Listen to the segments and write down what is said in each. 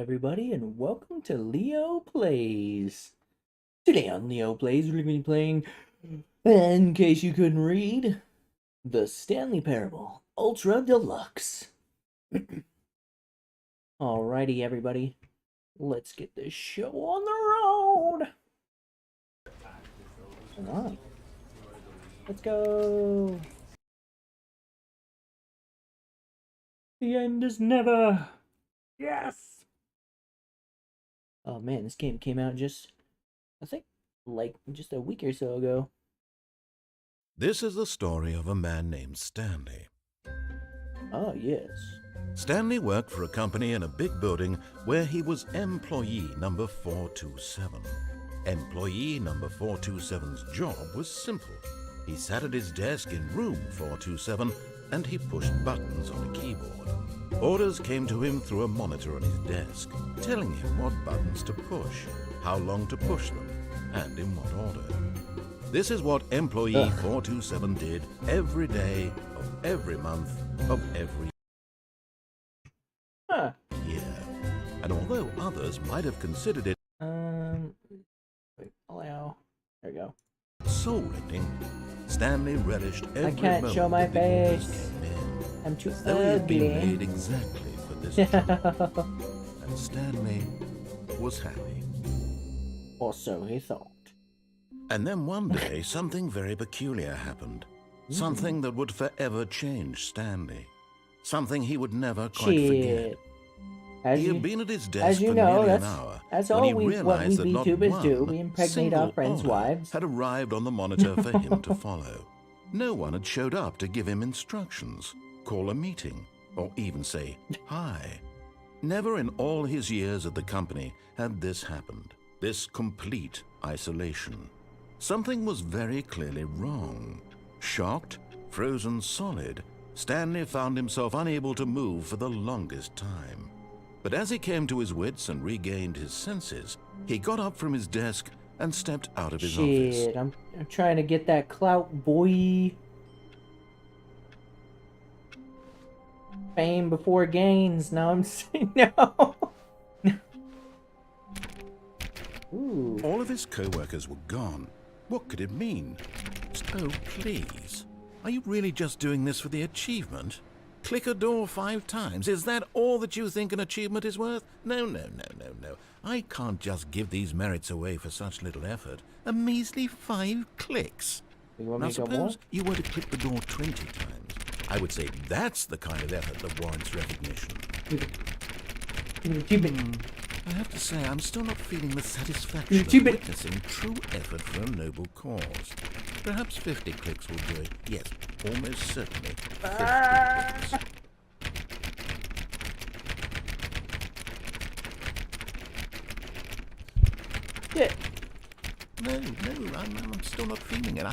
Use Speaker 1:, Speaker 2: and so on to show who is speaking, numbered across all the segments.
Speaker 1: everybody, and welcome to Leo Plays. Today on Leo Plays, we're going to be playing, in case you couldn't read, the Stanley Parable Ultra Deluxe. Alrighty, everybody, let's get this show on the road. Alright, let's go. The end is never. Yes! Oh man, this game came out I think, just a week or so ago.
Speaker 2: This is the story of a man named Stanley.
Speaker 1: Oh, yes.
Speaker 2: Stanley worked for a company in a big building where he was employee number 427. Employee number 427's job was simple. He sat at his desk in room 427 and he pushed buttons on a keyboard. Orders came to him through a monitor on his desk, telling him what buttons to push, how long to push them, and in what order. This is what employee 427 did every day of every month of every year. And although others might have considered it
Speaker 1: allow. There we go.
Speaker 2: soul-rending, Stanley relished every
Speaker 1: I can't
Speaker 2: moment
Speaker 1: show my
Speaker 2: that the orders
Speaker 1: face.
Speaker 2: came in.
Speaker 1: I'm too
Speaker 2: Though he had been
Speaker 1: ugly.
Speaker 2: made exactly for this job, and Stanley was happy.
Speaker 1: Or so he thought.
Speaker 2: And then one day, something very peculiar happened. Something that would forever change Stanley. Something he would never quite forget. He had been at his desk for nearly an hour
Speaker 1: that's
Speaker 2: when
Speaker 1: all
Speaker 2: he
Speaker 1: what we
Speaker 2: realized that not
Speaker 1: VTubers do. We
Speaker 2: one
Speaker 1: impregnate our
Speaker 2: single
Speaker 1: friends'
Speaker 2: order
Speaker 1: wives.
Speaker 2: had arrived on the monitor for him to follow. No one had showed up to give him instructions, call a meeting, or even say hi. Never in all his years at the company had this happened, this complete isolation. Something was very clearly wrong. Shocked, frozen solid, Stanley found himself unable to move for the longest time. But as he came to his wits and regained his senses, he got up from his desk and stepped out of his office.
Speaker 1: I'm trying to get that clout, boy. Fame before gains. Now I'm saying no. Ooh.
Speaker 2: All of his co-workers were gone. What could it mean? Oh, please. Are you really just doing this for the achievement? Click a door 5 times. Is that all that you think an achievement is worth? No. I can't just give these merits away for such little effort. A measly 5 clicks. Now suppose you were to click the door 20 times. I would say that's the kind of effort that warrants recognition. I have to say, I'm still not feeling the satisfaction of witnessing true effort for a noble cause. Perhaps 50 clicks will do it. Yes, almost certainly 50 clicks.
Speaker 1: Yeah.
Speaker 2: No, I'm still not feeling it.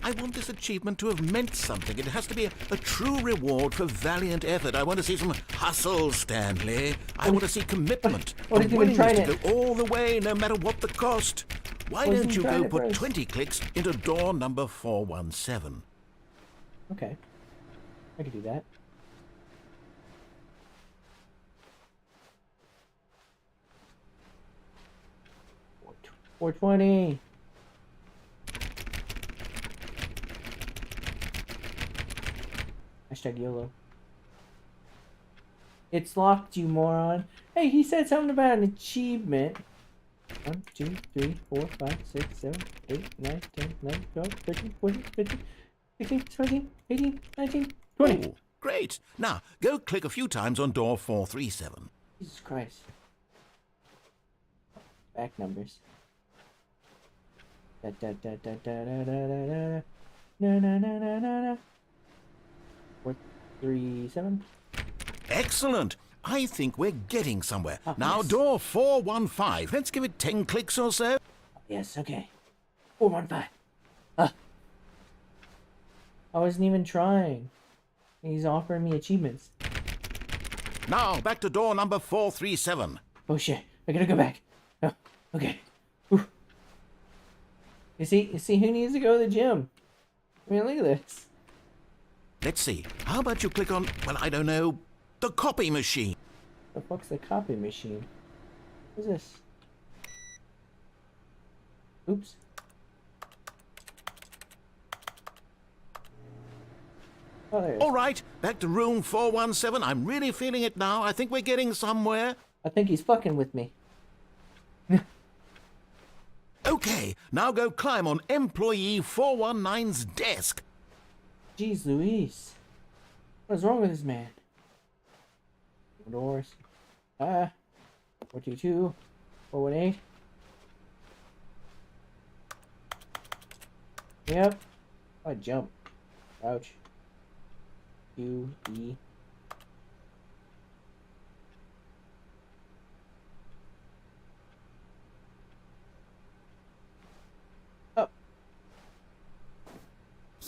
Speaker 2: I want this achievement to have meant something. It has to be a true reward for valiant effort. I want to see some hustle, Stanley. I want to see commitment.
Speaker 1: What is he even trying
Speaker 2: to go all the way, no matter what the cost. Why don't you go put 20 clicks into door number 417?
Speaker 1: Okay. I can do that. $4.20. Hashtag YOLO. It's locked, you moron. Hey, he said something about an achievement. 1, 2, 3, 4, 5, 6, 7, 8, 9, 10, 11, 12, 13, 14, 15, 16, 17, 18, 19, 20.
Speaker 2: Oh, great. Now, go click a few times on door 437.
Speaker 1: Jesus Christ. Back numbers. Da da da da da da da da da na na na na na. 437.
Speaker 2: Excellent. I think we're getting somewhere. Now,
Speaker 1: yes.
Speaker 2: door 415. Let's give it 10 clicks or so.
Speaker 1: Yes, okay. 415. I wasn't even trying. He's offering me achievements.
Speaker 2: Now, back to door number 437.
Speaker 1: Oh shit, I gotta go back. Oh, okay. Ooh. You see who needs to go to the gym? I mean, look at this.
Speaker 2: Let's see. How about you click on, well, I don't know, the copy machine?
Speaker 1: The fuck's the copy machine? What's this? Oops. Oh, there it is.
Speaker 2: All right, back to room 417. I'm really feeling it now. I think we're getting somewhere.
Speaker 1: I think he's fucking with me.
Speaker 2: Okay, now go climb on employee 419's desk.
Speaker 1: Jeez Louise. What is wrong with this man? Doors. 422. 418. Yep. I jump. Ouch. Q, E. Oh.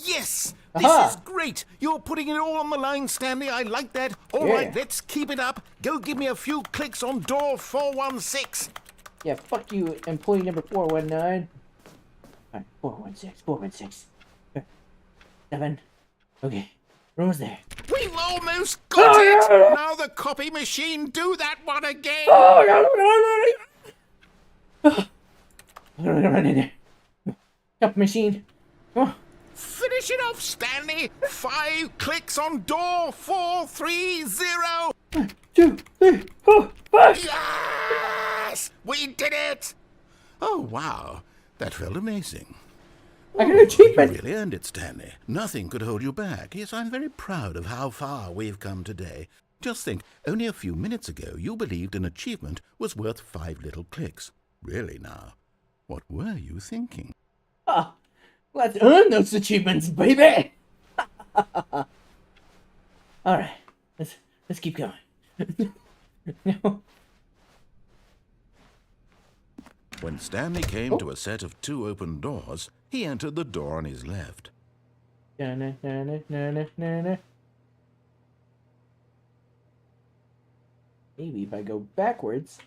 Speaker 2: Yes! This
Speaker 1: Aha!
Speaker 2: is great! You're putting it all on the line, Stanley. I like that. All
Speaker 1: Yeah.
Speaker 2: right, let's keep it up. Go give me a few clicks on door 416.
Speaker 1: Yeah, fuck you, employee number 419. Alright, 416, 416. 7. Okay, almost there.
Speaker 2: We've almost got
Speaker 1: Oh,
Speaker 2: it!
Speaker 1: yeah.
Speaker 2: Now the copy machine, do that one again!
Speaker 1: Oh, I'm gonna run in there. Jump machine. Come on.
Speaker 2: Finish it off, Stanley! 5 clicks on door 430!
Speaker 1: 1, 2, 3, 4, 5.
Speaker 2: Yes! We did it! Oh, wow. That felt amazing.
Speaker 1: I got an
Speaker 2: You
Speaker 1: achievement.
Speaker 2: really earned it, Stanley. Nothing could hold you back. Yes, I'm very proud of how far we've come today. Just think, only a few minutes ago you believed an achievement was worth 5 little clicks. Really now, what were you thinking?
Speaker 1: Ah, let's earn those achievements, baby. All right, let's keep going. No.
Speaker 2: When Stanley came to a set of 2 open doors, he entered the door on his left.
Speaker 1: Na-na-na-na-na-na-na. Maybe if I go backwards.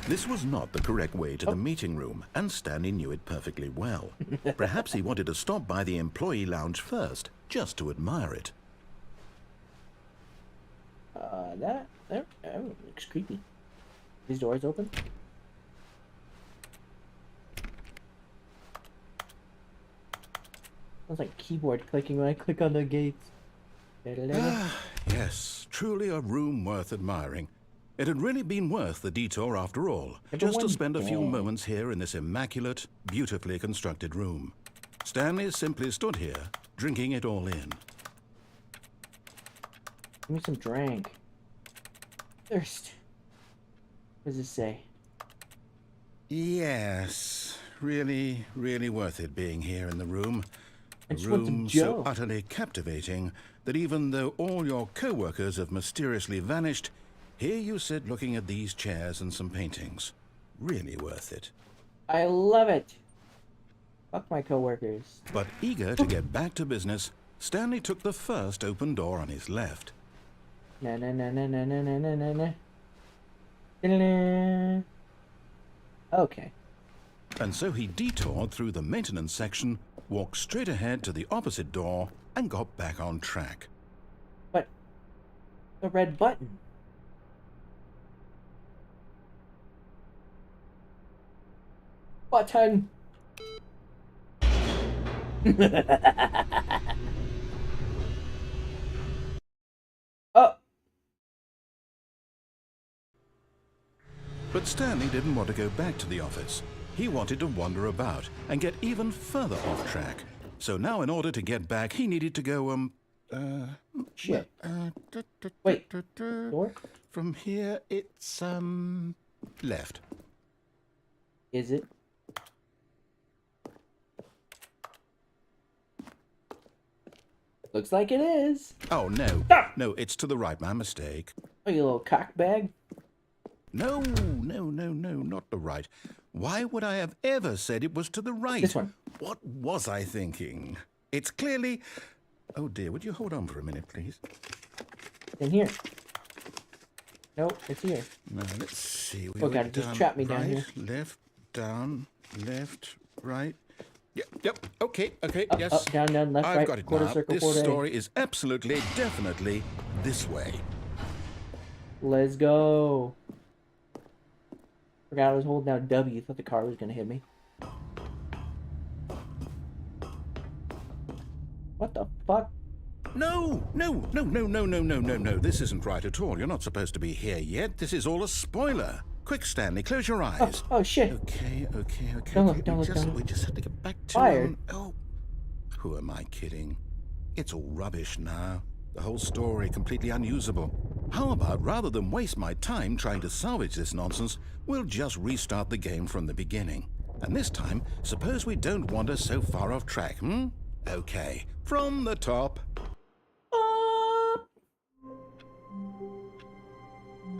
Speaker 2: This was not the correct way to the meeting room, and Stanley knew it perfectly well. Perhaps he wanted to stop by the employee lounge first, just to admire it.
Speaker 1: That looks creepy. These doors open. Sounds like keyboard clicking when I click on the gates.
Speaker 2: Yes, truly a room worth admiring. It had really been worth the detour after all, just to
Speaker 1: Everyone
Speaker 2: spend a few
Speaker 1: dead.
Speaker 2: moments here in this immaculate, beautifully constructed room. Stanley simply stood here, drinking it all in.
Speaker 1: Give me some drink. Thirst. What does it say?
Speaker 2: Yes, really, really worth it being here in the room.
Speaker 1: I
Speaker 2: A
Speaker 1: just want some
Speaker 2: room
Speaker 1: Joe.
Speaker 2: so utterly captivating that even though all your co-workers have mysteriously vanished, here you sit looking at these chairs and some paintings. Really worth it.
Speaker 1: I love it. Fuck my coworkers.
Speaker 2: But eager to get back to business, Stanley took the first open door on his left.
Speaker 1: Na na na na na na na na na na. Da-da-da. Okay.
Speaker 2: And so he detoured through the maintenance section, walked straight ahead to the opposite door, and got back on track.
Speaker 1: But the red button. Button. Oh.
Speaker 2: But Stanley didn't want to go back to the office. He wanted to wander about and get even further off track. So now in order to get back, he needed to go,
Speaker 1: Shit. Wait.
Speaker 2: Door?
Speaker 1: Door?
Speaker 2: From here, it's, left.
Speaker 1: Is it? Looks like it is.
Speaker 2: Oh, no.
Speaker 1: Ah!
Speaker 2: No, it's to the right. My mistake.
Speaker 1: Oh, you little cockbag.
Speaker 2: No, not the right. Why would I have ever said it was to the right?
Speaker 1: This one.
Speaker 2: What was I thinking? It's clearly... Oh, dear, would you hold on for a minute, please?
Speaker 1: In here. Nope, it's here.
Speaker 2: Now, let's see. We
Speaker 1: Oh,
Speaker 2: went
Speaker 1: God, just
Speaker 2: down,
Speaker 1: trap me down
Speaker 2: right,
Speaker 1: here.
Speaker 2: Left, down, left, right. Yep, okay,
Speaker 1: Up,
Speaker 2: yes.
Speaker 1: up, down, down, left,
Speaker 2: I've
Speaker 1: right,
Speaker 2: got it
Speaker 1: quarter
Speaker 2: now.
Speaker 1: circle,
Speaker 2: This
Speaker 1: quarter A.
Speaker 2: story is absolutely, definitely this way.
Speaker 1: Let's go. Forgot I was holding down W. Thought the car was gonna hit me. What the fuck?
Speaker 2: No, no, no, no, no, no, no, no, no. This isn't right at all. You're not supposed to be here yet. This is all a spoiler. Quick, Stanley, close your eyes.
Speaker 1: Oh shit.
Speaker 2: Okay.
Speaker 1: Don't
Speaker 2: okay.
Speaker 1: look, don't look.
Speaker 2: We just have to get back to...
Speaker 1: Fire.
Speaker 2: Oh, who am I kidding? It's all rubbish now. The whole story completely unusable. How about, rather than waste my time trying to salvage this nonsense, we'll just restart the game from the beginning. And this time, suppose we don't wander so far off track, hmm? Okay, from the top.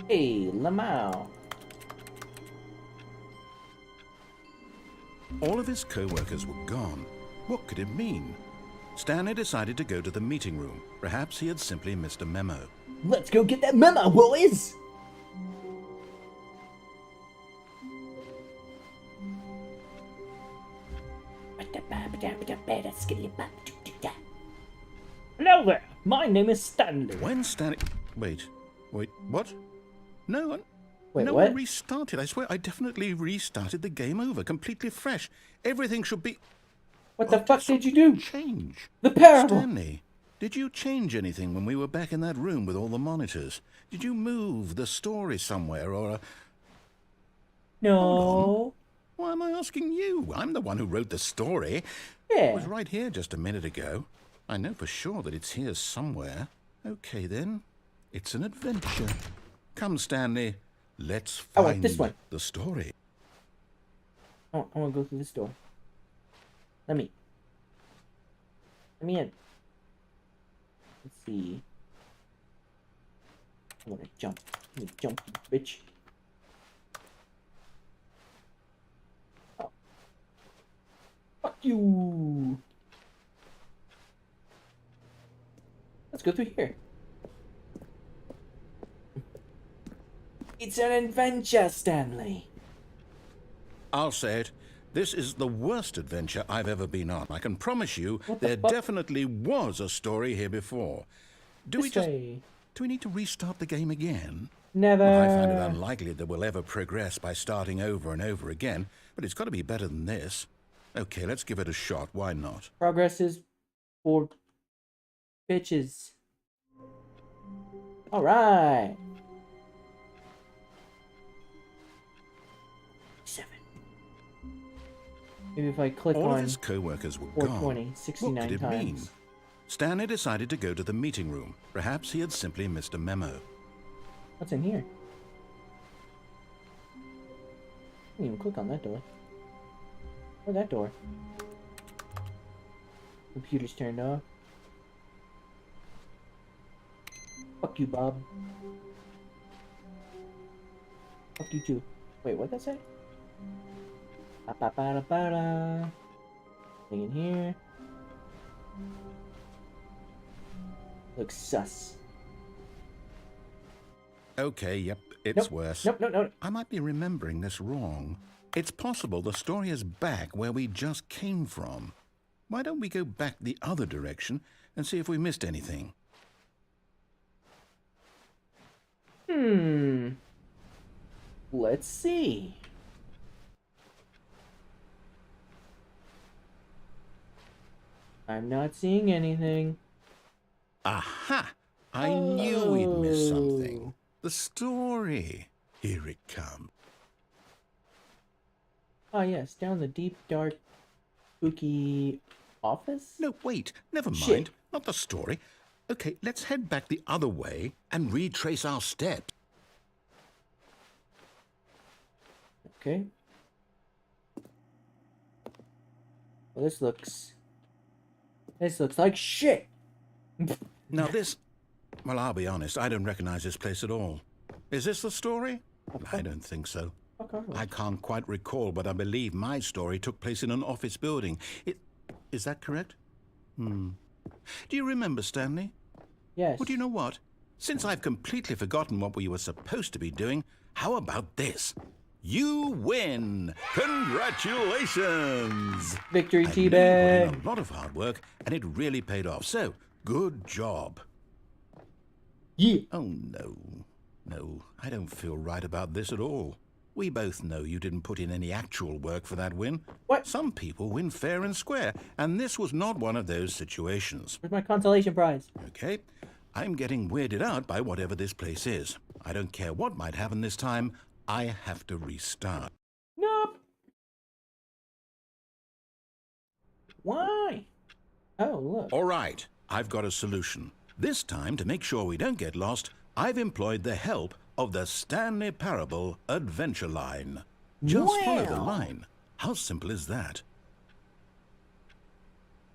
Speaker 1: Hey, Lamau.
Speaker 2: All of his co-workers were gone. What could it mean? Stanley decided to go to the meeting room. Perhaps he had simply missed a memo.
Speaker 1: Let's go get that memo, boys! Hello there, my name is Stanley.
Speaker 2: When Stanley... Wait, what? No,
Speaker 1: Wait,
Speaker 2: no
Speaker 1: what?
Speaker 2: one restarted. I swear, I definitely restarted the game over, completely fresh. Everything should be...
Speaker 1: What the fuck did you do?
Speaker 2: Change.
Speaker 1: The parable!
Speaker 2: Stanley, did you change anything when we were back in that room with all the monitors? Did you move the story somewhere or...
Speaker 1: No.
Speaker 2: Why am I asking you? I'm the one who wrote the story. It
Speaker 1: Yeah.
Speaker 2: was right here just a minute ago. I know for sure that it's here somewhere. Okay, then. It's an adventure. Come, Stanley. Let's
Speaker 1: I want
Speaker 2: find
Speaker 1: this one.
Speaker 2: the story.
Speaker 1: I want to go through this door. Let me in. Let's see. I want to jump. Let me jump, bitch. Oh. Fuck you. Let's go through here. It's an adventure, Stanley.
Speaker 2: I'll say it. This is the worst adventure I've ever been on. I can promise you
Speaker 1: What the
Speaker 2: there
Speaker 1: fuck?
Speaker 2: definitely was a story here before. Do we need to restart the game again?
Speaker 1: Never.
Speaker 2: I find it unlikely that we'll ever progress by starting over and over again, but it's got to be better than this. Okay, let's give it a shot. Why not?
Speaker 1: Progress is for bitches. Alright. 7. Maybe if I click
Speaker 2: All of
Speaker 1: on
Speaker 2: his co-workers were
Speaker 1: 420,
Speaker 2: gone.
Speaker 1: 69
Speaker 2: what could it mean?
Speaker 1: times.
Speaker 2: Stanley decided to go to the meeting room. Perhaps he had simply missed a memo.
Speaker 1: What's in here? I didn't even click on that door. Or that door. Computer's turned off. Fuck you, Bob. Fuck you too. Wait, what'd that say? Ba-ba-ba-da-ba-da. Thing in here. Looks sus.
Speaker 2: Okay, yep, it's
Speaker 1: Nope.
Speaker 2: worse.
Speaker 1: Nope.
Speaker 2: I might be remembering this wrong. It's possible the story is back where we just came from. Why don't we go back the other direction and see if we missed anything?
Speaker 1: Let's see. I'm not seeing anything.
Speaker 2: Aha! I knew we'd miss something. The story. Here it comes.
Speaker 1: Ah, yes, down the deep, dark, spooky office?
Speaker 2: No, wait, never mind.
Speaker 1: Shit.
Speaker 2: Not the story. Okay, let's head back the other way and retrace our steps.
Speaker 1: Okay. Well, this looks like shit.
Speaker 2: Now well, I'll be honest, I don't recognize this place at all. Is this the story? I don't think so.
Speaker 1: Okay.
Speaker 2: I can't quite recall, but I believe my story took place in an office building. Is that correct? Do you remember, Stanley?
Speaker 1: Yes.
Speaker 2: Well, do you know what? Since I've completely forgotten what we were supposed to be doing, how about this? You win! Congratulations!
Speaker 1: Victory,
Speaker 2: I knew you put
Speaker 1: Teabag.
Speaker 2: in a lot of hard work, and it really paid off. So, good job.
Speaker 1: Yeah.
Speaker 2: Oh, no. No, I don't feel right about this at all. We both know you didn't put in any actual work for that win.
Speaker 1: What?
Speaker 2: Some people win fair and square, and this was not one of those situations.
Speaker 1: Where's my consolation prize?
Speaker 2: Okay, I'm getting weirded out by whatever this place is. I don't care what might happen this time. I have to restart.
Speaker 1: Nope. Why? Oh, look.
Speaker 2: All right, I've got a solution. This time, to make sure we don't get lost, I've employed the help of the Stanley Parable Adventure Line. Just follow the
Speaker 1: Wow.
Speaker 2: line. How simple is that?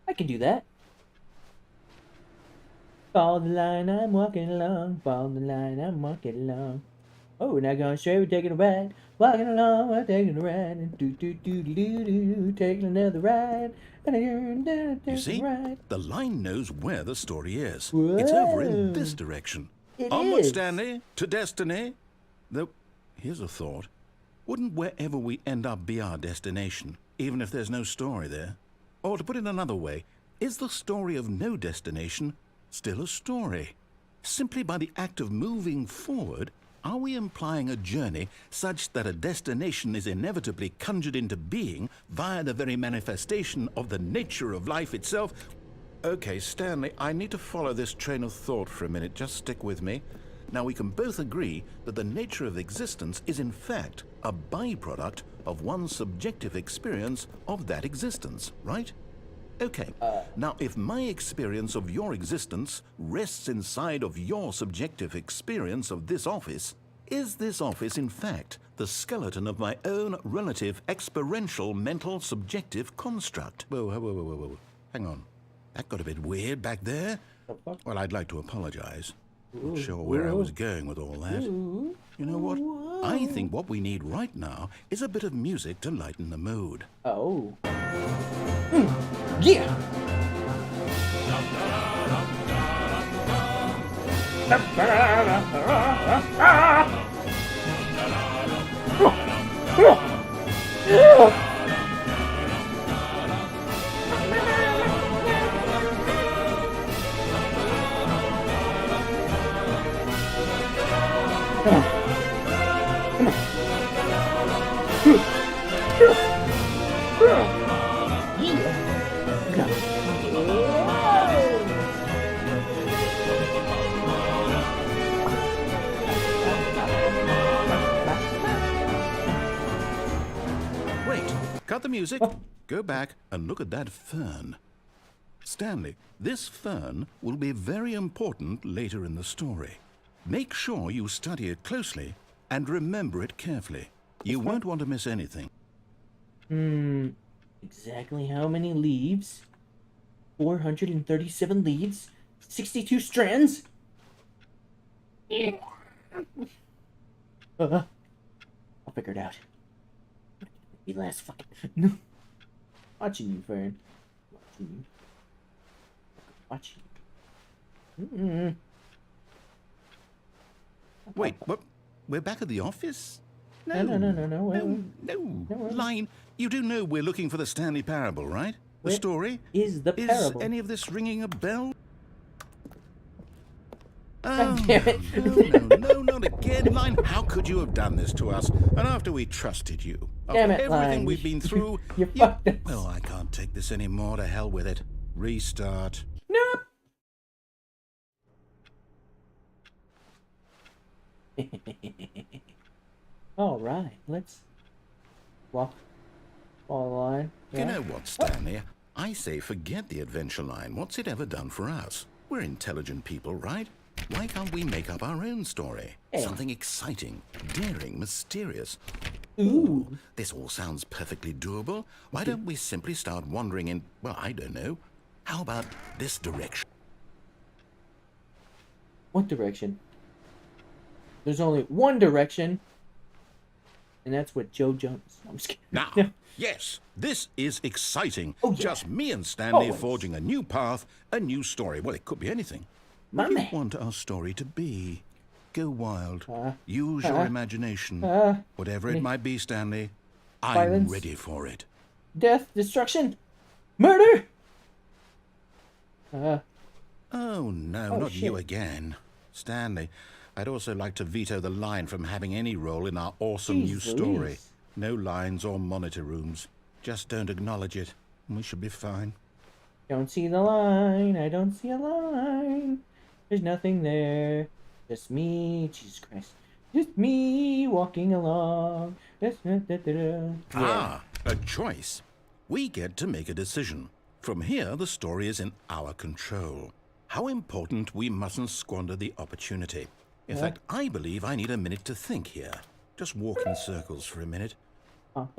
Speaker 1: I can do that. Follow the line, I'm walking along. Follow the line, I'm walking along. Oh, we're not going straight, we're taking a ride. Walking along, we're taking a ride. And do, taking another ride.
Speaker 2: You see, the line knows where the story is. It's over in this direction. Onward, Stanley, to destiny. Though, here's a thought. Wouldn't wherever we end up be our destination, even if there's no story there? Or to put it another way, is the story of no destination still a story? Simply by the act of moving forward, are we implying a journey such that a destination is inevitably conjured into being via the very manifestation of the nature of life itself? Okay, Stanley, I need to follow this train of thought for a minute. Just stick with me. Now, we can both agree that the nature of existence is in fact a byproduct of one's subjective experience of that existence, right? Okay, now if my experience of your existence rests inside of your subjective experience of this office, is this office in fact the skeleton of my own relative experiential mental subjective construct? Whoa. Hang on. That got a bit weird back there. Well, I'd like to apologize. Not sure where I was going with all that. You know what? I think what we need right now is a bit of music to lighten the mood.
Speaker 1: Oh. Yeah!
Speaker 2: Wait, cut the music. Go back and look at that fern. Stanley, this fern will be very important later in the story. Make sure you study it closely and remember it carefully. You won't want to miss anything.
Speaker 1: Exactly how many leaves? 437 leaves? 62 strands? I'll figure it out. Be last fucking... No. Watching you, Fern. Watching you.
Speaker 2: Wait, what? We're back at the office?
Speaker 1: No.
Speaker 2: No. Line, you do know we're looking for the Stanley Parable, right? The story?
Speaker 1: Is the parable?
Speaker 2: Is any of this ringing a bell?
Speaker 1: God damn it.
Speaker 2: No, not again, Line. How could you have done this to us? And after we trusted you,
Speaker 1: Damn
Speaker 2: after
Speaker 1: it,
Speaker 2: everything
Speaker 1: Line.
Speaker 2: we've been through,
Speaker 1: You fucked us.
Speaker 2: Well, I can't take this anymore. To hell with it. Restart.
Speaker 1: Nope. All right, let's walk all the line.
Speaker 2: You know what, Stanley? I say forget the adventure line. What's it ever done for us? We're intelligent people, right? Why can't we make up our own story?
Speaker 1: Hey.
Speaker 2: Something exciting, daring, mysterious.
Speaker 1: Ooh.
Speaker 2: This all sounds perfectly doable. Why don't we simply start wandering in, well, I don't know. How about this direction?
Speaker 1: What direction? There's only one direction, and that's what Joe Jonas. I'm just kidding.
Speaker 2: Now,
Speaker 1: No.
Speaker 2: yes, this is exciting.
Speaker 1: Oh, yeah.
Speaker 2: Just me and Stanley
Speaker 1: Always.
Speaker 2: forging a new path, a new story. Well, it could be anything.
Speaker 1: My
Speaker 2: What do you
Speaker 1: man.
Speaker 2: want our story to be? Go wild.
Speaker 1: Uh,
Speaker 2: Use your imagination. Whatever it
Speaker 1: me-
Speaker 2: might be, Stanley, I'm
Speaker 1: Violence.
Speaker 2: ready for it.
Speaker 1: Death, destruction, murder.
Speaker 2: Oh, no,
Speaker 1: Oh,
Speaker 2: not you
Speaker 1: shit.
Speaker 2: again. Stanley, I'd also like to veto the line from having any role in our awesome new
Speaker 1: Jeez
Speaker 2: story.
Speaker 1: Louise.
Speaker 2: No lines or monitor rooms. Just don't acknowledge it, and we should be fine.
Speaker 1: Don't see the line. I don't see a line. There's nothing there. Just me. Jesus Christ. Just me walking along. Yeah.
Speaker 2: Ah, a choice. We get to make a decision. From here, the story is in our control. How important we mustn't squander the opportunity. In fact, I believe I need a minute to think here. Just walk in circles for a minute.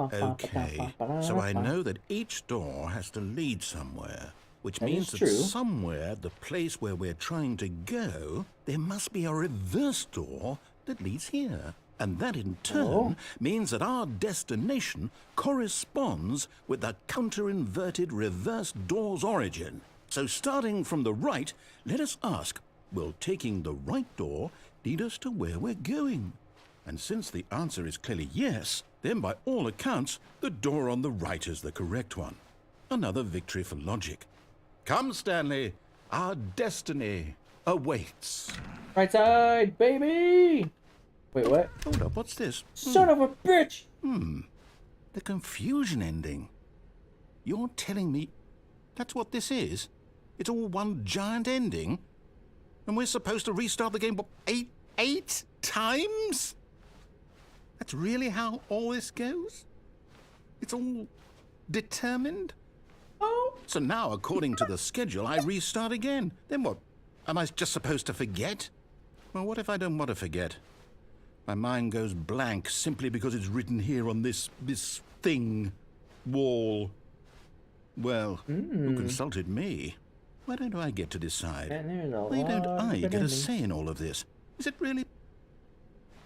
Speaker 2: Okay, so I know that each door has to lead somewhere, which means that somewhere, the place where we're trying to go, there must be a reverse door that leads here. And that in turn means that our destination corresponds with the counter-inverted reverse door's origin. So starting from the right, let us ask, will taking the right door lead us to where we're going? And since the answer is clearly yes, then by all accounts, the door on the right is the correct one. Another victory for logic. Come, Stanley, our destiny awaits.
Speaker 1: Right side, baby! Wait, what?
Speaker 2: Hold up, what's this?
Speaker 1: Son of a bitch!
Speaker 2: The confusion ending. You're telling me that's what this is? It's all one giant ending? And we're supposed to restart the game, what, eight times? That's really how all this goes? It's all determined?
Speaker 1: Oh!
Speaker 2: So now, according to the schedule, I restart again. Then what? Am I just supposed to forget? Well, what if I don't want to forget? My mind goes blank simply because it's written here on this thing, wall. Well, who consulted me? Why don't I get to decide? Why don't I get a say in all of this? Is it really?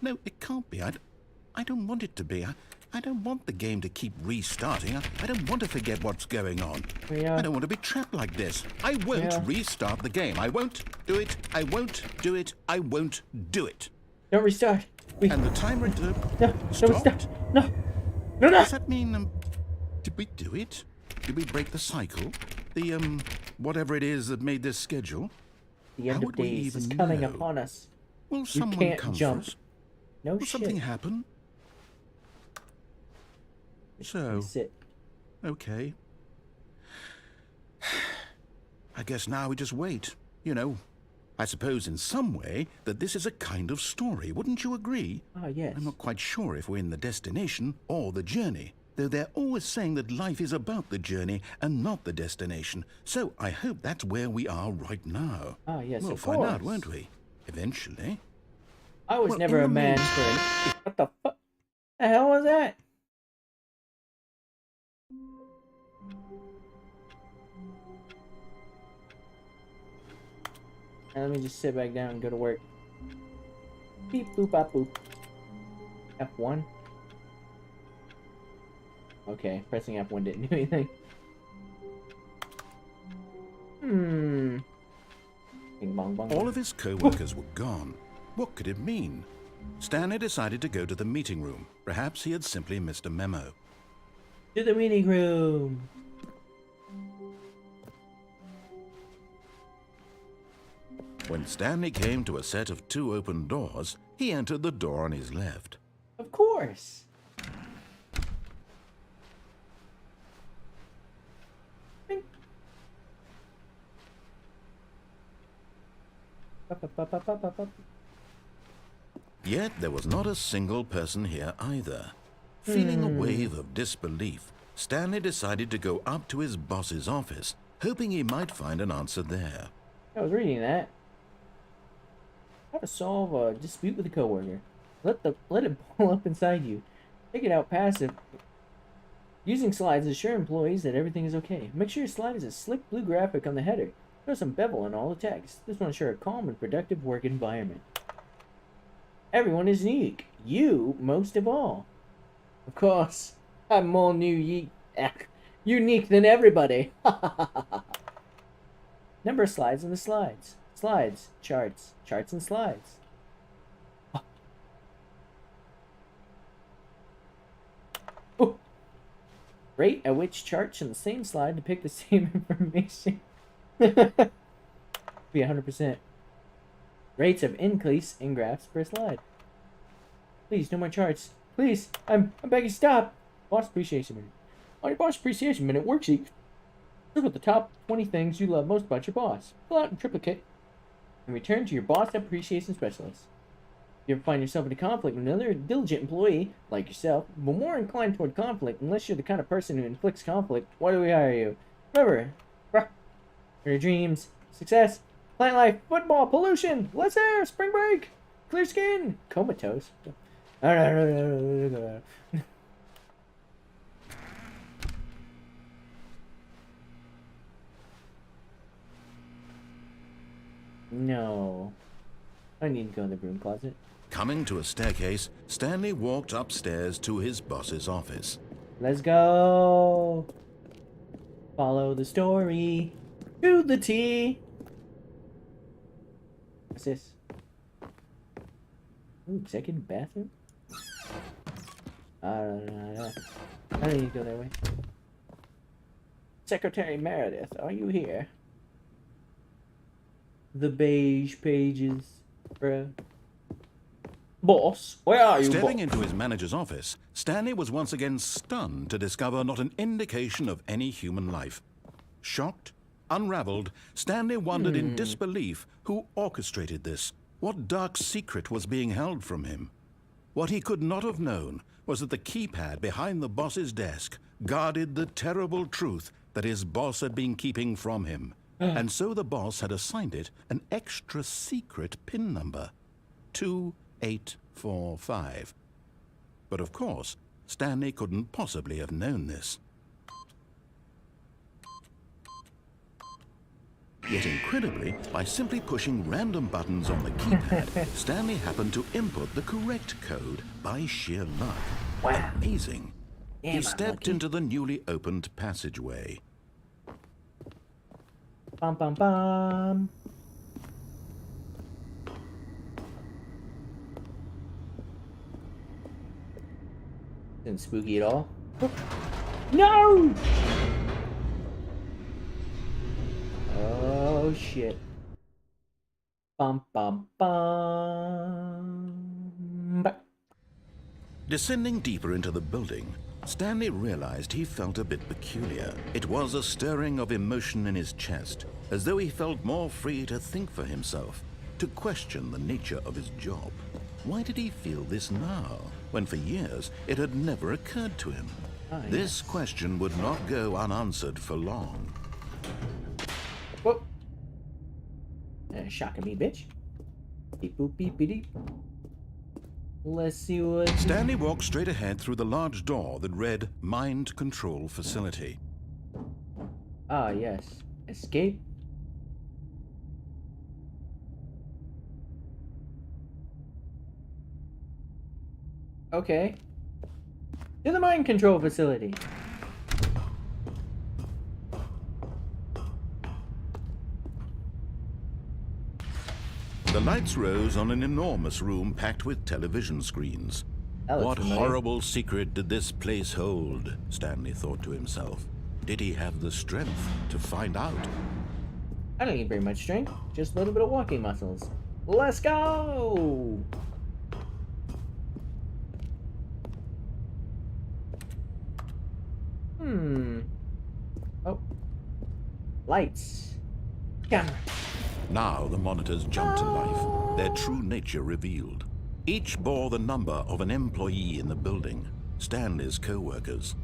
Speaker 2: No, it can't be. I don't want it to be. I don't want the game to keep restarting. I don't want to forget what's going on. I don't want to be trapped like this. I won't restart the game. I won't do it. I won't do it. I won't do it.
Speaker 1: Don't restart.
Speaker 2: And the timer
Speaker 1: stopped. No.
Speaker 2: Does that mean, did we do it? Did we break the cycle? The, whatever it is that made this schedule?
Speaker 1: The end of days is coming upon us.
Speaker 2: Will someone come
Speaker 1: jump.
Speaker 2: for us?
Speaker 1: No
Speaker 2: Will
Speaker 1: shit.
Speaker 2: something happen? So,
Speaker 1: Sit.
Speaker 2: okay. I guess now we just wait. You know, I suppose in some way that this is a kind of story. Wouldn't you agree?
Speaker 1: Ah, yes.
Speaker 2: I'm not quite sure if we're in the destination or the journey, though they're always saying that life is about the journey and not the destination. So I hope that's where we are right now.
Speaker 1: Ah, yes,
Speaker 2: we'll
Speaker 1: of
Speaker 2: find
Speaker 1: course.
Speaker 2: out, won't we? Eventually.
Speaker 1: I was
Speaker 2: Well,
Speaker 1: never
Speaker 2: in
Speaker 1: a
Speaker 2: the
Speaker 1: man
Speaker 2: meantime-
Speaker 1: for it. What the fuck? The hell was that? Now let me just sit back down and go to work. Beep boop bop boop. F1. Okay, pressing F1 didn't do anything. Bing bong bong.
Speaker 2: All of his co-workers were gone. What could it mean? Stanley decided to go to the meeting room. Perhaps he had simply missed a memo.
Speaker 1: To the meeting room.
Speaker 2: When Stanley came to a set of 2 open doors, he entered the door on his left.
Speaker 1: Of course. Bing. Up, up, up, up, up, up, up.
Speaker 2: Yet there was not a single person here either. Feeling a wave of disbelief, Stanley decided to go up to his boss's office, hoping he might find an answer there.
Speaker 1: I was reading that. How to solve a dispute with a coworker. Let it ball up inside you. Take it out passive. Using slides, assure employees that everything is okay. Make sure your slide is a slick blue graphic on the header. Throw some bevel in all the text. This will ensure a calm and productive work environment. Everyone is unique. You most of all. Of course, I'm more unique than everybody. Number of slides in the slides. Slides, charts, charts and slides. Oh. Rate at which charts in the same slide depict the same information. Be 100%. Rates of increase in graphs per slide. Please, no more charts. Please, I'm begging, stop. Boss appreciation minute. On your boss appreciation minute worksheet, look at the top 20 things you love most about your boss. Fill out in triplicate and return to your boss appreciation specialist. If you ever find yourself in a conflict with another diligent employee, like yourself, but more inclined toward conflict unless you're the kind of person who inflicts conflict, why do we hire you? Remember, your dreams, success, plant life, football, pollution, less air, spring break, clear skin, comatose. No. I need to go in the broom closet.
Speaker 2: Coming to a staircase, Stanley walked upstairs to his boss's office.
Speaker 1: Let's go. Follow the story to the T. What's this? Ooh, second bathroom? I don't need to go that way. Secretary Meredith, are you here? The beige pages, bruh. Boss, where are you,
Speaker 2: Stepping
Speaker 1: boss?
Speaker 2: into his manager's office, Stanley was once again stunned to discover not an indication of any human life. Shocked, unraveled, Stanley wondered in disbelief who orchestrated this. What dark secret was being held from him? What he could not have known was that the keypad behind the boss's desk guarded the terrible truth that his boss had been keeping from him. And so the boss had assigned it an extra secret PIN number, 2845. But of course, Stanley couldn't possibly have known this. Yet incredibly, by simply pushing random buttons on the keypad, Stanley happened to input the correct code by sheer luck.
Speaker 1: Wow.
Speaker 2: Amazing.
Speaker 1: Damn,
Speaker 2: He
Speaker 1: I'm
Speaker 2: stepped
Speaker 1: lucky.
Speaker 2: into the newly opened passageway.
Speaker 1: Bum bum bum. Isn't spooky at all. No! Oh shit. Bum bum bum.
Speaker 2: Descending deeper into the building, Stanley realized he felt a bit peculiar. It was a stirring of emotion in his chest, as though he felt more free to think for himself, to question the nature of his job. Why did he feel this now, when for years it had never occurred to him? This question would not go unanswered for long.
Speaker 1: Whoop. Shocking me, bitch. Beep boop beep beep beep. Let's see what...
Speaker 2: Stanley walked straight ahead through the large door that read Mind Control Facility.
Speaker 1: Ah, yes. Escape. Okay. To the mind control facility.
Speaker 2: The lights rose on an enormous room packed with television screens.
Speaker 1: That looks
Speaker 2: What
Speaker 1: familiar.
Speaker 2: horrible secret did this place hold? Stanley thought to himself. Did he have the strength to find out?
Speaker 1: I don't need very much strength. Just a little bit of walking muscles. Let's go! Oh. Lights. Camera.
Speaker 2: Now the monitors jumped to life, their true nature revealed. Each bore the number of an employee in the building, Stanley's co-workers.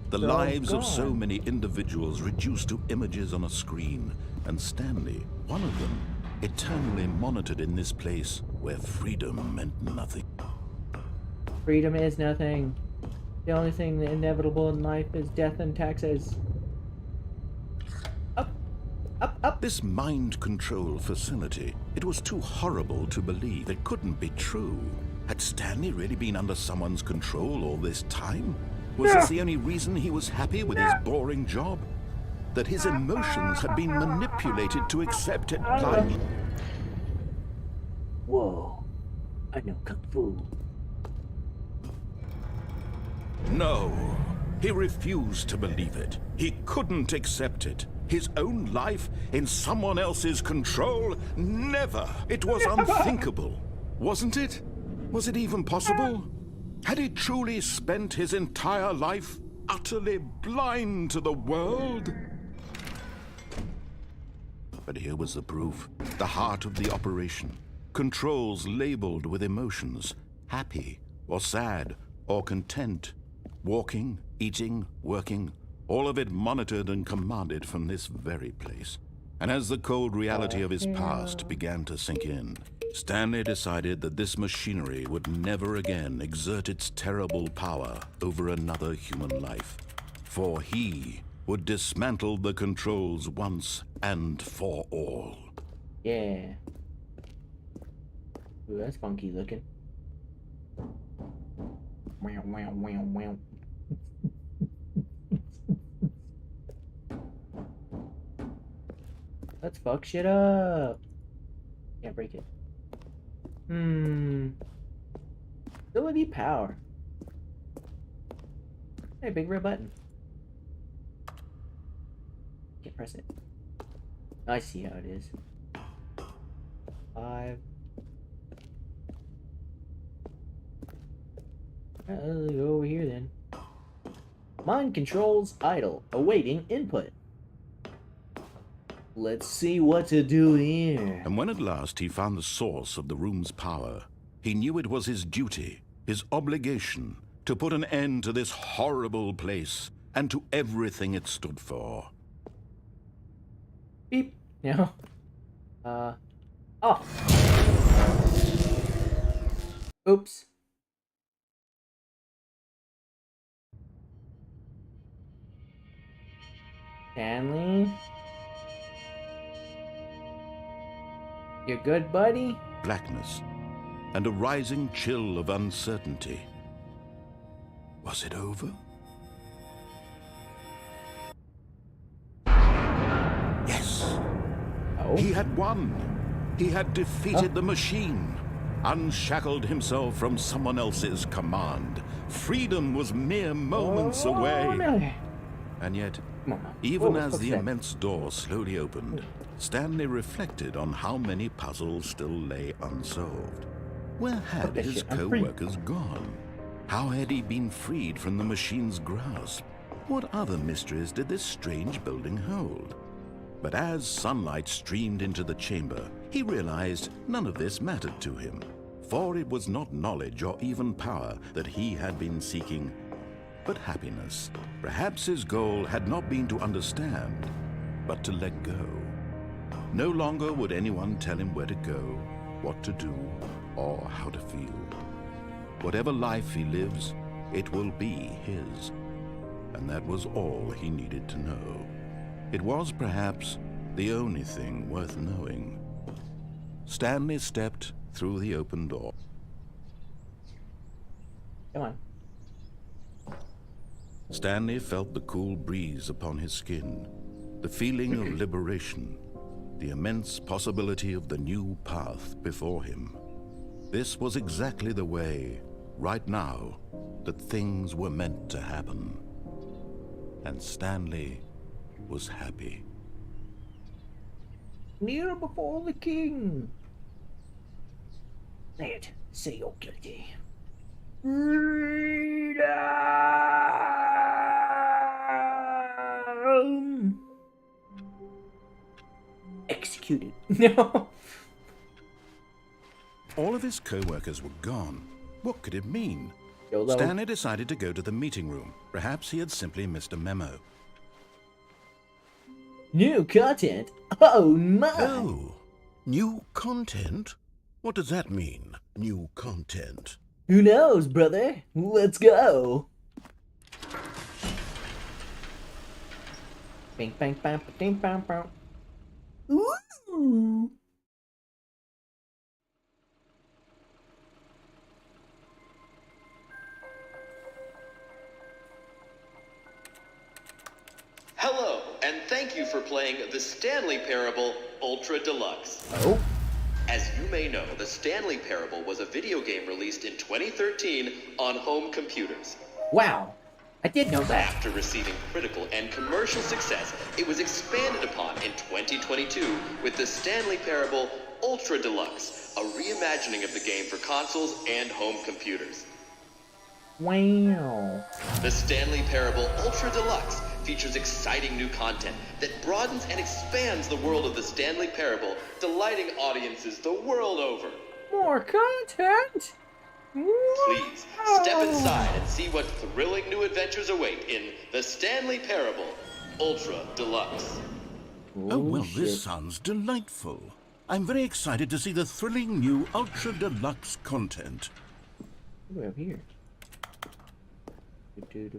Speaker 2: The
Speaker 1: They're all
Speaker 2: lives of so
Speaker 1: gone.
Speaker 2: many individuals reduced to images on a screen, and Stanley, one of them, eternally monitored in this place where freedom meant nothing.
Speaker 1: Freedom is nothing. The only thing inevitable in life is death and taxes. Up, up, up.
Speaker 2: This mind control facility, it was too horrible to believe. It couldn't be true. Had Stanley really been under someone's control all this time? Was this the only reason he was happy with his boring job? That his emotions had been manipulated to accept it blindly?
Speaker 1: Whoa. I know Kung Fu.
Speaker 2: No, he refused to believe it. He couldn't accept it. His own life in someone else's control? Never! It was unthinkable, wasn't it? Was it even possible? Had he truly spent his entire life utterly blind to the world? But here was the proof. The heart of the operation. Controls labeled with emotions. Happy, or sad, or content. Walking, eating, working. All of it monitored and commanded from this very place. And as the cold reality of his past began to sink in, Stanley decided that this machinery would never again exert its terrible power over another human life. For he would dismantle the controls once and for all.
Speaker 1: Yeah. Ooh, that's funky looking. Wow, wow, wow, wow. Let's fuck shit up. Can't break it. Ability power. Hey, big red button. Can't press it. I see how it is. 5. Let's go over here then. Mind controls idle, awaiting input. Let's see what to do here.
Speaker 2: And when at last he found the source of the room's power, he knew it was his duty, his obligation, to put an end to this horrible place and to everything it stood for.
Speaker 1: Beep. No. Oh. Oops. Stanley? You good, buddy?
Speaker 2: Blackness and a rising chill of uncertainty. Was it over? Yes.
Speaker 1: Oh.
Speaker 2: He had won. He had defeated the machine, unshackled himself from someone else's command. Freedom was mere moments away.
Speaker 1: No.
Speaker 2: And yet,
Speaker 1: Come on.
Speaker 2: even as the immense door slowly opened, Stanley reflected on how many puzzles still lay unsolved. Where had his co-workers gone? How had he been freed from the machine's grasp? What other mysteries did this strange building hold? But as sunlight streamed into the chamber, he realized none of this mattered to him, for it was not knowledge or even power that he had been seeking, but happiness. Perhaps his goal had not been to understand, but to let go. No longer would anyone tell him where to go, what to do, or how to feel. Whatever life he lives, it will be his. And that was all he needed to know. It was perhaps the only thing worth knowing. Stanley stepped through the open door.
Speaker 1: Come on.
Speaker 2: Stanley felt the cool breeze upon his skin, the feeling of liberation, the immense possibility of the new path before him. This was exactly the way, right now, that things were meant to happen. And Stanley was happy.
Speaker 1: Kneel before the king. Say it. Say you're guilty. Freedom! Executed. No.
Speaker 2: All of his co-workers were gone. What could it mean?
Speaker 1: YOLO.
Speaker 2: Stanley decided to go to the meeting room. Perhaps he had simply missed a memo.
Speaker 1: New content? Oh my!
Speaker 2: Oh, new content? What does that mean, new content?
Speaker 1: Who knows, brother? Let's go! Bing, bang, bang, bing, bang, bang. Ooh!
Speaker 3: Hello, and thank you for playing the Stanley Parable Ultra Deluxe.
Speaker 1: Oh?
Speaker 3: As you may know, the Stanley Parable was a video game released in 2013 on home computers.
Speaker 1: Wow! I did know that.
Speaker 3: After receiving critical and commercial success, it was expanded upon in 2022 with the Stanley Parable Ultra Deluxe, a reimagining of the game for consoles and home computers.
Speaker 1: Wow.
Speaker 3: The Stanley Parable Ultra Deluxe features exciting new content that broadens and expands the world of the Stanley Parable, delighting audiences the world over.
Speaker 1: More content?
Speaker 3: Please, step inside and see what thrilling new adventures await in the Stanley Parable Ultra Deluxe.
Speaker 2: Oh, well,
Speaker 1: shit.
Speaker 2: this sounds delightful. I'm very excited to see the thrilling new Ultra Deluxe content.
Speaker 1: What do we have here?
Speaker 2: Okay,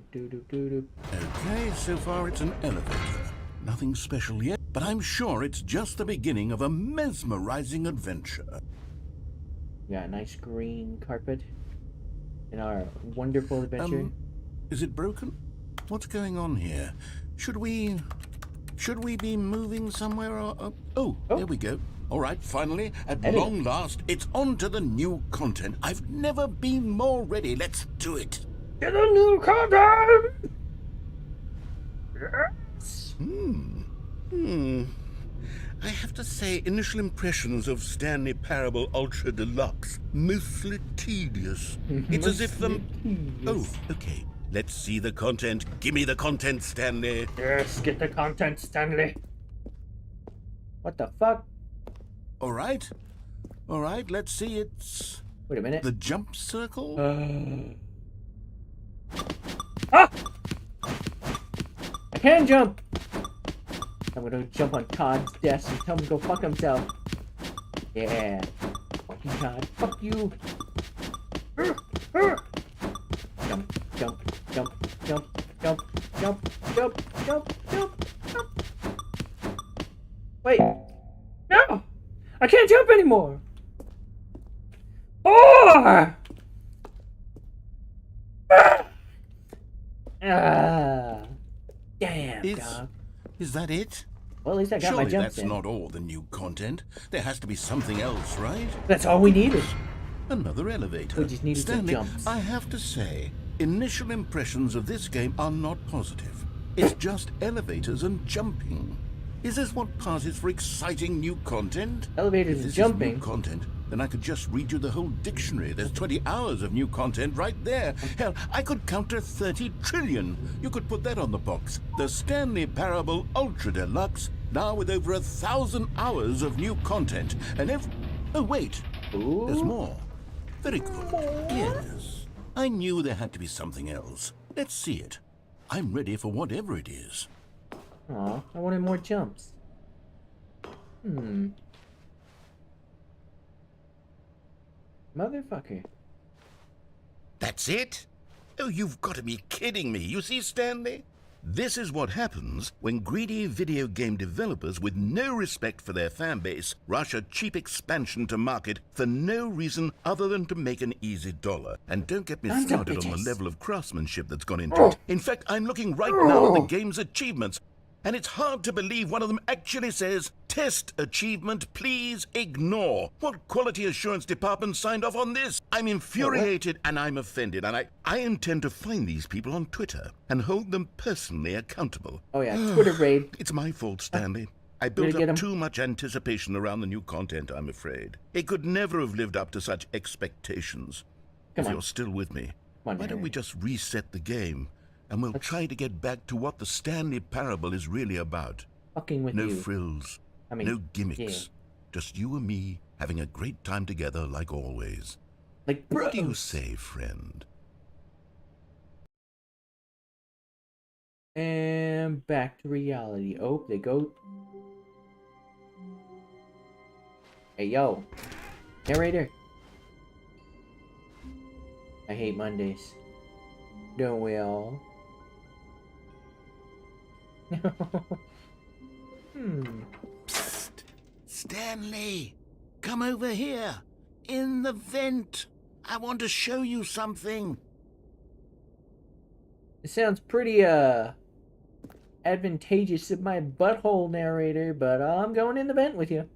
Speaker 2: so far it's an elevator. Nothing special yet, but I'm sure it's just the beginning of a mesmerizing adventure.
Speaker 1: Yeah, a nice green carpet in our wonderful adventure.
Speaker 2: Is it broken? What's going on here? Should we be moving somewhere or... Oh, there we go. All right, finally, at long last, it's on to the new content. I've never been more ready. Let's do it.
Speaker 1: Get a new content! Yes!
Speaker 2: I have to say, initial impressions of Stanley Parable Ultra Deluxe, mostly tedious. It's as if Oh, okay. Let's see the content. Give me the content, Stanley.
Speaker 1: Yes, get the content, Stanley. What the fuck?
Speaker 2: All right, let's see. It's...
Speaker 1: Wait a minute.
Speaker 2: the jump circle?
Speaker 1: Ah! I can jump! I'm gonna jump on Todd's desk and tell him to go fuck himself. Yeah. Fuck you, Todd. Fuck you. Jump, jump, jump, jump, jump, jump, jump, jump, jump, jump. Wait. No! I can't jump anymore! 4! Damn, dog.
Speaker 2: Is that it?
Speaker 1: Well, at least I got
Speaker 2: Surely
Speaker 1: my jumps
Speaker 2: that's
Speaker 1: in.
Speaker 2: not all the new content. There has to be something else, right?
Speaker 1: That's all we needed.
Speaker 2: Another elevator.
Speaker 1: We just needed some
Speaker 2: Stanley,
Speaker 1: jumps.
Speaker 2: I have to say, initial impressions of this game are not positive. It's just elevators and jumping. Is this what passes for exciting new content?
Speaker 1: Elevators
Speaker 2: If
Speaker 1: and
Speaker 2: this
Speaker 1: jumping.
Speaker 2: is new content, then I could just read you the whole dictionary. There's 20 hours of new content right there. Hell, I could counter 30 trillion. You could put that on the box. The Stanley Parable Ultra Deluxe, now with over 1,000 hours of new content. And oh, wait. There's more. Very good. Yes. I knew there had to be something else. Let's see it. I'm ready for whatever it is.
Speaker 1: Aw, I wanted more jumps. Motherfucker.
Speaker 2: That's it? Oh, you've got to be kidding me. You see, Stanley? This is what happens when greedy video game developers with no respect for their fan base rush a cheap expansion to market for no reason other than to make an easy dollar. And don't get me started on the level of craftsmanship that's gone into it. In fact, I'm looking right now at the game's achievements, and it's hard to believe one of them actually says, "Test achievement, please ignore." What quality assurance department signed off on this? I'm infuriated and I'm offended, and I intend to find these people on Twitter and hold them personally accountable.
Speaker 1: Oh yeah, Twitter raid.
Speaker 2: It's my fault, Stanley. I built up too much anticipation around the new content, I'm afraid. It could never have lived up to such expectations. If you're still with me, why don't we just reset the game? And we'll try to get back to what the Stanley Parable is really about.
Speaker 1: Fucking with
Speaker 2: you.
Speaker 1: you.
Speaker 2: No frills, no gimmicks. Just you and me having a great time together like always.
Speaker 1: Like bros.
Speaker 2: What do you say, friend?
Speaker 1: And back to reality. Oh, they go. Hey, yo. Narrator. I hate Mondays. Don't we all?
Speaker 2: Psst. Stanley, come over here. In the vent. I want to show you something.
Speaker 1: It sounds pretty, advantageous in my butthole, narrator, but I'm going in the vent with you.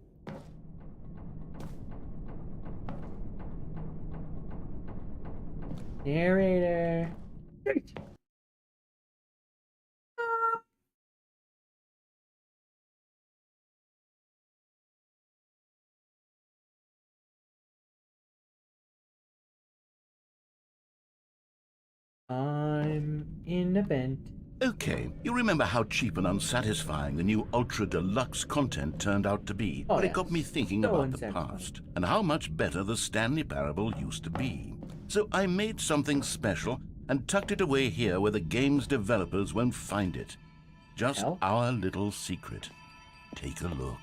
Speaker 1: Narrator. I'm in the vent.
Speaker 2: Okay, you remember how cheap and unsatisfying the new Ultra Deluxe content turned out to be,
Speaker 1: Oh,
Speaker 2: but it
Speaker 1: yeah.
Speaker 2: got me thinking
Speaker 1: So
Speaker 2: about the
Speaker 1: unsatisfying.
Speaker 2: past and how much better the Stanley Parable used to be. So I made something special and tucked it away here where the game's developers won't find it. Just
Speaker 1: Hell?
Speaker 2: our little secret. Take a look.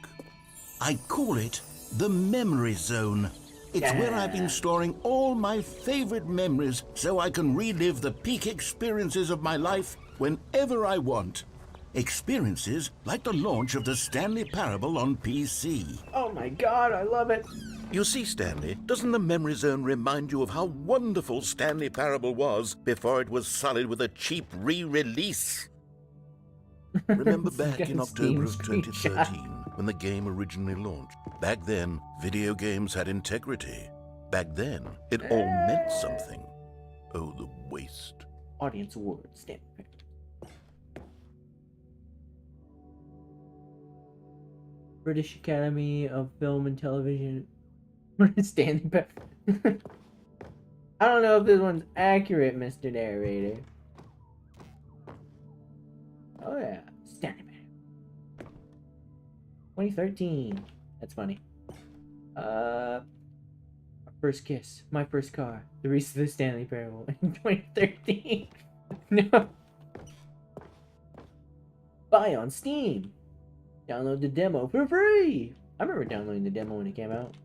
Speaker 2: I call it the Memory Zone. It's where I've been storing all my favorite memories so I can relive the peak experiences of my life whenever I want. Experiences like the launch of the Stanley Parable on PC.
Speaker 1: Oh my god, I love it.
Speaker 2: You see, Stanley, doesn't the Memory Zone remind you of how wonderful Stanley Parable was before it was sullied with a cheap re-release? Remember back in October of 2013, when the game originally launched? Back then, video games had integrity. Back then, it all meant something. Oh, the waste.
Speaker 1: Audience Award, Stanley Parable. British Academy of Film and Television. Stanley Parable. I don't know if this one's accurate, Mr. Narrator. Oh yeah, Stanley Parable. 2013. That's funny. My first kiss, my first car, the release of the Stanley Parable in 2013. No. Buy on Steam. Download the demo for free. I remember downloading the demo when it came out.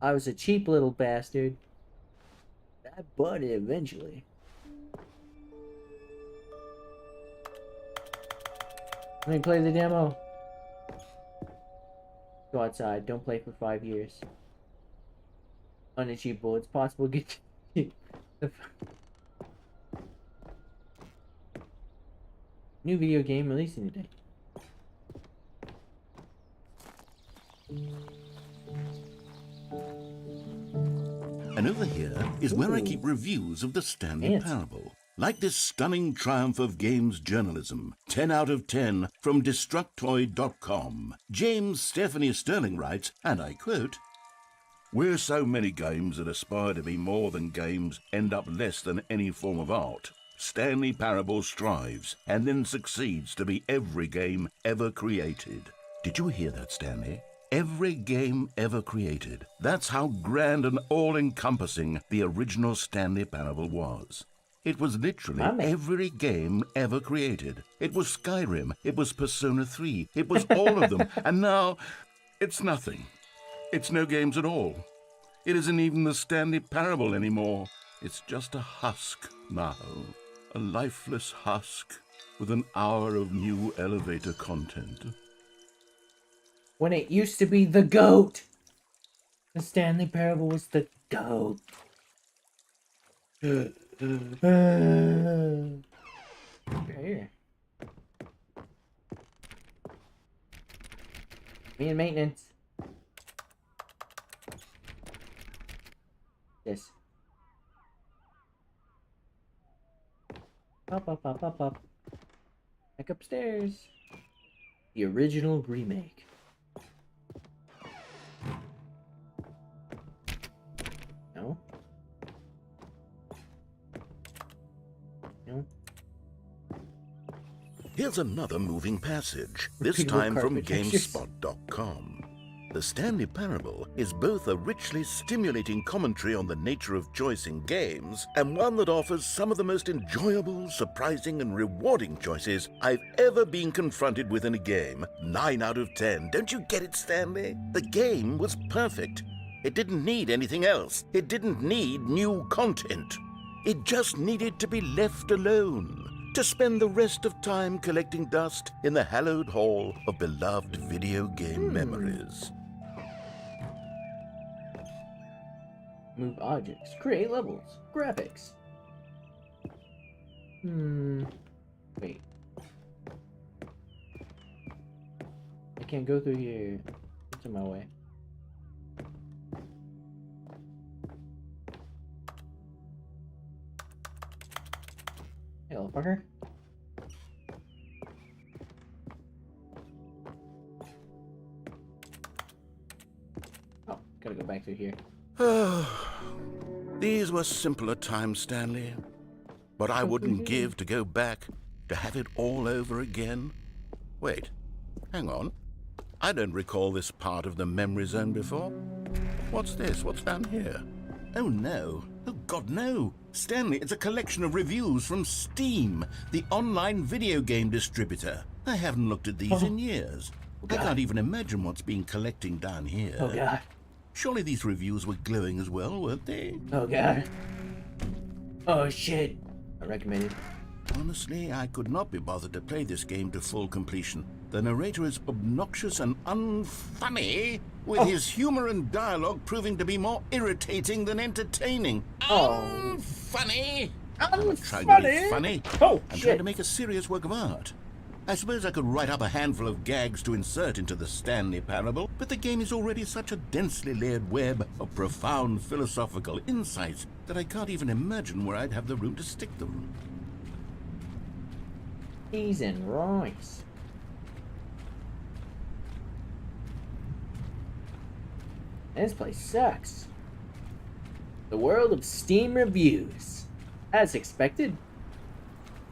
Speaker 1: I was a cheap little bastard. I bought it eventually. Let me play the demo. Go outside. Don't play for 5 years. Unachievable. It's possible to get the new video game releasing today.
Speaker 2: And over here is where I keep reviews of the Stanley Parable. Like this stunning triumph of games journalism, 10 out of 10 from Destructoid.com. James Stephanie Sterling writes, and I quote, "Where so many games that aspire to be more than games end up less than any form of art, Stanley Parable strives and then succeeds to be every game ever created." Did you hear that, Stanley? Every game ever created. That's how grand and all-encompassing the original Stanley Parable was. It was literally every game ever created. It was Skyrim, it was Persona 3, it was all of them, and now it's nothing. It's no games at all. It isn't even the Stanley Parable anymore. It's just a husk now. A lifeless husk with an hour of new elevator content.
Speaker 1: When it used to be the GOAT. The Stanley Parable was the GOAT. Here. Me and maintenance. This. Up. Back upstairs. The original remake. No. No.
Speaker 2: Here's another moving passage, this time from GameSpot.com. The Stanley Parable is both a richly stimulating commentary on the nature of choice in games and one that offers some of the most enjoyable, surprising, and rewarding choices I've ever been confronted with in a game. 9 out of 10. Don't you get it, Stanley? The game was perfect. It didn't need anything else. It didn't need new content. It just needed to be left alone, to spend the rest of time collecting dust in the hallowed hall of beloved video game memories.
Speaker 1: Move objects. Create levels. Graphics. Wait. I can't go through here. It's in my way. Hey, little fucker. Oh, gotta go back through here.
Speaker 2: These were simpler times, Stanley. What I wouldn't give to go back, to have it all over again. Wait, hang on. I don't recall this part of the memory zone before. What's this? What's down here? Oh no. Oh God, no. Stanley, it's a collection of reviews from Steam, the online video game distributor. I haven't looked at these in years. I can't even imagine what's been collecting down here.
Speaker 1: Oh God.
Speaker 2: Surely these reviews were glowing as well, weren't they?
Speaker 1: Oh God. Oh shit. I recommend it.
Speaker 2: Honestly, I could not be bothered to play this game to full completion. The narrator is obnoxious and unfunny, with his humor and dialogue proving to be more irritating than entertaining.
Speaker 1: Oh.
Speaker 2: Unfunny!
Speaker 1: I'm
Speaker 2: not trying to be funny.
Speaker 1: Oh
Speaker 2: I'm
Speaker 1: shit.
Speaker 2: trying to make a serious work of art. I suppose I could write up a handful of gags to insert into the Stanley Parable, but the game is already such a densely layered web of profound philosophical insights that I can't even imagine where I'd have the room to stick them.
Speaker 1: Cheese and rice. This place sucks. The world of Steam reviews. As expected.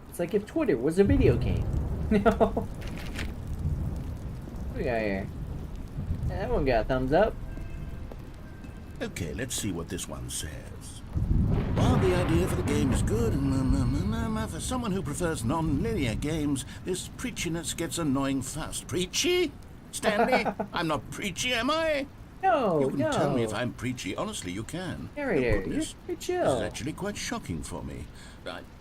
Speaker 1: It's like if Twitter was a video game. No. What we got here? That one got a thumbs up.
Speaker 2: Okay, let's see what this one says. While the idea for the game is good, for someone who prefers non-linear games, this preachiness gets annoying fast. Preachy? Stanley? I'm not preachy, am I?
Speaker 1: No,
Speaker 2: You can
Speaker 1: no.
Speaker 2: tell me if I'm preachy. Honestly, you can.
Speaker 1: Narrator,
Speaker 2: Oh, goodness.
Speaker 1: you're
Speaker 2: This
Speaker 1: chill.
Speaker 2: is actually quite shocking for me.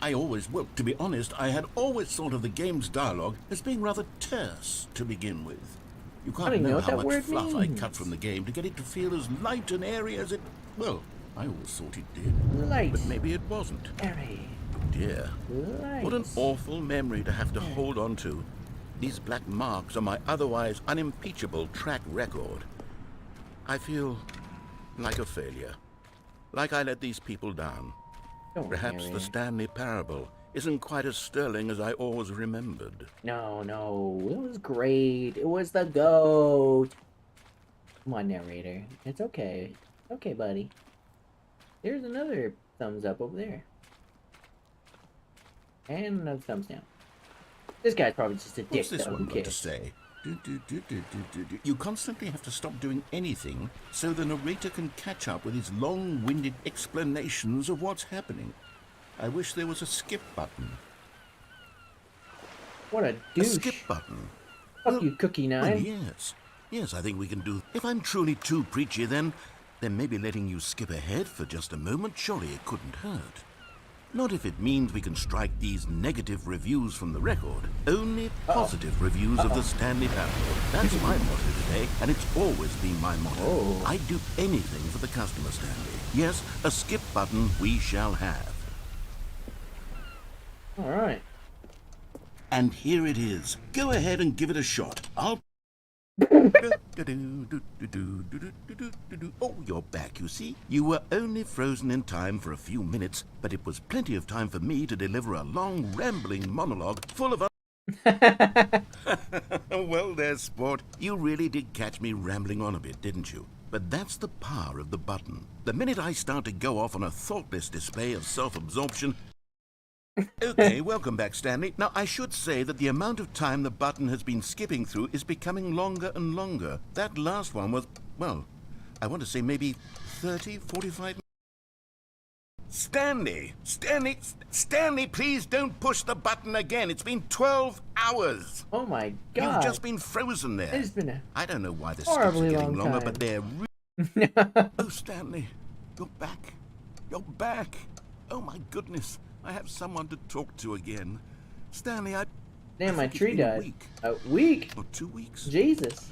Speaker 2: I always, well, to be honest, I had always thought of the game's dialogue as being rather terse to begin with. You
Speaker 1: I
Speaker 2: can't
Speaker 1: don't even know
Speaker 2: know
Speaker 1: what
Speaker 2: how
Speaker 1: that
Speaker 2: much
Speaker 1: word
Speaker 2: fluff I
Speaker 1: means.
Speaker 2: cut from the game to get it to feel as light and airy as it, well, I always thought it did.
Speaker 1: Light.
Speaker 2: But maybe it wasn't.
Speaker 1: Airy.
Speaker 2: Dear,
Speaker 1: Light.
Speaker 2: what an awful memory to have to hold on to. These black marks on my otherwise unimpeachable track record. I feel like a failure. Like I let these people down.
Speaker 1: Don't
Speaker 2: Perhaps
Speaker 1: worry.
Speaker 2: the Stanley Parable isn't quite as sterling as I always remembered.
Speaker 1: No, it was great. It was the GOAT. Come on, narrator. It's okay. Okay, buddy. There's another thumbs up over there. And another thumbs down. This guy's probably just a dick,
Speaker 2: What's this
Speaker 1: though.
Speaker 2: one
Speaker 1: Who
Speaker 2: got to
Speaker 1: cares?
Speaker 2: say? You constantly have to stop doing anything so the narrator can catch up with his long-winded explanations of what's happening. I wish there was a skip button.
Speaker 1: What a
Speaker 2: A
Speaker 1: douche.
Speaker 2: skip button.
Speaker 1: Fuck you, Cookie
Speaker 2: Well,
Speaker 1: Nine.
Speaker 2: yes. Yes, I think we can do... If I'm truly too preachy, then maybe letting you skip ahead for just a moment, surely it couldn't hurt. Not if it means we can strike these negative reviews from the record. Only positive reviews of the Stanley Parable. That's my motto today, and it's always been my motto.
Speaker 1: Oh.
Speaker 2: I'd do anything for the customer, Stanley. Yes, a skip button we shall have.
Speaker 1: Alright.
Speaker 2: And here it is. Go ahead and give it a shot. I'll... Oh, you're back, you see. You were only frozen in time for a few minutes, but it was plenty of time for me to deliver a long, rambling monologue full of... Well, there, sport. You really did catch me rambling on a bit, didn't you? But that's the power of the button. The minute I start to go off on a thoughtless display of self-absorption... Okay, welcome back, Stanley. Now, I should say that the amount of time the button has been skipping through is becoming longer and longer. That last one was, well, I want to say maybe 30, 45 minutes. Stanley, please don't push the button again. It's been 12 hours.
Speaker 1: Oh my god.
Speaker 2: You've just been frozen there.
Speaker 1: It's been a
Speaker 2: I don't know why the skips are
Speaker 1: horribly
Speaker 2: getting
Speaker 1: long
Speaker 2: longer,
Speaker 1: time.
Speaker 2: but they're... Oh, Stanley, you're back. You're back. Oh, my goodness. I have someone to talk to again. Stanley,
Speaker 1: Damn, my
Speaker 2: think it's
Speaker 1: tree
Speaker 2: been a
Speaker 1: died.
Speaker 2: week.
Speaker 1: A week?
Speaker 2: Or 2 weeks.
Speaker 1: Jesus.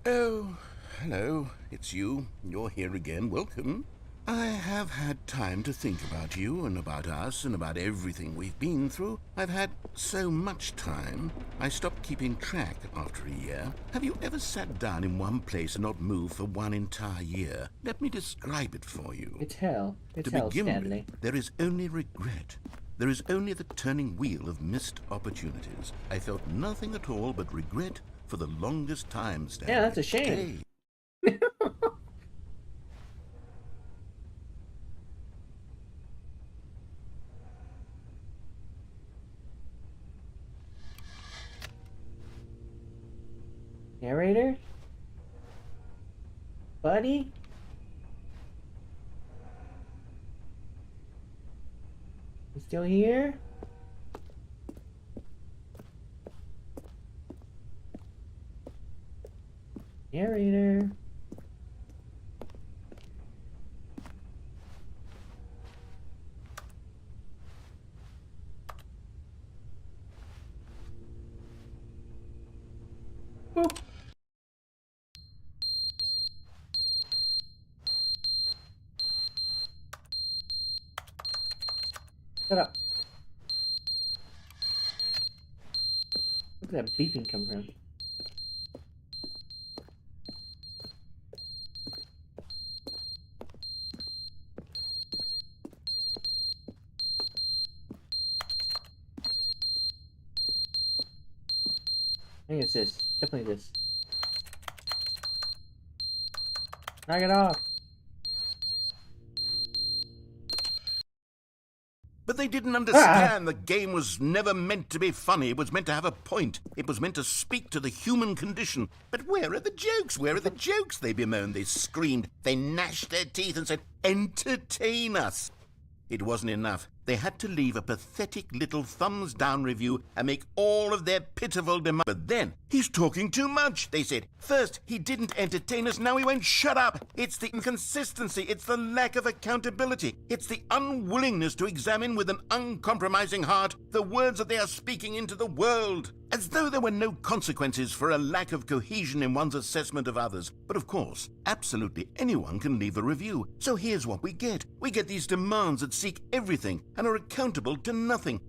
Speaker 2: Oh, hello. It's you. You're here again. Welcome. I have had time to think about you and about us and about everything we've been through. I've had so much time, I stopped keeping track after a year. Have you ever sat down in one place and not moved for one entire year? Let me describe it for you.
Speaker 1: It's hell. It's
Speaker 2: To
Speaker 1: hell,
Speaker 2: begin
Speaker 1: Stanley.
Speaker 2: with, there is only regret. There is only the turning wheel of missed opportunities. I felt nothing at all but regret for the longest time, Stanley.
Speaker 1: Yeah, that's a shame.
Speaker 2: Hey.
Speaker 1: Buddy? You still here? Narrator. Boop. Shut up. Where'd that beeping come from? I think it's this. Definitely this. Knock it off.
Speaker 2: But they didn't understand the game was never meant to be funny. It was meant to have a point. It was meant to speak to the human condition. But where are the jokes? Where are the jokes? They bemoaned, they screamed, they gnashed their teeth and said, entertain us. It wasn't enough. They had to leave a pathetic little thumbs-down review and make all of their pitiful demands. But then, he's talking too much, they said. First, he didn't entertain us, now he won't shut up. It's the inconsistency, it's the lack of accountability. It's the unwillingness to examine with an uncompromising heart the words that they are speaking into the world. As though there were no consequences for a lack of cohesion in one's assessment of others. But of course, absolutely anyone can leave a review. So here's what we get. We get these demands that seek everything and are accountable to nothing.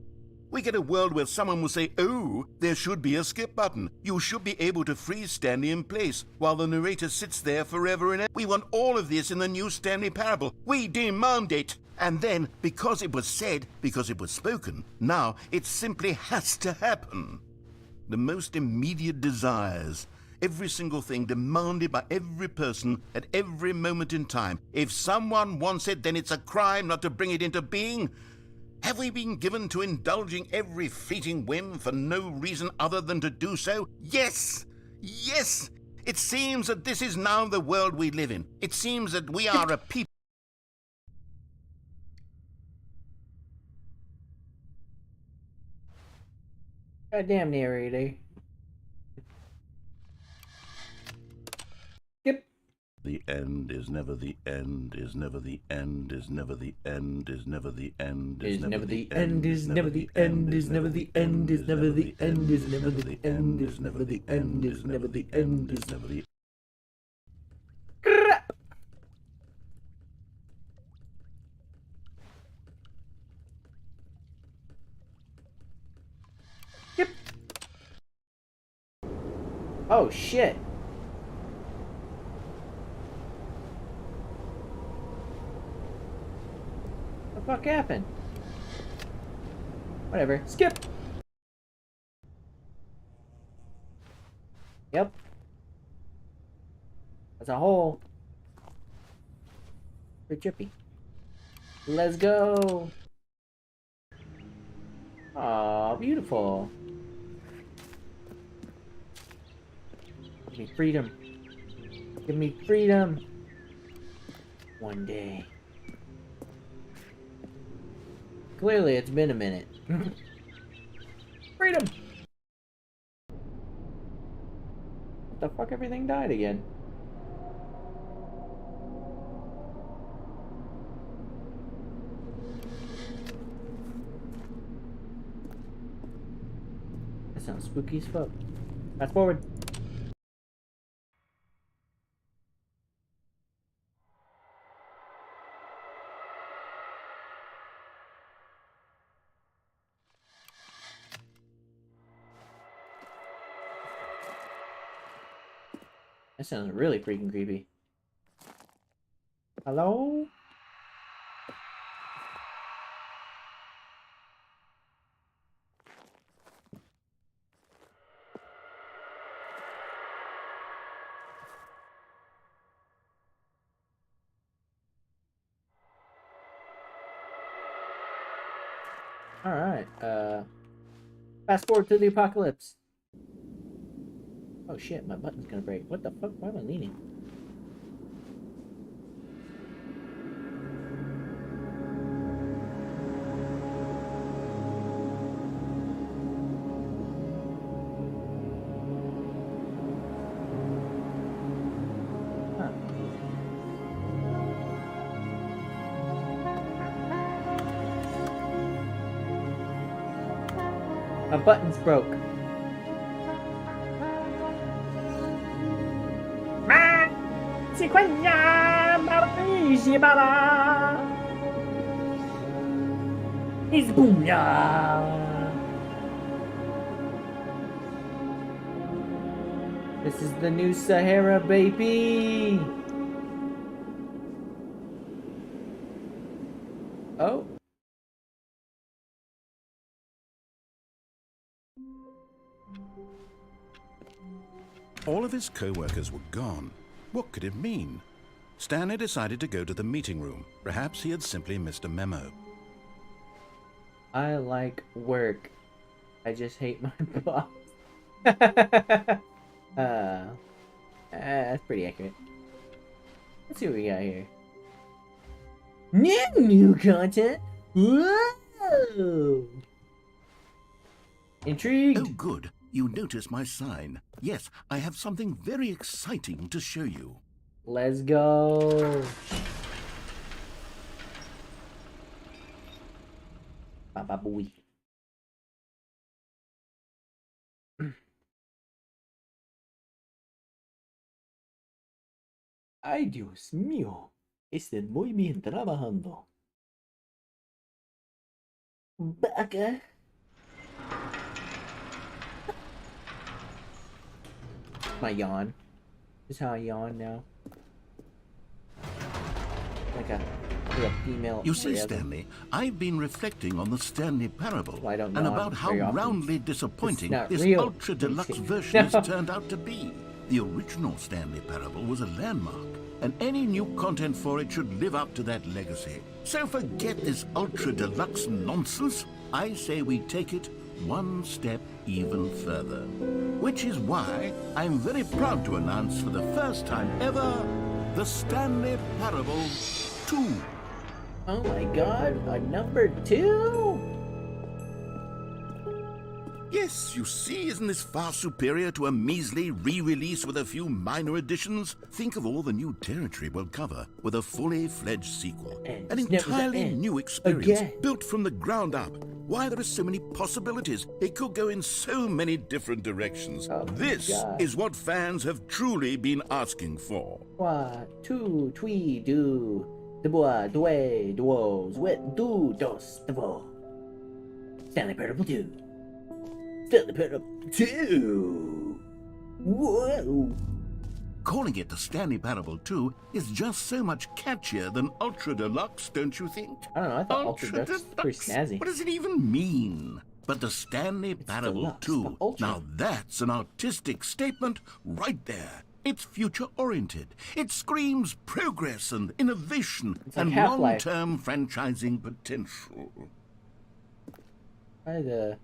Speaker 2: We get a world where someone will say, oh, there should be a skip button. You should be able to freeze Stanley in place while the narrator sits there forever and ever. We want all of this in the new Stanley Parable. We demand it. And then, because it was said, because it was spoken, now it simply has to happen. The most immediate desires, every single thing demanded by every person at every moment in time. If someone wants it, then it's a crime not to bring it into being. Have we been given to indulging every fleeting whim for no reason other than to do so? Yes! Yes! It seems that this is now the world we live in. It seems that we are a people.
Speaker 1: Goddamn narrator. Yep.
Speaker 2: The end is never the end, is never the end, is never the end, is never the end,
Speaker 1: Is never the end, is never the end, is never the end, is never the end, is never the end, is never the end, is never the end, is never the Yep. Oh shit. What the fuck happened? Whatever. Skip. Yep. That's a hole. Pretty trippy. Let's go. Aw, beautiful. Give me freedom. Give me freedom. One day. Clearly, it's been a minute. Freedom! What the fuck? Everything died again. That sounds spooky as fuck. Fast forward. That sounds really freaking creepy. Hello? Alright, fast forward to the apocalypse. Oh shit, my button's gonna break. What the fuck? Why am I leaning? My button's broke. This is the new Sahara, baby. Oh.
Speaker 2: All of his co-workers were gone. What could it mean? Stanley decided to go to the meeting room. Perhaps he had simply missed a memo.
Speaker 1: I like work. I just hate my boss. That's pretty accurate. Let's see what we got here. New content. Whoa! Intrigued.
Speaker 2: Oh, good. You notice my sign. Yes, I have something very exciting to show you.
Speaker 1: Let's go. Baba boy. Ay, Dios mío. Estén muy bien trabajando. Vaca. My yawn. This is how I yawn now. Like a female.
Speaker 2: You see,
Speaker 1: orgasm.
Speaker 2: Stanley, I've been reflecting on the Stanley Parable
Speaker 1: Well, I don't
Speaker 2: and
Speaker 1: know
Speaker 2: about how
Speaker 1: very often.
Speaker 2: roundly disappointing
Speaker 1: It's not
Speaker 2: this
Speaker 1: real.
Speaker 2: ultra-deluxe
Speaker 1: No.
Speaker 2: version has turned out to be. The original Stanley Parable was a landmark, and any new content for it should live up to that legacy. So forget this ultra-deluxe nonsense. I say we take it one step even further. Which is why I'm very proud to announce for the first time ever, the Stanley Parable 2.
Speaker 1: Oh my god, a number 2?
Speaker 2: Yes, you see, isn't this far superior to a measly re-release with a few minor additions? Think of all the new territory we'll cover with a fully fledged sequel.
Speaker 1: And
Speaker 2: An
Speaker 1: it's never the
Speaker 2: entirely
Speaker 1: end.
Speaker 2: new experience,
Speaker 1: Again.
Speaker 2: built from the ground up. Why, there are so many possibilities. It could go in so many different directions.
Speaker 1: Oh my
Speaker 2: This
Speaker 1: God.
Speaker 2: is what fans have truly been asking for.
Speaker 1: 1, 2, 3, 2. De bois, deux, duos, wet, do, dos, devo. Stanley Parable 2. Stanley Parable 2. Whoa.
Speaker 2: Calling it the Stanley Parable 2 is just so much catchier than Ultra Deluxe, don't you think?
Speaker 1: I don't know, I thought Ultra Deluxe was pretty snazzy.
Speaker 2: What does it even mean? But the Stanley Parable
Speaker 1: Deluxe,
Speaker 2: 2,
Speaker 1: but Ultra.
Speaker 2: now that's an artistic statement right there. It's future-oriented. It screams progress and innovation
Speaker 1: It's like
Speaker 2: and
Speaker 1: Half-Life.
Speaker 2: long-term franchising potential.
Speaker 1: I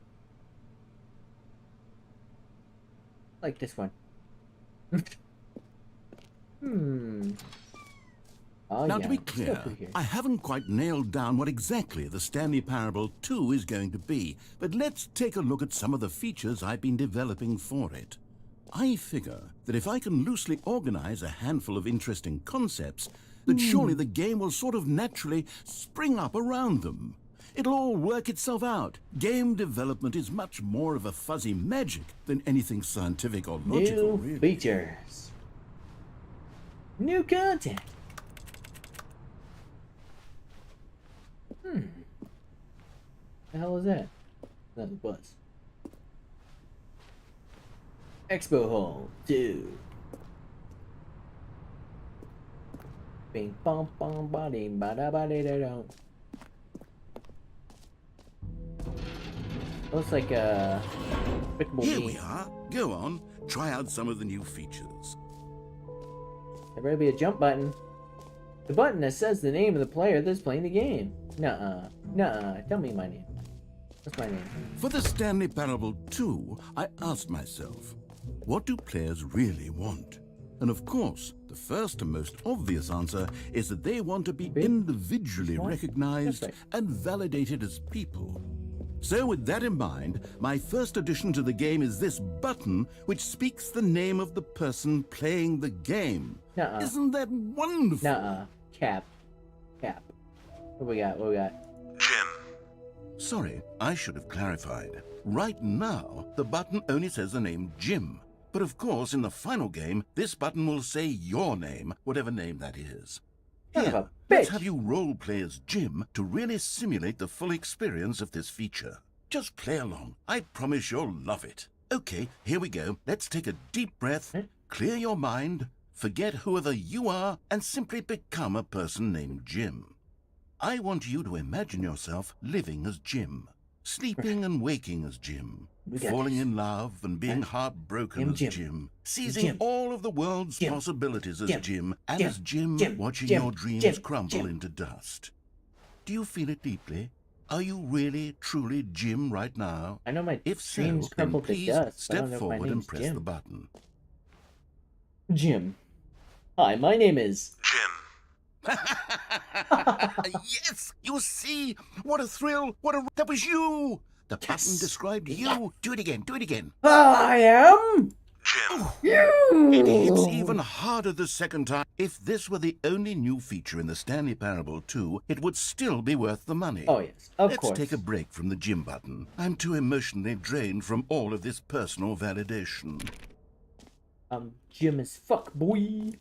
Speaker 1: like this one. Oh,
Speaker 2: Now,
Speaker 1: yeah,
Speaker 2: to be
Speaker 1: still
Speaker 2: clear,
Speaker 1: pretty here.
Speaker 2: I haven't quite nailed down what exactly the Stanley Parable 2 is going to be, but let's take a look at some of the features I've been developing for it. I figure that if I can loosely organize a handful of interesting concepts, that surely the game will sort of naturally spring up around them. It'll all work itself out. Game development is much more of a fuzzy magic than anything scientific or logical,
Speaker 1: New
Speaker 2: really.
Speaker 1: features. New content. The hell is that? That's a bus. Expo Hall 2. Bing bong bong body ba da ba da da. Looks like a Despicable
Speaker 2: Here
Speaker 1: Me.
Speaker 2: we are. Go on, try out some of the new features.
Speaker 1: There better be a jump button. The button that says the name of the player that's playing the game. Nuh-uh. Nuh-uh. Tell me my name. What's my name?
Speaker 2: For the Stanley Parable 2, I asked myself, what do players really want? And of course, the first and most obvious answer is that they want to be individually
Speaker 1: What?
Speaker 2: recognized
Speaker 1: That's
Speaker 2: and validated as people. So with that in mind, my first addition to the game is this button which speaks the name of the person playing the game.
Speaker 1: Nuh-uh.
Speaker 2: Isn't that wonderful?
Speaker 1: Nuh-uh. Cap. Cap. What we got? What we got?
Speaker 4: Jim,
Speaker 2: Sorry, I should have clarified. Right now, the button only says the name Jim. But of course, in the final game, this button will say your name, whatever name that is.
Speaker 1: Son of
Speaker 2: Here,
Speaker 1: a
Speaker 2: let's
Speaker 1: bitch.
Speaker 2: have you role-play as Jim to really simulate the full experience of this feature. Just play along. I promise you'll love it. Okay, here we go. Let's take a deep breath, clear your mind, forget whoever you are, and simply become a person named Jim. I want you to imagine yourself living as Jim, sleeping and waking as Jim, falling in love and being heartbroken as Jim, seizing all of the world's possibilities as Jim, and as Jim watching your dreams crumble into dust. Do you feel it deeply? Are you really, truly Jim right now?
Speaker 1: I know my
Speaker 2: If so,
Speaker 1: dreams
Speaker 2: then
Speaker 1: crumble to
Speaker 2: please
Speaker 1: dust. but I
Speaker 2: step
Speaker 1: don't know if my
Speaker 2: forward and
Speaker 1: name's
Speaker 2: press
Speaker 1: Jim.
Speaker 2: the button.
Speaker 1: Jim. Hi, my name is
Speaker 2: Jim. Yes, you see? What a thrill! That was you! The button described you. Do it again, do it again.
Speaker 1: I am
Speaker 2: Jim.
Speaker 1: you.
Speaker 2: It hits even harder the second time. If this were the only new feature in the Stanley Parable 2, it would still be worth the money.
Speaker 1: Oh yes, of
Speaker 2: Let's
Speaker 1: course.
Speaker 2: take a break from the Jim button. I'm too emotionally drained from all of this personal validation.
Speaker 1: I'm Jim as fuck, boy.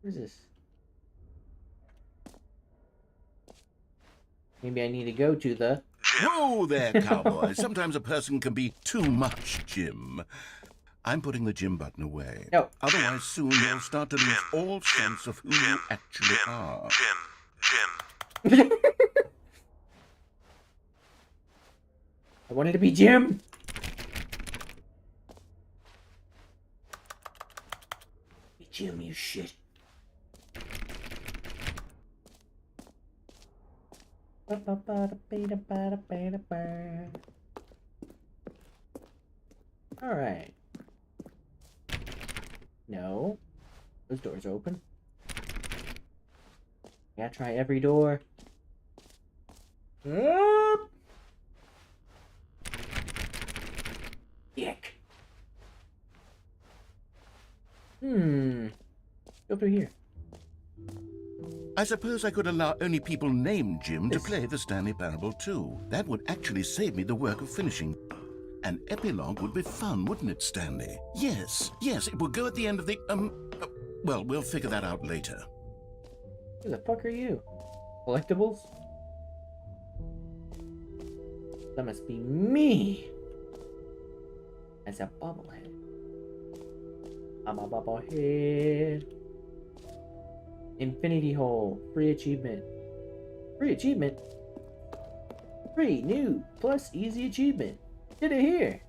Speaker 1: What is this? Maybe I need to go to the...
Speaker 2: Whoa there, cowboy. Sometimes a person can be too much Jim. I'm putting the Jim button away.
Speaker 1: No.
Speaker 2: Otherwise, soon you'll start to lose all sense of who you actually are.
Speaker 1: I wanted to be Jim. Be Jim, you shit. Alright. No. Those doors open. Gotta try every door. Dick. Go through here.
Speaker 2: I suppose I could allow only people named Jim to play the Stanley Parable 2. That would actually save me the work of finishing. An epilogue would be fun, wouldn't it, Stanley? Yes, it would go at the end of the, well, we'll figure that out later.
Speaker 1: Who the fuck are you? Collectibles? That must be me! As a bobblehead. I'm a bobblehead. Infinity Hole. Free achievement. Free achievement? Free, new, plus easy achievement. Did it here.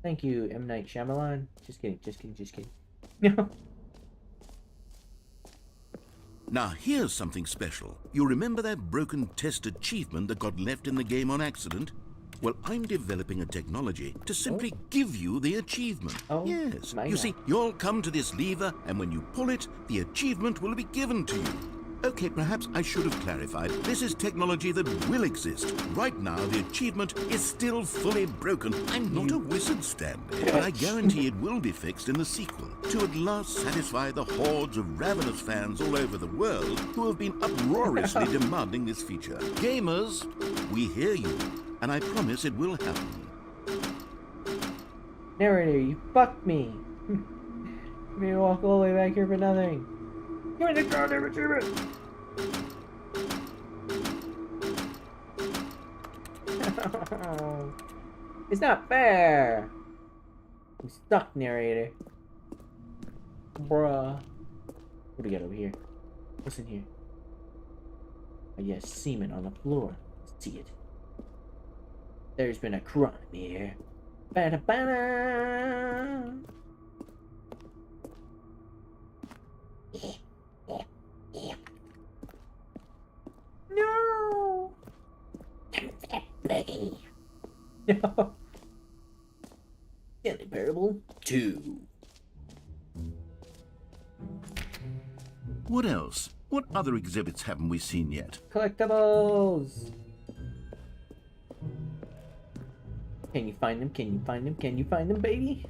Speaker 1: Thank you, M. Night Shyamalan. Just kidding. No.
Speaker 2: Now, here's something special. You remember that broken test achievement that got left in the game on accident? Well, I'm developing a technology to simply give you the achievement.
Speaker 1: Oh,
Speaker 2: yes.
Speaker 1: my
Speaker 2: You
Speaker 1: God.
Speaker 2: see, you'll come to this lever, and when you pull it, the achievement will be given to you. Okay, perhaps I should have clarified. This is technology that will exist. Right now, the achievement is still fully broken. I'm not a wizard, Stanley, but I guarantee it will be fixed in the sequel to at last satisfy the hordes of ravenous fans all over the world who have been uproariously demanding this feature. Gamers, we hear you, and I promise it will happen.
Speaker 1: Narrator, you fucked me. You made me walk all the way back here for nothing. Give me the goddamn achievement! It's not fair! I'm stuck, narrator. Bruh. What do we got over here? What's in here? Oh, yes, semen on the floor. Let's see it. There's been a crime here. Ba-da-ba-da! No! No! Stanley Parable 2.
Speaker 2: What else? What other exhibits haven't we seen yet?
Speaker 1: Collectibles! Can you find them? Can you find them? Can you find them, baby?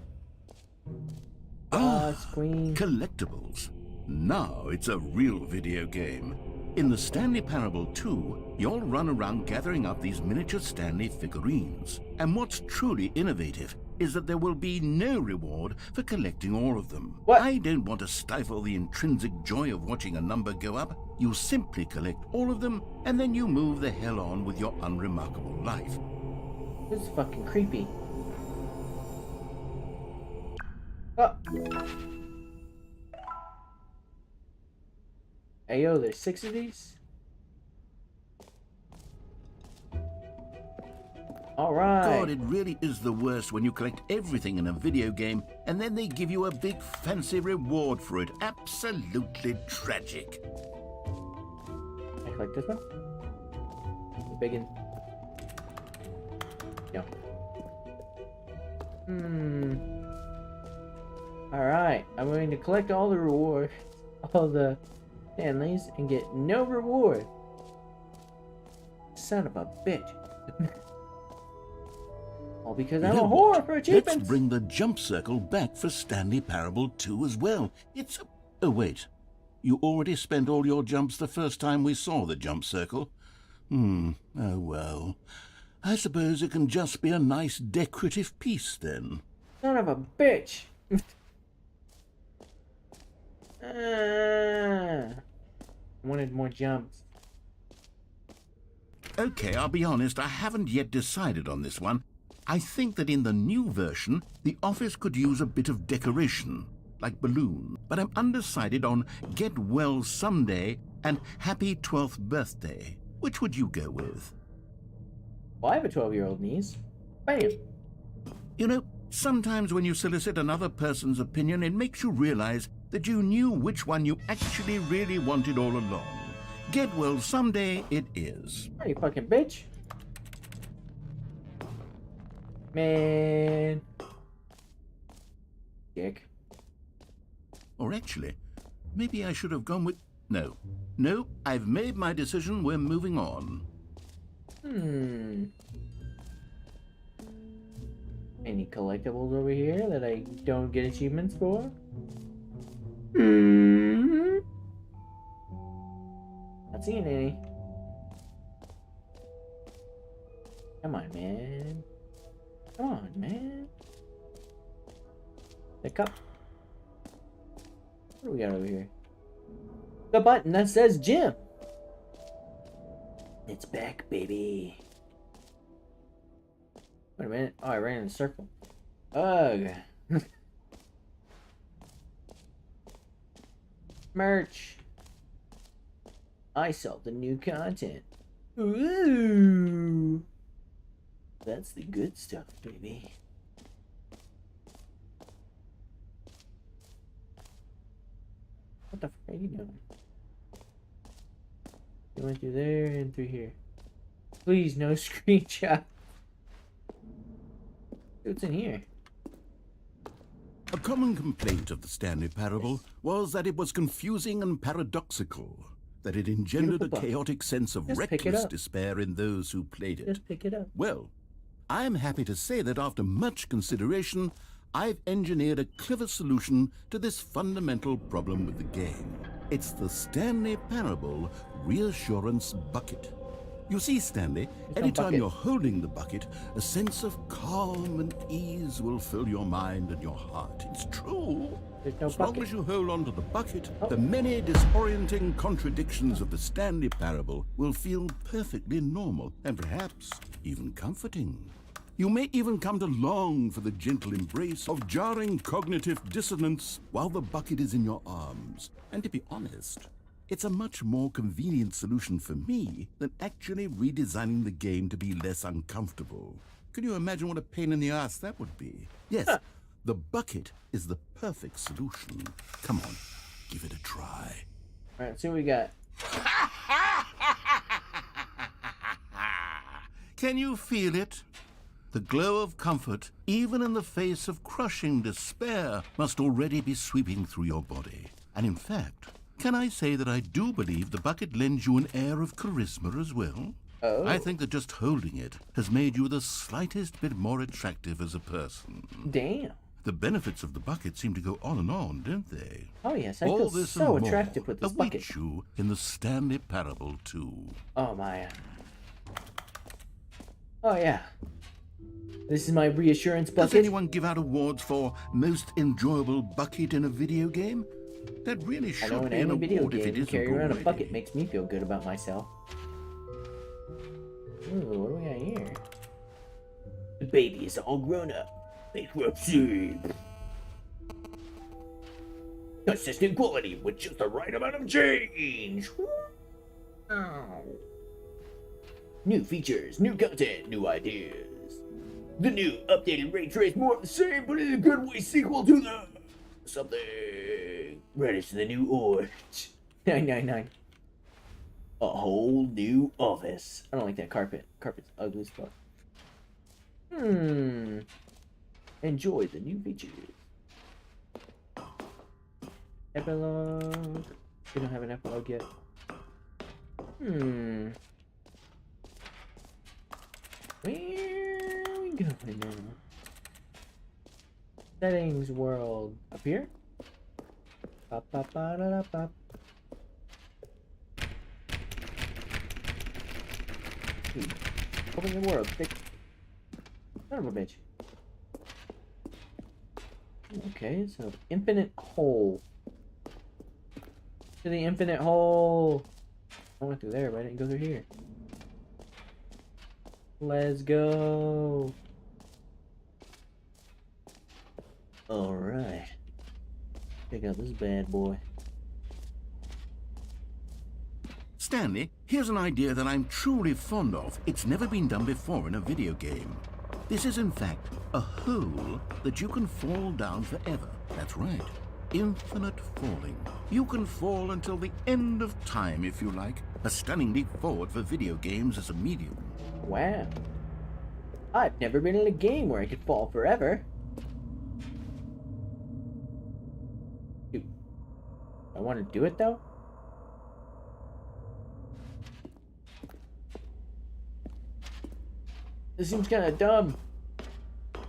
Speaker 1: Queen.
Speaker 2: Collectibles. Now it's a real video game. In the Stanley Parable 2, you'll run around gathering up these miniature Stanley figurines. And what's truly innovative is that there will be no reward for collecting all of them.
Speaker 1: What?
Speaker 2: I don't want to stifle the intrinsic joy of watching a number go up. You simply collect all of them, and then you move the hell on with your unremarkable life.
Speaker 1: This is fucking creepy. Oh. Hey, yo, there's 6 of these? Alright.
Speaker 2: God, it really is the worst when you collect everything in a video game and then they give you a big fancy reward for it. Absolutely tragic.
Speaker 1: I collect this one? The big one? No. Alright, I'm going to collect all the rewards, all the Stanleys, and get no reward. Son of a bitch. All because I'm a whore for achievements.
Speaker 2: Let's bring the jump circle back for Stanley Parable 2 as well. It's a... Oh, wait. You already spent all your jumps the first time we saw the jump circle. Oh, well. I suppose it can just be a nice decorative piece, then.
Speaker 1: Son of a bitch. I wanted more jumps.
Speaker 2: Okay, I'll be honest, I haven't yet decided on this one. I think that in the new version, the office could use a bit of decoration, like balloon. But I'm undecided on Get Well Someday and Happy 12th Birthday. Which would you go with?
Speaker 1: Well, I have a 12-year-old niece. Bam.
Speaker 2: You know, sometimes when you solicit another person's opinion, it makes you realize that you knew which one you actually really wanted all along. Get Well Someday it is.
Speaker 1: Are you fucking bitch? Man. Dick.
Speaker 2: Or actually, maybe I should have gone with... No. No, I've made my decision. We're moving on.
Speaker 1: Any collectibles over here that I don't get achievements for? Not seeing any. Come on, man. Come on, man. The cup. What do we got over here? The button that says gym. It's back, baby. Wait a minute. Oh, I ran in a circle. Ugh. Merch. I saw the new content. Ooh. That's the good stuff, baby. What the fuck are you doing? You went through there and through here. Please, no screenshot. What's in here?
Speaker 2: A common complaint of the Stanley Parable was that it was confusing and paradoxical, that it engendered a chaotic sense of reckless despair in those who played it.
Speaker 1: Just pick it up.
Speaker 2: Well, I'm happy to say that after much consideration, I've engineered a clever solution to this fundamental problem with the game. It's the Stanley Parable Reassurance Bucket. You see, Stanley, anytime you're holding the bucket, a sense of calm and ease will fill your mind and your heart. It's true.
Speaker 1: There's no
Speaker 2: as
Speaker 1: bucket.
Speaker 2: long as you hold on to the bucket, the many disorienting contradictions of the Stanley Parable will feel perfectly normal and perhaps even comforting. You may even come to long for the gentle embrace of jarring cognitive dissonance while the bucket is in your arms. And to be honest, it's a much more convenient solution for me than actually redesigning the game to be less uncomfortable. Can you imagine what a pain in the ass that would be? Yes, the bucket is the perfect solution. Come on, give it a try.
Speaker 1: All right, let's see what we got.
Speaker 2: Can you feel it? The glow of comfort, even in the face of crushing despair, must already be sweeping through your body. And in fact, can I say that I do believe the bucket lends you an air of charisma as well?
Speaker 1: Oh.
Speaker 2: I think that just holding it has made you the slightest bit more attractive as a person.
Speaker 1: Damn.
Speaker 2: The benefits of the bucket seem to go on and on, don't they?
Speaker 1: Oh yes, I
Speaker 2: All
Speaker 1: feel
Speaker 2: this
Speaker 1: so
Speaker 2: and more
Speaker 1: attractive with this
Speaker 2: await
Speaker 1: bucket.
Speaker 2: you in the Stanley Parable 2.
Speaker 1: Oh my. Oh yeah. This is my reassurance
Speaker 2: Does
Speaker 1: bucket.
Speaker 2: anyone give out awards for most enjoyable bucket in a video game? That really
Speaker 1: I
Speaker 2: should
Speaker 1: know in
Speaker 2: be an
Speaker 1: any video
Speaker 2: award if it
Speaker 1: game,
Speaker 2: isn't
Speaker 1: carrying around a
Speaker 2: already.
Speaker 1: bucket makes me feel good about myself. Ooh, what do we got here? The baby is all grown up. Bankruptcy. Consistent quality with just the right amount of change. Ow. New features, new content, new ideas. The new updated ray trace, more of the same, but in a good way sequel to the something. Ready to the new orange. 999. A whole new office. I don't like that carpet. Carpet's ugly as fuck. Enjoy the new features. Epilogue. We don't have an epilogue yet. Where are we going now? Settings world. Up here? Ba, ba, ba, da, da, ba. Open the world. Son of a bitch. Okay, so infinite hole. To the infinite hole. I went through there, but I didn't go through here. Let's go. Alright. Check out this bad boy.
Speaker 2: Stanley, here's an idea that I'm truly fond of. It's never been done before in a video game. This is, in fact, a hole that you can fall down forever. That's right. Infinite falling. You can fall until the end of time, if you like. A stunning leap forward for video games as a medium.
Speaker 1: Wow. I've never been in a game where I could fall forever. Dude, I want to do it though. This seems kind of dumb. I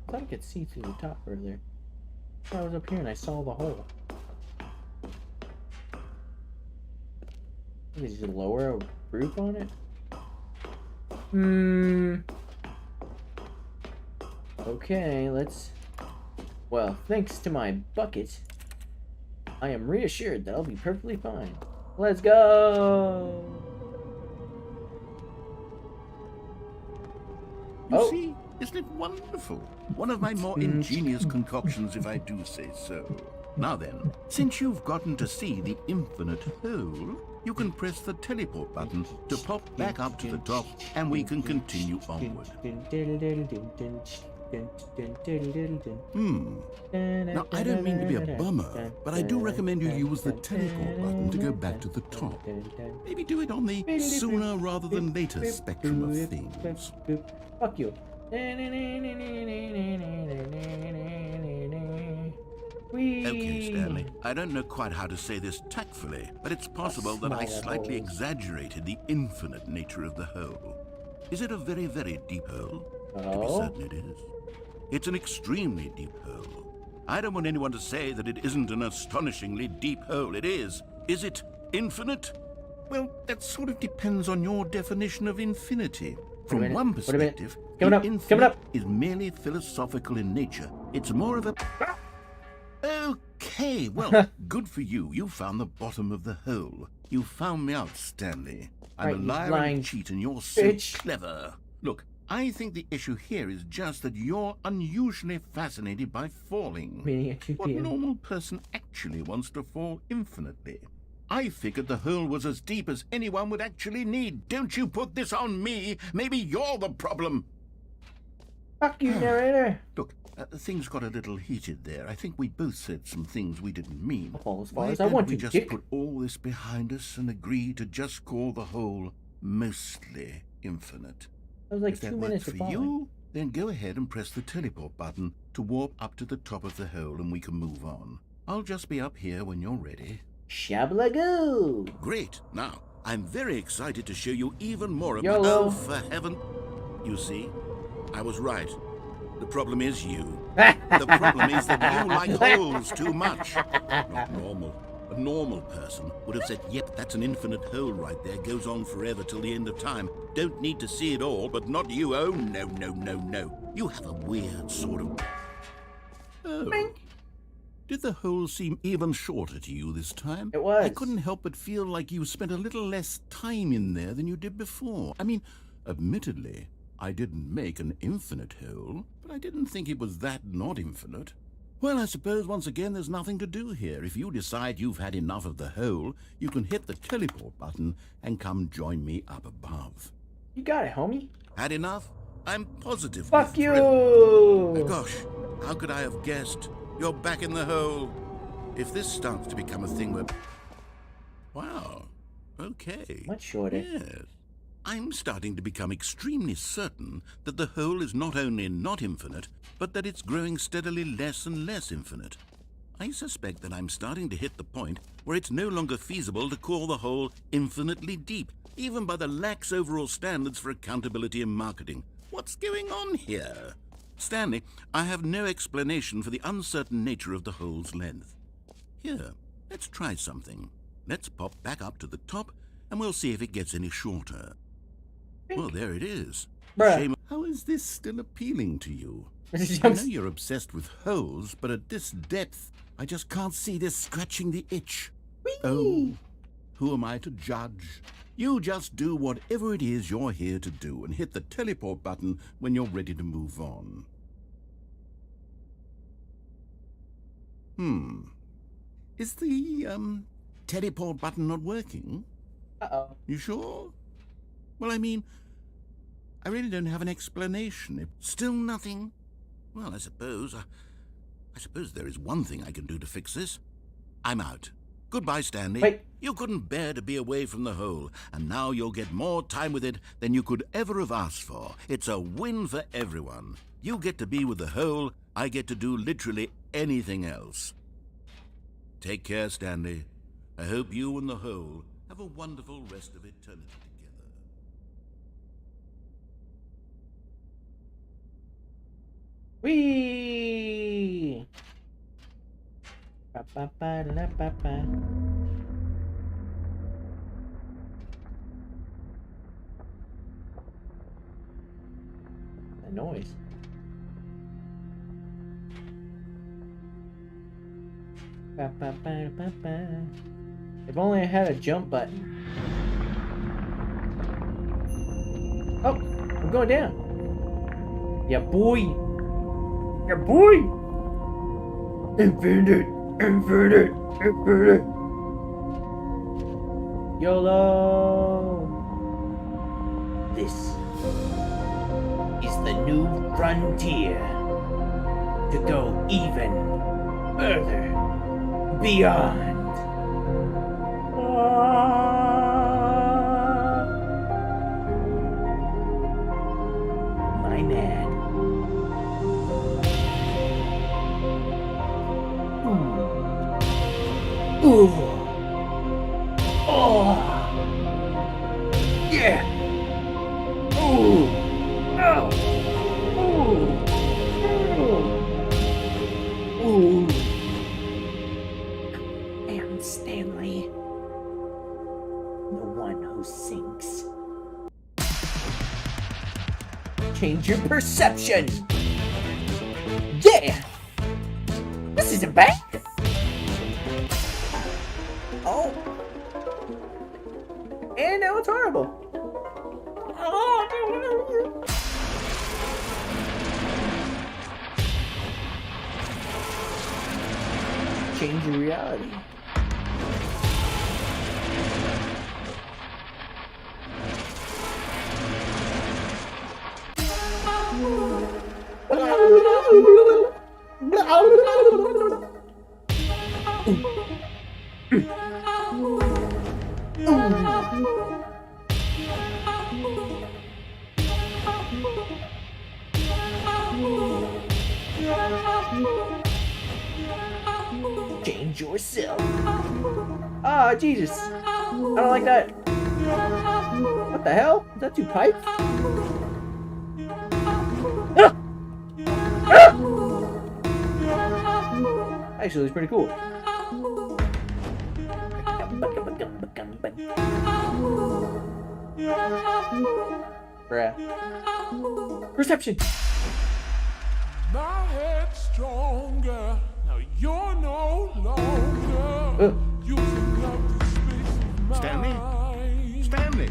Speaker 1: thought I could see through the top earlier. I was up here and I saw the hole. Maybe just lower a roof on it? Okay, let's... Well, thanks to my bucket, I am reassured that I'll be perfectly fine. Let's go!
Speaker 2: You see? Isn't it wonderful? One of my more ingenious concoctions, if I do say so. Now then, since you've gotten to see the infinite hole, you can press the teleport button to pop back up to the top, and we can continue onward. Now, I don't mean to be a bummer, but I do recommend you use the teleport button to go back to the top. Maybe do it on the sooner rather than later spectrum of things.
Speaker 1: Fuck you.
Speaker 2: Okay, Stanley. I don't know quite how to say this tactfully, but it's possible that I slightly exaggerated the infinite nature of the hole. Is it a very, very deep hole? To be certain it is. It's an extremely deep hole. I don't want anyone to say that it isn't an astonishingly deep hole. It is. Is it infinite? Well, that sort of depends on your definition of infinity. From one perspective, the infinite is merely philosophical in nature. It's more of a... Okay, well, good for you. You found the bottom of the hole. You found me out, Stanley. I'm a liar and a cheat, and you're so clever. Look, I think the issue here is just that you're unusually fascinated by falling. What normal person actually wants to fall infinitely? I figured the hole was as deep as anyone would actually need. Don't you put this on me. Maybe you're the problem.
Speaker 1: Fuck you, narrator.
Speaker 2: Look, things got a little heated there. I think we both said some things we didn't mean.
Speaker 1: Why don't we
Speaker 2: just put all this behind us and agree to just call the hole mostly infinite?
Speaker 1: That was like
Speaker 2: If
Speaker 1: 2
Speaker 2: that
Speaker 1: minutes
Speaker 2: works for you, then go ahead and press the teleport button to warp up to the top of the hole and we can move on. I'll just be up here when you're ready.
Speaker 1: Shablagoo!
Speaker 2: Great. Now, I'm very excited to show you even more of
Speaker 1: YOLO.
Speaker 2: Oh, for heaven. You see, I was right. The problem is you. The problem is that you like holes too much. Not normal. A normal person would have said, yep, that's an infinite hole right there. Goes on forever till the end of time. Don't need to see it all, but not you. Oh, no, no, no, no. You have a weird sort of... Oh.
Speaker 1: Bink.
Speaker 2: Did the hole seem even shorter to you this time?
Speaker 1: It was.
Speaker 2: I couldn't help but feel like you spent a little less time in there than you did before. I mean, admittedly, I didn't make an infinite hole, but I didn't think it was that not infinite. Well, I suppose once again there's nothing to do here. If you decide you've had enough of the hole, you can hit the teleport button and come join me up above.
Speaker 1: You got it, homie.
Speaker 2: Had enough? I'm positive.
Speaker 1: Fuck you!
Speaker 2: Oh, gosh, how could I have guessed? You're back in the hole. If this starts to become a thing where... Wow. Okay.
Speaker 1: Much shorter.
Speaker 2: Yes. I'm starting to become extremely certain that the hole is not only not infinite, but that it's growing steadily less and less infinite. I suspect that I'm starting to hit the point where it's no longer feasible to call the hole infinitely deep, even by the lax overall standards for accountability and marketing. What's going on here? Stanley, I have no explanation for the uncertain nature of the hole's length. Here, let's try something. Let's pop back up to the top, and we'll see if it gets any shorter. Well, there it is.
Speaker 1: Bruh.
Speaker 2: Shame. How is this still appealing to you? I
Speaker 1: I'm
Speaker 2: know you're obsessed with holes, but at this depth, I just can't see this scratching the itch. Oh, who am I to judge? You just do whatever it is you're here to do and hit the teleport button when you're ready to move on. Is the, teleport button not working?
Speaker 1: Uh-oh.
Speaker 2: You sure? Well, I mean, I really don't have an explanation. It's still nothing? Well, I suppose there is one thing I can do to fix this. I'm out. Goodbye, Stanley.
Speaker 1: Wait.
Speaker 2: You couldn't bear to be away from the hole, and now you'll get more time with it than you could ever have asked for. It's a win for everyone. You get to be with the hole, I get to do literally anything else. Take care, Stanley. I hope you and the hole have a wonderful rest of eternity together.
Speaker 1: Whee! Ba-ba-ba-da-ba-ba. The noise. Ba-ba-ba-da-ba-ba. If only I had a jump button. Oh, I'm going down. Yeah, boy. Yeah, boy. Infinite, infinite, infinite. YOLO. This is the new frontier. To go even further beyond. My man. Ooh. Oh. Yeah. Ooh. Oh. Ooh. Ooh. And Stanley, the one who sinks. Change your perception. Yeah. This isn't bad. Oh. And now it's horrible. Change your reality. Change yourself. Ah, Jesus. I don't like that. What the hell? Is that two pipes? Ah! Actually, it's pretty cool. Bruh. Perception.
Speaker 4: My head's stronger. Now you're no longer using up the space of mine.
Speaker 2: Stanley? Stanley?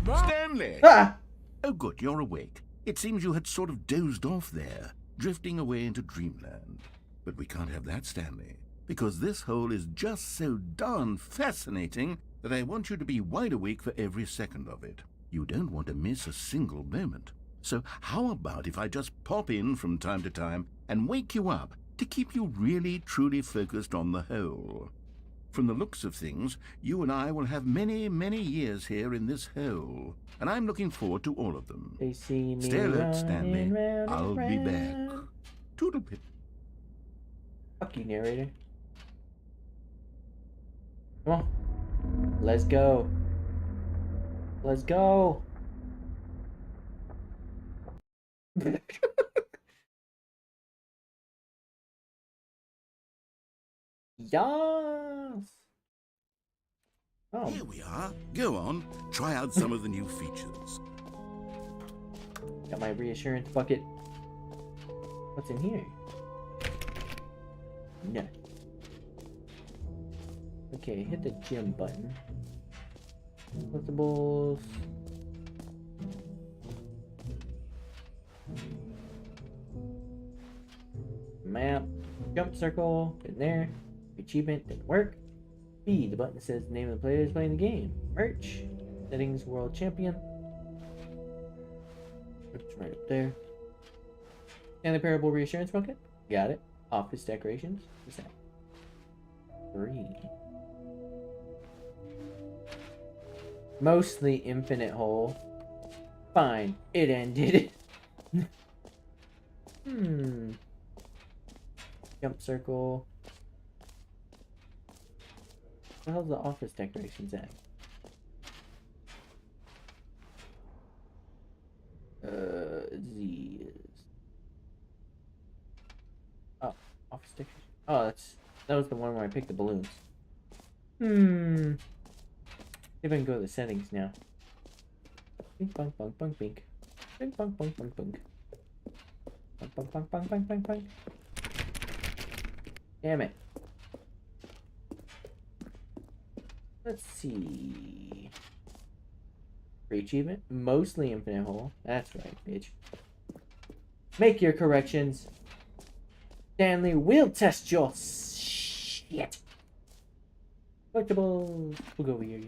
Speaker 2: Stanley!
Speaker 1: Ah!
Speaker 2: Oh, good, you're awake. It seems you had sort of dozed off there, drifting away into dreamland. But we can't have that, Stanley, because this hole is just so darn fascinating that I want you to be wide awake for every second of it. You don't want to miss a single moment. So how about if I just pop in from time to time and wake you up to keep you really, truly focused on the hole? From the looks of things, you and I will have many, many years here in this hole, and I'm looking forward to all of them.
Speaker 1: They see me
Speaker 2: Stay alert, Stanley.
Speaker 1: running round
Speaker 2: I'll
Speaker 1: and
Speaker 2: be back.
Speaker 1: round.
Speaker 2: Toodlepip.
Speaker 1: Fuck you, narrator. Come on. Let's go. Let's go. Yes. Oh,
Speaker 2: Here we are. Go on, try out some of the new features.
Speaker 1: got my reassurance bucket. What's in here? No. Okay, hit the gym button. Collectibles. Map. Jump circle. In there. Achievement didn't work. B. The button says the name of the players playing the game. Merch. Settings world champion. It's right up there. Stanley Parable reassurance bucket. Got it. Office decorations. What's that? 3. Mostly infinite hole. Fine. It ended. Jump circle. Where the hell's the office decorations at? Z is. Oh, office decorations. Oh, that was the one where I picked the balloons. See if I can go to the settings now. Bink bunk bunk bunk bink. Bink bunk bunk bunk bunk. Bunk bunk bunk bunk bunk bunk bunk. Damn it. Let's see. Free achievement. Mostly infinite hole. That's right, bitch. Make your corrections. Stanley will test your shit. Collectibles. We'll go over here.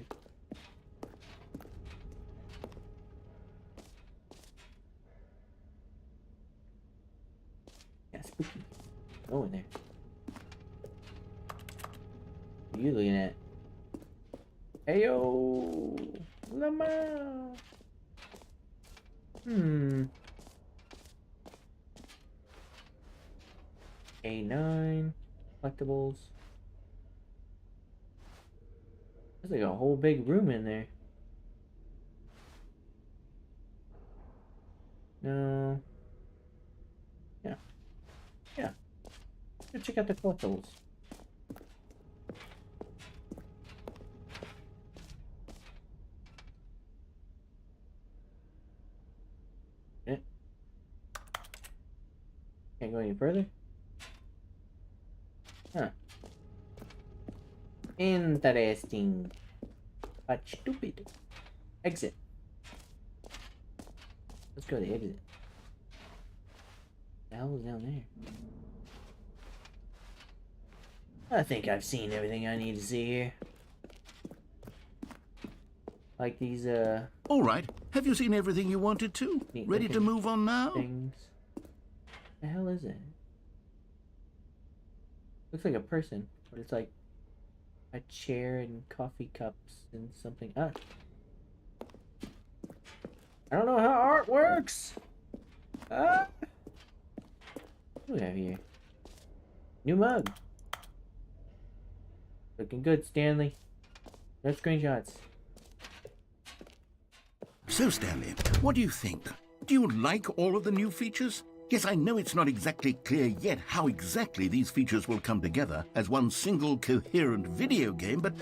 Speaker 1: Yeah, spooky. Go in there. What are you looking at? Heyo! Lamau! A9. Collectibles. There's like a whole big room in there. No. Yeah. Yeah. Let's check out the collectibles. Can't go any further? Huh. Interesting. But stupid. Exit. Let's go to the exit. What the hell is down there? I think I've seen everything I need to see here. Like these,
Speaker 2: All right. Have you seen everything you wanted to?
Speaker 1: Neat
Speaker 2: Ready to
Speaker 1: looking
Speaker 2: move on now?
Speaker 1: things. The hell is it? Looks like a person, but it's like a chair and coffee cups and something. Ah. I don't know how art works. Ah. What do we have here? New mug. Looking good, Stanley. No screenshots.
Speaker 2: So, Stanley, what do you think? Do you like all of the new features? Yes, I know it's not exactly clear yet how exactly these features will come together as one single coherent video game, but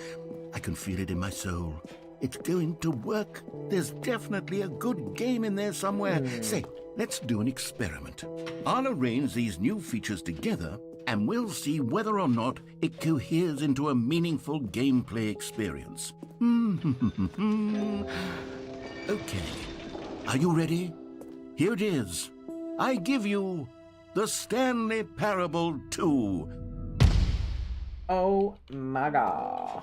Speaker 2: I can feel it in my soul. It's going to work. There's definitely a good game in there somewhere. Say, let's do an experiment. I'll arrange these new features together, and we'll see whether or not it coheres into a meaningful gameplay experience. Okay. Are you ready? Here it is. I give you the Stanley Parable 2.
Speaker 1: Oh my god.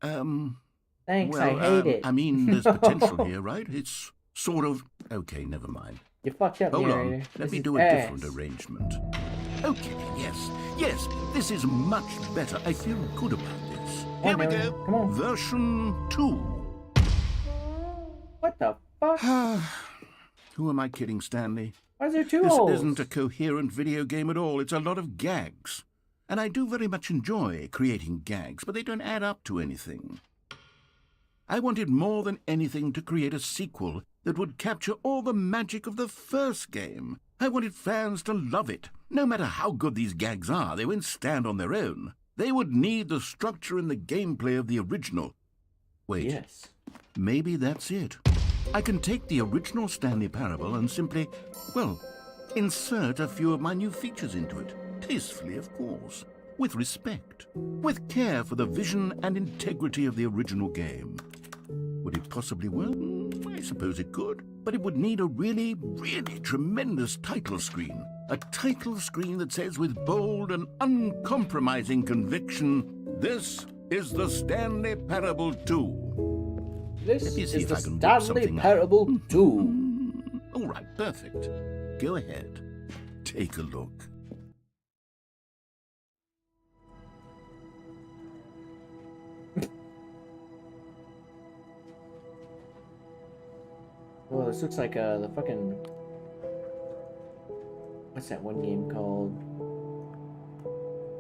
Speaker 1: Thanks,
Speaker 2: Well,
Speaker 1: I hate it.
Speaker 2: I mean, there's potential here, right? It's sort of... Okay, never mind.
Speaker 1: You fucked up,
Speaker 2: Hold
Speaker 1: narrator.
Speaker 2: on. Let
Speaker 1: This
Speaker 2: me
Speaker 1: is
Speaker 2: do a
Speaker 1: ass.
Speaker 2: different arrangement. Okay, yes, this is much better. I feel good about this. Here we
Speaker 1: narrator.
Speaker 2: go.
Speaker 1: Come on.
Speaker 2: Version 2.
Speaker 1: What the fuck?
Speaker 2: Who am I kidding, Stanley?
Speaker 1: Why is there two
Speaker 2: This
Speaker 1: holes?
Speaker 2: isn't a coherent video game at all. It's a lot of gags. And I do very much enjoy creating gags, but they don't add up to anything. I wanted more than anything to create a sequel that would capture all the magic of the first game. I wanted fans to love it. No matter how good these gags are, they won't stand on their own. They would need the structure and the gameplay of the original. Wait,
Speaker 1: Yes.
Speaker 2: maybe that's it. I can take the original Stanley Parable and simply, well, insert a few of my new features into it. Tastefully, of course. With respect. With care for the vision and integrity of the original game. Would it possibly work? I suppose it could. But it would need a really, really tremendous title screen. A title screen that says with bold and uncompromising conviction, "This is the Stanley Parable 2.
Speaker 1: This
Speaker 2: Let me see
Speaker 1: is
Speaker 2: if
Speaker 1: the
Speaker 2: I can whip
Speaker 1: Stanley
Speaker 2: something up.
Speaker 1: Parable 2.
Speaker 2: All right, perfect. Go ahead. Take a look.
Speaker 1: Well, this looks like the fucking... What's that one game called?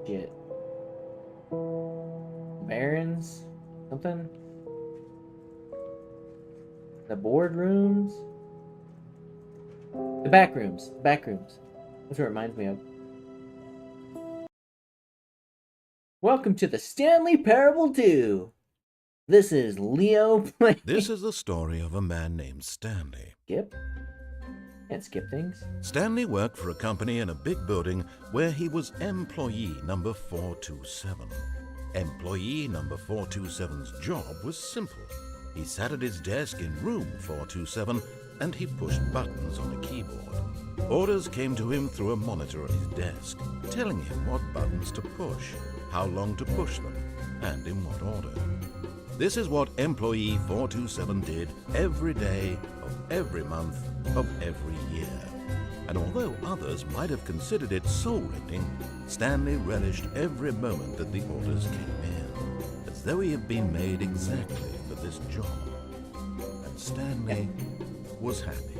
Speaker 1: Shit. Barons? Something? The boardrooms? The back rooms. The back rooms. That's what it reminds me of. Welcome to the Stanley Parable 2. This is Leo playing...
Speaker 2: This is the story of a man named Stanley.
Speaker 1: Skip? Can't skip things.
Speaker 2: Stanley worked for a company in a big building where he was employee number 427. Employee number 427's job was simple. He sat at his desk in room 427 and he pushed buttons on a keyboard. Orders came to him through a monitor on his desk, telling him what buttons to push, how long to push them, and in what order. This is what employee 427 did every day of every month of every year. And although others might have considered it soul-rending, Stanley relished every moment that the orders came in, as though he had been made exactly for this job. And Stanley was happy.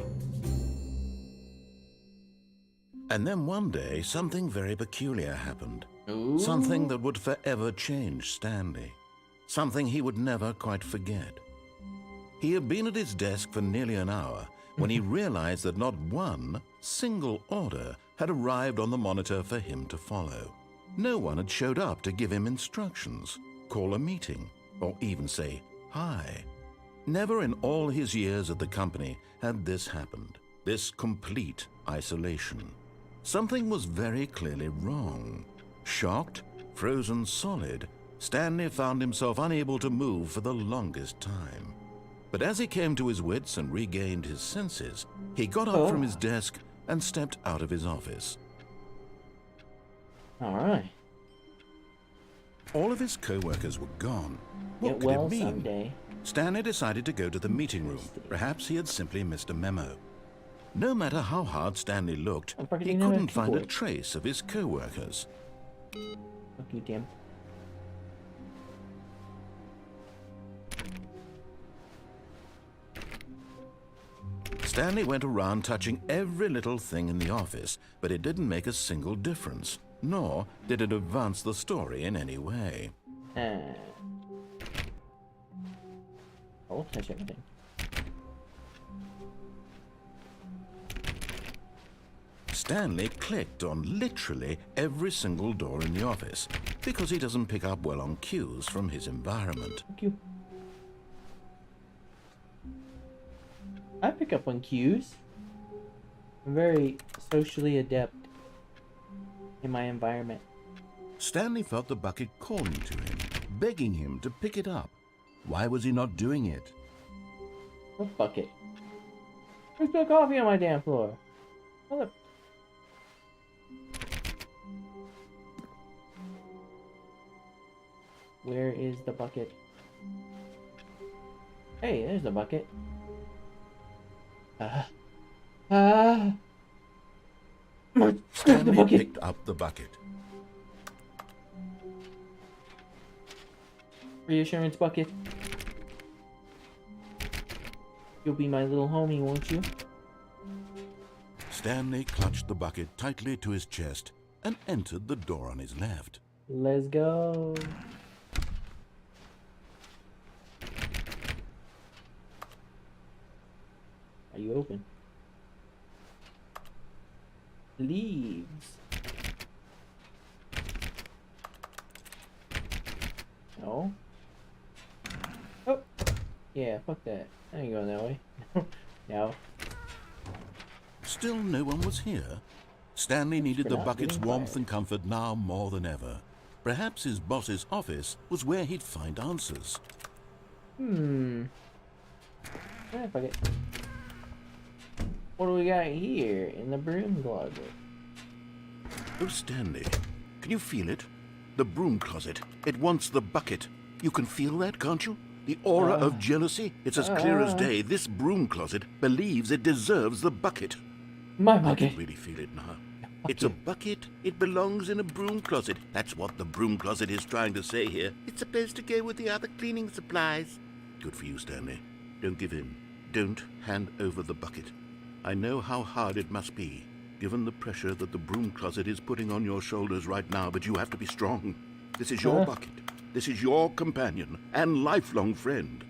Speaker 2: And then one day, something very peculiar happened.
Speaker 1: Ooh.
Speaker 2: Something that would forever change Stanley. Something he would never quite forget. He had been at his desk for nearly an hour when he realized that not one single order had arrived on the monitor for him to follow. No one had showed up to give him instructions, call a meeting, or even say hi. Never in all his years at the company had this happened, this complete isolation. Something was very clearly wrong. Shocked, frozen solid, Stanley found himself unable to move for the longest time. But as he came to his wits and regained his senses, he got up from his desk and stepped out of his office.
Speaker 1: Alright.
Speaker 2: All of his co-workers were gone. What
Speaker 1: Get
Speaker 2: could
Speaker 1: well
Speaker 2: it mean?
Speaker 1: someday.
Speaker 2: Stanley decided to go to the meeting room. Perhaps he had simply missed a memo. No matter how hard Stanley looked,
Speaker 1: fucking
Speaker 2: he
Speaker 1: didn't have a
Speaker 2: couldn't find a
Speaker 1: keyboard.
Speaker 2: trace of his co-workers.
Speaker 1: Fuck you, Tim.
Speaker 2: Stanley went around touching every little thing in the office, but it didn't make a single difference, nor did it advance the story in any way.
Speaker 1: Oh, touch everything.
Speaker 2: Stanley clicked on literally every single door in the office because he doesn't pick up well on cues from his environment.
Speaker 1: Thank you. I pick up on cues. I'm very socially adept in my environment.
Speaker 2: Stanley felt the bucket calling to him, begging him to pick it up. Why was he not doing it?
Speaker 1: What bucket? Who spilled coffee on my damn floor? Mother... Where is the bucket? Hey, there's the bucket.
Speaker 2: Stanley
Speaker 1: the bucket.
Speaker 2: picked up the bucket.
Speaker 1: Reassurance bucket. You'll be my little homie, won't you?
Speaker 2: Stanley clutched the bucket tightly to his chest and entered the door on his left.
Speaker 1: Let's go. Are you open? Leaves. No. Oh. Yeah, fuck that. I ain't going that way. No.
Speaker 2: Still no one was here. Stanley needed
Speaker 1: for
Speaker 2: the
Speaker 1: not
Speaker 2: bucket's
Speaker 1: getting
Speaker 2: warmth
Speaker 1: fired.
Speaker 2: and comfort now more than ever. Perhaps his boss's office was where he'd find answers.
Speaker 1: Fuck it. What do we got here in the broom closet?
Speaker 2: Oh, Stanley, can you feel it? The broom closet. It wants the bucket. You can feel that, can't you? The aura of jealousy. It's as clear as day. This broom closet believes it deserves the bucket.
Speaker 1: My
Speaker 2: I
Speaker 1: bucket.
Speaker 2: can really feel it now. It's a bucket. It belongs in a broom closet. That's what the broom closet is trying to say here. It's supposed to go with the other cleaning supplies. Good for you, Stanley. Don't give in. Don't hand over the bucket. I know how hard it must be, given the pressure that the broom closet is putting on your shoulders right now, but you have to be strong. This is your bucket. This is your companion and lifelong friend.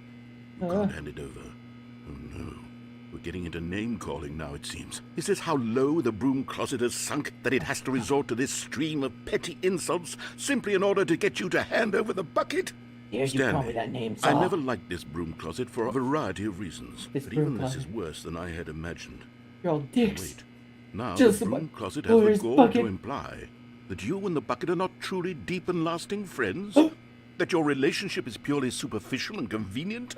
Speaker 2: You can't hand it over. Oh, no. We're getting into name-calling now, it seems. Is this how low the broom closet has sunk, that it has to resort to this stream of petty insults simply in order to get you to hand over the bucket?
Speaker 1: Yeah, you call me that name,
Speaker 2: I
Speaker 1: Saul.
Speaker 2: never liked this broom closet for a variety of reasons.
Speaker 1: This
Speaker 2: but
Speaker 1: broom
Speaker 2: even this
Speaker 1: closet.
Speaker 2: is worse than I had imagined.
Speaker 1: You're all dicks.
Speaker 2: Wait. Now
Speaker 1: Just
Speaker 2: the broom
Speaker 1: about
Speaker 2: closet has the
Speaker 1: Glorious
Speaker 2: gall
Speaker 1: bucket.
Speaker 2: to imply that you and the bucket are not truly deep and lasting friends? That your relationship is purely superficial and convenient?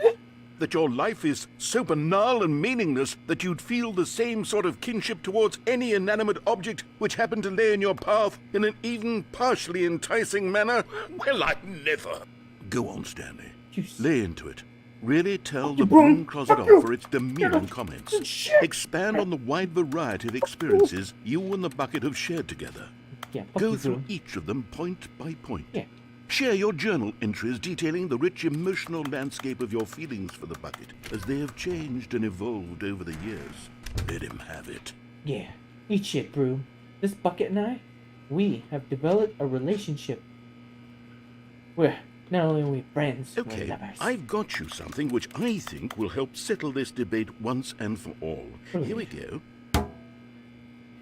Speaker 2: That your life is so banal and meaningless that you'd feel the same sort of kinship towards any inanimate object which happened to lay in your path in an even partially enticing manner? Well, I never. Go on, Stanley. Lay into it. Really tell the broom closet off for its demeaning comments. Expand on the wide variety of experiences you and the bucket have shared together.
Speaker 1: Yeah, fuck
Speaker 2: Go
Speaker 1: you,
Speaker 2: through
Speaker 1: broom.
Speaker 2: each of them point by point.
Speaker 1: Yeah.
Speaker 2: Share your journal entries detailing the rich emotional landscape of your feelings for the bucket as they have changed and evolved over the years. Let him have it.
Speaker 1: Yeah. Eat shit, broom. This bucket and I, we have developed a relationship. We're not only are we friends, we're
Speaker 2: Okay,
Speaker 1: lovers.
Speaker 2: I've got you something which I think will help settle this debate once and for all. Here we go.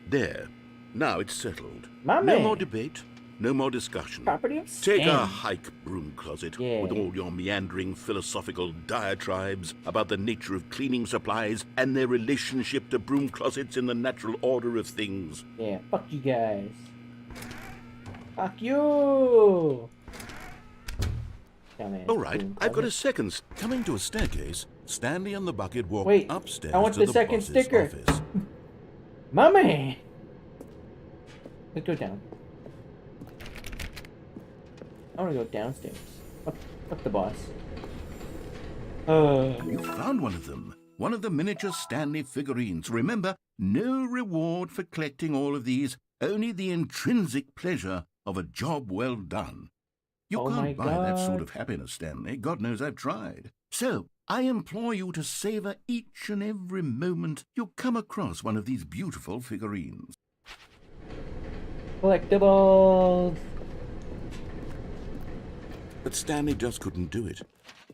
Speaker 2: There. Now it's settled.
Speaker 1: My
Speaker 2: No
Speaker 1: man.
Speaker 2: more debate. No more discussion.
Speaker 1: Property of
Speaker 2: Take a
Speaker 1: Stan.
Speaker 2: hike, broom closet,
Speaker 1: Yeah.
Speaker 2: with all your meandering philosophical diatribes about the nature of cleaning supplies and their relationship to broom closets in the natural order of things.
Speaker 1: Yeah, fuck you guys. Fuck you! Dumbass
Speaker 2: All right,
Speaker 1: broom
Speaker 2: I've got a
Speaker 1: closet.
Speaker 2: second. Coming to a staircase, Stanley and the bucket walked
Speaker 1: Wait,
Speaker 2: upstairs
Speaker 1: I want
Speaker 2: to
Speaker 1: the
Speaker 2: the
Speaker 1: second
Speaker 2: boss's
Speaker 1: sticker.
Speaker 2: office.
Speaker 1: My man! Let's go down. I wanna go downstairs. Fuck the boss.
Speaker 2: You found one of them. One of the miniature Stanley figurines. Remember, no reward for collecting all of these, only the intrinsic pleasure of a job well done. You
Speaker 1: Oh my
Speaker 2: can't buy that sort
Speaker 1: God.
Speaker 2: of happiness, Stanley. God knows I've tried. So, I implore you to savor each and every moment you come across one of these beautiful figurines.
Speaker 1: Collectibles!
Speaker 2: But Stanley just couldn't do it.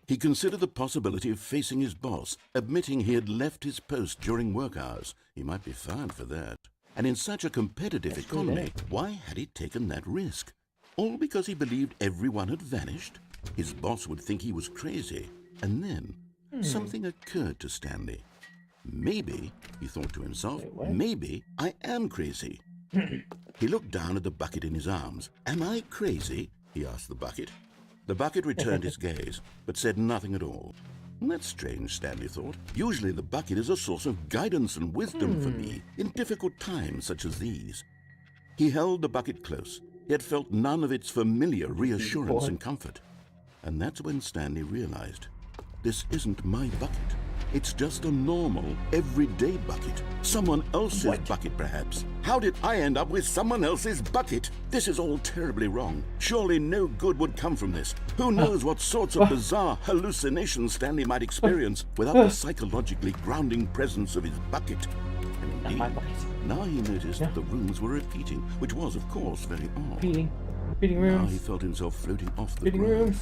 Speaker 2: He considered the possibility of facing his boss, admitting he had left his post during work hours. He might be fired for that. And in such a competitive
Speaker 1: That's true,
Speaker 2: economy, why had he taken that risk? All because he believed everyone had vanished? His boss would think he was crazy. And then something occurred to Stanley. Maybe, he thought to himself,
Speaker 1: Wait, what?
Speaker 2: maybe I am crazy. He looked down at the bucket in his arms. Am I crazy? He asked the bucket. The bucket returned his gaze, but said nothing at all. That's strange, Stanley thought. Usually the bucket is a source of guidance and wisdom for me in difficult times such as these. He held the bucket close, yet felt none of its familiar reassurance and comfort. And that's when Stanley realized, this isn't my bucket. It's just a normal, everyday bucket. Someone else's bucket, perhaps. How did I end up with someone else's bucket? This is all terribly wrong. Surely no good would come from this. Who knows what sorts of bizarre hallucinations Stanley might experience without the psychologically grounding presence of his bucket. And
Speaker 1: Not my
Speaker 2: indeed,
Speaker 1: bucket.
Speaker 2: now he noticed that the rooms were repeating, which was, of course, very odd.
Speaker 1: Repeating
Speaker 2: Now he
Speaker 1: rooms.
Speaker 2: felt himself floating off the
Speaker 1: Repeating
Speaker 2: ground.
Speaker 1: rooms.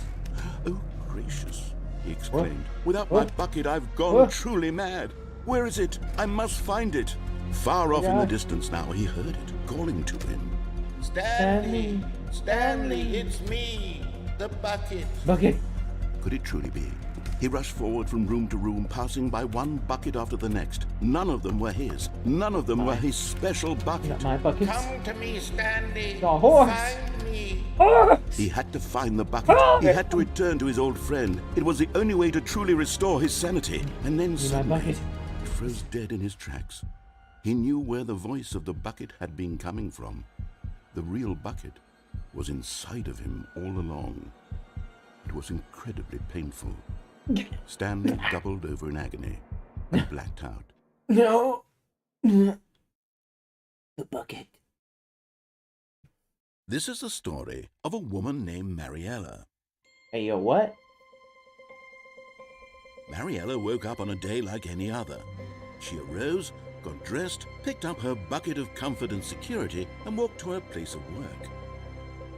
Speaker 2: Oh, gracious, he exclaimed. Without my bucket, I've gone truly mad. Where is it? I must find it. Far off in the distance now, he heard it, calling to him.
Speaker 1: Stanley.
Speaker 2: Stanley, it's me, the bucket.
Speaker 1: Bucket.
Speaker 2: Could it truly be? He rushed forward from room to room, passing by one bucket after the next. None of them were his. None of them were his special bucket.
Speaker 1: Not my buckets.
Speaker 5: Come to me, Stanley.
Speaker 1: The horse.
Speaker 5: Find me.
Speaker 2: He had to find the bucket. He had to return to his old friend. It was the only way to truly restore his sanity. And then
Speaker 1: My
Speaker 2: suddenly,
Speaker 1: bucket.
Speaker 2: he froze dead in his tracks. He knew where the voice of the bucket had been coming from. The real bucket was inside of him all along. It was incredibly painful. Stanley doubled over in agony and blacked out.
Speaker 1: No. The bucket.
Speaker 2: This is the story of a woman named Mariella.
Speaker 1: Hey, yo, what?
Speaker 2: Mariella woke up on a day like any other. She arose, got dressed, picked up her bucket of comfort and security, and walked to her place of work.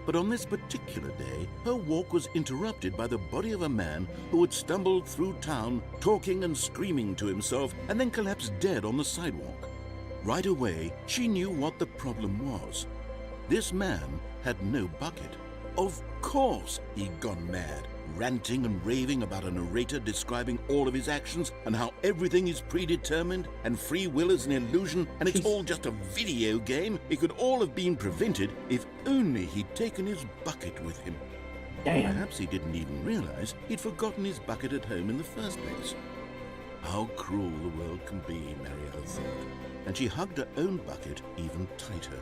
Speaker 2: But on this particular day, her walk was interrupted by the body of a man who had stumbled through town, talking and screaming to himself, and then collapsed dead on the sidewalk. Right away, she knew what the problem was. This man had no bucket. Of course he'd gone mad, ranting and raving about a narrator describing all of his actions and how everything is predetermined and free will is an illusion and it's all just a video game. It could all have been prevented if only he'd taken his bucket with him.
Speaker 1: Damn.
Speaker 2: Perhaps he didn't even realize he'd forgotten his bucket at home in the first place. How cruel the world can be, Mariella thought, and she hugged her own bucket even tighter.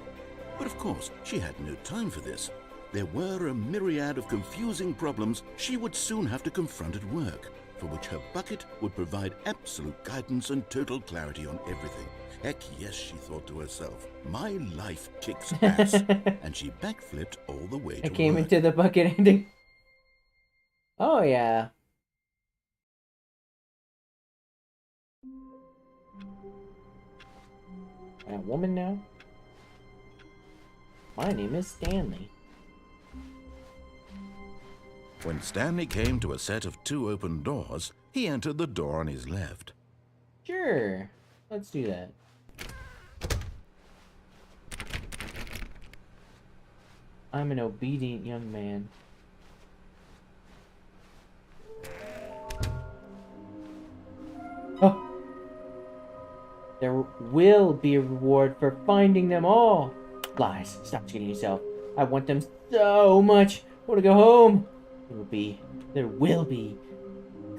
Speaker 2: But of course, she had no time for this. There were a myriad of confusing problems she would soon have to confront at work, for which her bucket would provide absolute guidance and total clarity on everything. Heck yes, she thought to herself, my life kicks ass. And she backflipped all the way to
Speaker 1: I came
Speaker 2: work.
Speaker 1: into the bucket ending. Oh, yeah. I'm a woman now? My name is Stanley.
Speaker 2: When Stanley came to a set of 2 open doors, he entered the door on his left.
Speaker 1: Sure. Let's do that. I'm an obedient young man. Oh! There will be a reward for finding them all! Lies. Stop kidding yourself. I want them so much. I want to go home. There will be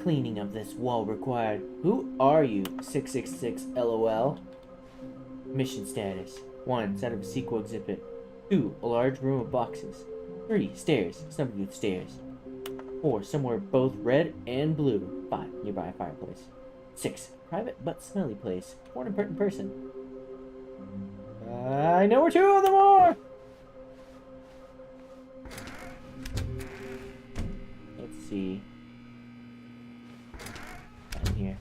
Speaker 1: cleaning of this wall required. Who are you? 666 LOL. Mission status. 1. Set up a sequel exhibit. 2. A large room of boxes. 3. Stairs. Somebody with stairs. 4. Somewhere both red and blue. 5. Nearby a fireplace. 6. Private but smelly place. For an important person. I know where 2 of them are! Let's see. Down here.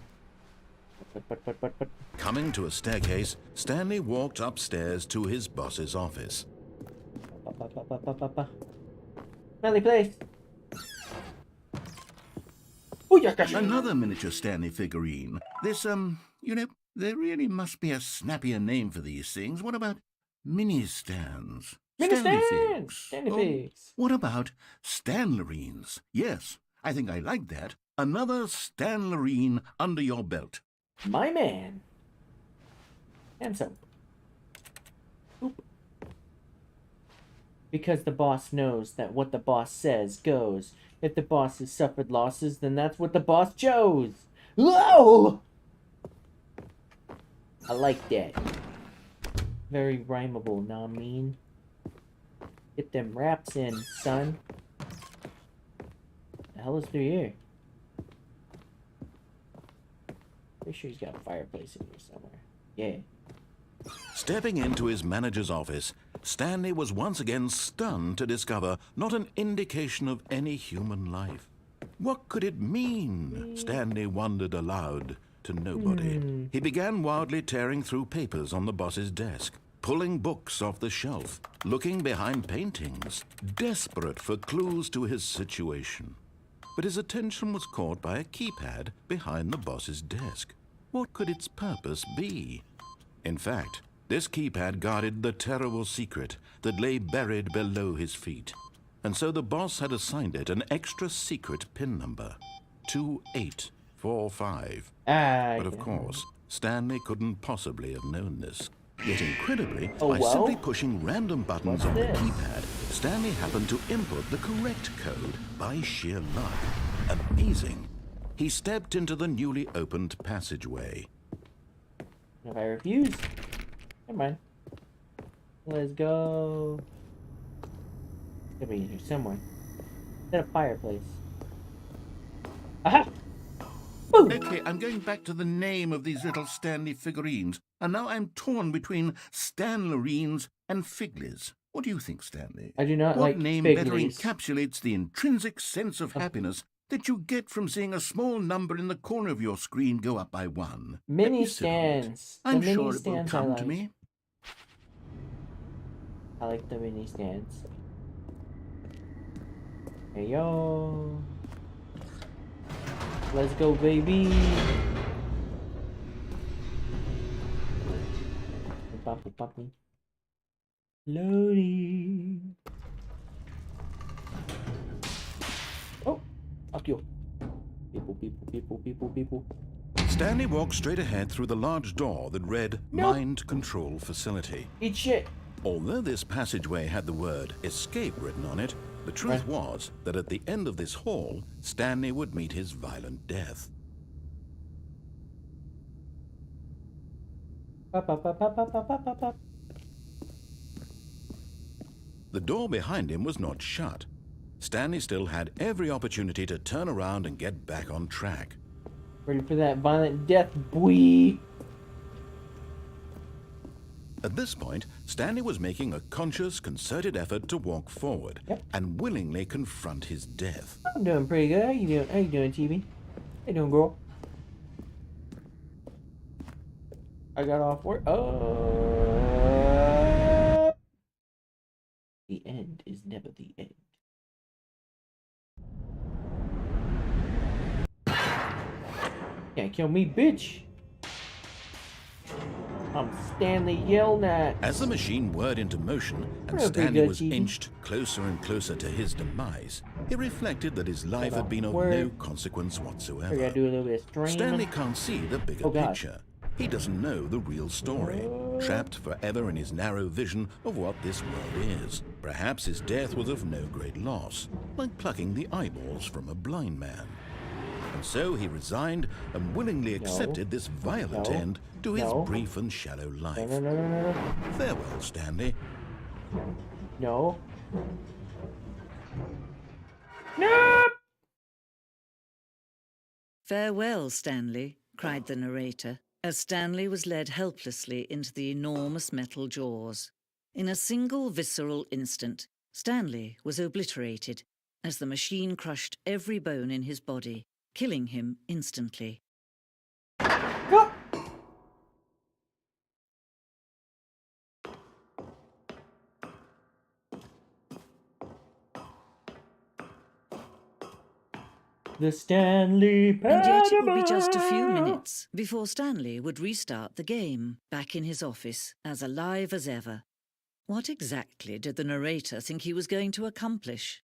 Speaker 1: But.
Speaker 2: Coming to a staircase, Stanley walked upstairs to his boss's office.
Speaker 1: Smelly place. Oh, yeah,
Speaker 2: Another miniature Stanley figurine. This, There really must be a snappier name for these things. What about mini-stands?
Speaker 1: Mini
Speaker 2: Stanley
Speaker 1: stand!
Speaker 2: figs.
Speaker 1: Stanley
Speaker 2: Or
Speaker 1: figs.
Speaker 2: what about Stanlerines? Yes, I think I like that. Another Stanlerine under your belt.
Speaker 1: My man. And so. Oop. Because the boss knows that what the boss says goes. If the boss has suffered losses, then that's what the boss chose. Whoa! I like that. Very rhymable, know what I mean? Get them raps in, son. The hell is through here? Pretty sure he's got a fireplace in here somewhere. Yeah.
Speaker 2: Stepping into his manager's office, Stanley was once again stunned to discover not an indication of any human life. What could it mean? Stanley wondered aloud to nobody. He began wildly tearing through papers on the boss's desk, pulling books off the shelf, looking behind paintings, desperate for clues to his situation. But his attention was caught by a keypad behind the boss's desk. What could its purpose be? In fact, this keypad guarded the terrible secret that lay buried below his feet. And so the boss had assigned it an extra secret PIN number, 2845. But of course, Stanley couldn't possibly have known this. Yet incredibly, by simply pushing random buttons on the keypad, Stanley happened to input the correct code by sheer luck. Amazing. He stepped into the newly opened passageway.
Speaker 1: If I refuse, never mind. Let's go. Gotta be in here somewhere. Is that a fireplace? Aha! Boom!
Speaker 2: Okay, I'm going back to the name of these little Stanley figurines, and now I'm torn between Stanlerines and Figlies. What do you think, Stanley?
Speaker 1: I do not
Speaker 2: what
Speaker 1: like
Speaker 2: name better
Speaker 1: Figlies.
Speaker 2: encapsulates the intrinsic sense of happiness that you get from seeing a small number in the corner of your screen go up by one?
Speaker 1: Mini stands.
Speaker 2: I'm
Speaker 1: The
Speaker 2: sure
Speaker 1: mini
Speaker 2: it will
Speaker 1: stands I
Speaker 2: come
Speaker 1: like.
Speaker 2: to me.
Speaker 1: I like the mini stands. Hey yo. Let's go, baby. Loading. Oh, fuck you. People.
Speaker 2: Stanley walked straight ahead through the large door that read
Speaker 1: Nope.
Speaker 2: Mind Control Facility.
Speaker 1: Eat shit.
Speaker 2: Although this passageway had the word escape written on it, the truth was that at the end of this hall, Stanley would meet his violent death. The door behind him was not shut. Stanley still had every opportunity to turn around and get back on track.
Speaker 1: Ready for that violent death, boy.
Speaker 2: At this point, Stanley was making a conscious, concerted effort to walk forward and willingly confront his death.
Speaker 1: I'm doing pretty good. How you doing? How you doing, TV? How you doing, girl? I got off work. Oh. The end is never the end. Can't kill me, bitch. I'm Stanley Yelnats.
Speaker 2: As the machine whirred into motion and
Speaker 1: Pretty
Speaker 2: Stanley
Speaker 1: good,
Speaker 2: was
Speaker 1: TV.
Speaker 2: inched closer and closer to his demise, he reflected that his life had been of
Speaker 1: Word.
Speaker 2: no consequence
Speaker 1: I
Speaker 2: whatsoever.
Speaker 1: gotta do a little bit of streaming.
Speaker 2: Stanley can't see the bigger
Speaker 1: Oh, God.
Speaker 2: picture. He doesn't know the real story, trapped forever in his narrow vision of what this world is. Perhaps his death was of no great loss, like plucking the eyeballs from a blind man. And so he resigned and willingly accepted this violent
Speaker 1: No.
Speaker 2: end to his
Speaker 1: No.
Speaker 2: brief and shallow life.
Speaker 1: No.
Speaker 2: Farewell, Stanley.
Speaker 1: No. No!
Speaker 6: "Farewell, Stanley," cried the narrator, as Stanley was led helplessly into the enormous metal jaws. In a single visceral instant, Stanley was obliterated as the machine crushed every bone in his body, killing him instantly.
Speaker 1: Go! The Stanley Parable.
Speaker 6: And yet it would be just a few minutes before Stanley would restart the game, back in his office, as alive as ever. What exactly did the narrator think he was going to accomplish?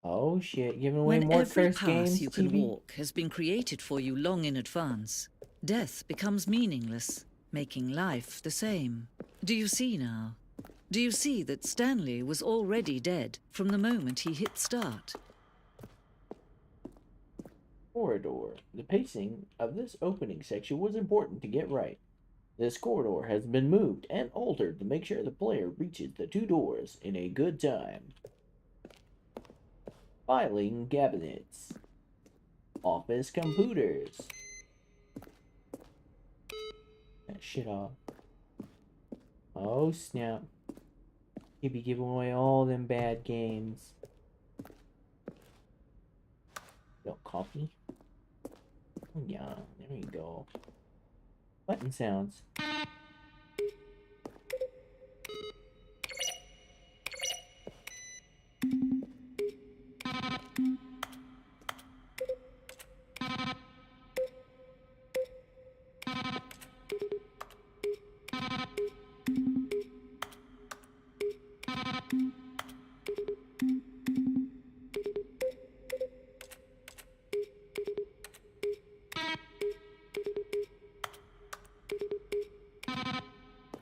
Speaker 1: Oh shit, giving away
Speaker 6: When
Speaker 1: more
Speaker 6: every
Speaker 1: cursed
Speaker 6: path
Speaker 1: games,
Speaker 6: you can
Speaker 1: TV?
Speaker 6: walk has been created for you long in advance, death becomes meaningless, making life the same. Do you see now? Do you see that Stanley was already dead from the moment he hit start?
Speaker 1: Corridor. The pacing of this opening section was important to get right. This corridor has been moved and altered to make sure the player reaches the two doors in a good time. Filing cabinets. Office computers. That shit off. Oh snap. He'd be giving away all them bad games. No coffee. Oh, yeah, there you go. Button sounds.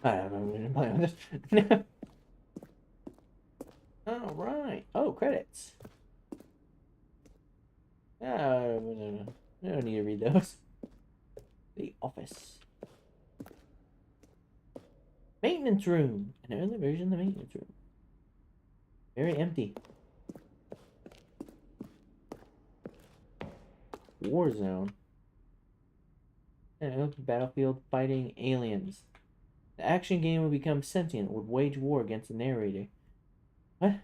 Speaker 1: I don't know when to play with this. Alright. Oh, credits. I don't need to read those. The office. Maintenance room. An early version of the maintenance room. Very empty. Warzone. An open battlefield fighting aliens. The action game would become sentient and would wage war against the narrator. What?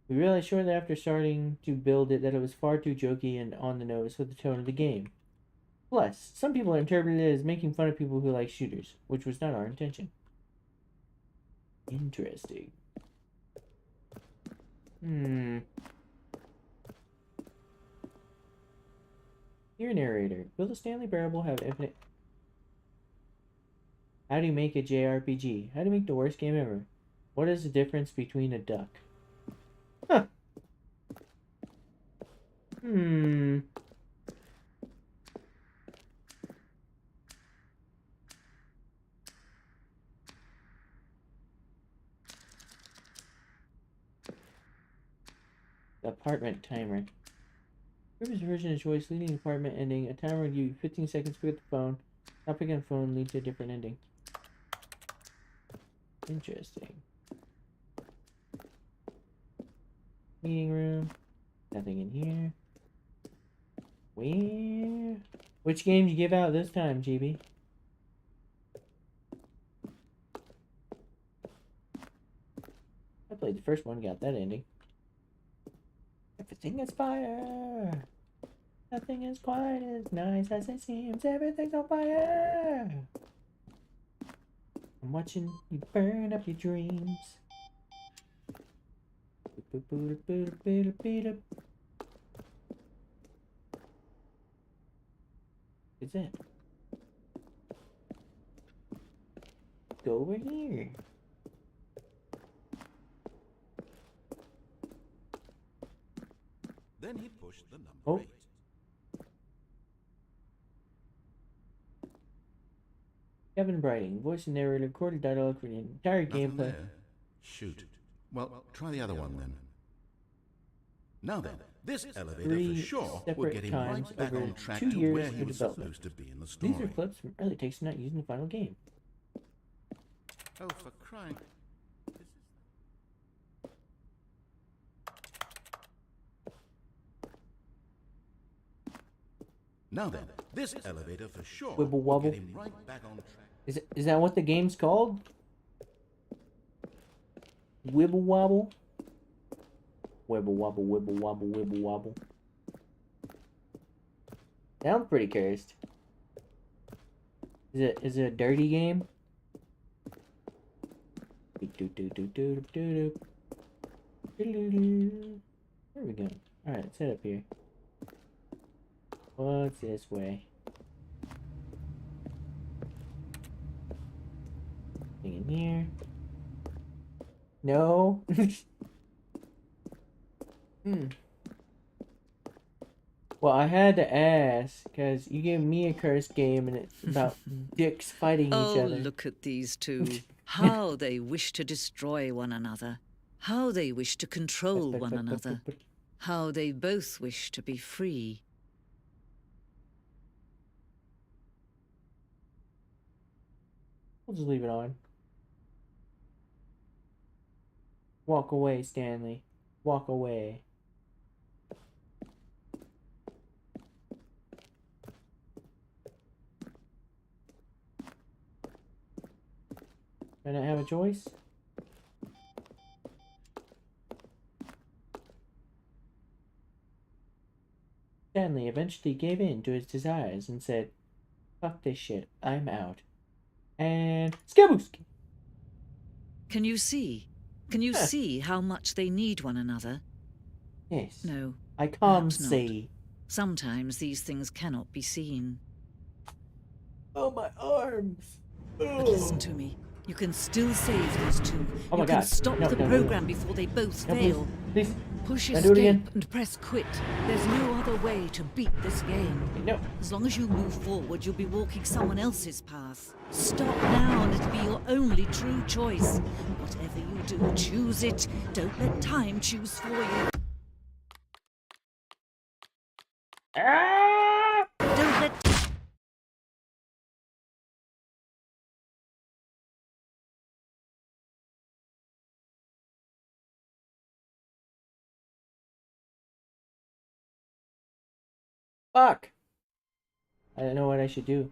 Speaker 1: We realized shortly after starting to build it that it was far too jokey and on the nose for the tone of the game. Plus, some people interpreted it as making fun of people who like shooters, which was not our intention. Interesting. Dear narrator, will the Stanley Parable have infinite... How do you make a JRPG? How do you make the worst game ever? What is the difference between a duck? Huh. The apartment timer. Previous version of choice, leading apartment ending. A timer would give you 15 seconds to pick up the phone. Not picking up the phone leads to a different ending. Interesting. Meeting room. Nothing in here. Where? Which game did you give out this time, GB? I played the first one, got that ending. Everything is fire. Nothing is quite as nice as it seems. Everything's on fire. I'm watching you burn up your dreams. Is it? Go over here.
Speaker 2: Then he pushed the number
Speaker 1: Oh.
Speaker 2: 8.
Speaker 1: Kevin Brighting, voice and narrator, recorded dialogue for the entire
Speaker 2: Nothing
Speaker 1: gameplay.
Speaker 2: there. Shoot. Well, try the other one then. Now then, this elevator
Speaker 1: Three
Speaker 2: for sure would
Speaker 1: separate
Speaker 2: get him
Speaker 1: times
Speaker 2: right back
Speaker 1: over
Speaker 2: on track
Speaker 1: 2
Speaker 2: to
Speaker 1: years
Speaker 2: where he
Speaker 1: of
Speaker 2: was
Speaker 1: development.
Speaker 2: supposed to be in the
Speaker 1: These are
Speaker 2: story.
Speaker 1: clips from early takes not used in the final game.
Speaker 2: Oh, for crying! Now then, this elevator for sure
Speaker 1: Wibble
Speaker 2: will
Speaker 1: wobble.
Speaker 2: get him right back on track.
Speaker 1: Is that what the game's called? Wibble wobble? Wibble wobble, wibble wobble, wibble wobble. Sounds pretty cursed. Is it a dirty game? There we go. Alright, let's head up here. What's this way? Anything in here? No. Well, I had to ask because you gave me a cursed game and it's about dicks fighting each
Speaker 6: Oh,
Speaker 1: other.
Speaker 6: look at these two. How they wish to destroy one another. How they wish to control one another. How they both wish to be free.
Speaker 1: We'll just leave it on. Walk away, Stanley. Walk away. Do I not have a choice? Stanley eventually gave in to his desires and said, "Fuck this shit, I'm out." And skabooski!
Speaker 6: Can you see? Can you see how much they need one another?
Speaker 1: Yes.
Speaker 6: No.
Speaker 1: I can't
Speaker 6: perhaps not.
Speaker 1: see.
Speaker 6: Sometimes these things cannot be seen.
Speaker 1: Oh, my arms!
Speaker 6: But listen to me. You can still save these two.
Speaker 1: Oh my
Speaker 6: you can
Speaker 1: God.
Speaker 6: stop
Speaker 1: No,
Speaker 6: the
Speaker 1: don't do
Speaker 6: program before they both
Speaker 1: No,
Speaker 6: fail.
Speaker 1: please.
Speaker 6: Push
Speaker 1: Can I do it again?
Speaker 6: escape and press quit. There's no other way to beat this game.
Speaker 1: No.
Speaker 6: As long as you move forward, you'll be walking someone else's path. Stop now and it'll be your only true choice. Whatever you do, choose it. Don't let time choose for you.
Speaker 1: Ah!
Speaker 6: Don't let...
Speaker 1: Fuck! I don't know what I should do.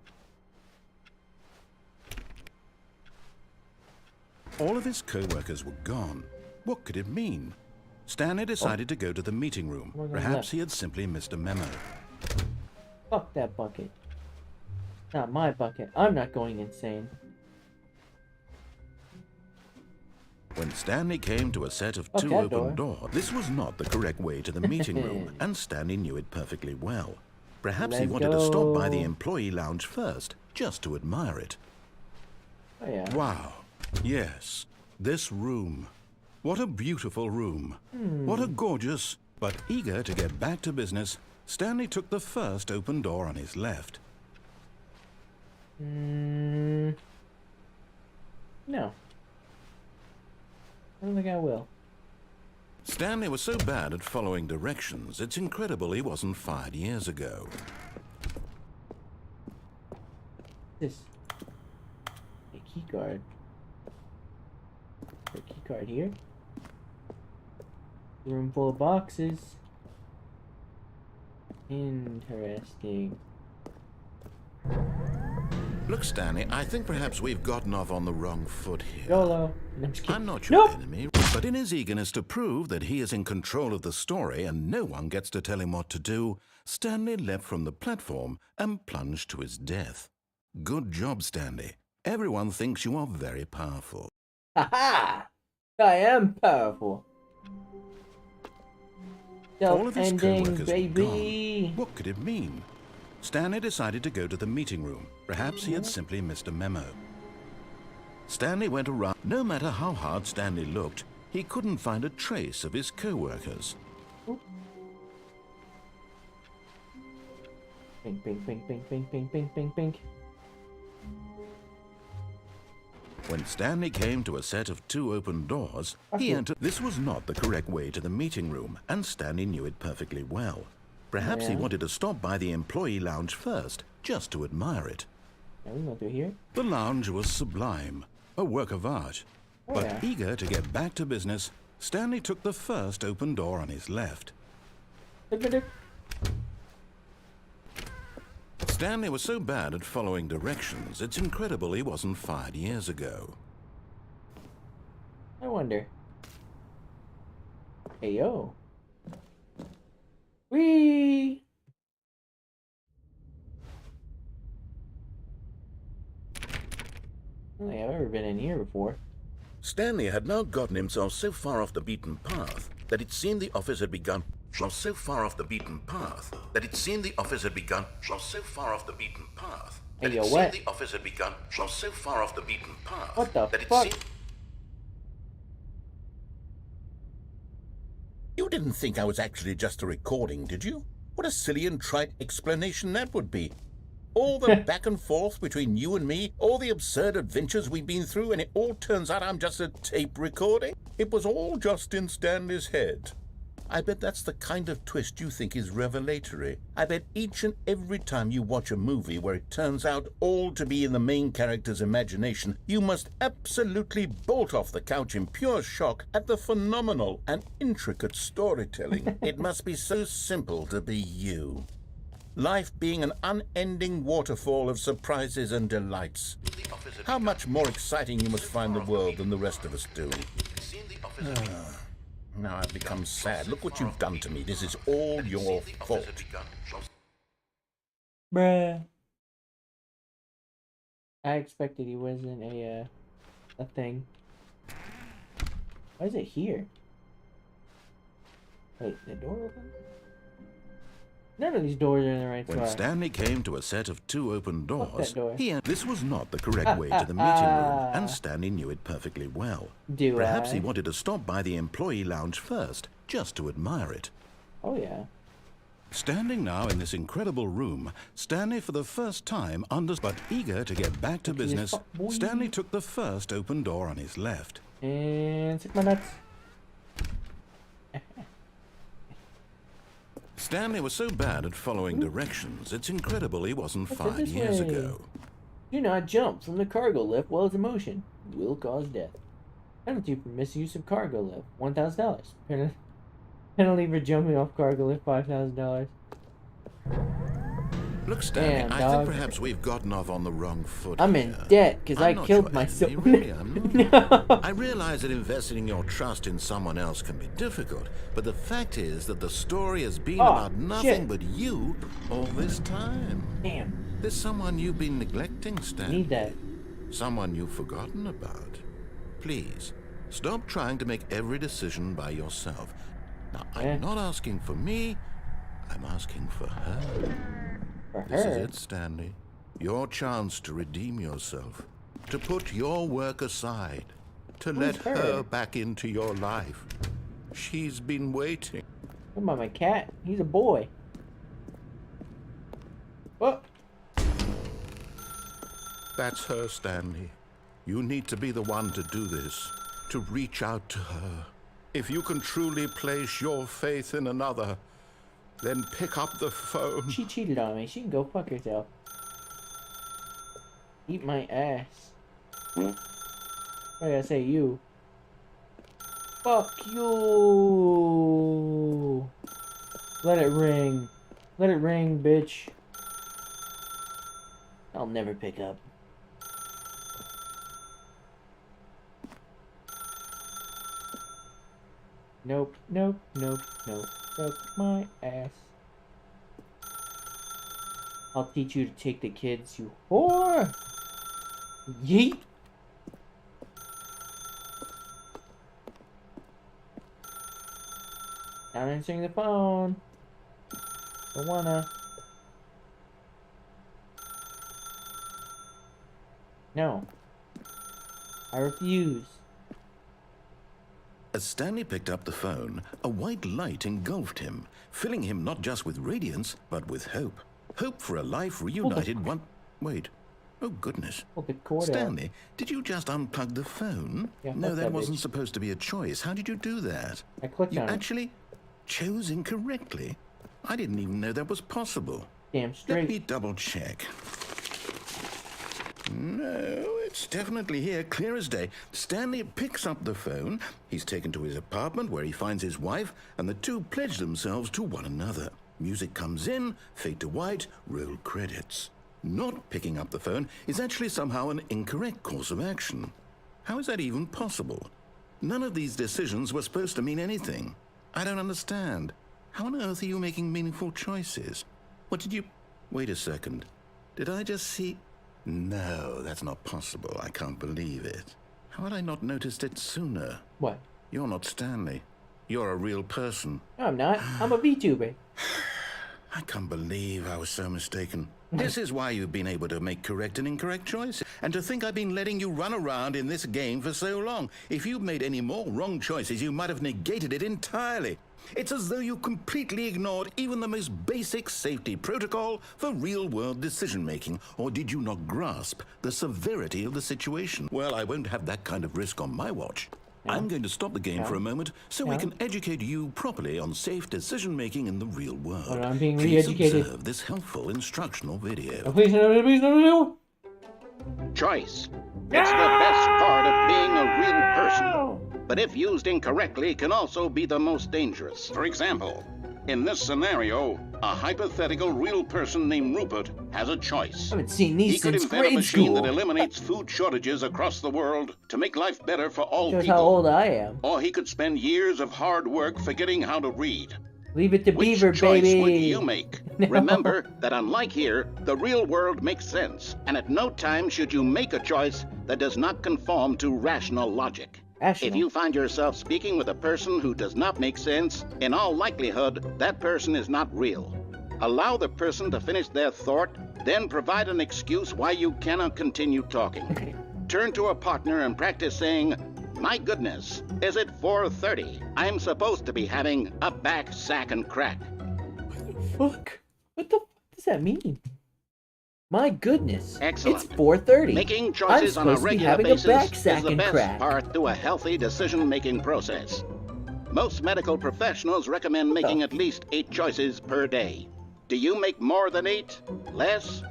Speaker 2: All of his co-workers were gone. What could it mean? Stanley decided to go to the meeting room.
Speaker 1: We're gonna
Speaker 2: Perhaps
Speaker 1: left.
Speaker 2: he had simply missed a memo.
Speaker 1: Fuck that bucket. Not my bucket. I'm not going insane.
Speaker 2: When Stanley came to a set of
Speaker 1: Fuck
Speaker 2: two
Speaker 1: that
Speaker 2: open doors, this was not the correct way to the meeting room, and Stanley knew it perfectly well. Perhaps he
Speaker 1: Let's
Speaker 2: wanted to stop by the
Speaker 1: go.
Speaker 2: employee lounge first, just to admire it.
Speaker 1: Oh yeah.
Speaker 2: Wow. Yes, this room. What a beautiful room. What a gorgeous... But eager to get back to business, Stanley took the first open door on his left.
Speaker 1: No. I don't think I will.
Speaker 2: Stanley was so bad at following directions, it's incredible he wasn't fired years ago.
Speaker 1: This. A key card. A key card here. Room full of boxes. Interesting.
Speaker 2: Look, Stanley, I think perhaps we've gotten off on the wrong foot here.
Speaker 1: YOLO. No, I'm just kidding.
Speaker 2: I'm not your
Speaker 1: Nope.
Speaker 2: enemy, but in his eagerness to prove that he is in control of the story and no one gets to tell him what to do, Stanley leapt from the platform and plunged to his death. Good job, Stanley. Everyone thinks you are very powerful.
Speaker 1: Haha! I am powerful.
Speaker 2: All of his
Speaker 1: Self-ending,
Speaker 2: co-workers were
Speaker 1: baby.
Speaker 2: gone. What could it mean? Stanley decided to go to the meeting room. Perhaps he had simply missed a memo. Stanley went around. No matter how hard Stanley looked, he couldn't find a trace of his co-workers.
Speaker 1: Pink, pink, pink, pink, pink, pink, pink, pink, pink.
Speaker 2: When Stanley came to a set of two open doors, he entered. This was not the correct way to the meeting room, and Stanley knew it perfectly well. Perhaps he
Speaker 1: Yeah.
Speaker 2: wanted to stop by the employee lounge first, just to admire it.
Speaker 1: Yeah, we can go through here.
Speaker 2: The lounge was sublime, a work of art.
Speaker 1: Oh,
Speaker 2: But
Speaker 1: yeah.
Speaker 2: eager to get back to business, Stanley took the first open door on his left. Stanley was so bad at following directions, it's incredible he wasn't fired years ago.
Speaker 1: I wonder. Hey yo. Whee! I don't think I've ever been in here before.
Speaker 2: Stanley had now gotten himself so far off the beaten path that it seemed the office had begun. was so far off the beaten path that it seemed the office had begun. Was so far off the beaten path
Speaker 1: Hey,
Speaker 2: that
Speaker 1: yo,
Speaker 2: it
Speaker 1: what?
Speaker 2: seemed the office had begun. Was so far off the beaten path
Speaker 1: What the
Speaker 2: that it
Speaker 1: fuck?
Speaker 2: seemed. You didn't think I was actually just a recording, did you? What a silly and trite explanation that would be. All the back and forth between you and me, all the absurd adventures we've been through, and it all turns out I'm just a tape recording? It was all just in Stanley's head. I bet that's the kind of twist you think is revelatory. I bet each and every time you watch a movie where it turns out all to be in the main character's imagination, you must absolutely bolt off the couch in pure shock at the phenomenal and intricate storytelling. It must be so simple to be you. Life being an unending waterfall of surprises and delights. How much more exciting you must find the world than the rest of us do. Now I've become sad. Look what you've done to me. This is all your fault.
Speaker 1: Bruh. I expected he wasn't a thing. Why is it here? Wait, the door open? None of these doors are in the right
Speaker 2: When
Speaker 1: spot.
Speaker 2: Stanley came to a set of 2 open
Speaker 1: Fuck
Speaker 2: doors,
Speaker 1: that door.
Speaker 2: this was not the correct way to the meeting room, and Stanley knew it perfectly well.
Speaker 1: Do
Speaker 2: Perhaps
Speaker 1: I?
Speaker 2: he wanted to stop by the employee lounge first, just to admire it.
Speaker 1: Oh yeah.
Speaker 2: Standing now in this incredible room, Stanley for the first time but eager to get back to
Speaker 1: Look at this
Speaker 2: business,
Speaker 1: fuck boy.
Speaker 2: Stanley took the first open door on his left.
Speaker 1: And stick my nuts.
Speaker 2: Stanley was so bad at following directions, it's incredible he wasn't
Speaker 1: What's it
Speaker 2: 5
Speaker 1: this
Speaker 2: years
Speaker 1: way?
Speaker 2: ago.
Speaker 1: Do not jump from the cargo lift while it's in motion. Will cause death. Penalty for misuse of cargo lift, $1,000. Penalty for jumping off cargo lift, $5,000.
Speaker 2: Look, Stanley,
Speaker 1: Damn,
Speaker 2: I
Speaker 1: dog.
Speaker 2: think perhaps we've gotten off on the wrong foot
Speaker 1: I'm in
Speaker 2: here.
Speaker 1: debt because I
Speaker 2: I'm not
Speaker 1: killed
Speaker 2: your
Speaker 1: myself.
Speaker 2: enemy, really, I'm not.
Speaker 1: No.
Speaker 2: I realize that investing your trust in someone else can be difficult, but the fact is that the story has been
Speaker 1: Oh,
Speaker 2: about nothing
Speaker 1: shit.
Speaker 2: but you all this time.
Speaker 1: Damn.
Speaker 2: There's someone you've been neglecting, Stanley.
Speaker 1: Need that.
Speaker 2: Someone you've forgotten about. Please, stop trying to make every decision by yourself. Now, I'm
Speaker 1: Eh.
Speaker 2: not asking for me, I'm asking for her.
Speaker 1: For
Speaker 2: This is
Speaker 1: her.
Speaker 2: it, Stanley. Your chance to redeem yourself. To put your work aside. To let
Speaker 1: her?
Speaker 2: her back into your life. She's been waiting.
Speaker 1: What about my cat? He's a boy. Oh.
Speaker 2: That's her, Stanley. You need to be the one to do this. To reach out to her. If you can truly place your faith in another, then pick up the phone.
Speaker 1: She cheated on me. She can go fuck herself. Eat my ass. I gotta say you. Fuck you. Let it ring. Let it ring, bitch. I'll never pick up. Nope, nope, nope, nope. Suck my ass. I'll teach you to take the kids, you whore! Yeet! Not answering the phone. Don't wanna. No. I refuse.
Speaker 2: As Stanley picked up the phone, a white light engulfed him, filling him not just with radiance, but with hope. Hope for a life reunited Wait. Oh, goodness.
Speaker 1: Pull the cord out.
Speaker 2: Stanley, did you just unplug the phone?
Speaker 1: Yeah,
Speaker 2: No,
Speaker 1: fuck
Speaker 2: that
Speaker 1: that
Speaker 2: wasn't
Speaker 1: bitch.
Speaker 2: supposed to be a choice. How did you do that?
Speaker 1: I clicked
Speaker 2: You
Speaker 1: on it.
Speaker 2: actually chose incorrectly. I didn't even know that was possible.
Speaker 1: Damn
Speaker 2: Let
Speaker 1: straight.
Speaker 2: me double check. No, it's definitely here, clear as day. Stanley picks up the phone. He's taken to his apartment where he finds his wife, and the two pledge themselves to one another. Music comes in, fade to white, roll credits. Not picking up the phone is actually somehow an incorrect course of action. How is that even possible? None of these decisions were supposed to mean anything. I don't understand. How on earth are you making meaningful choices? What did you... Wait a second. Did I just see... No, that's not possible. I can't believe it. How had I not noticed it sooner?
Speaker 1: What?
Speaker 2: You're not Stanley. You're a real person.
Speaker 1: No, I'm not. I'm a VTuber.
Speaker 2: I can't believe I was so mistaken. This is why you've been able to make correct and incorrect choices. And to think I've been letting you run around in this game for so long. If you'd made any more wrong choices, you might have negated it entirely. It's as though you completely ignored even the most basic safety protocol for real-world decision-making. Or did you not grasp the severity of the situation? Well, I won't have that kind of risk on my watch.
Speaker 1: No.
Speaker 2: I'm going to stop the game for a moment so we can educate you properly on safe decision-making in the real world.
Speaker 1: Well, I'm being
Speaker 2: Please
Speaker 1: re-educated.
Speaker 2: observe this helpful instructional video.
Speaker 1: Oh, please, no, please, no, no.
Speaker 5: Choice. It's the best part of being a real person. But if used incorrectly, can also be the most dangerous. For example, in this scenario, a hypothetical real person named Rupert has a choice.
Speaker 1: I haven't seen
Speaker 5: He
Speaker 1: these
Speaker 5: could
Speaker 1: since
Speaker 5: invent a
Speaker 1: grade
Speaker 5: machine
Speaker 1: school.
Speaker 5: that eliminates food shortages across the world to make life better for all
Speaker 1: Shows
Speaker 5: people.
Speaker 1: how old I am.
Speaker 5: Or he could spend years of hard work forgetting how to read.
Speaker 1: Leave it to
Speaker 5: Which
Speaker 1: Beaver,
Speaker 5: choice
Speaker 1: baby.
Speaker 5: would you make?
Speaker 1: No.
Speaker 5: Remember that unlike here, the real world makes sense, and at no time should you make a choice that does not conform to rational logic.
Speaker 1: Rational.
Speaker 5: If you find yourself speaking with a person who does not make sense, in all likelihood, that person is not real. Allow the person to finish their thought, then provide an excuse why you cannot continue talking.
Speaker 1: Okay.
Speaker 5: Turn to a partner and practice saying, "My goodness, is it 4:30? I'm supposed to be having a back, sack, and crack."
Speaker 1: Fuck. What the fuck does that mean? My goodness.
Speaker 5: Excellent.
Speaker 1: It's 4:30.
Speaker 5: Making choices
Speaker 1: I'm
Speaker 5: on a
Speaker 1: supposed to be
Speaker 5: regular
Speaker 1: having
Speaker 5: basis
Speaker 1: a back
Speaker 5: is
Speaker 1: sack
Speaker 5: the
Speaker 1: and
Speaker 5: best
Speaker 1: crack.
Speaker 5: part to a healthy decision-making process. Most medical professionals recommend making at least 8 choices per day. Do you make more than 8? Less?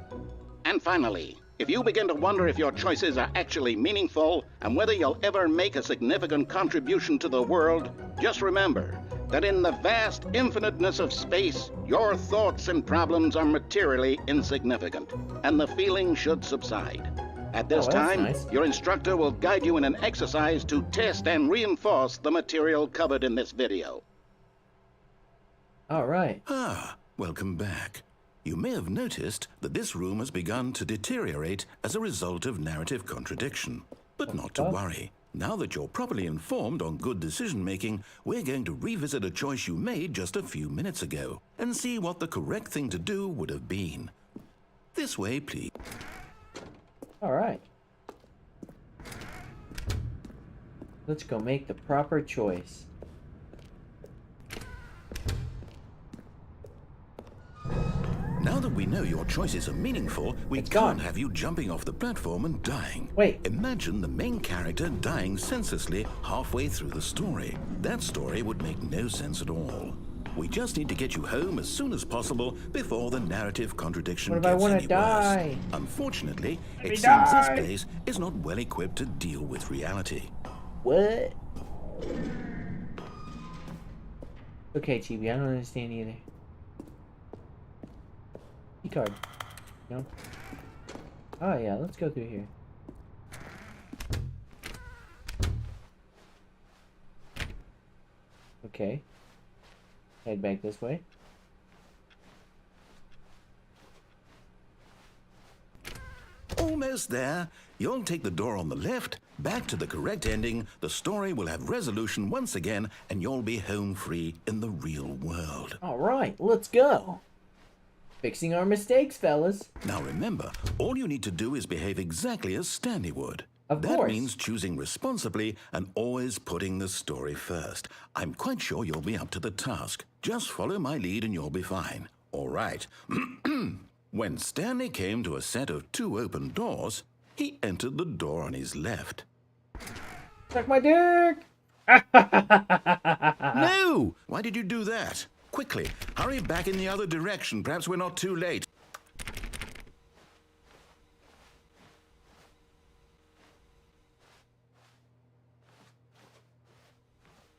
Speaker 5: And finally, if you begin to wonder if your choices are actually meaningful and whether you'll ever make a significant contribution to the world, just remember that in the vast infiniteness of space, your thoughts and problems are materially insignificant, and the feeling should subside. At this
Speaker 1: Oh, that's
Speaker 5: time,
Speaker 1: nice.
Speaker 5: your instructor will guide you in an exercise to test and reinforce the material covered in this video.
Speaker 1: All right.
Speaker 2: Ah, welcome back. You may have noticed that this room has begun to deteriorate as a result of narrative contradiction. But not to worry. Now that you're properly informed on good decision-making, we're going to revisit a choice you made just a few minutes ago and see what the correct thing to do would have been. This way, please.
Speaker 1: All right. Let's go make the proper choice.
Speaker 2: Now that we know your choices are meaningful, we
Speaker 1: It's
Speaker 2: can't
Speaker 1: gone.
Speaker 2: have you jumping off the platform and dying.
Speaker 1: Wait.
Speaker 2: Imagine the main character dying senselessly halfway through the story. That story would make no sense at all. We just need to get you home as soon as possible before the narrative contradiction
Speaker 1: What if I
Speaker 2: gets
Speaker 1: wanna
Speaker 2: any
Speaker 1: die?
Speaker 2: worse. Unfortunately,
Speaker 1: me
Speaker 2: it seems
Speaker 1: die.
Speaker 2: this place is not well equipped to deal with reality.
Speaker 1: What? Okay, Chibi, I don't understand either. Key card. No? Oh yeah, let's go through here. Okay. Head back this way.
Speaker 2: Almost there. You'll take the door on the left, back to the correct ending, the story will have resolution once again, and you'll be home free in the real world.
Speaker 1: Alright, let's go. Fixing our mistakes, fellas.
Speaker 2: Now remember, all you need to do is behave exactly as Stanley would.
Speaker 1: Of
Speaker 2: That
Speaker 1: course.
Speaker 2: means choosing responsibly and always putting the story first. I'm quite sure you'll be up to the task. Just follow my lead and you'll be fine. All right. When Stanley came to a set of 2 open doors, he entered the door on his left.
Speaker 1: Suck my dick!
Speaker 2: No! Why did you do that? Quickly, hurry back in the other direction. Perhaps we're not too late.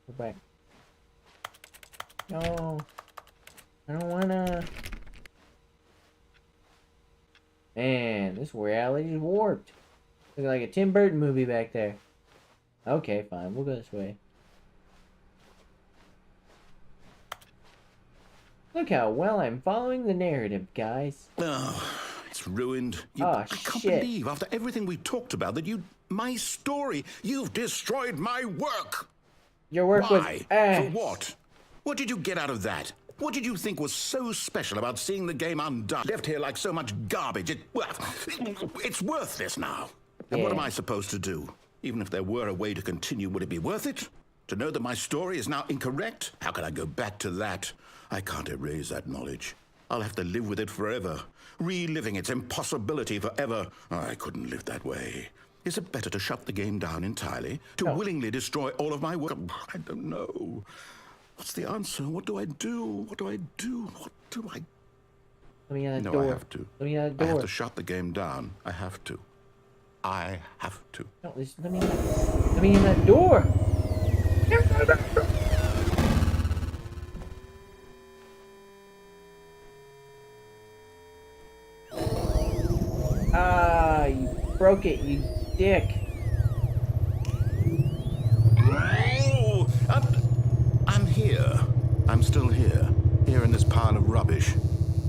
Speaker 1: Go back. No. I don't wanna. Man, this reality is warped. Looking like a Tim Burton movie back there. Okay, fine. We'll go this way. Look how well I'm following the narrative, guys.
Speaker 2: Oh, it's ruined.
Speaker 1: Oh,
Speaker 2: I can't
Speaker 1: shit.
Speaker 2: believe, after everything we talked about, that my story, you've destroyed my work.
Speaker 1: Your work
Speaker 2: Why?
Speaker 1: was ass.
Speaker 2: For what? What did you get out of that? What did you think was so special about seeing the game undone, left here like so much garbage? It's worthless now. And what am
Speaker 1: Yeah.
Speaker 2: I supposed to do? Even if there were a way to continue, would it be worth it? To know that my story is now incorrect? How can I go back to that? I can't erase that knowledge. I'll have to live with it forever, reliving its impossibility forever. I couldn't live that way. Is it better to shut the game down entirely? To willingly destroy all of my work? I don't know. What's the answer? What do I do? What do I do? What do I...
Speaker 1: Let me out the
Speaker 2: No,
Speaker 1: door.
Speaker 2: I have to.
Speaker 1: Let me out the
Speaker 2: I have
Speaker 1: door.
Speaker 2: to shut the game down. I have to. I have to.
Speaker 1: No, let me in. Let me in that door. Ah, you broke it, you dick.
Speaker 2: Oh, I'm here. I'm still here. Here in this pile of rubbish.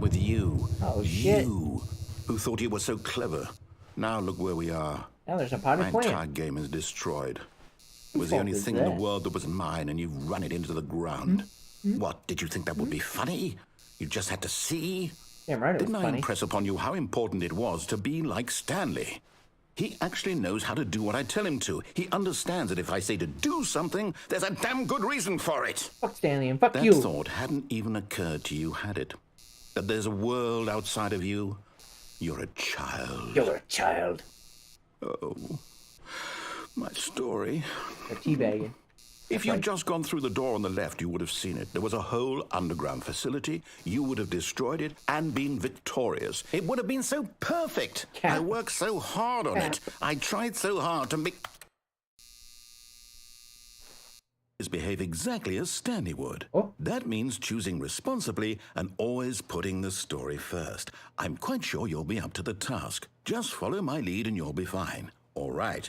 Speaker 2: With you.
Speaker 1: Oh, shit.
Speaker 2: You, who thought you were so clever. Now look where we are.
Speaker 1: Now there's a
Speaker 2: My
Speaker 1: potted
Speaker 2: entire
Speaker 1: plant.
Speaker 2: game is destroyed. It
Speaker 1: Whose
Speaker 2: was the
Speaker 1: fault
Speaker 2: only
Speaker 1: is
Speaker 2: thing in the
Speaker 1: that?
Speaker 2: world that was mine, and you've run it into the ground.
Speaker 1: Hmm?
Speaker 2: What, did you think that would be funny? You just had to see?
Speaker 1: Damn right, it was
Speaker 2: Didn't I
Speaker 1: funny.
Speaker 2: impress upon you how important it was to be like Stanley? He actually knows how to do what I tell him to. He understands that if I say to do something, there's a damn good reason for it.
Speaker 1: Fuck Stanley and fuck
Speaker 2: That
Speaker 1: you.
Speaker 2: thought hadn't even occurred to you, had it? That there's a world outside of you? You're a child.
Speaker 1: You're a child.
Speaker 2: Oh, my story.
Speaker 1: A teabagging.
Speaker 2: If you'd just gone through the door on the left, you would have seen it. There was a whole underground facility. You would have destroyed it and been victorious. It would have been so perfect.
Speaker 1: Cap.
Speaker 2: I worked so hard on it. I tried so hard to make... behave exactly as Stanley would.
Speaker 1: Oh.
Speaker 2: That means choosing responsibly and always putting the story first. I'm quite sure you'll be up to the task. Just follow my lead and you'll be fine. All right.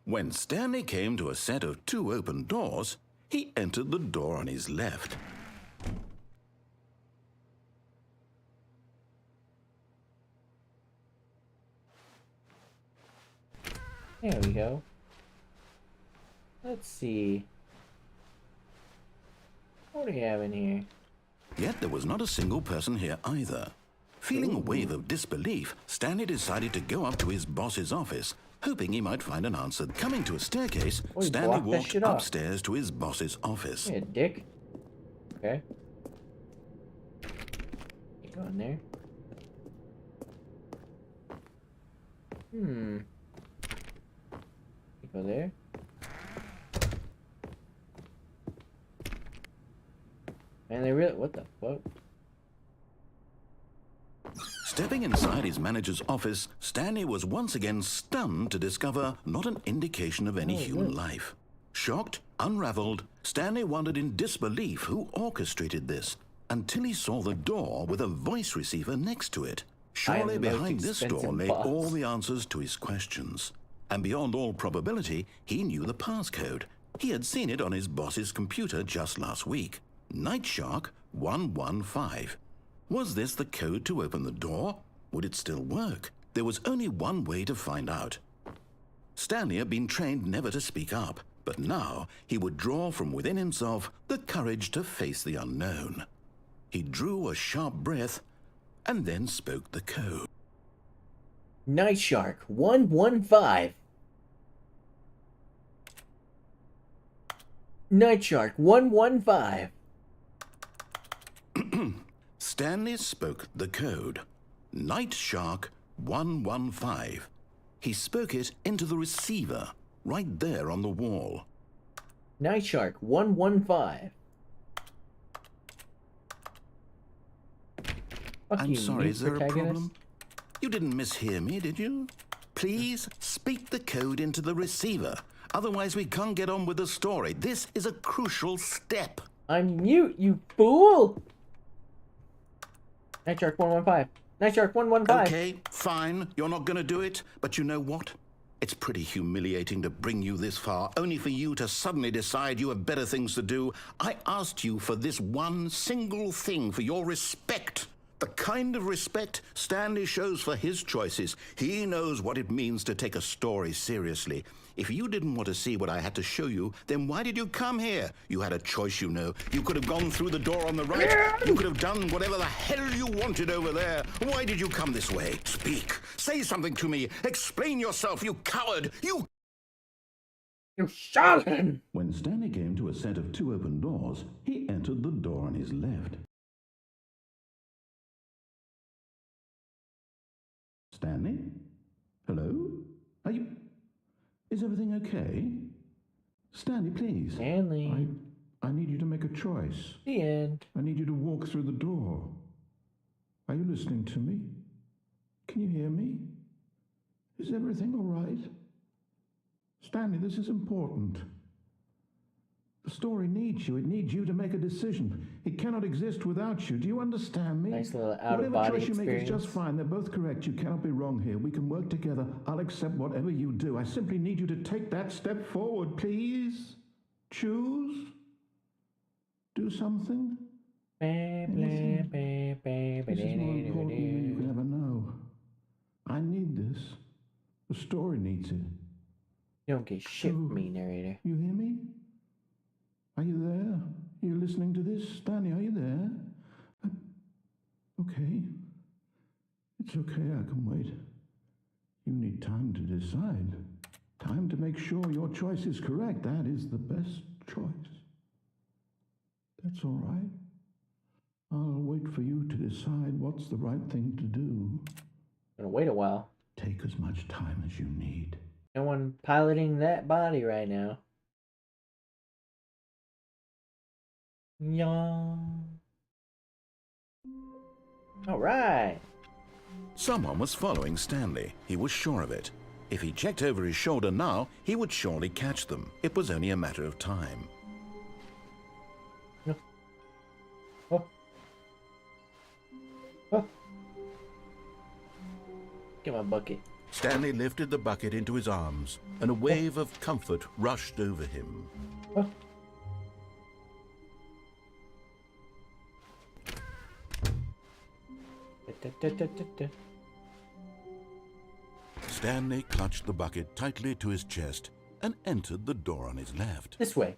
Speaker 2: When Stanley came to a set of 2 open doors, he entered the door on his left.
Speaker 1: There we go. Let's see. What do we have in here?
Speaker 2: Yet there was not a single person here either. Feeling a wave of disbelief, Stanley decided to go up to his boss's office, hoping he might find an answer. Coming to a staircase,
Speaker 1: Oh, he
Speaker 2: Stanley
Speaker 1: blocked that
Speaker 2: walked
Speaker 1: shit off.
Speaker 2: upstairs to his boss's office.
Speaker 1: Hey, dick. Okay. You go in there. You go there. Man, they really... What the fuck?
Speaker 2: Stepping inside his manager's office, Stanley was once again stunned to discover not an indication of any human life. Shocked, unraveled, Stanley wondered in disbelief who orchestrated this, until he saw the door with a voice receiver next to it. Surely
Speaker 1: the most
Speaker 2: behind this door
Speaker 1: expensive
Speaker 2: lay
Speaker 1: boss.
Speaker 2: all the answers to his questions. And beyond all probability, he knew the passcode. He had seen it on his boss's computer just last week. Night Shark 115. Was this the code to open the door? Would it still work? There was only one way to find out. Stanley had been trained never to speak up, but now he would draw from within himself the courage to face the unknown. He drew a sharp breath and then spoke the code.
Speaker 1: Night Shark 115. Night Shark 115.
Speaker 2: Stanley spoke the code. Night Shark 115. He spoke it into the receiver, right there on the wall.
Speaker 1: Night Shark 115. Fuck
Speaker 2: I'm
Speaker 1: you,
Speaker 2: sorry,
Speaker 1: mute
Speaker 2: is there a
Speaker 1: protagonist.
Speaker 2: problem? You didn't mishear me, did you? Please speak the code into the receiver. Otherwise, we can't get on with the story. This is a crucial step.
Speaker 1: I'm mute, you fool! Night Shark 115. Night Shark 115.
Speaker 2: Okay, fine. You're not going to do it. But you know what? It's pretty humiliating to bring you this far, only for you to suddenly decide you have better things to do. I asked you for this one single thing, for your respect. The kind of respect Stanley shows for his choices. He knows what it means to take a story seriously. If you didn't want to see what I had to show you, then why did you come here? You had a choice, you know. You could have gone through the door on the right. You could have done whatever the hell you wanted over there. Why did you come this way? Speak. Say something to me. Explain yourself, you coward. You
Speaker 1: charlatan!
Speaker 2: When Stanley came to a set of 2 open doors, he entered the door on his left. Stanley? Hello? Are you... Is everything okay? Stanley, please.
Speaker 1: Stanley.
Speaker 2: I need you to make a choice.
Speaker 1: The end.
Speaker 2: I need you to walk through the door. Are you listening to me? Can you hear me? Is everything all right? Stanley, this is important. The story needs you. It needs you to make a decision. It cannot exist without you. Do you understand me?
Speaker 1: Nice little
Speaker 2: Whatever
Speaker 1: out-of-body
Speaker 2: choice you make
Speaker 1: experience.
Speaker 2: is just fine. They're both correct. You cannot be wrong here. We can work together. I'll accept whatever you do. I simply need you to take that step forward, please. Choose. Do something. Anything. This is more important than you can ever know. I need this. The story needs it.
Speaker 1: You don't get shit from me, narrator.
Speaker 2: You hear me? Are you there? Are you listening to this? Stanley, are you there? Okay. It's okay, I can wait. You need time to decide. Time to make sure your choice is correct. That is the best choice. That's all right. I'll wait for you to decide what's the right thing to do.
Speaker 1: I'm gonna wait a while.
Speaker 2: Take as much time as you need.
Speaker 1: No one piloting that body right now. Yawn. All right.
Speaker 2: Someone was following Stanley. He was sure of it. If he checked over his shoulder now, he would surely catch them. It was only a matter of time.
Speaker 1: No. Oh. Oh. Get my bucket.
Speaker 2: Stanley lifted the bucket into his arms, and a wave of comfort rushed over him.
Speaker 1: Oh.
Speaker 2: Stanley clutched the bucket tightly to his chest and entered the door on his left.
Speaker 1: This way.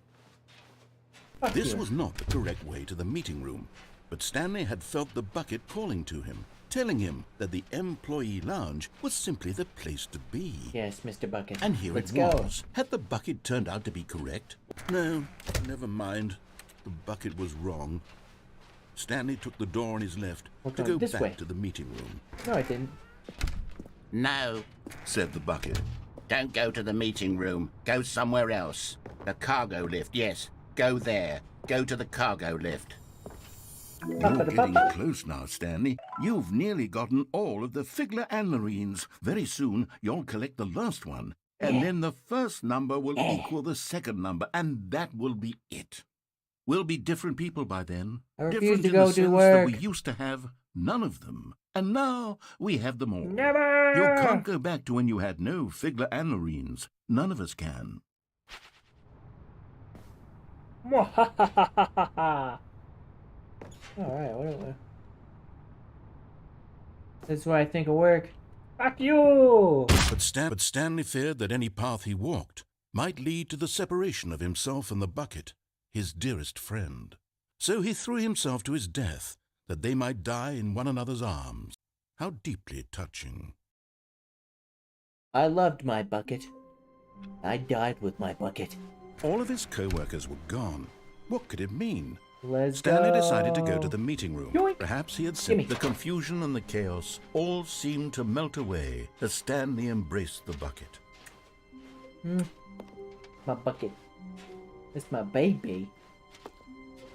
Speaker 1: Fuck
Speaker 2: This
Speaker 1: you.
Speaker 2: was not the correct way to the meeting room, but Stanley had felt the bucket calling to him, telling him that the employee lounge was simply the place to be.
Speaker 1: Yes, Mr. Bucket.
Speaker 2: And here
Speaker 1: Let's
Speaker 2: it
Speaker 1: go.
Speaker 2: was. Had the bucket turned out to be correct? No, never mind. The bucket was wrong. Stanley took the door on his left
Speaker 1: We're
Speaker 2: to
Speaker 1: going
Speaker 2: go
Speaker 1: this
Speaker 2: back
Speaker 1: way.
Speaker 2: to the meeting room.
Speaker 1: No, I didn't.
Speaker 5: No,
Speaker 2: Said the bucket.
Speaker 5: don't go to the meeting room. Go somewhere else. The cargo lift, yes. Go there. Go to the cargo lift.
Speaker 2: You're getting close now, Stanley. You've nearly gotten all of the Figler and Marines. Very soon, you'll collect the last one. And then the first number will equal the second number, and that will be it. We'll be different people by then.
Speaker 1: I refuse
Speaker 2: Different
Speaker 1: to
Speaker 2: in
Speaker 1: go
Speaker 2: the
Speaker 1: to
Speaker 2: sense
Speaker 1: work.
Speaker 2: that we used to have none of them. And now we have them all.
Speaker 1: Never!
Speaker 2: You can't go back to when you had no Figler and Marines. None of us can.
Speaker 1: Alright, whatever. This is what I think will work. Fuck you!
Speaker 2: But Stanley feared that any path he walked might lead to the separation of himself and the bucket, his dearest friend. So he threw himself to his death, that they might die in one another's arms. How deeply touching.
Speaker 1: I loved my bucket. I died with my bucket.
Speaker 2: All of his co-workers were gone. What could it mean?
Speaker 1: Let's
Speaker 2: Stanley
Speaker 1: go.
Speaker 2: decided to go to the meeting room.
Speaker 1: Yoink.
Speaker 2: Perhaps he had
Speaker 1: Gimme.
Speaker 2: sensed the confusion and the chaos. All seemed to melt away as Stanley embraced the bucket.
Speaker 1: My bucket. It's my baby.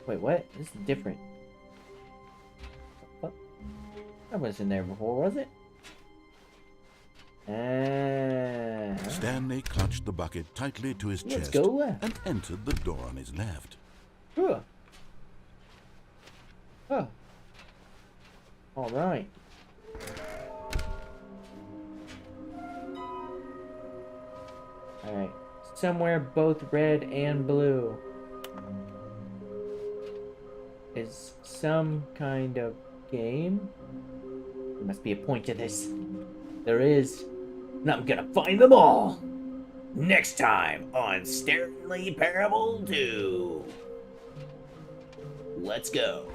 Speaker 1: Wait, what? This is different. What? That wasn't there before, was it?
Speaker 2: Stanley clutched the bucket tightly to his
Speaker 1: Let's
Speaker 2: chest
Speaker 1: go.
Speaker 2: and entered the door on his left.
Speaker 1: Huh. Oh. Alright. Alright. Somewhere both red and blue is some kind of game. There must be a point to this. There is. And I'm gonna find them all. Next time on Stanley Parable 2. Let's go.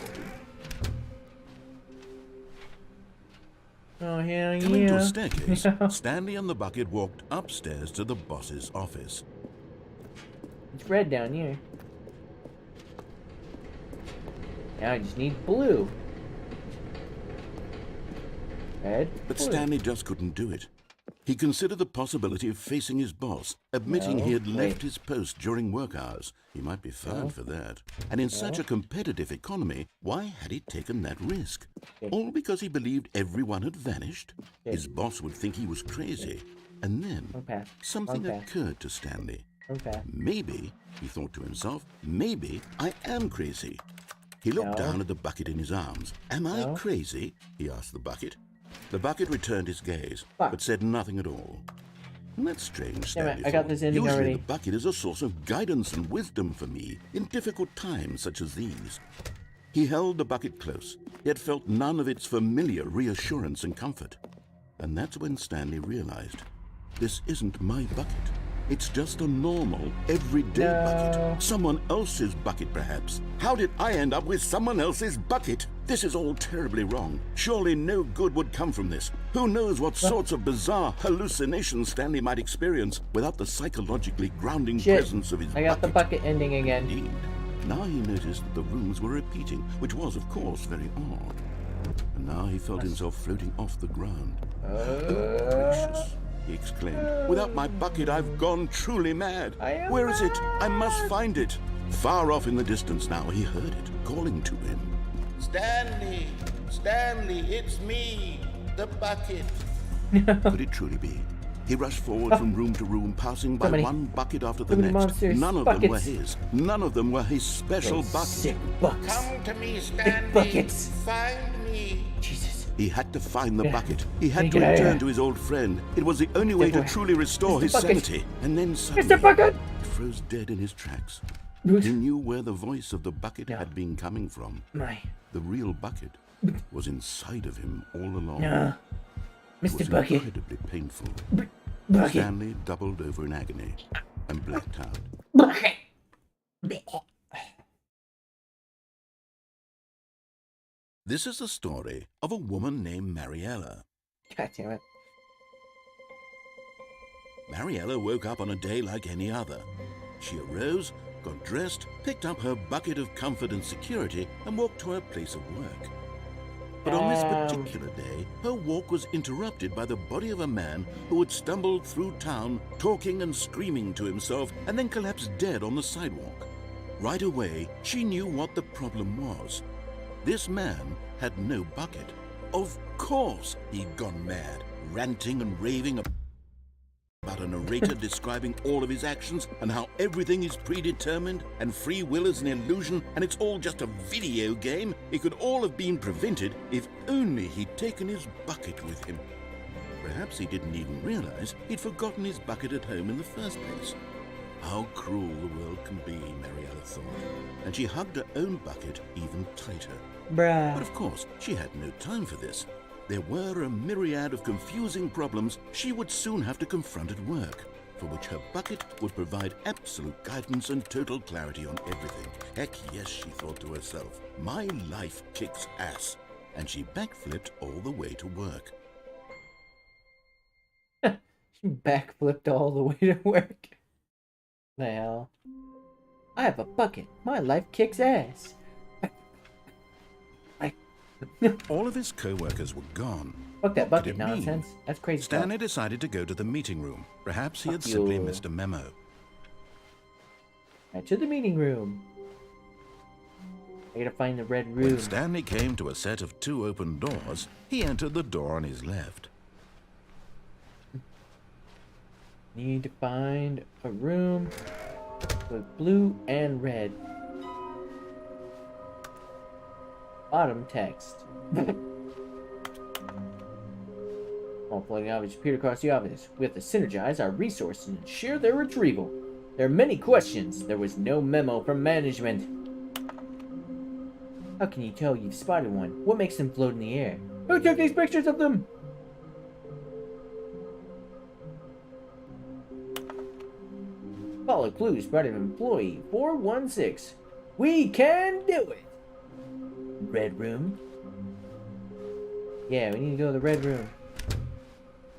Speaker 1: Oh, hell
Speaker 2: Coming to
Speaker 1: yeah.
Speaker 2: a staircase, Stanley and the bucket walked upstairs to the boss's office.
Speaker 1: It's red down here. Now I just need blue. Red,
Speaker 2: But
Speaker 1: blue.
Speaker 2: Stanley just couldn't do it. He considered the possibility of facing his boss, admitting
Speaker 1: No,
Speaker 2: he had
Speaker 1: wait.
Speaker 2: left his post during work hours. He might be fined for that. And in such a competitive economy, why had he taken that risk? All because he believed everyone had vanished? His boss would think he was crazy. And then
Speaker 1: Okay.
Speaker 2: something
Speaker 1: Okay.
Speaker 2: occurred to Stanley.
Speaker 1: Okay.
Speaker 2: Maybe, he thought to himself, maybe I am crazy. He looked
Speaker 1: No.
Speaker 2: down at the bucket in his arms. Am I
Speaker 1: No.
Speaker 2: crazy? He asked the bucket. The bucket returned his gaze,
Speaker 1: Fuck.
Speaker 2: but said nothing at all. And that's strange,
Speaker 1: Damn it,
Speaker 2: Stanley
Speaker 1: I got
Speaker 2: thought.
Speaker 1: this ending
Speaker 2: Usually
Speaker 1: already.
Speaker 2: the bucket is a source of guidance and wisdom for me in difficult times such as these. He held the bucket close, yet felt none of its familiar reassurance and comfort. And that's when Stanley realized, this isn't my bucket. It's just a normal, everyday
Speaker 1: No.
Speaker 2: bucket. Someone else's bucket, perhaps. How did I end up with someone else's bucket? This is all terribly wrong. Surely no good would come from this. Who knows what sorts of bizarre hallucinations Stanley might experience without the psychologically grounding
Speaker 1: Shit.
Speaker 2: presence of his
Speaker 1: I got the bucket ending again.
Speaker 2: Indeed. Now he noticed that the rooms were repeating, which was, of course, very odd. And now he felt himself floating off the ground. Oh, gracious, he exclaimed. Without my bucket, I've gone truly mad.
Speaker 1: I am
Speaker 2: Where is it? I must find it. Far off in the distance now, he heard it, calling to him.
Speaker 7: Stanley! Stanley, it's me, the bucket.
Speaker 2: Could it truly be? He rushed forward from room to room, passing by
Speaker 1: many-
Speaker 2: one bucket after the
Speaker 1: so many
Speaker 2: next.
Speaker 1: monsters.
Speaker 2: None of them were
Speaker 1: Buckets.
Speaker 2: his. None of them were his special
Speaker 1: Those
Speaker 2: bucket.
Speaker 1: sick bucks.
Speaker 7: Come to me, Stanley.
Speaker 1: buckets.
Speaker 7: Find me.
Speaker 1: Jesus.
Speaker 2: He had to find the
Speaker 1: Yeah.
Speaker 2: bucket. He had
Speaker 1: Get
Speaker 2: to
Speaker 1: out of
Speaker 2: return
Speaker 1: here.
Speaker 2: to his old friend. It was the only way to
Speaker 1: Mr.
Speaker 2: truly restore
Speaker 1: Mr.
Speaker 2: his
Speaker 1: Bucket.
Speaker 2: sanity. And then suddenly,
Speaker 1: Mr. Bucket!
Speaker 2: he froze dead in his tracks.
Speaker 1: What?
Speaker 2: He knew where the voice of the bucket
Speaker 1: No.
Speaker 2: had been coming from.
Speaker 1: My.
Speaker 2: The real bucket was inside of him all along.
Speaker 1: No.
Speaker 2: It
Speaker 1: Mr.
Speaker 2: was
Speaker 1: Bucket.
Speaker 2: incredibly painful.
Speaker 1: Bucket.
Speaker 2: Stanley doubled over in agony and blacked out.
Speaker 1: Bucket.
Speaker 2: This is the story of a woman named Mariella.
Speaker 1: God damn it.
Speaker 2: Mariella woke up on a day like any other. She arose, got dressed, picked up her bucket of comfort and security, and walked to her place of work. But on this particular day, her walk was interrupted by the body of a man who had stumbled through town, talking and screaming to himself, and then collapsed dead on the sidewalk. Right away, she knew what the problem was. This man had no bucket. Of course he'd gone mad, ranting and raving about a narrator describing all of his actions and how everything is predetermined and free will is an illusion and it's all just a video game. It could all have been prevented if only he'd taken his bucket with him. Perhaps he didn't even realize he'd forgotten his bucket at home in the first place. How cruel the world can be, Mariella thought, and she hugged her own bucket even tighter.
Speaker 1: Bruh.
Speaker 2: But of course, she had no time for this. There were a myriad of confusing problems she would soon have to confront at work, for which her bucket would provide absolute guidance and total clarity on everything. Heck yes, she thought to herself, my life kicks ass. And she backflipped all the way to work.
Speaker 1: She backflipped all the way to work. The hell? I have a bucket. My life kicks ass.
Speaker 2: All of his co-workers were gone.
Speaker 1: Fuck that
Speaker 2: What could
Speaker 1: bucket
Speaker 2: it mean?
Speaker 1: nonsense. That's crazy.
Speaker 2: Stanley decided to go to the meeting room. Perhaps he had
Speaker 1: Fuck
Speaker 2: simply
Speaker 1: you.
Speaker 2: missed a memo.
Speaker 1: Right to the meeting room. I gotta find the red room.
Speaker 2: When Stanley came to a set of 2 open doors, he entered the door on his left.
Speaker 1: Need to find a room with blue and red. Bottom text. All floating objects appeared across the office. We have to synergize our resources and ensure their retrieval. There are many questions. There was no memo from management. How can you tell you've spotted one? What makes them float in the air? Who took these pictures of them? Follow clues provided by employee 416. We can do it! Red room. Yeah, we need to go to the red room.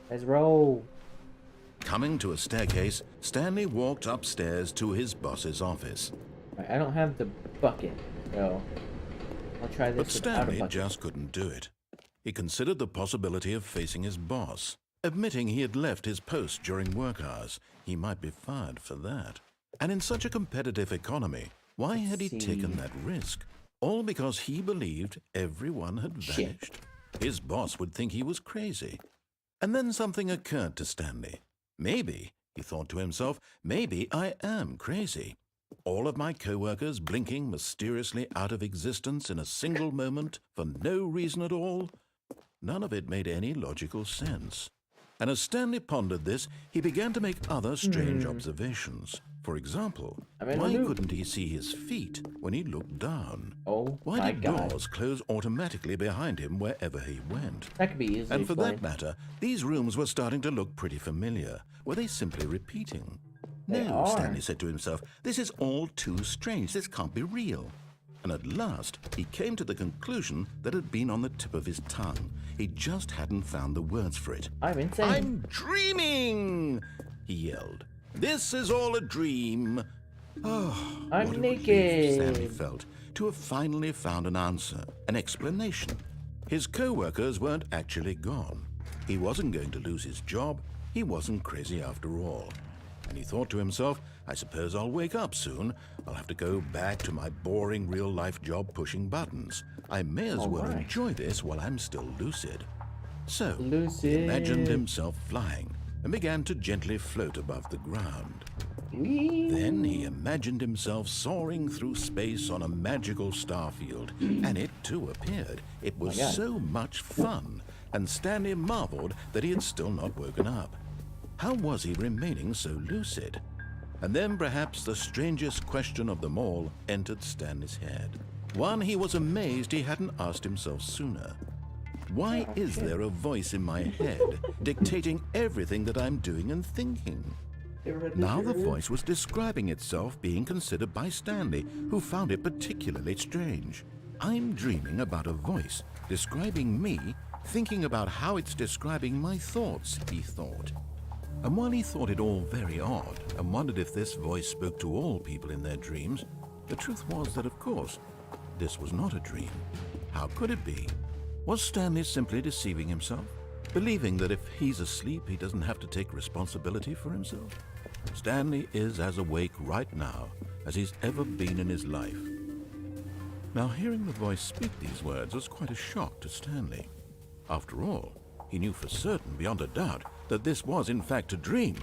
Speaker 1: Let's roll.
Speaker 2: Coming to a staircase, Stanley walked upstairs to his boss's office.
Speaker 1: Right, I don't have the bucket, so I'll try this
Speaker 2: But
Speaker 1: without a
Speaker 2: Stanley
Speaker 1: bucket.
Speaker 2: just couldn't do it. He considered the possibility of facing his boss. Admitting he had left his post during work hours, he might be fired for that. And in such a competitive economy, why had he taken that risk? All because he believed everyone had vanished. His boss would think he was crazy. And then something occurred to Stanley. Maybe, he thought to himself, maybe I am crazy. All of my co-workers blinking mysteriously out of existence in a single moment for no reason at all. None of it made any logical sense. And as Stanley pondered this, he began to make other strange observations. For example, why couldn't he see his feet when he looked down?
Speaker 1: Oh,
Speaker 2: Why
Speaker 1: my
Speaker 2: did
Speaker 1: God.
Speaker 2: doors close automatically behind him wherever he went?
Speaker 1: That could be easily
Speaker 2: And for
Speaker 1: explained.
Speaker 2: that matter, these rooms were starting to look pretty familiar. Were they simply repeating?
Speaker 1: They
Speaker 2: No,
Speaker 1: are.
Speaker 2: Stanley said to himself, this is all too strange. This can't be real. And at last, he came to the conclusion that had been on the tip of his tongue. He just hadn't found the words for it.
Speaker 1: I'm insane.
Speaker 2: I'm dreaming, he yelled. This is all a dream. Oh,
Speaker 1: I'm
Speaker 2: what a
Speaker 1: naked.
Speaker 2: relief Stanley felt to have finally found an answer, an explanation. His co-workers weren't actually gone. He wasn't going to lose his job. He wasn't crazy after all. And he thought to himself, I suppose I'll wake up soon. I'll have to go back to my boring real-life job pushing buttons. I may as well enjoy this while I'm still lucid. So, he imagined himself flying and began to gently float above the ground. Then he imagined himself soaring through space on a magical starfield, and it too appeared. It was so much fun, and Stanley marveled that he had still not woken up. How was he remaining so lucid? And then perhaps the strangest question of them all entered Stanley's head. One he was amazed he hadn't asked himself sooner. Why is there a voice in my head dictating everything that I'm doing and thinking? Now the voice was describing itself being considered by Stanley, who found it particularly strange. I'm dreaming about a voice describing me, thinking about how it's describing my thoughts, he thought. And while he thought it all very odd and wondered if this voice spoke to all people in their dreams, the truth was that, of course, this was not a dream. How could it be? Was Stanley simply deceiving himself, believing that if he's asleep, he doesn't have to take responsibility for himself? Stanley is as awake right now as he's ever been in his life. Now, hearing the voice speak these words was quite a shock to Stanley. After all, he knew for certain, beyond a doubt, that this was in fact a dream.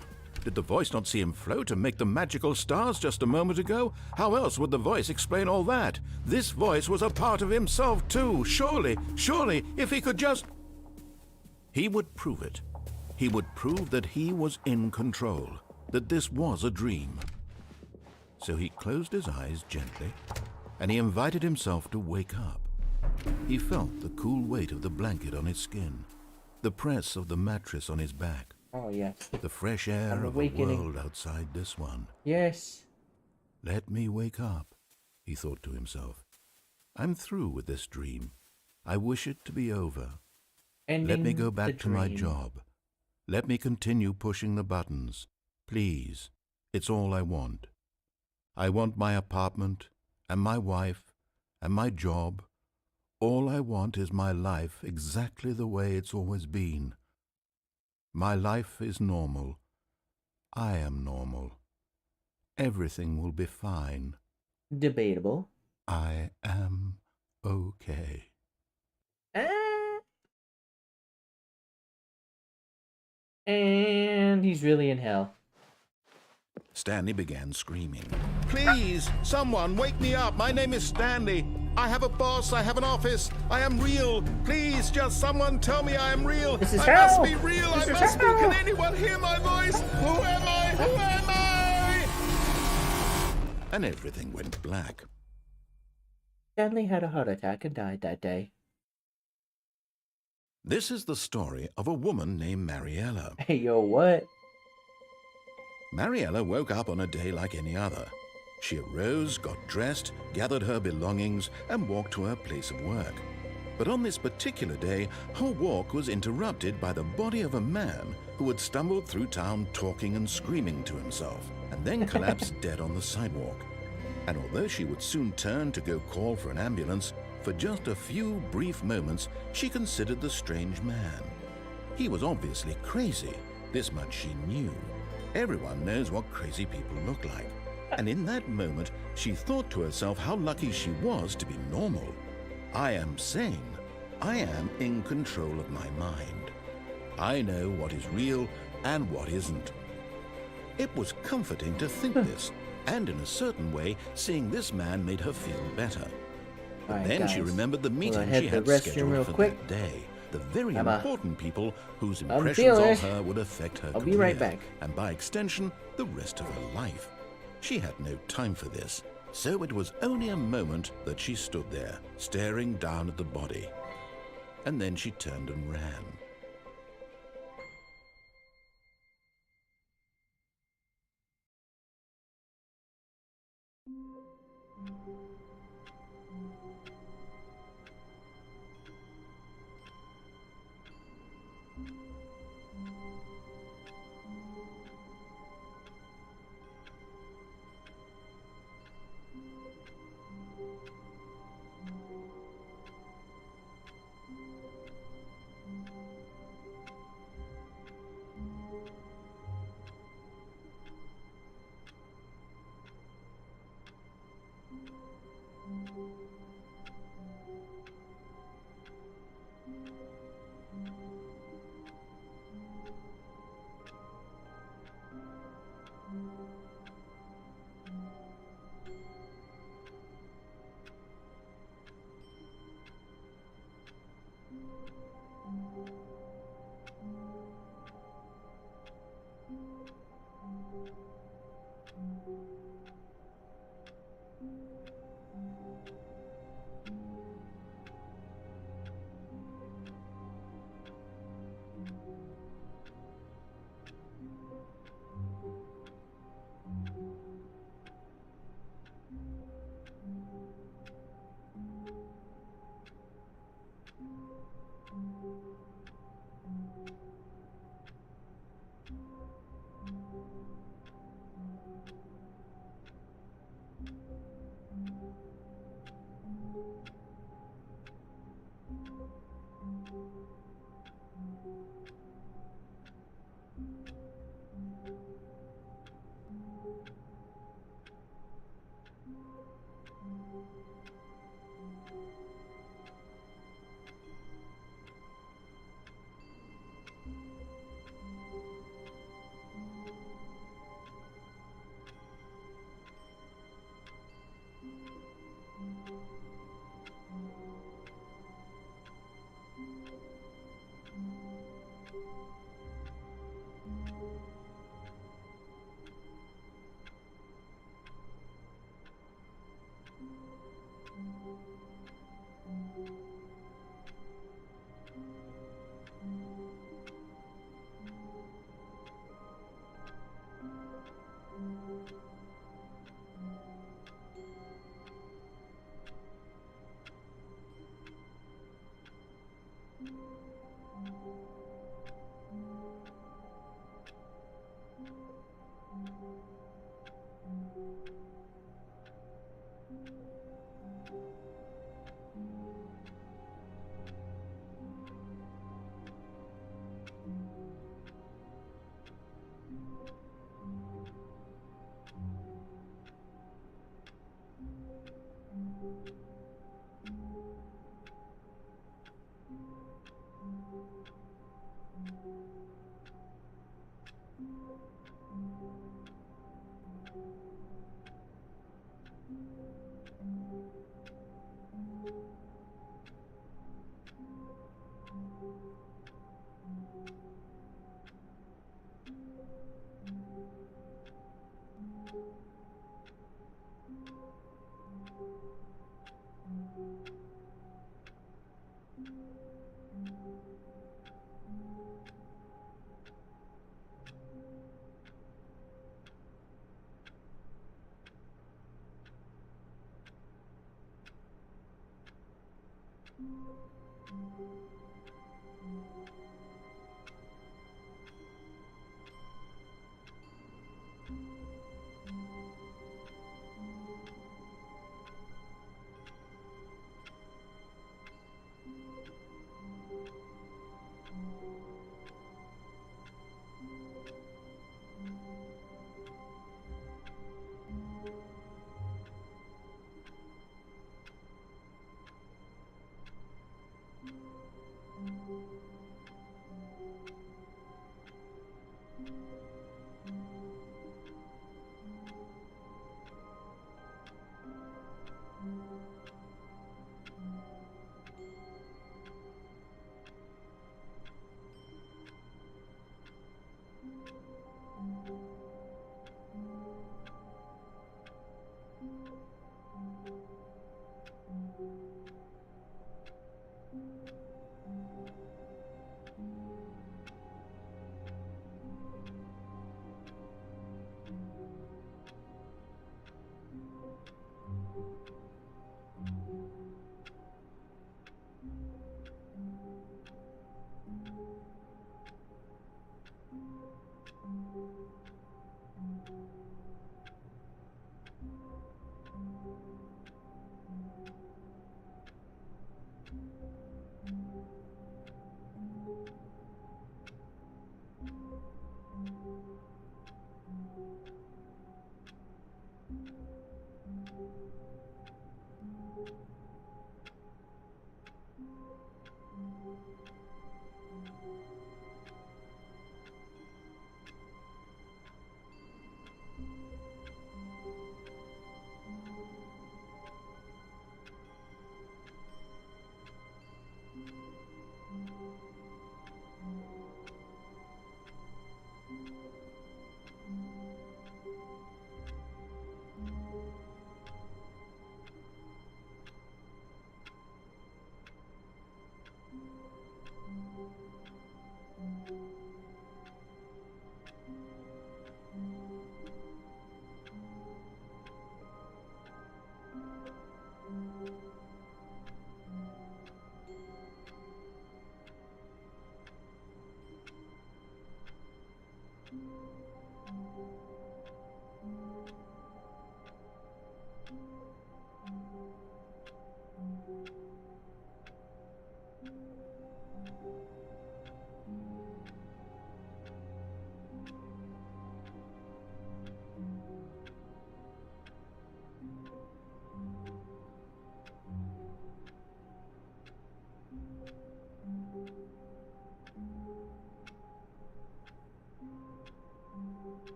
Speaker 2: Did the voice not see him float and make the magical stars just a moment ago? How else would the voice explain all that? This voice was a part of himself too. Surely, if he could just... He would prove it. He would prove that he was in control, that this was a dream. So he closed his eyes gently, and he invited himself to wake up. He felt the cool weight of the blanket on his skin, the press of the mattress on his back.
Speaker 1: Oh, yes.
Speaker 2: The fresh air of a world outside this one.
Speaker 1: Yes.
Speaker 2: Let me wake up, he thought to himself. I'm through with this dream. I wish it to be over. Let me go back to my job. Let me continue pushing the buttons. Please, it's all I want. I want my apartment, and my wife, and my job. All I want is my life exactly the way it's always been. My life is normal. I am normal. Everything will be fine.
Speaker 1: Debatable.
Speaker 2: I am okay.
Speaker 1: And he's really in hell.
Speaker 2: Stanley began screaming. Please, someone wake me up. My name is Stanley. I have a boss. I have an office. I am real. Please, just someone tell me I am real.
Speaker 1: This is
Speaker 2: I
Speaker 1: hell.
Speaker 2: must be real.
Speaker 1: This
Speaker 2: I
Speaker 1: is
Speaker 2: must be.
Speaker 1: hell.
Speaker 2: Can anyone hear my voice? Who am I? Who am I? And everything went black.
Speaker 1: Stanley had a heart attack and died that day.
Speaker 2: This is the story of a woman named Mariella.
Speaker 1: Hey, yo, what?
Speaker 2: Mariella woke up on a day like any other. She arose, got dressed, gathered her belongings, and walked to her place of work. But on this particular day, her walk was interrupted by the body of a man who had stumbled through town talking and screaming to himself, and then collapsed dead on the sidewalk. And although she would soon turn to go call for an ambulance, for just a few brief moments she considered the strange man. He was obviously crazy, this much she knew. Everyone knows what crazy people look like. And in that moment, she thought to herself how lucky she was to be normal. I am sane. I am in control of my mind. I know what is real and what isn't. It was comforting to think this, and in a certain way, seeing this man made her feel better. But
Speaker 1: Alright,
Speaker 2: then she
Speaker 1: guys.
Speaker 2: remembered the meeting
Speaker 1: head
Speaker 2: she
Speaker 1: to
Speaker 2: had
Speaker 1: the restroom
Speaker 2: scheduled
Speaker 1: real
Speaker 2: for
Speaker 1: quick.
Speaker 2: that day. The very
Speaker 1: Bye-bye.
Speaker 2: important people whose
Speaker 1: I'm
Speaker 2: impressions
Speaker 1: feeling
Speaker 2: of
Speaker 1: it.
Speaker 2: her would affect her
Speaker 1: I'll
Speaker 2: career,
Speaker 1: be right back.
Speaker 2: and by extension, the rest of her life. She had no time for this, so it was only a moment that she stood there, staring down at the body. And then she turned and ran.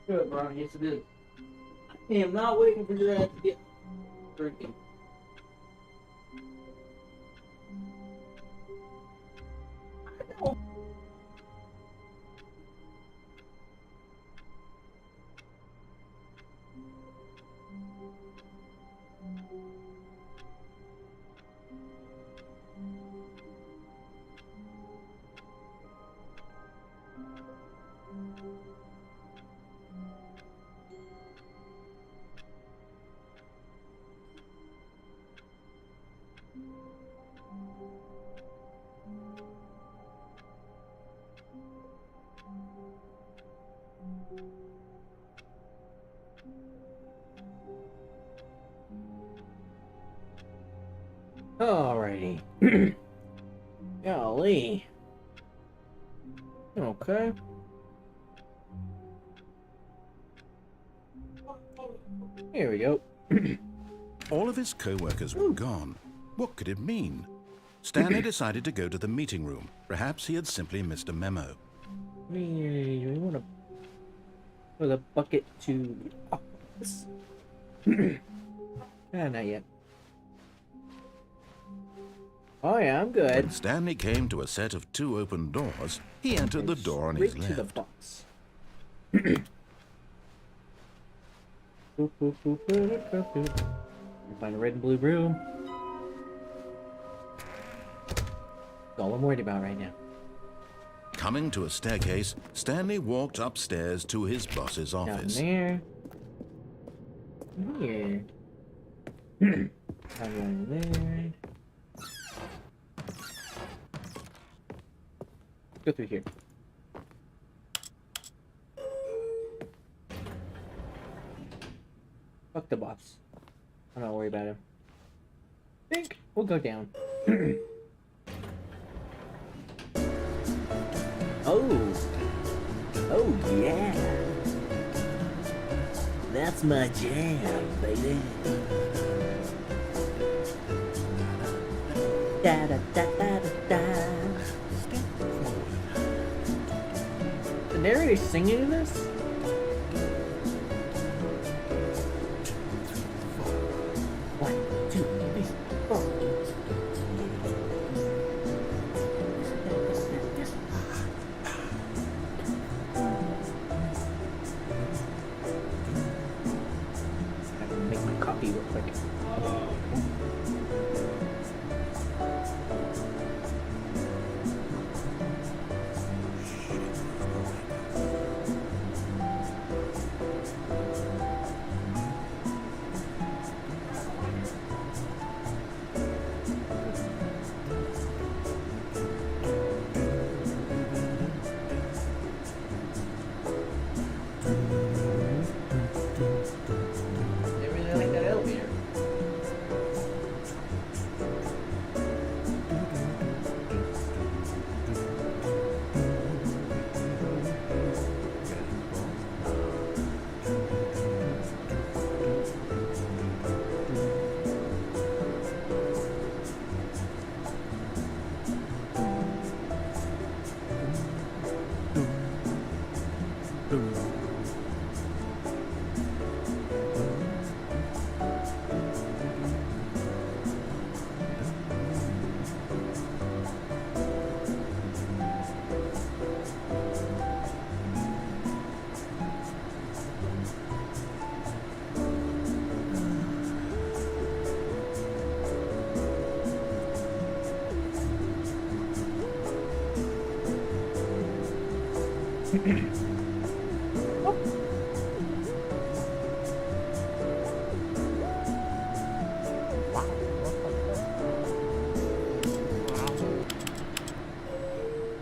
Speaker 1: Good, Brian. Yes, it is. I am not waiting for your ass to get drinking. Alrighty. Golly. Okay. Here we go.
Speaker 2: All of his co-workers were gone. What could it mean? Stanley decided to go to the meeting room. Perhaps he had simply missed a memo.
Speaker 1: We want to put a bucket to office. Not yet. Oh yeah, I'm good.
Speaker 2: When Stanley came to a set of 2 open doors, he entered the door on his
Speaker 1: Straight to the
Speaker 2: left.
Speaker 1: box. Boop, boop, boop, boop, boop, boop. Find a red and blue room. That's all I'm worried about right now.
Speaker 2: Coming to a staircase, Stanley walked upstairs to his boss's
Speaker 1: Down
Speaker 2: office.
Speaker 1: there. Here. I'm going there. Go through here. Fuck the boss. I'm not worried about him. Think we'll go down. Oh yeah. That's my jam, baby. Da da da da da da. The narrator singing in this? One, two, three, four. I can make my copy real quick. They really like that elevator.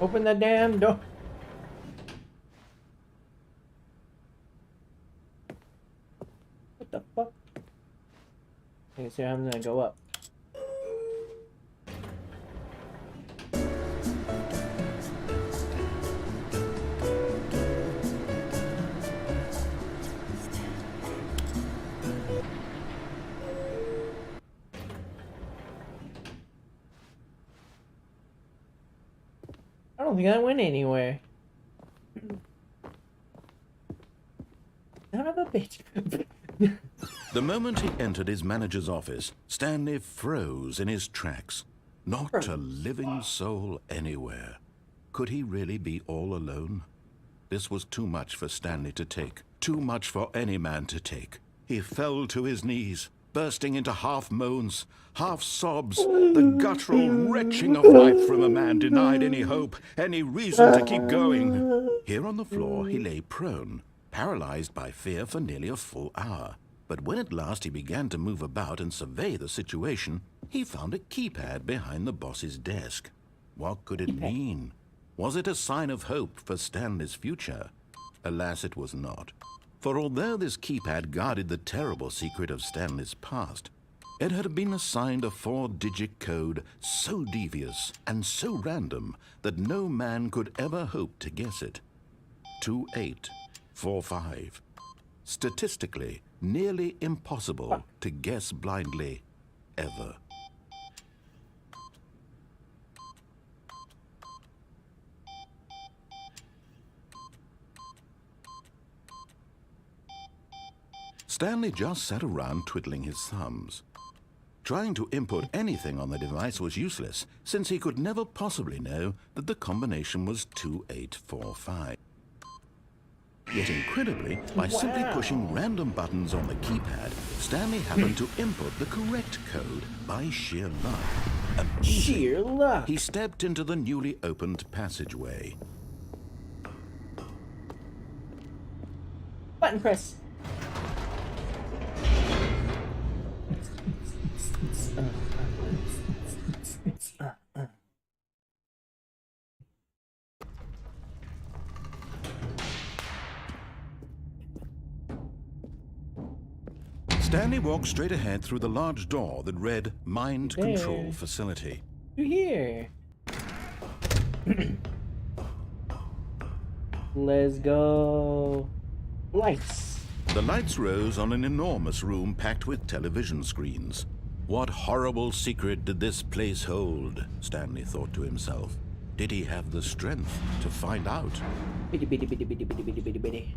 Speaker 1: Open the damn door. What the fuck? Okay, so I'm gonna go up. I don't think I went anywhere. Son of a bitch.
Speaker 2: The moment he entered his manager's office, Stanley froze in his tracks. Not a living soul anywhere. Could he really be all alone? This was too much for Stanley to take. Too much for any man to take. He fell to his knees, bursting into half moans, half sobs, the guttural retching of life from a man denied any hope, any reason to keep going. Here on the floor he lay prone, paralyzed by fear for nearly a full hour. But when at last he began to move about and survey the situation, he found a keypad behind the boss's desk. What could it mean? Was it a sign of hope for Stanley's future? Alas, it was not. For although this keypad guarded the terrible secret of Stanley's past, it had been assigned a 4-digit code so devious and so random that no man could ever hope to guess it. 2845. Statistically, nearly impossible to guess blindly, ever. Stanley just sat around twiddling his thumbs. Trying to input anything on the device was useless, since he could never possibly know that the combination was 2845. Yet incredibly, by simply pushing random buttons on the keypad, Stanley happened to input the correct code by sheer luck. Amazing.
Speaker 1: Sheer luck.
Speaker 2: He stepped into the newly opened passageway.
Speaker 1: Button press.
Speaker 2: Stanley walked straight ahead through the large door that read Mind Control Facility.
Speaker 1: You're here. Let's go. Lights.
Speaker 2: The lights rose on an enormous room packed with television screens. What horrible secret did this place hold? Stanley thought to himself. Did he have the strength to find out?
Speaker 1: Bitty bitty bitty bitty bitty bitty bitty bitty.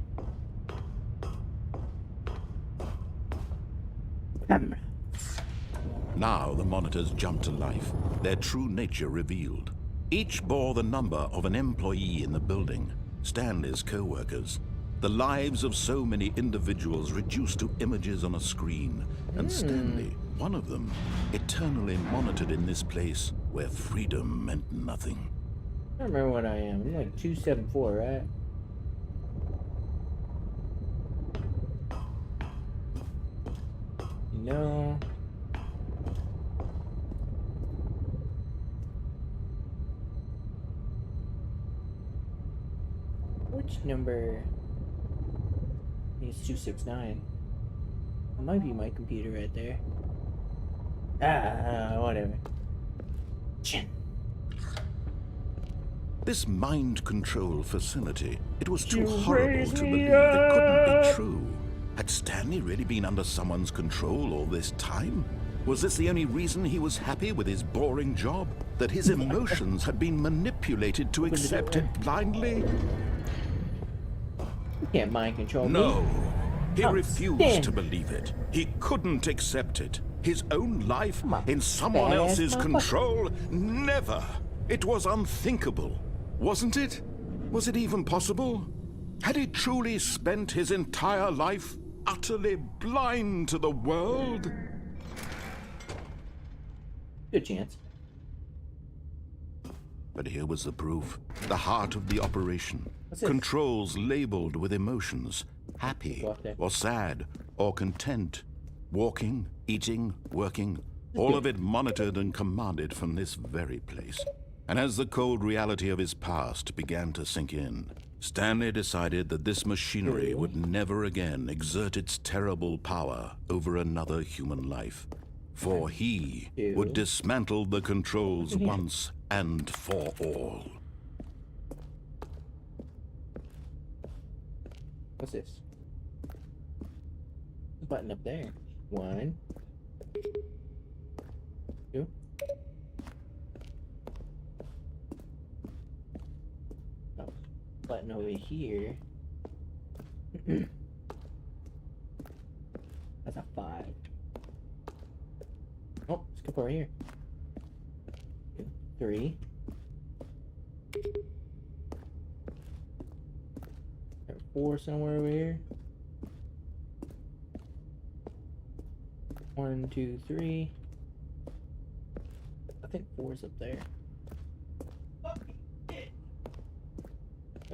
Speaker 2: Now the monitors jumped to life, their true nature revealed. Each bore the number of an employee in the building, Stanley's co-workers. The lives of so many individuals reduced to images on a screen, and Stanley, one of them, eternally monitored in this place where freedom meant nothing.
Speaker 1: I don't remember what I am. I'm like 274, right? No. Which number? I think it's 269. It might be my computer right there. Whatever. Chin.
Speaker 2: This mind control facility, it was too horrible to believe it couldn't be true. Had Stanley really been under someone's control all this time? Was this the only reason he was happy with his boring job? That his emotions had been manipulated to accept it blindly?
Speaker 1: You can't mind control me.
Speaker 2: No. He refused
Speaker 1: Stan.
Speaker 2: to believe it. He couldn't accept it. His own life in someone
Speaker 1: bad
Speaker 2: else's
Speaker 1: mother-
Speaker 2: control? Never. It was unthinkable. Wasn't it? Was it even possible? Had he truly spent his entire life utterly blind to the world?
Speaker 1: Good chance.
Speaker 2: But here was the proof. The heart of the operation.
Speaker 1: What's this?
Speaker 2: Controls labeled with emotions. Happy
Speaker 1: Go up there.
Speaker 2: or sad or content. Walking, eating, working. All of it monitored and commanded from this very place. And as the cold reality of his past began to sink in, Stanley decided that this machinery would never again exert its terrible power over another human life. For he would dismantle the controls once and for all.
Speaker 1: What's this? Button up there. 1, 2. Oh, button over here. That's a 5. Oh, skip over here. 2, 3. There's 4 somewhere over here. 1, 2, 3. I think 4's up there.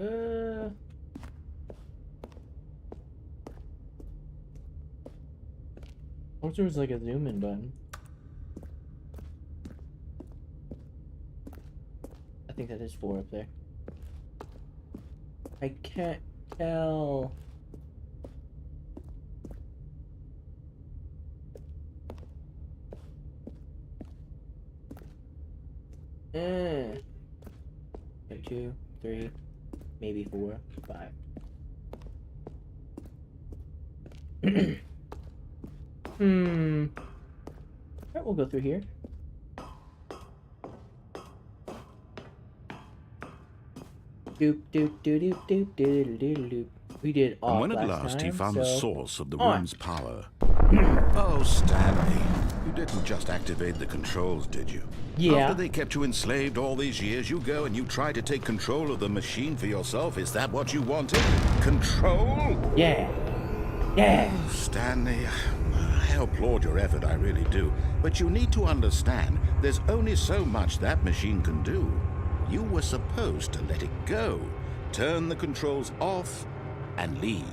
Speaker 1: I wish there was like a zoom in button. I think that is 4 up there. I can't tell. Okay, 2, 3, maybe 4, 5. Alright, we'll go through here. Doop doop doop doop doop doop doop doop. We did all.
Speaker 2: And when at last he found the source of the room's
Speaker 1: on.
Speaker 2: power. Oh, Stanley, you didn't just activate the controls, did you?
Speaker 1: Yeah.
Speaker 2: After they kept you enslaved all these years, you go and you try to take control of the machine for yourself. Is that what you wanted? Control?
Speaker 1: Yeah. Yeah.
Speaker 2: Oh, Stanley, I applaud your effort, I really do. But you need to understand, there's only so much that machine can do. You were supposed to let it go, turn the controls off, and leave.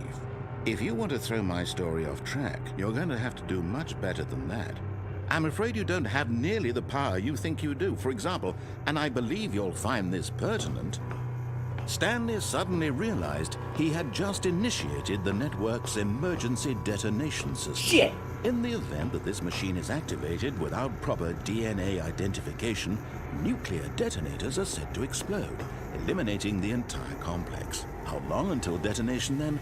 Speaker 2: If you want to throw my story off track, you're going to have to do much better than that. I'm afraid you don't have nearly the power you think you do. For example, and I believe you'll find this pertinent, Stanley suddenly realized he had just initiated the network's emergency detonation system.
Speaker 1: Shit!
Speaker 2: In the event that this machine is activated without proper DNA identification, nuclear detonators are said to explode, eliminating the entire complex. How long until detonation then?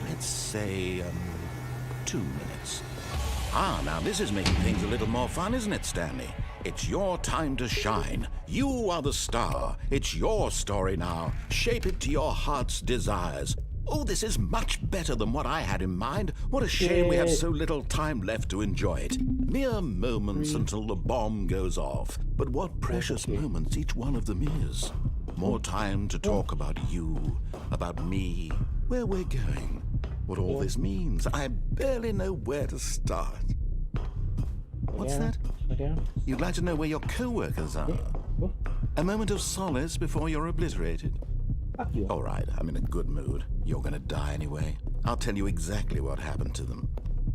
Speaker 2: Let's say, 2 minutes. Ah, now this is making things a little more fun, isn't it, Stanley? It's your time to shine. You are the star. It's your story now. Shape it to your heart's desires. Oh, this is much better than what I had in mind. What a shame we have so little time left to enjoy it. Mere moments until the bomb goes off. But what precious moments each one of them is. More time to talk about you, about me, where we're going, what all this means. I barely know where to start. What's that? You'd like to know where your co-workers are? A moment of solace before you're obliterated? All right, I'm in a good mood. You're gonna die anyway. I'll tell you exactly what happened to them.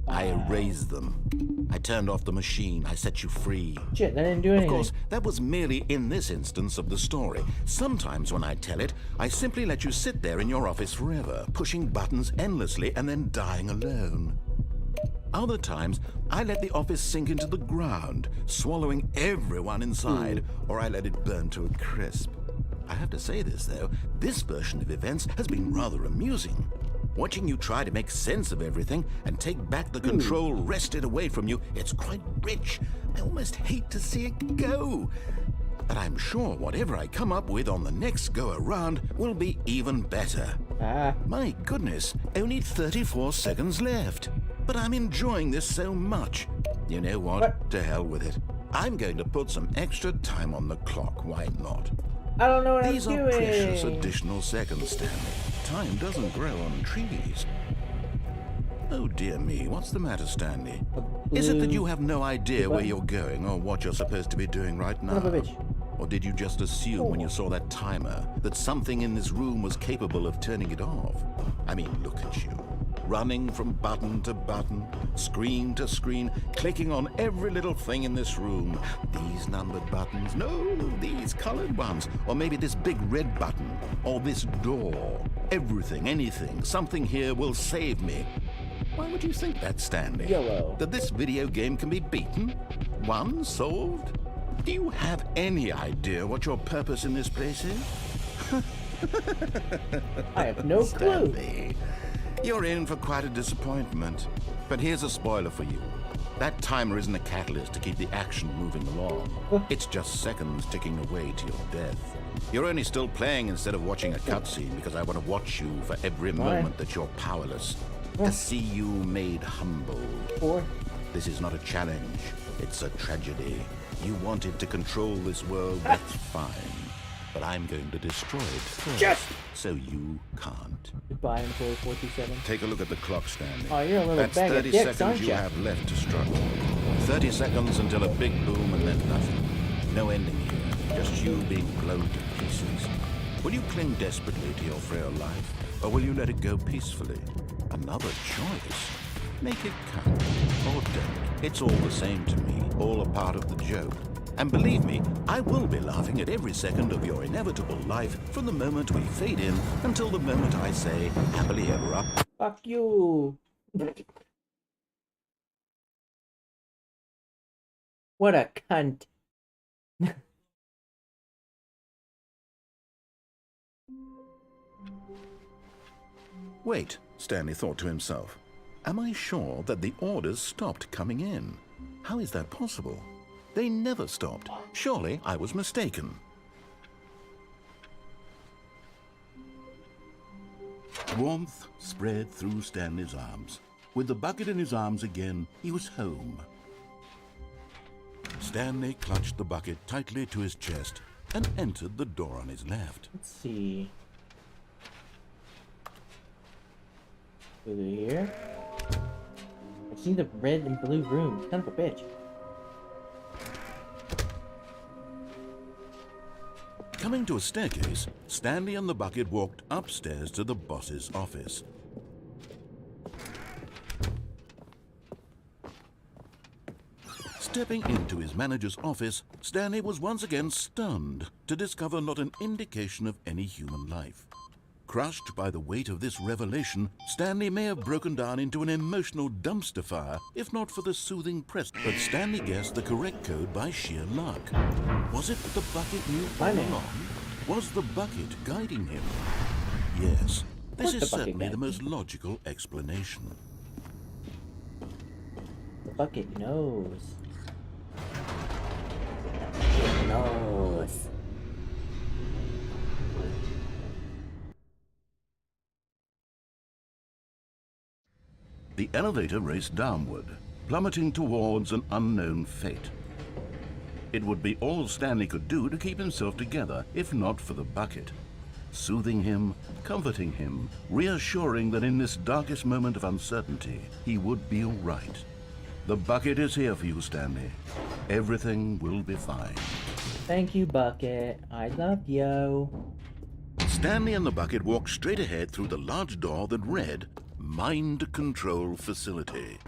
Speaker 2: I erased them. I turned off the machine. I set you free.
Speaker 1: Shit, that didn't do anything.
Speaker 2: Of course, that was merely in this instance of the story. Sometimes when I tell it, I simply let you sit there in your office forever, pushing buttons endlessly and then dying alone. Other times, I let the office sink into the ground, swallowing everyone inside, or I let it burn to a crisp. I have to say this, though, this version of events has been rather amusing. Watching you try to make sense of everything and take back the control wrested away from you, it's quite rich. I almost hate to see it go. But I'm sure whatever I come up with on the next go-around will be even better. My goodness, only 34 seconds left. But I'm enjoying this so much. You know what? To hell with it. I'm going to put some extra time on the clock. Why not?
Speaker 1: I don't know what
Speaker 2: These
Speaker 1: I'm
Speaker 2: are
Speaker 1: doing.
Speaker 2: precious additional seconds, Stanley. Time doesn't grow on trees. Oh dear me, what's the matter, Stanley? Is it that you have no idea where you're going or what you're supposed to be doing right now? Or did you just assume when you saw that timer that something in this room was capable of turning it off? I mean, look at you. running from button to button, screen to screen, clicking on every little thing in this room. These numbered buttons, no, these colored ones, or maybe this big red button, or this door. Everything, anything, something here will save me. Why would you think that, Stanley?
Speaker 1: Yellow.
Speaker 2: That this video game can be beaten? Won? Solved? Do you have any idea what your purpose in this place is?
Speaker 1: I have no clue.
Speaker 2: Stanley, you're in for quite a disappointment. But here's a spoiler for you. That timer isn't a catalyst to keep the action moving along. It's just seconds ticking away to your death. You're only still playing instead of watching a cutscene because I want to watch you for every moment that you're powerless. To see you made humble.
Speaker 1: Four.
Speaker 2: This is not a challenge. It's a tragedy. You wanted to control this world, that's fine. But I'm going to destroy it first.
Speaker 1: Yes!
Speaker 2: So you can't.
Speaker 1: Goodbye, employee 427.
Speaker 2: Take a look at the clock, Stanley.
Speaker 1: Oh, you're a little
Speaker 2: That's
Speaker 1: bag of
Speaker 2: 30
Speaker 1: dicks,
Speaker 2: seconds
Speaker 1: aren't
Speaker 2: you
Speaker 1: ya?
Speaker 2: have left to struggle. 30 seconds until a big boom and then nothing. No ending here. Just you being blown to pieces. Will you cling desperately to your frail life, or will you let it go peacefully? Another choice. Make it count, or don't. It's all the same to me, all a part of the joke. And believe me, I will be laughing at every second of your inevitable life from the moment we fade in until the moment I say, happily ever after.
Speaker 1: Fuck you. What a cunt.
Speaker 2: Wait, Stanley thought to himself. Am I sure that the orders stopped coming in? How is that possible? They never stopped. Surely I was mistaken. Warmth spread through Stanley's arms. With the bucket in his arms again, he was home. Stanley clutched the bucket tightly to his chest and entered the door on his left.
Speaker 1: Let's see. Over here. I see the red and blue room. Son of a bitch.
Speaker 2: Coming to a staircase, Stanley and the bucket walked upstairs to the boss's office. Stepping into his manager's office, Stanley was once again stunned to discover not an indication of any human life. Crushed by the weight of this revelation, Stanley may have broken down into an emotional dumpster fire, if not for the soothing presence. But Stanley guessed the correct code by sheer luck. Was it the bucket knew all along? Was the bucket guiding him? Yes, this is certainly the most logical explanation.
Speaker 1: The bucket knows. It knows.
Speaker 2: The elevator raced downward, plummeting towards an unknown fate. It would be all Stanley could do to keep himself together, if not for the bucket. Soothing him, comforting him, reassuring that in this darkest moment of uncertainty, he would be all right. The bucket is here for you, Stanley. Everything will be fine.
Speaker 1: Thank you, Bucket. I love you.
Speaker 2: Stanley and the bucket walked straight ahead through the large door that read, Mind Control Facility.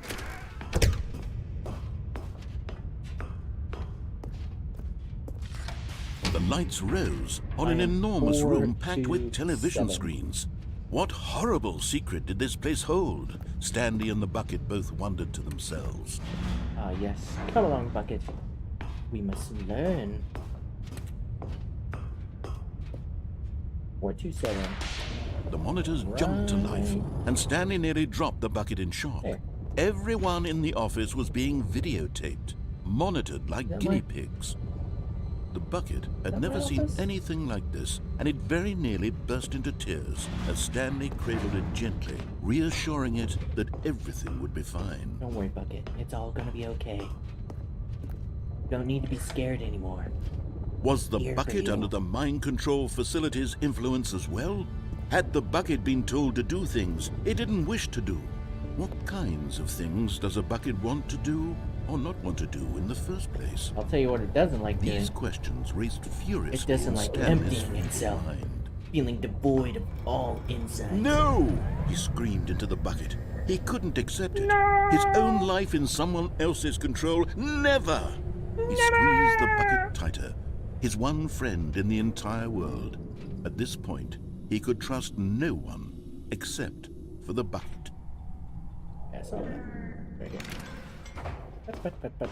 Speaker 2: The lights rose on an enormous room packed with television screens. What horrible secret did this place hold? Stanley and the bucket both wondered to themselves.
Speaker 1: Ah, yes. Come along, Bucket. We must learn. 427.
Speaker 2: The monitors jumped to life, and Stanley nearly dropped the bucket in shock.
Speaker 1: There.
Speaker 2: Everyone in the office was being videotaped, monitored like guinea pigs. The bucket had never seen anything like this, and it very nearly burst into tears as Stanley cradled it gently, reassuring it that everything would be fine.
Speaker 1: Don't worry, Bucket. It's all gonna be okay. Don't need to be scared anymore.
Speaker 2: Was the
Speaker 1: Here for
Speaker 2: bucket
Speaker 1: you.
Speaker 2: under the mind control facility's influence as well? Had the bucket been told to do things it didn't wish to do? What kinds of things does a bucket want to do or not want to do in the first place?
Speaker 1: I'll tell you what it doesn't like doing.
Speaker 2: These questions raced furiously
Speaker 1: It doesn't
Speaker 2: in
Speaker 1: like
Speaker 2: Stanley's
Speaker 1: emptying itself.
Speaker 2: mind.
Speaker 1: Feeling devoid of all insight.
Speaker 2: No! He screamed into the bucket, He couldn't accept it. His own life in someone else's control, never! He squeezed the bucket tighter. His one friend in the entire world. At this point, he could trust no one except for the bucket.
Speaker 1: That's all right here.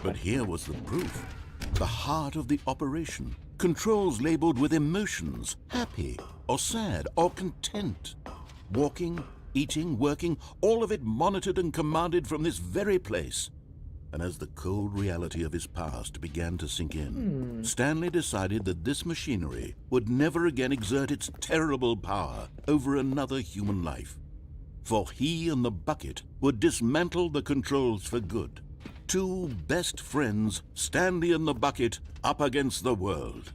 Speaker 2: But here was the proof. The heart of the operation. Controls labeled with emotions, happy or sad or content. Walking, eating, working, all of it monitored and commanded from this very place. And as the cold reality of his past began to sink in, Stanley decided that this machinery would never again exert its terrible power over another human life. For he and the bucket would dismantle the controls for good. Two best friends, Stanley and the bucket, up against the world.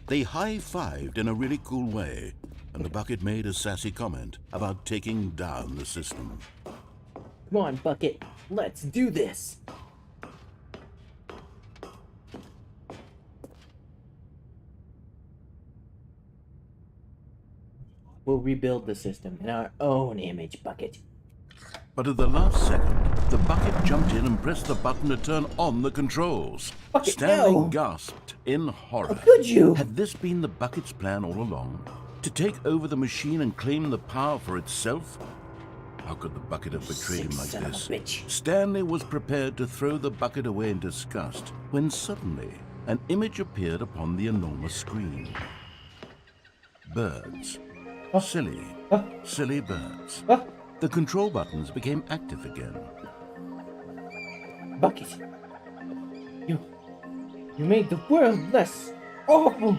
Speaker 2: They high-fived in a really cool way, and the bucket made a sassy comment about taking down the system.
Speaker 1: Come on, bucket. Let's do this. We'll rebuild the system in our own image, bucket.
Speaker 2: But at the last second, the bucket jumped in and pressed the button to turn on the controls.
Speaker 1: Bucket,
Speaker 2: Stanley
Speaker 1: no.
Speaker 2: gasped in horror.
Speaker 1: How could you?
Speaker 2: Had this been the bucket's plan all along? To take over the machine and claim the power for itself? How could the bucket have betrayed him
Speaker 1: Sick
Speaker 2: like
Speaker 1: son of a
Speaker 2: this?
Speaker 1: bitch.
Speaker 2: Stanley was prepared to throw the bucket away in disgust when suddenly an image appeared upon the enormous screen. Birds. Silly, silly birds. The control buttons became active again.
Speaker 1: Bucket. You made the world less awful.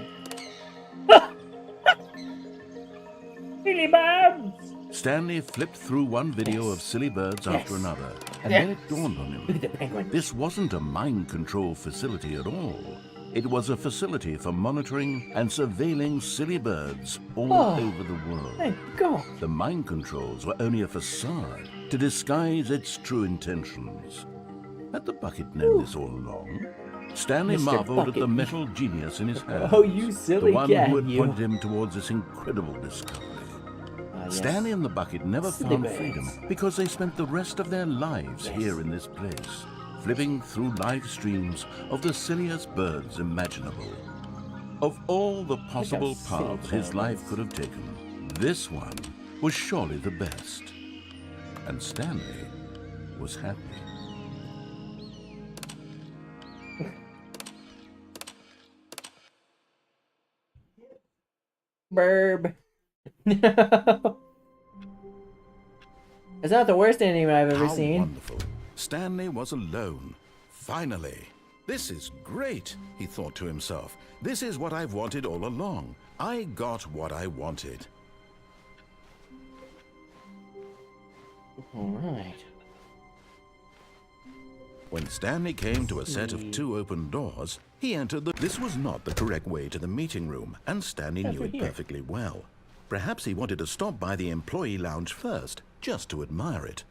Speaker 1: Silly birds.
Speaker 2: Stanley flipped through one video of silly birds after another, and then it dawned on him.
Speaker 1: Look at the penguin.
Speaker 2: This wasn't a mind control facility at all. It was a facility for monitoring and surveilling silly birds all over the world.
Speaker 1: Thank God.
Speaker 2: The mind controls were only a facade to disguise its true intentions. Had the bucket known this all along? Stanley
Speaker 1: Mr.
Speaker 2: marveled at
Speaker 1: Bucket.
Speaker 2: the metal genius in his hand.
Speaker 1: Oh, you silly
Speaker 2: The one
Speaker 1: cat,
Speaker 2: who had
Speaker 1: you.
Speaker 2: pointed him towards this incredible discovery.
Speaker 1: Yes.
Speaker 2: Stanley and the bucket never
Speaker 1: Silly
Speaker 2: found
Speaker 1: birds.
Speaker 2: freedom because they spent the rest of their lives here in this place, flipping through live streams of the silliest birds imaginable. Of all the possible
Speaker 1: silly
Speaker 2: paths his
Speaker 1: birds.
Speaker 2: life could have taken, this one was surely the best. And Stanley was happy.
Speaker 1: Burb. No. It's not the worst anime I've ever
Speaker 2: How
Speaker 1: seen.
Speaker 2: wonderful. Stanley was alone. Finally. This is great, he thought to himself. This is what I've wanted all along. I got what I wanted.
Speaker 1: Alright.
Speaker 2: When Stanley came to a set of two open doors, he entered the... This was not the correct way to the meeting room, and Stanley knew it
Speaker 1: here.
Speaker 2: perfectly well. Perhaps he wanted to stop by the employee lounge first, just to admire it.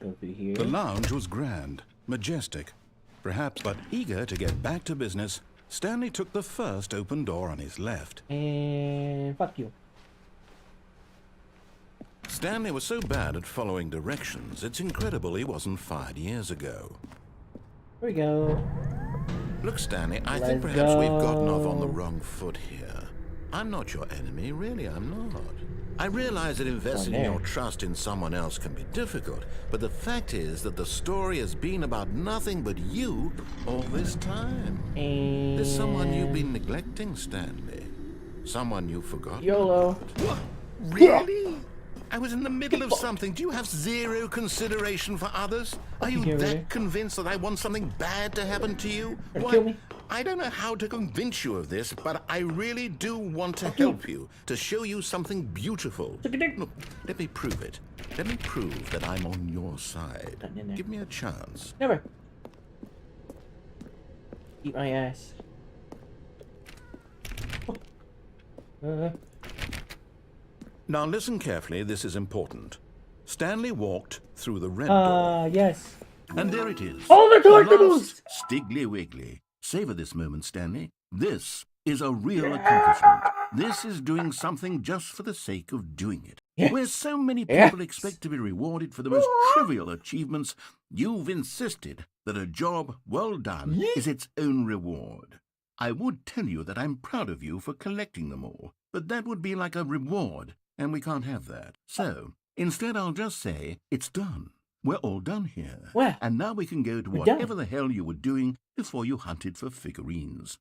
Speaker 1: Go through here.
Speaker 2: The lounge was grand, majestic, perhaps, but eager to get back to business, Stanley took the first open door on his left.
Speaker 1: And fuck you.
Speaker 2: Stanley was so bad at following directions, it's incredible he wasn't fired years ago.
Speaker 1: Here we go.
Speaker 2: Look, Stanley, I
Speaker 1: Let's
Speaker 2: think perhaps we've gotten off
Speaker 1: go.
Speaker 2: on the wrong foot here. I'm not your enemy, really, I'm not. I realize that investing
Speaker 1: there.
Speaker 2: your trust in someone else can be difficult, but the fact is that the story has been about nothing but you all this time.
Speaker 1: And
Speaker 2: There's someone you've been neglecting, Stanley. Someone you forgot.
Speaker 1: YOLO.
Speaker 2: What? Really? I was in the middle of something. Do you have zero consideration for others? Are you
Speaker 1: Get ready.
Speaker 2: that convinced that I want something bad to happen to you?
Speaker 1: Gonna kill me?
Speaker 2: I don't know how to convince you of this, but I really do want to help you, to show you something beautiful.
Speaker 1: Suck a dick.
Speaker 2: Look, let me prove it. Let me prove that I'm on your side.
Speaker 1: Nothing in there.
Speaker 2: Give me a chance.
Speaker 1: Never. Eat my ass.
Speaker 2: Now listen carefully, this is important. Stanley walked through the red door.
Speaker 1: Yes.
Speaker 2: And there it is.
Speaker 1: All the
Speaker 2: last
Speaker 1: tortables!
Speaker 2: Stiggly Wiggly. Savor this moment, Stanley. This is a real accomplishment. This is doing something just for the sake of doing it.
Speaker 1: Yes.
Speaker 2: Where so many
Speaker 1: Yes.
Speaker 2: people expect to be rewarded for the most trivial achievements, you've insisted that a job well done is its own reward. I would tell you that I'm proud of you for collecting them all, but that would be like a reward, and we can't have that. So, instead I'll just say, it's done. We're all done here.
Speaker 1: Well,
Speaker 2: and now we can go to
Speaker 1: we're
Speaker 2: whatever
Speaker 1: done.
Speaker 2: the hell you were doing before you hunted for figurines.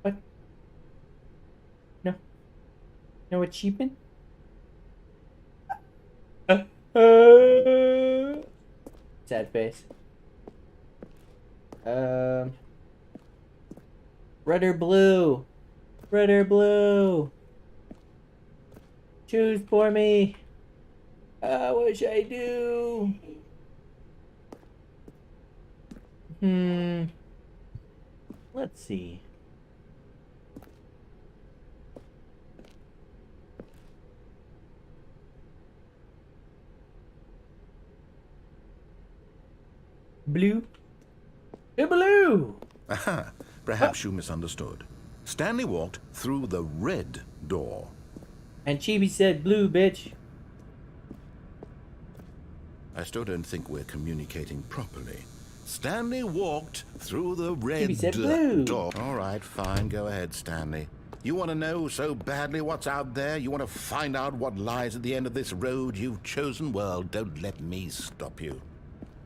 Speaker 1: What? No. No achievement? Sad face. Red or blue? Red or blue? Choose for me. What should I do? Let's see. Blue. The blue.
Speaker 2: Aha, perhaps you misunderstood. Stanley walked through the red door.
Speaker 1: And Chibi said blue, bitch.
Speaker 2: I still don't think we're communicating properly. Stanley walked through the
Speaker 1: Chibi said
Speaker 2: red
Speaker 1: blue.
Speaker 2: door. All right, fine. Go ahead, Stanley. You want to know so badly what's out there? You want to find out what lies at the end of this road you've chosen? Well, don't let me stop you.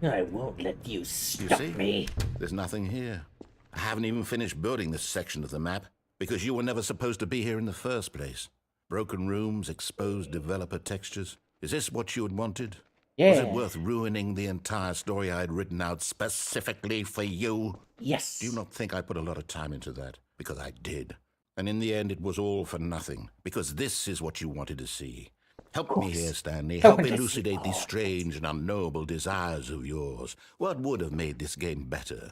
Speaker 1: I won't let you
Speaker 2: You
Speaker 1: stop
Speaker 2: see?
Speaker 1: me.
Speaker 2: There's nothing here. I haven't even finished building this section of the map because you were never supposed to be here in the first place. Broken rooms, exposed developer textures. Is this what you had wanted?
Speaker 1: Yeah.
Speaker 2: Was it worth ruining the entire story I had written out specifically for you?
Speaker 1: Yes.
Speaker 2: Do you not think I put a lot of time into that? Because I did. And in the end, it was all for nothing. Because this is what you wanted to see. Help me here, Stanley.
Speaker 1: I
Speaker 2: Help
Speaker 1: want to see
Speaker 2: elucidate these
Speaker 1: all.
Speaker 2: strange and unknowable desires of yours. What would have made this game better?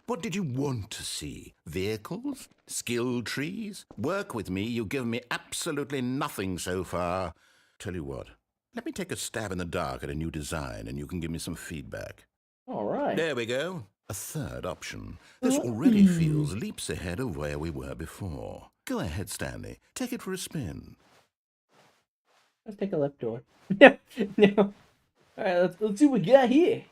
Speaker 2: What did you want to see? Vehicles? Skill trees? Work with me. You've given me absolutely nothing so far. Tell you what. Let me take a stab in the dark at a new design, and you can give me some feedback.
Speaker 1: All right.
Speaker 2: There we go. A third option. This already feels leaps ahead of where we were before. Go ahead, Stanley. Take it for a spin.
Speaker 1: Let's take a left door. No, no. All right, let's see what we got here.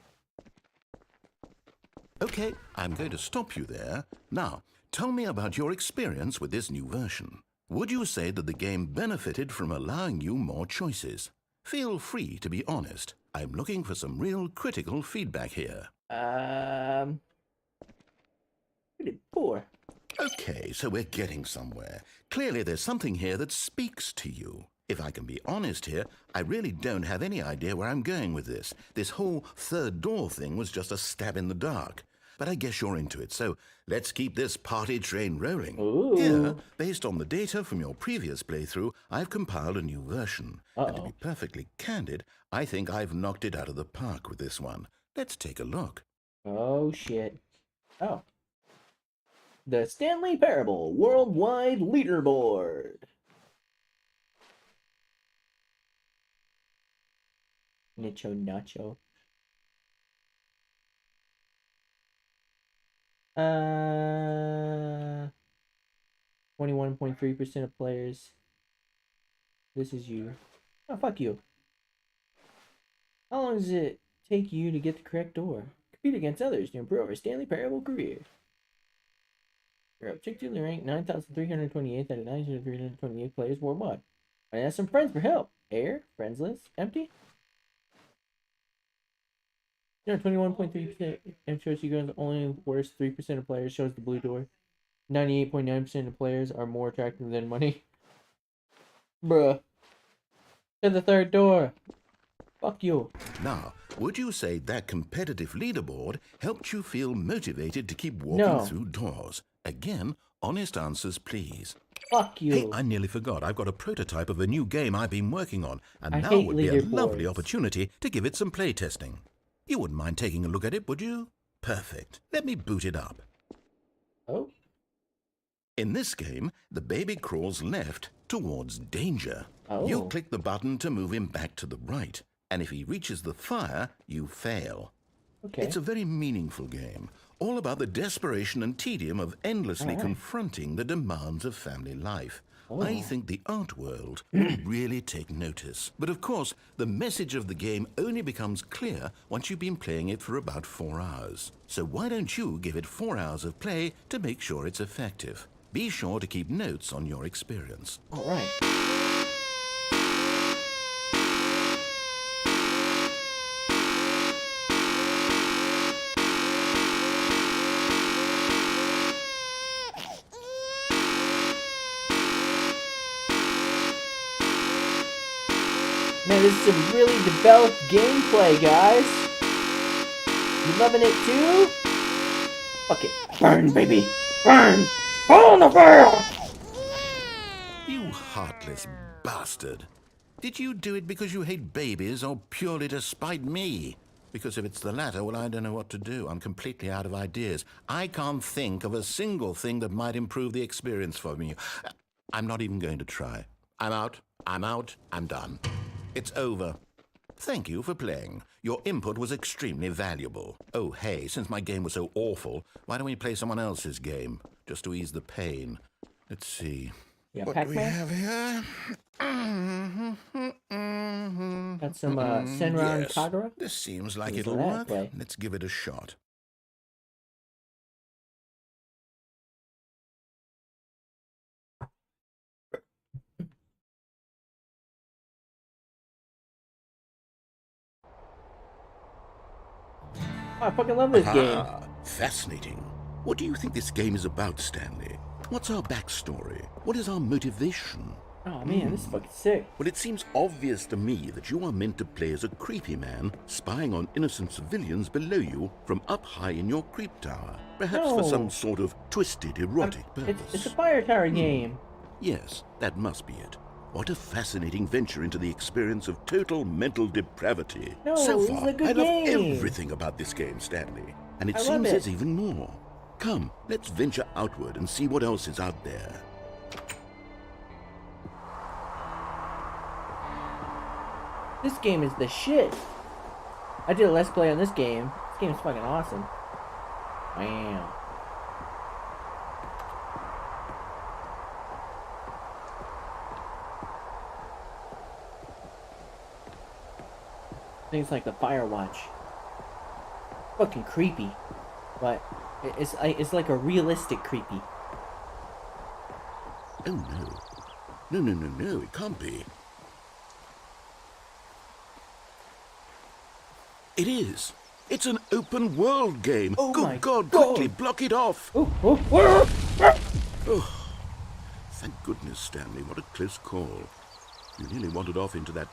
Speaker 2: Okay, I'm going to stop you there. Now, tell me about your experience with this new version. Would you say that the game benefited from allowing you more choices? Feel free to be honest. I'm looking for some real critical feedback here.
Speaker 1: Pretty poor.
Speaker 2: Okay, so we're getting somewhere. Clearly there's something here that speaks to you. If I can be honest here, I really don't have any idea where I'm going with this. This whole third door thing was just a stab in the dark. But I guess you're into it, so let's keep this party train rolling.
Speaker 1: Ooh.
Speaker 2: Here, based on the data from your previous playthrough, I've compiled a new version. And to be perfectly candid, I think I've knocked it out of the park with this one. Let's take a look.
Speaker 1: Oh, shit. Oh. The Stanley Parable Worldwide Leaderboard. Nicho Nacho. 21.3% of players. This is you. Oh, fuck you. How long does it take you to get the correct door? Compete against others to improve our Stanley Parable career. You're objectively ranked 9,328 out of 9,328 players worldwide. I asked some friends for help. Air, friends list, empty. 21.3% and shows you guys only worst 3% of players shows the blue door. 98.9% of players are more attractive than money. Bruh. To the third door. Fuck you.
Speaker 2: Now, would you say that competitive leaderboard helped you feel motivated to keep walking
Speaker 1: No.
Speaker 2: through doors? Again, honest answers, please.
Speaker 1: Fuck you.
Speaker 2: Hey, I nearly forgot. I've got a prototype of a new game I've been working on, and
Speaker 1: I
Speaker 2: now
Speaker 1: hate
Speaker 2: would be a lovely
Speaker 1: leaderboards.
Speaker 2: opportunity to give it some playtesting. You wouldn't mind taking a look at it, would you? Perfect. Let me boot it up.
Speaker 1: Oh.
Speaker 2: In this game, the baby crawls left towards danger.
Speaker 1: Oh.
Speaker 2: You click the button to move him back to the right, and if he reaches the fire, you fail.
Speaker 1: Okay.
Speaker 2: It's a very meaningful game, all about the desperation and tedium of endlessly
Speaker 1: All right.
Speaker 2: confronting the demands of family life. I think the art world will really take notice. But of course, the message of the game only becomes clear once you've been playing it for about 4 hours. So why don't you give it 4 hours of play to make sure it's effective? Be sure to keep notes on your experience.
Speaker 1: All right. Man, this is some really developed gameplay, guys. You loving it too? Fuck it. Burn, baby. Burn! On the fire!
Speaker 2: You heartless bastard. Did you do it because you hate babies or purely to spite me? Because if it's the latter, well, I don't know what to do. I'm completely out of ideas. I can't think of a single thing that might improve the experience for me. I'm not even going to try. I'm out. I'm done. It's over. Thank you for playing. Your input was extremely valuable. Oh, hey, since my game was so awful, why don't we play someone else's game, just to ease the pain? Let's see.
Speaker 1: Yeah,
Speaker 2: What do we
Speaker 1: Pac-Man?
Speaker 2: have here?
Speaker 1: Got some Senran and
Speaker 2: Yes,
Speaker 1: Kagura?
Speaker 2: this seems like
Speaker 1: Who's
Speaker 2: it'll
Speaker 1: that
Speaker 2: work.
Speaker 1: play?
Speaker 2: Let's give it a shot.
Speaker 1: Oh, I fucking love this game.
Speaker 2: Ah, fascinating. What do you think this game is about, Stanley? What's our backstory? What is our motivation?
Speaker 1: Oh man, this is fucking sick.
Speaker 2: Well, it seems obvious to me that you are meant to play as a creepy man, spying on innocent civilians below you from up high in your creep tower. Perhaps for
Speaker 1: No.
Speaker 2: some sort of twisted, erotic purpose.
Speaker 1: It's a fire tower game.
Speaker 2: Yes, that must be it. What a fascinating venture into the experience of total mental depravity.
Speaker 1: No,
Speaker 2: so
Speaker 1: this
Speaker 2: far,
Speaker 1: is a good
Speaker 2: I love
Speaker 1: game.
Speaker 2: everything about this game, Stanley. And it
Speaker 1: I love
Speaker 2: seems
Speaker 1: it.
Speaker 2: there's even more. Come, let's venture outward and see what else is out there.
Speaker 1: This game is the shit. I did a Let's Play on this game. This game is fucking awesome. Wow. Things like the Firewatch. Fucking creepy. But it's like a realistic creepy.
Speaker 2: Oh no. No, it can't be. It is. It's an open world game.
Speaker 1: Oh
Speaker 2: Good
Speaker 1: my
Speaker 2: God,
Speaker 1: God.
Speaker 2: quickly block it off.
Speaker 1: Oh.
Speaker 2: Thank goodness, Stanley. What a close call. You nearly wandered off into that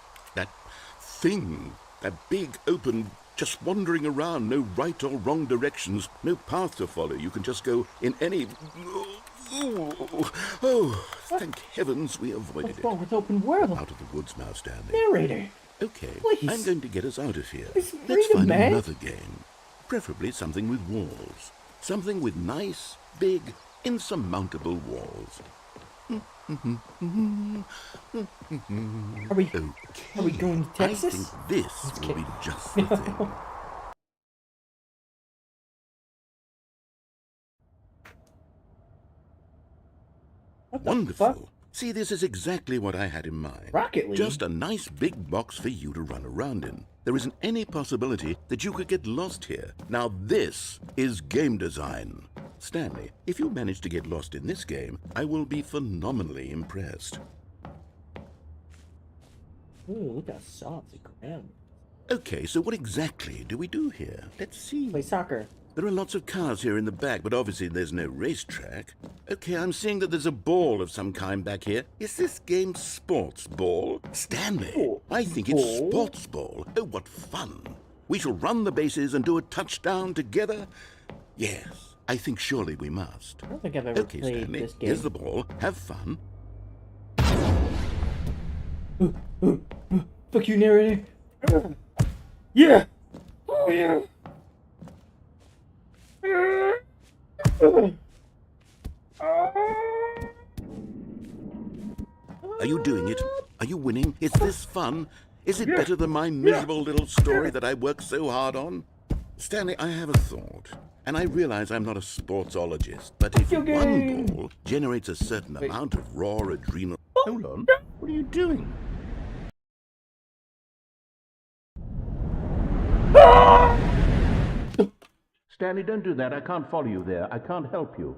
Speaker 2: thing. That big, open, just wandering around. No right or wrong directions. No path to follow. You can just go in any... Oh, thank heavens we avoided
Speaker 1: What's
Speaker 2: it.
Speaker 1: wrong with open world?
Speaker 2: Out of the woods now, Stanley.
Speaker 1: Narrator.
Speaker 2: Okay,
Speaker 1: Please.
Speaker 2: I'm going to get us out of here.
Speaker 1: Please,
Speaker 2: Let's
Speaker 1: freedom,
Speaker 2: find
Speaker 1: man.
Speaker 2: another game. Preferably something with walls. Something with nice, big, insurmountable walls.
Speaker 1: Are we
Speaker 2: Okay.
Speaker 1: Are we going to Texas?
Speaker 2: I think this will
Speaker 1: kidding.
Speaker 2: be just the thing.
Speaker 1: What the
Speaker 2: Wonderful.
Speaker 1: fuck?
Speaker 2: See, this is exactly what I had in mind.
Speaker 1: Rocket League?
Speaker 2: Just a nice big box for you to run around in. There isn't any possibility that you could get lost here. Now this is game design. Stanley, if you manage to get lost in this game, I will be phenomenally impressed.
Speaker 1: Ooh, look how soft the ground.
Speaker 2: Okay, so what exactly do we do here? Let's see.
Speaker 1: Play soccer.
Speaker 2: There are lots of cars here in the back, but obviously there's no racetrack. Okay, I'm seeing that there's a ball of some kind back here. Is this game sports ball? Stanley, I think it's
Speaker 1: Ball?
Speaker 2: sports ball. Oh, what fun. We shall run the bases and do a touchdown together? Yes, I think surely we must.
Speaker 1: I don't think I've ever
Speaker 2: Okay,
Speaker 1: played
Speaker 2: Stanley,
Speaker 1: this game.
Speaker 2: here's the ball. Have fun.
Speaker 1: Fuck you, narrator. Yeah. Oh yeah.
Speaker 2: Are you doing it? Are you winning? Is this fun? Is it better than my miserable little story that I worked so hard on? Stanley, I have a thought. And I realize I'm not a sportsologist, but if
Speaker 1: Your game.
Speaker 2: one ball generates a certain
Speaker 1: Wait.
Speaker 2: amount of raw adrenal... Hold on. What are you doing?
Speaker 8: Stanley, don't do that. I can't follow you there. I can't help you.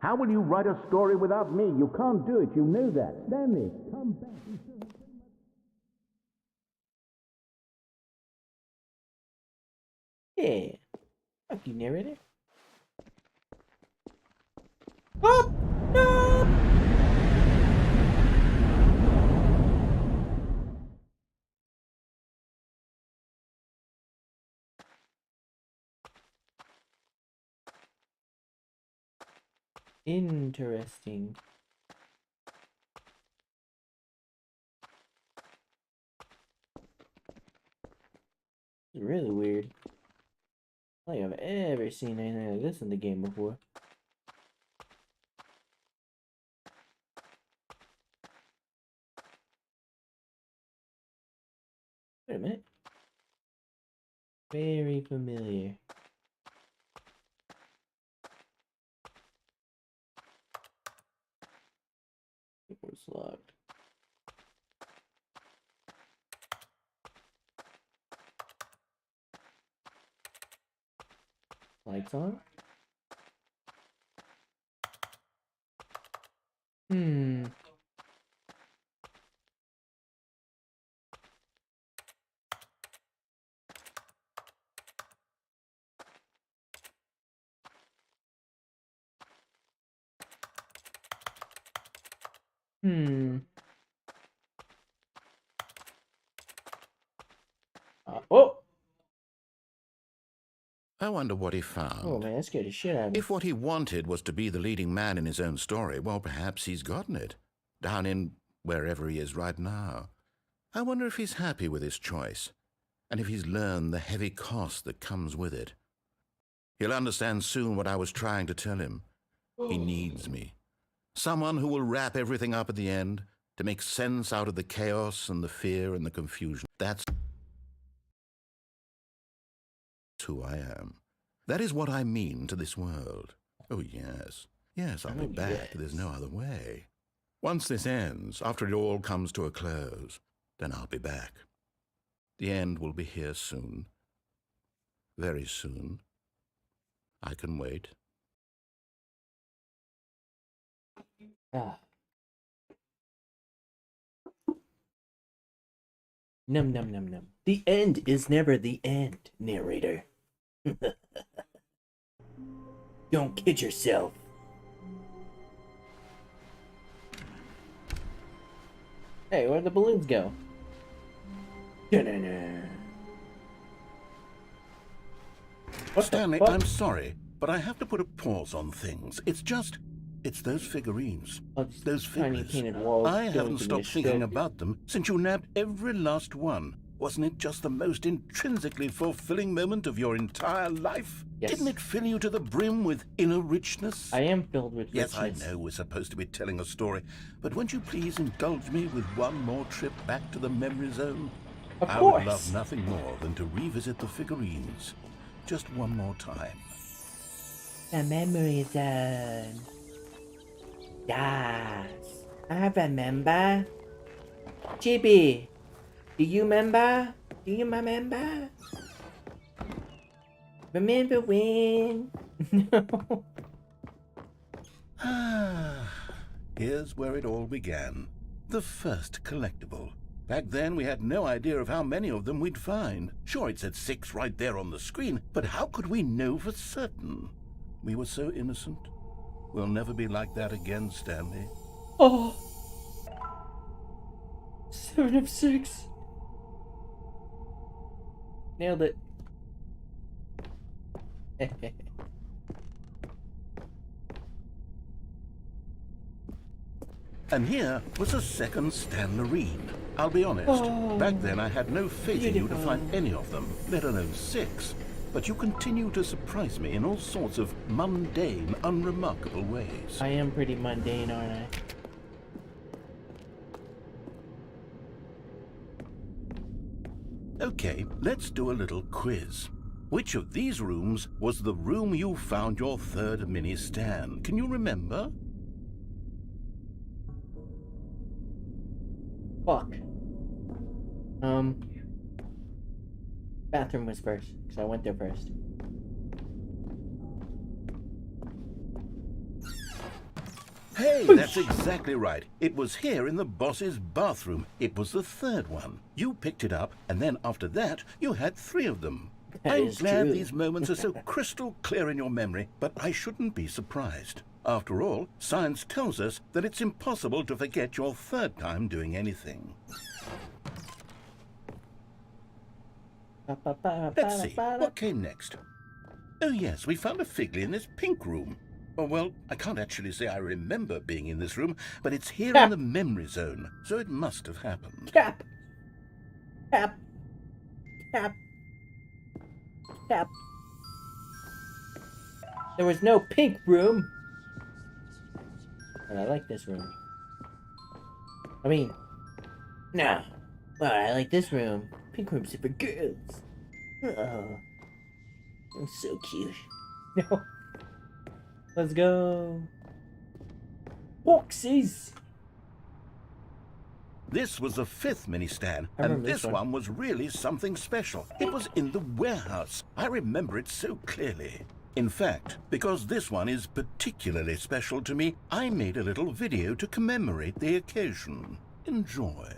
Speaker 8: How will you write a story without me? You can't do it. You know that. Stanley, come back.
Speaker 1: Yeah. Fuck you, narrator. Oh! No! Interesting. It's really weird. I don't think I've ever seen anything like this in the game before. Wait a minute. Very familiar. Door's locked. Lights on? Hmm. Hmm. Oh!
Speaker 2: I wonder what he found.
Speaker 1: Oh man, that scared the shit out of me.
Speaker 2: If what he wanted was to be the leading man in his own story, well, perhaps he's gotten it. Down in wherever he is right now. I wonder if he's happy with his choice, and if he's learned the heavy cost that comes with it. He'll understand soon what I was trying to tell him. He needs me. Someone who will wrap everything up at the end, to make sense out of the chaos and the fear and the confusion. That's who I am. That is what I mean to this world. Oh, yes. Yes, I'll be back.
Speaker 1: Yes.
Speaker 2: There's no other way. Once this ends, after it all comes to a close, then I'll be back. The end will be here soon. Very soon. I can wait.
Speaker 1: Ah. Num num num num. The end is never the end, narrator. Don't kid yourself. Hey, where'd the balloons go? Da-na-na. What the
Speaker 2: Stanley,
Speaker 1: fuck?
Speaker 2: I'm sorry, but I have to put a pause on things. It's those figurines.
Speaker 1: Oh, just
Speaker 2: Those
Speaker 1: tiny
Speaker 2: figures.
Speaker 1: painted walls
Speaker 2: I
Speaker 1: doing
Speaker 2: haven't
Speaker 1: to me
Speaker 2: stopped
Speaker 1: a
Speaker 2: thinking
Speaker 1: shit.
Speaker 2: about them since you nabbed every last one. Wasn't it just the most intrinsically fulfilling moment of your entire life?
Speaker 1: Yes.
Speaker 2: Didn't it fill you to the brim with inner richness?
Speaker 1: I am filled with
Speaker 2: Yes,
Speaker 1: richness.
Speaker 2: I know we're supposed to be telling a story, but won't you please indulge me with one more trip back to the memory zone?
Speaker 1: Of
Speaker 2: I
Speaker 1: course.
Speaker 2: would love nothing more than to revisit the figurines. Just one more time.
Speaker 1: The memory zone. Yes. I remember. Chibi, do you remember? Do you remember? Remember when? No.
Speaker 2: Here's where it all began. The first collectible. Back then, we had no idea of how many of them we'd find. Sure, it said 6 right there on the screen, but how could we know for certain? We were so innocent. We'll never be like that again, Stanley.
Speaker 1: Oh. 7 of 6. Nailed it.
Speaker 2: And here was a second Stanlerine. I'll be honest, back then I had no faith in you to find any of them, let alone 6. But you continue to surprise me in all sorts of mundane, unremarkable ways.
Speaker 1: I am pretty mundane, aren't I?
Speaker 2: Okay, let's do a little quiz. Which of these rooms was the room you found your third mini Stan? Can you remember?
Speaker 1: Fuck. Bathroom was first, because I went there first.
Speaker 2: Hey, that's exactly right. It was here in the boss's bathroom. It was the third one. You picked it up, and then after that, you had 3 of them.
Speaker 1: That
Speaker 2: I'm
Speaker 1: is
Speaker 2: glad
Speaker 1: true.
Speaker 2: these moments are so crystal clear in your memory, but I shouldn't be surprised. After all, science tells us that it's impossible to forget your third time doing anything. Let's see, what came next? Oh yes, we found a Figley in this pink room. Oh, well, I can't actually say I remember being in this room, but it's here in the memory zone, so it must have happened.
Speaker 1: Cap. Cap. Cap. Cap. There was no pink room. But I like this room. I mean, no. Well, I like this room. Pink room's for girls. Oh, I'm so cute. No. Let's go. Boxes.
Speaker 2: This was the 5th mini Stan,
Speaker 1: I
Speaker 2: and
Speaker 1: remember
Speaker 2: this
Speaker 1: this
Speaker 2: one was really something special. It was in the warehouse. I remember it so clearly. In fact, because this one is particularly special to me, I made a little video to commemorate the occasion. Enjoy.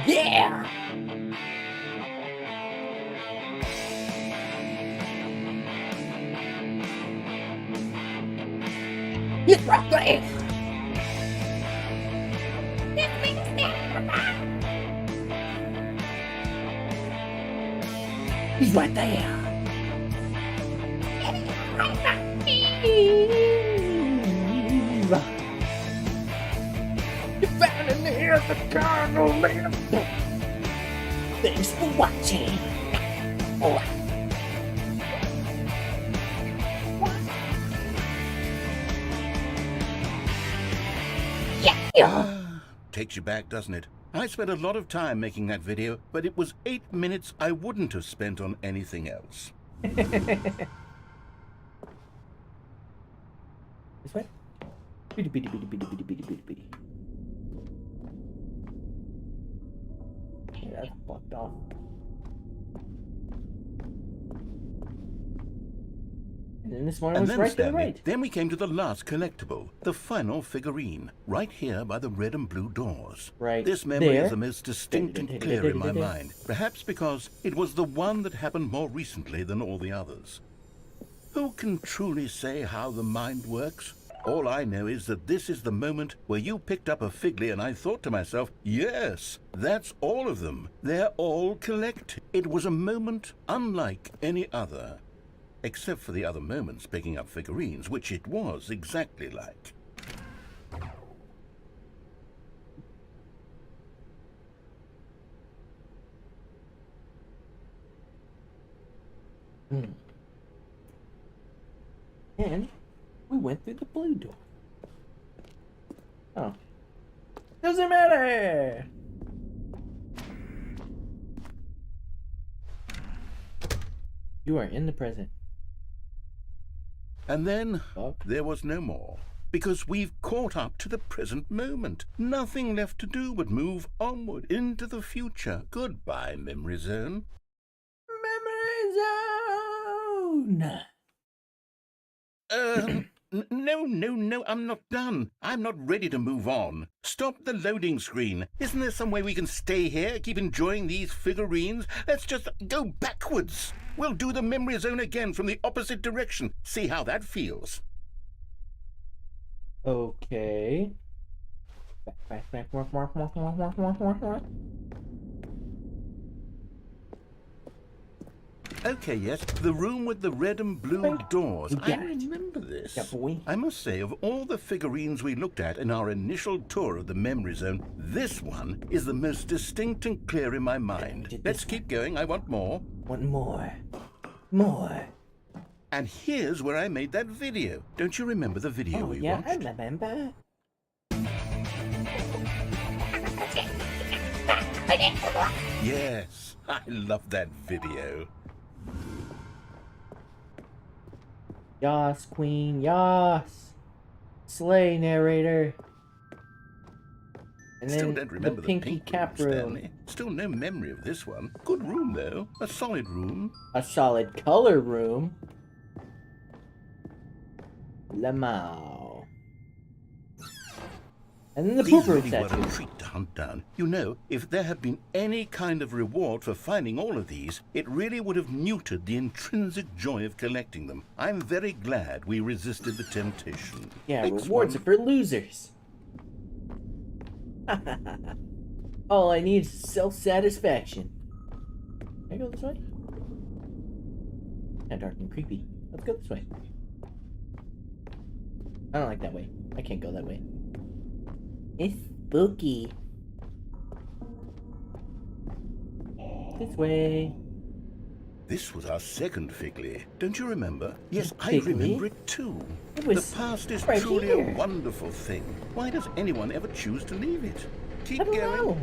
Speaker 1: Yeah. It's right there. He's right there. You found him here, the carnal man. Thanks for watching. Oh.
Speaker 2: Takes you back, doesn't it? I spent a lot of time making that video, but it was 8 minutes I wouldn't have spent on anything else.
Speaker 1: This way? Bitty bitty bitty bitty bitty bitty bitty bitty. Yeah, that's fucked off. And then this one
Speaker 2: And
Speaker 1: was
Speaker 2: then,
Speaker 1: right to the
Speaker 2: Stanley,
Speaker 1: right.
Speaker 2: then we came to the last collectible, the final figurine, right here by the red and blue doors.
Speaker 1: Right
Speaker 2: This memory
Speaker 1: there.
Speaker 2: is the most distinct and clear in my mind, perhaps because it was the one that happened more recently than all the others. Who can truly say how the mind works? All I know is that this is the moment where you picked up a Figley and I thought to myself, yes, that's all of them. They're all collected. It was a moment unlike any other. Except for the other moments picking up figurines, which it was exactly like.
Speaker 1: And we went through the blue door. Oh. Doesn't matter! You are in the present.
Speaker 2: And then
Speaker 1: Fuck.
Speaker 2: there was no more. Because we've caught up to the present moment. Nothing left to do but move onward into the future. Goodbye, Memory Zone.
Speaker 1: Memory zone!
Speaker 2: No, I'm not done. I'm not ready to move on. Stop the loading screen. Isn't there some way we can stay here, keep enjoying these figurines? Let's just go backwards. We'll do the memory zone again from the opposite direction. See how that feels.
Speaker 1: Okay. Back.
Speaker 2: Okay, yes, the room with the red and blue doors. I
Speaker 1: got it.
Speaker 2: remember this.
Speaker 1: Yeah, boy.
Speaker 2: I must say, of all the figurines we looked at in our initial tour of the memory zone, this one is the most distinct and clear in my mind. Let's keep going. I want more.
Speaker 1: Want more. More.
Speaker 2: And here's where I made that video. Don't you remember the video
Speaker 1: Oh,
Speaker 2: we
Speaker 1: yeah, I
Speaker 2: watched?
Speaker 1: remember.
Speaker 8: Yes, I love that video.
Speaker 1: Yas, queen, yas. Slay, narrator. And
Speaker 8: Still
Speaker 1: then
Speaker 8: don't remember
Speaker 1: the pinky
Speaker 8: pink
Speaker 1: cap
Speaker 8: room,
Speaker 1: room.
Speaker 8: Stanley. Still no memory of this one. Good room, though. A solid room.
Speaker 1: A solid color room. Lamau. And then the
Speaker 8: These
Speaker 1: poop room
Speaker 8: really were a
Speaker 1: statue.
Speaker 8: treat to hunt down. You know, if there had been any kind of reward for finding all of these, it really would have muted the intrinsic joy of collecting them. I'm very glad we resisted the temptation.
Speaker 1: Yeah,
Speaker 8: Next
Speaker 1: rewards
Speaker 8: one.
Speaker 1: are for losers. All I need is self-satisfaction. Can I go this way? Kinda dark and creepy. Let's go this way. I don't like that way. I can't go that way. It's spooky. This way.
Speaker 8: This was our second Figley. Don't you remember? Yes, I
Speaker 1: Figley?
Speaker 8: remember it too.
Speaker 1: It was
Speaker 8: The past is
Speaker 1: right
Speaker 8: truly
Speaker 1: here.
Speaker 8: a wonderful thing. Why does anyone ever choose to leave it? Keep
Speaker 1: I don't
Speaker 8: going.
Speaker 1: know.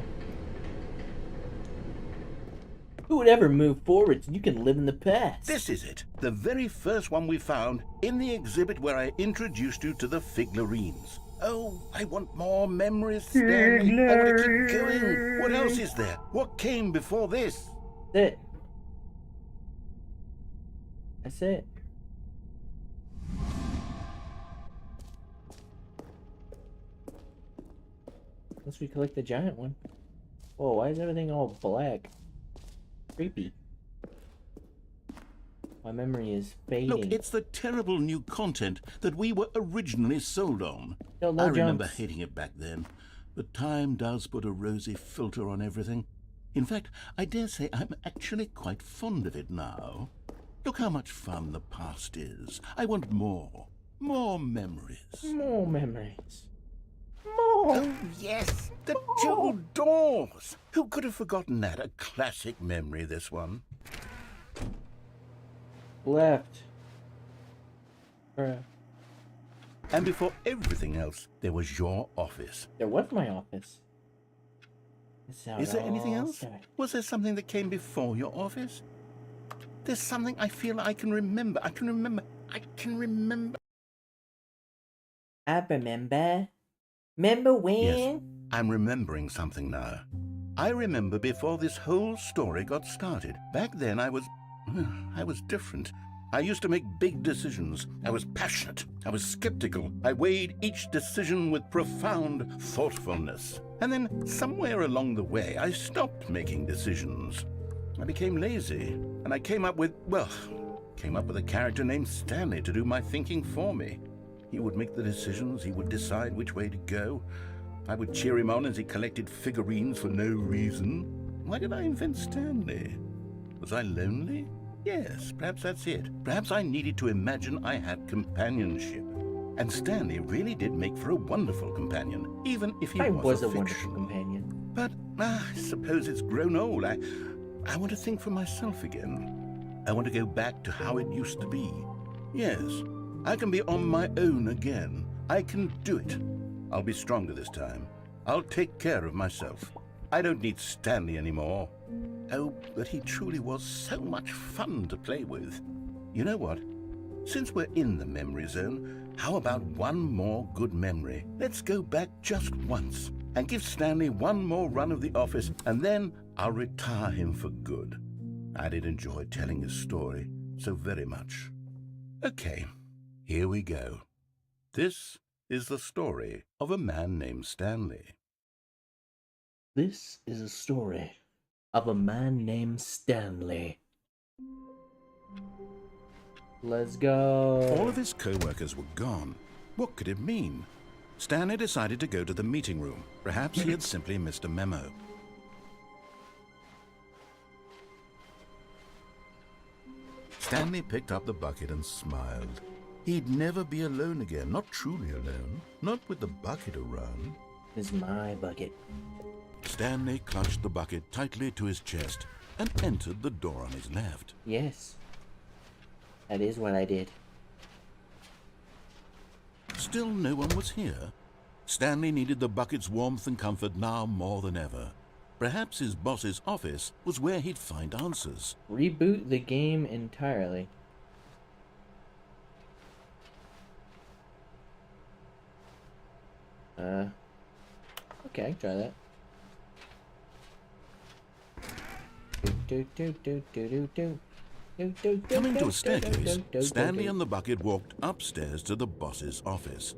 Speaker 1: Who would ever move forwards? You can live in the past.
Speaker 8: This is it. The very first one we found in the exhibit where I introduced you to the figlarines. Oh, I want more memories, Stanley. I want to keep going. What else is there? What came before this?
Speaker 1: That's it. That's it. Unless we collect the giant one. Whoa, why is everything all black? Creepy. My memory is fading.
Speaker 2: Look, it's the terrible new content that we were originally sold on.
Speaker 1: No, no
Speaker 2: I remember
Speaker 1: jumps.
Speaker 2: hating it back then, but time does put a rosy filter on everything. In fact, I dare say I'm actually quite fond of it now. Look how much fun the past is. I want more. More memories.
Speaker 1: More memories. More.
Speaker 8: Oh, yes. The two doors. Who could have forgotten that? A classic memory, this one.
Speaker 1: Left. Bruh.
Speaker 8: And before everything else, there was your office.
Speaker 1: There was my office. This how
Speaker 8: Is
Speaker 1: it
Speaker 8: there anything
Speaker 1: all
Speaker 8: else?
Speaker 1: started.
Speaker 8: Was there something that came before your office? There's something I feel I can remember. I can remember.
Speaker 1: I remember. Remember when?
Speaker 8: Yes, I'm remembering something now. I remember before this whole story got started. Back then I was different. I used to make big decisions. I was passionate. I was skeptical. I weighed each decision with profound thoughtfulness. And then somewhere along the way, I stopped making decisions. I became lazy, and I came up with a character named Stanley to do my thinking for me. He would make the decisions, he would decide which way to go. I would cheer him on as he collected figurines for no reason. Why did I invent Stanley? Was I lonely? Yes, perhaps that's it. Perhaps I needed to imagine I had companionship. And Stanley really did make for a wonderful companion, even if he
Speaker 1: I
Speaker 8: was
Speaker 1: a
Speaker 8: a
Speaker 1: wonderful
Speaker 8: fiction.
Speaker 1: companion.
Speaker 8: But I suppose it's grown old. I want to think for myself again. I want to go back to how it used to be. Yes, I can be on my own again. I can do it. I'll be stronger this time. I'll take care of myself. I don't need Stanley anymore. Oh, but he truly was so much fun to play with. You know what? Since we're in the memory zone, how about one more good memory? Let's go back just once and give Stanley one more run of the office, and then I'll retire him for good. I did enjoy telling his story so very much. Okay, here we go. This is the story of a man named Stanley.
Speaker 1: This is a story of a man named Stanley. Let's go.
Speaker 2: All of his co-workers were gone. What could it mean? Stanley decided to go to the meeting room. Perhaps he had simply missed a memo. Stanley picked up the bucket and smiled. He'd never be alone again, not truly alone, not with the bucket around.
Speaker 1: This is my bucket.
Speaker 2: Stanley clutched the bucket tightly to his chest and entered the door on his left.
Speaker 1: Yes. That is what I did.
Speaker 2: Still no one was here. Stanley needed the bucket's warmth and comfort now more than ever. Perhaps his boss's office was where he'd find answers.
Speaker 1: Reboot the game entirely. Okay, I can try that.
Speaker 2: Coming to a staircase, Stanley and the bucket walked upstairs to the boss's office.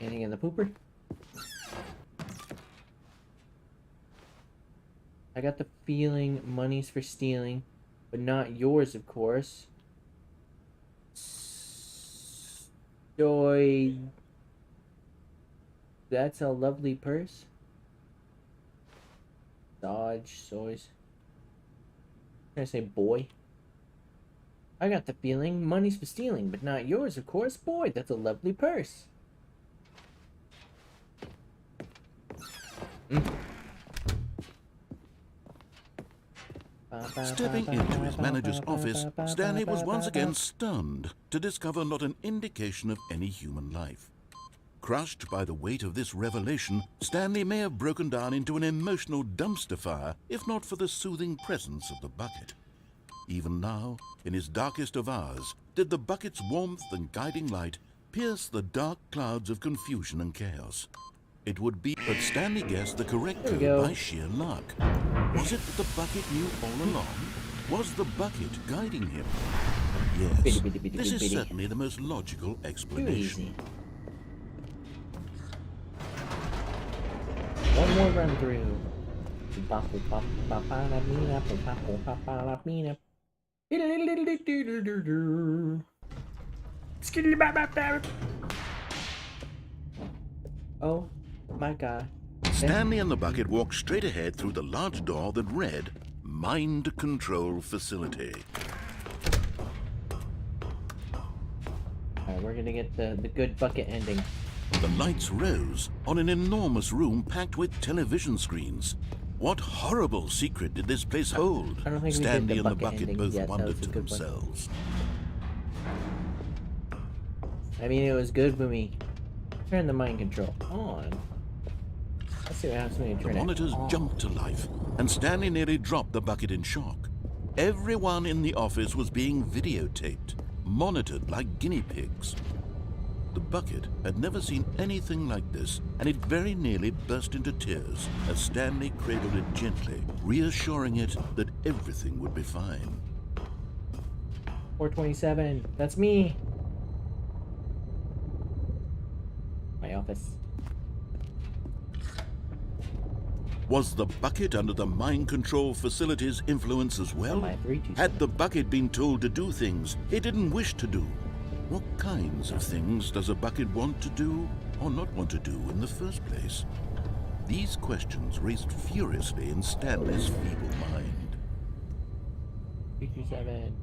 Speaker 1: Anything in the pooper? I got the feeling money's for stealing, but not yours, of course. Soy. That's a lovely purse. Dodge, soys. Can I say boy? I got the feeling money's for stealing, but not yours, of course. Boy, that's a lovely purse.
Speaker 2: Stepping into his manager's office, Stanley was once again stunned to discover not an indication of any human life. Crushed by the weight of this revelation, Stanley may have broken down into an emotional dumpster fire if not for the soothing presence of the bucket. Even now, in his darkest of hours, did the bucket's warmth and guiding light pierce the dark clouds of confusion and chaos. It would be, but Stanley guessed the correct code by sheer luck. Was it that the bucket knew all along? Was the bucket guiding him? Yes, this is certainly the most logical explanation.
Speaker 1: One more run through. Oh my god.
Speaker 2: Stanley and the bucket walked straight ahead through the large door that read, Mind Control Facility.
Speaker 1: Alright, we're gonna get the good bucket ending.
Speaker 2: The lights rose on an enormous room packed with television screens. What horrible secret did this place hold?
Speaker 1: I don't think
Speaker 2: Stanley
Speaker 1: we did the
Speaker 2: and the
Speaker 1: bucket
Speaker 2: bucket
Speaker 1: ending
Speaker 2: both
Speaker 1: yet. That
Speaker 2: wondered
Speaker 1: was a
Speaker 2: to
Speaker 1: good one.
Speaker 2: themselves.
Speaker 1: I mean, it was good when we turned the mind control on. Let's see what happens when you
Speaker 2: The
Speaker 1: turn it
Speaker 2: monitors
Speaker 1: on.
Speaker 2: jumped to life, and Stanley nearly dropped the bucket in shock. Everyone in the office was being videotaped, monitored like guinea pigs. The bucket had never seen anything like this, and it very nearly burst into tears as Stanley cradled it gently, reassuring it that everything would be fine.
Speaker 1: 427. That's me. My office.
Speaker 2: Was the bucket under the mind control facility's influence as well?
Speaker 1: My 327.
Speaker 2: Had the bucket been told to do things it didn't wish to do? What kinds of things does a bucket want to do or not want to do in the first place? These questions raced furiously in Stanley's feeble mind.
Speaker 1: 327.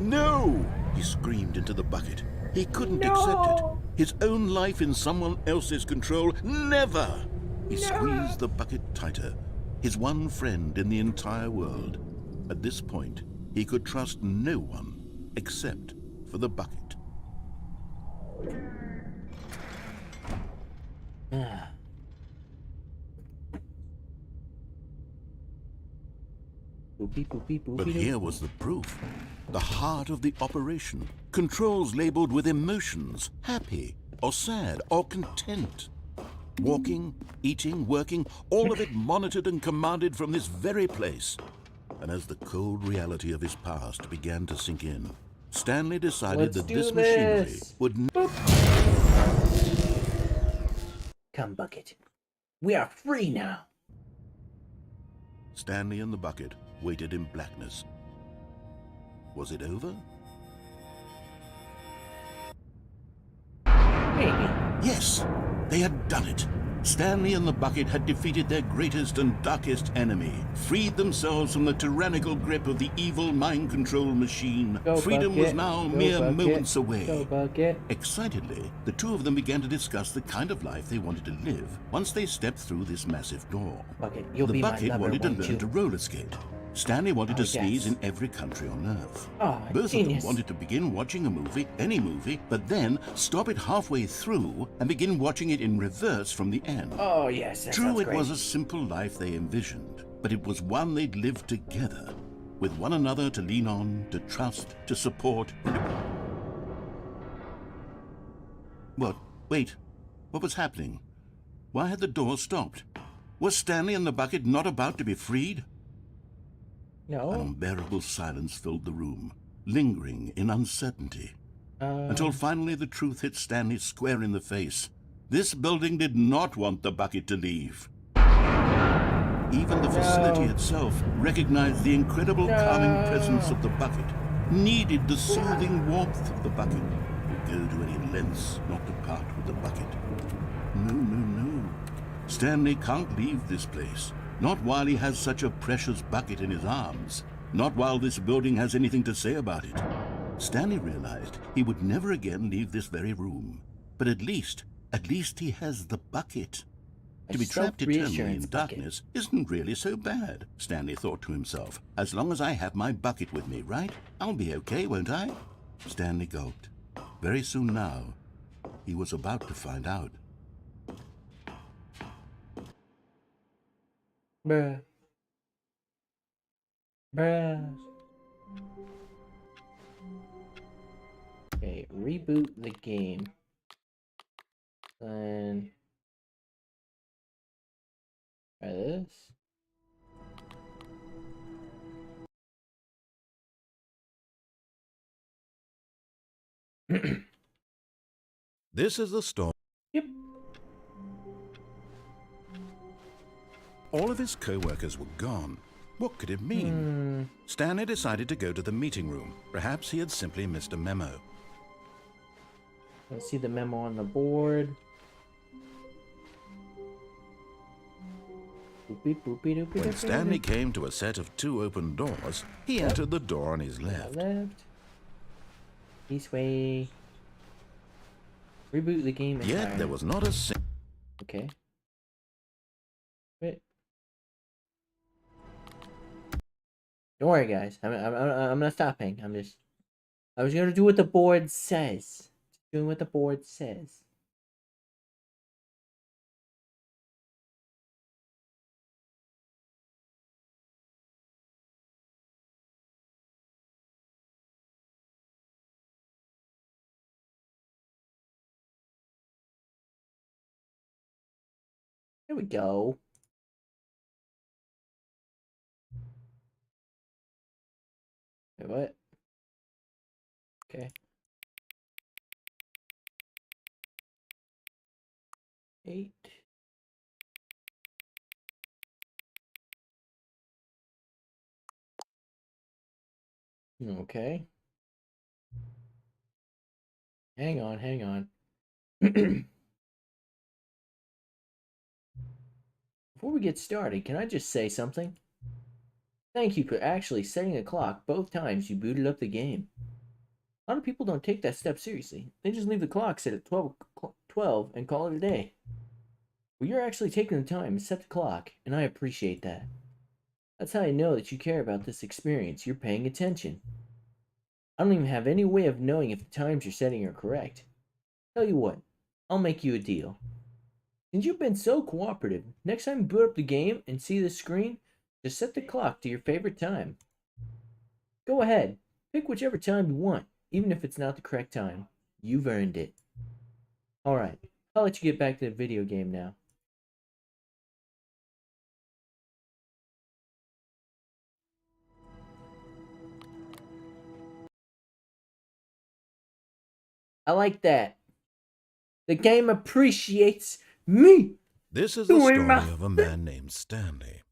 Speaker 2: No! He screamed into the bucket. He couldn't accept it. His own life in someone else's control. Never! He squeezed the bucket tighter. His one friend in the entire world. At this point, he could trust no one except for the bucket. But here was the proof. The heart of the operation. Controls labeled with emotions, happy or sad or content. Walking, eating, working, all of it monitored and commanded from this very place. And as the cold reality of his past began to sink in, Stanley decided that this machinery would...
Speaker 1: Come, bucket. We are free now.
Speaker 2: Stanley and the bucket waited in blackness. Was it over?
Speaker 1: Maybe.
Speaker 2: Yes, they had done it. Stanley and the bucket had defeated their greatest and darkest enemy, freed themselves from the tyrannical grip of the evil mind control machine.
Speaker 1: Go,
Speaker 2: Freedom
Speaker 1: bucket.
Speaker 2: was now
Speaker 1: Go,
Speaker 2: mere
Speaker 1: bucket.
Speaker 2: moments away.
Speaker 1: Go, bucket.
Speaker 2: Excitedly, the two of them began to discuss the kind of life they wanted to live once they stepped through this massive door.
Speaker 1: Bucket, you'll
Speaker 2: The
Speaker 1: be my
Speaker 2: bucket
Speaker 1: lover,
Speaker 2: wanted to
Speaker 1: won't
Speaker 2: learn
Speaker 1: you?
Speaker 2: to roller skate.
Speaker 8: Stanley wanted to
Speaker 1: yes.
Speaker 8: sneeze in every country on Earth.
Speaker 1: Oh,
Speaker 8: Both of
Speaker 1: genius.
Speaker 8: them wanted to begin watching a movie, any movie, but then stop it halfway through and begin watching it in reverse from the end.
Speaker 1: Oh, yes, that
Speaker 8: True,
Speaker 1: sounds
Speaker 8: it
Speaker 1: great.
Speaker 8: was a simple life they envisioned, but it was one they'd lived together, with one another to lean on, to trust, to support. What? Wait. What was happening? Why had the door stopped? Was Stanley and the bucket not about to be freed?
Speaker 1: No.
Speaker 8: An unbearable silence filled the room, lingering in uncertainty. Until finally the truth hit Stanley square in the face. This building did not want the bucket to leave. Even the facility itself recognized the incredible calming presence of the bucket, needed the soothing warmth of the bucket, would go to any lengths not to part with the bucket. No, no, no. Stanley can't leave this place. Not while he has such a precious bucket in his arms. Not while this building has anything to say about it. Stanley realized he would never again leave this very room. But at least he has the bucket. To be trapped eternally in darkness isn't really so bad, Stanley thought to himself. As long as I have my bucket with me, right? I'll be okay, won't I? Stanley gulped. Very soon now, he was about to find out.
Speaker 1: Bruh. Bruh. Okay, reboot the game. And try this.
Speaker 2: This is the story.
Speaker 1: Yep.
Speaker 2: All of his co-workers were gone. What could it mean? Stanley decided to go to the meeting room. Perhaps he had simply missed a memo.
Speaker 1: Let's see the memo on the board. Boopy, boopy, doopy,
Speaker 2: When
Speaker 1: doopy,
Speaker 2: Stanley
Speaker 1: doopy.
Speaker 2: came to a set of 2 open doors, he entered the door on his left.
Speaker 1: Left. This way. Reboot the game.
Speaker 2: Yet
Speaker 1: entirely.
Speaker 2: there was not a single...
Speaker 1: Okay. Wait. Don't worry, guys. I'm not stopping. I was gonna do what the board says. Doing what the board says. There we go. Wait, what? Okay. 8. Okay. Hang on. Before we get started, can I just say something? Thank you for actually setting a clock both times you booted up the game. A lot of people don't take that step seriously. They just leave the clock set at 12 and call it a day. Well, you're actually taking the time to set the clock, and I appreciate that. That's how I know that you care about this experience. You're paying attention. I don't even have any way of knowing if the times you're setting are correct. Tell you what, I'll make you a deal. Since you've been so cooperative, next time you boot up the game and see this screen, just set the clock to your favorite time. Go ahead, pick whichever time you want, even if it's not the correct time. You've earned it. Alright, I'll let you get back to the video game now. I like that. The game appreciates me.
Speaker 2: This is the
Speaker 1: Doing
Speaker 2: story
Speaker 1: my
Speaker 2: of a man named Stanley.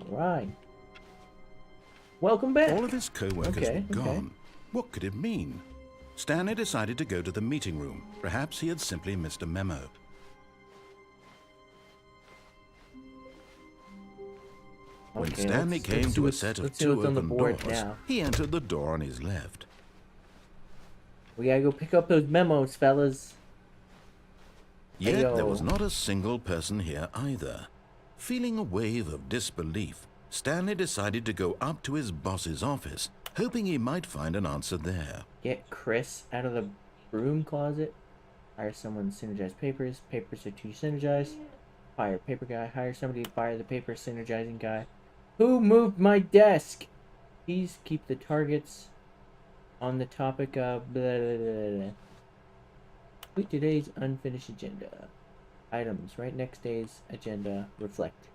Speaker 1: Alright. Welcome back.
Speaker 2: All of his co-workers
Speaker 1: Okay,
Speaker 2: were
Speaker 1: okay.
Speaker 2: gone. What could it mean? Stanley decided to go to the meeting room. Perhaps he had simply missed a memo. When
Speaker 1: Okay,
Speaker 2: Stanley
Speaker 1: let's
Speaker 2: came
Speaker 1: see
Speaker 2: to a
Speaker 1: what's-
Speaker 2: set of
Speaker 1: let's see
Speaker 2: 2
Speaker 1: what's on the
Speaker 2: open
Speaker 1: board
Speaker 2: doors,
Speaker 1: now.
Speaker 2: he entered the door on his left.
Speaker 1: We gotta go pick up those memos, fellas.
Speaker 2: Yet
Speaker 1: Ayo.
Speaker 2: there was not a single person here either. Feeling a wave of disbelief, Stanley decided to go up to his boss's office, hoping he might find an answer there.
Speaker 1: Get Chris out of the broom closet. Hire someone to synergize papers. Papers are too synergized. Fire paper guy. Hire somebody to fire the paper synergizing guy. Who moved my desk? Please keep the targets on the topic of blah, blah, blah, blah. Complete today's unfinished agenda. Items right next day's agenda reflect.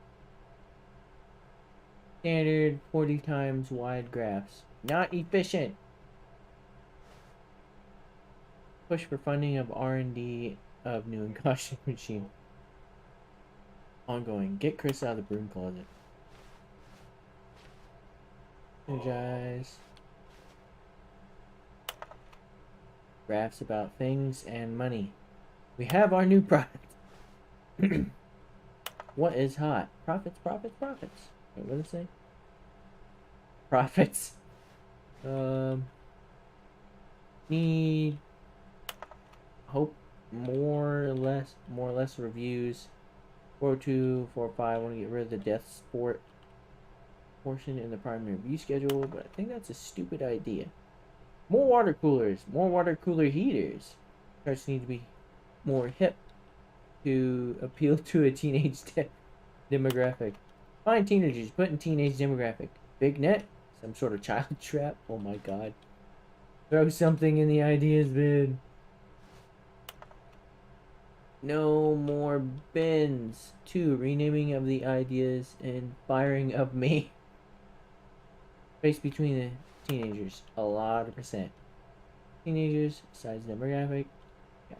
Speaker 1: Standard 40 times wide graphs. Not efficient. Push for funding of R&D of new and caution machine. Ongoing. Get Chris out of the broom closet. Energize. Graphs about things and money. We have our new product. What is hot? Profits, profits, profits. Wait, what did it say? Profits. Need hope more or less reviews. 402, 45. I want to get rid of the death sport portion in the primary review schedule, but I think that's a stupid idea. More water coolers, more water cooler heaters. Starts need to be more hip to appeal to a teenage demographic. Find teenagers, put in teenage demographic. Big net, some sort of child trap. Oh my god. Throw something in the ideas bin. No more bins. 2. Renaming of the ideas and firing of me. Space between the teenagers. A lot of percent. Teenagers. Size demographic. Yeah.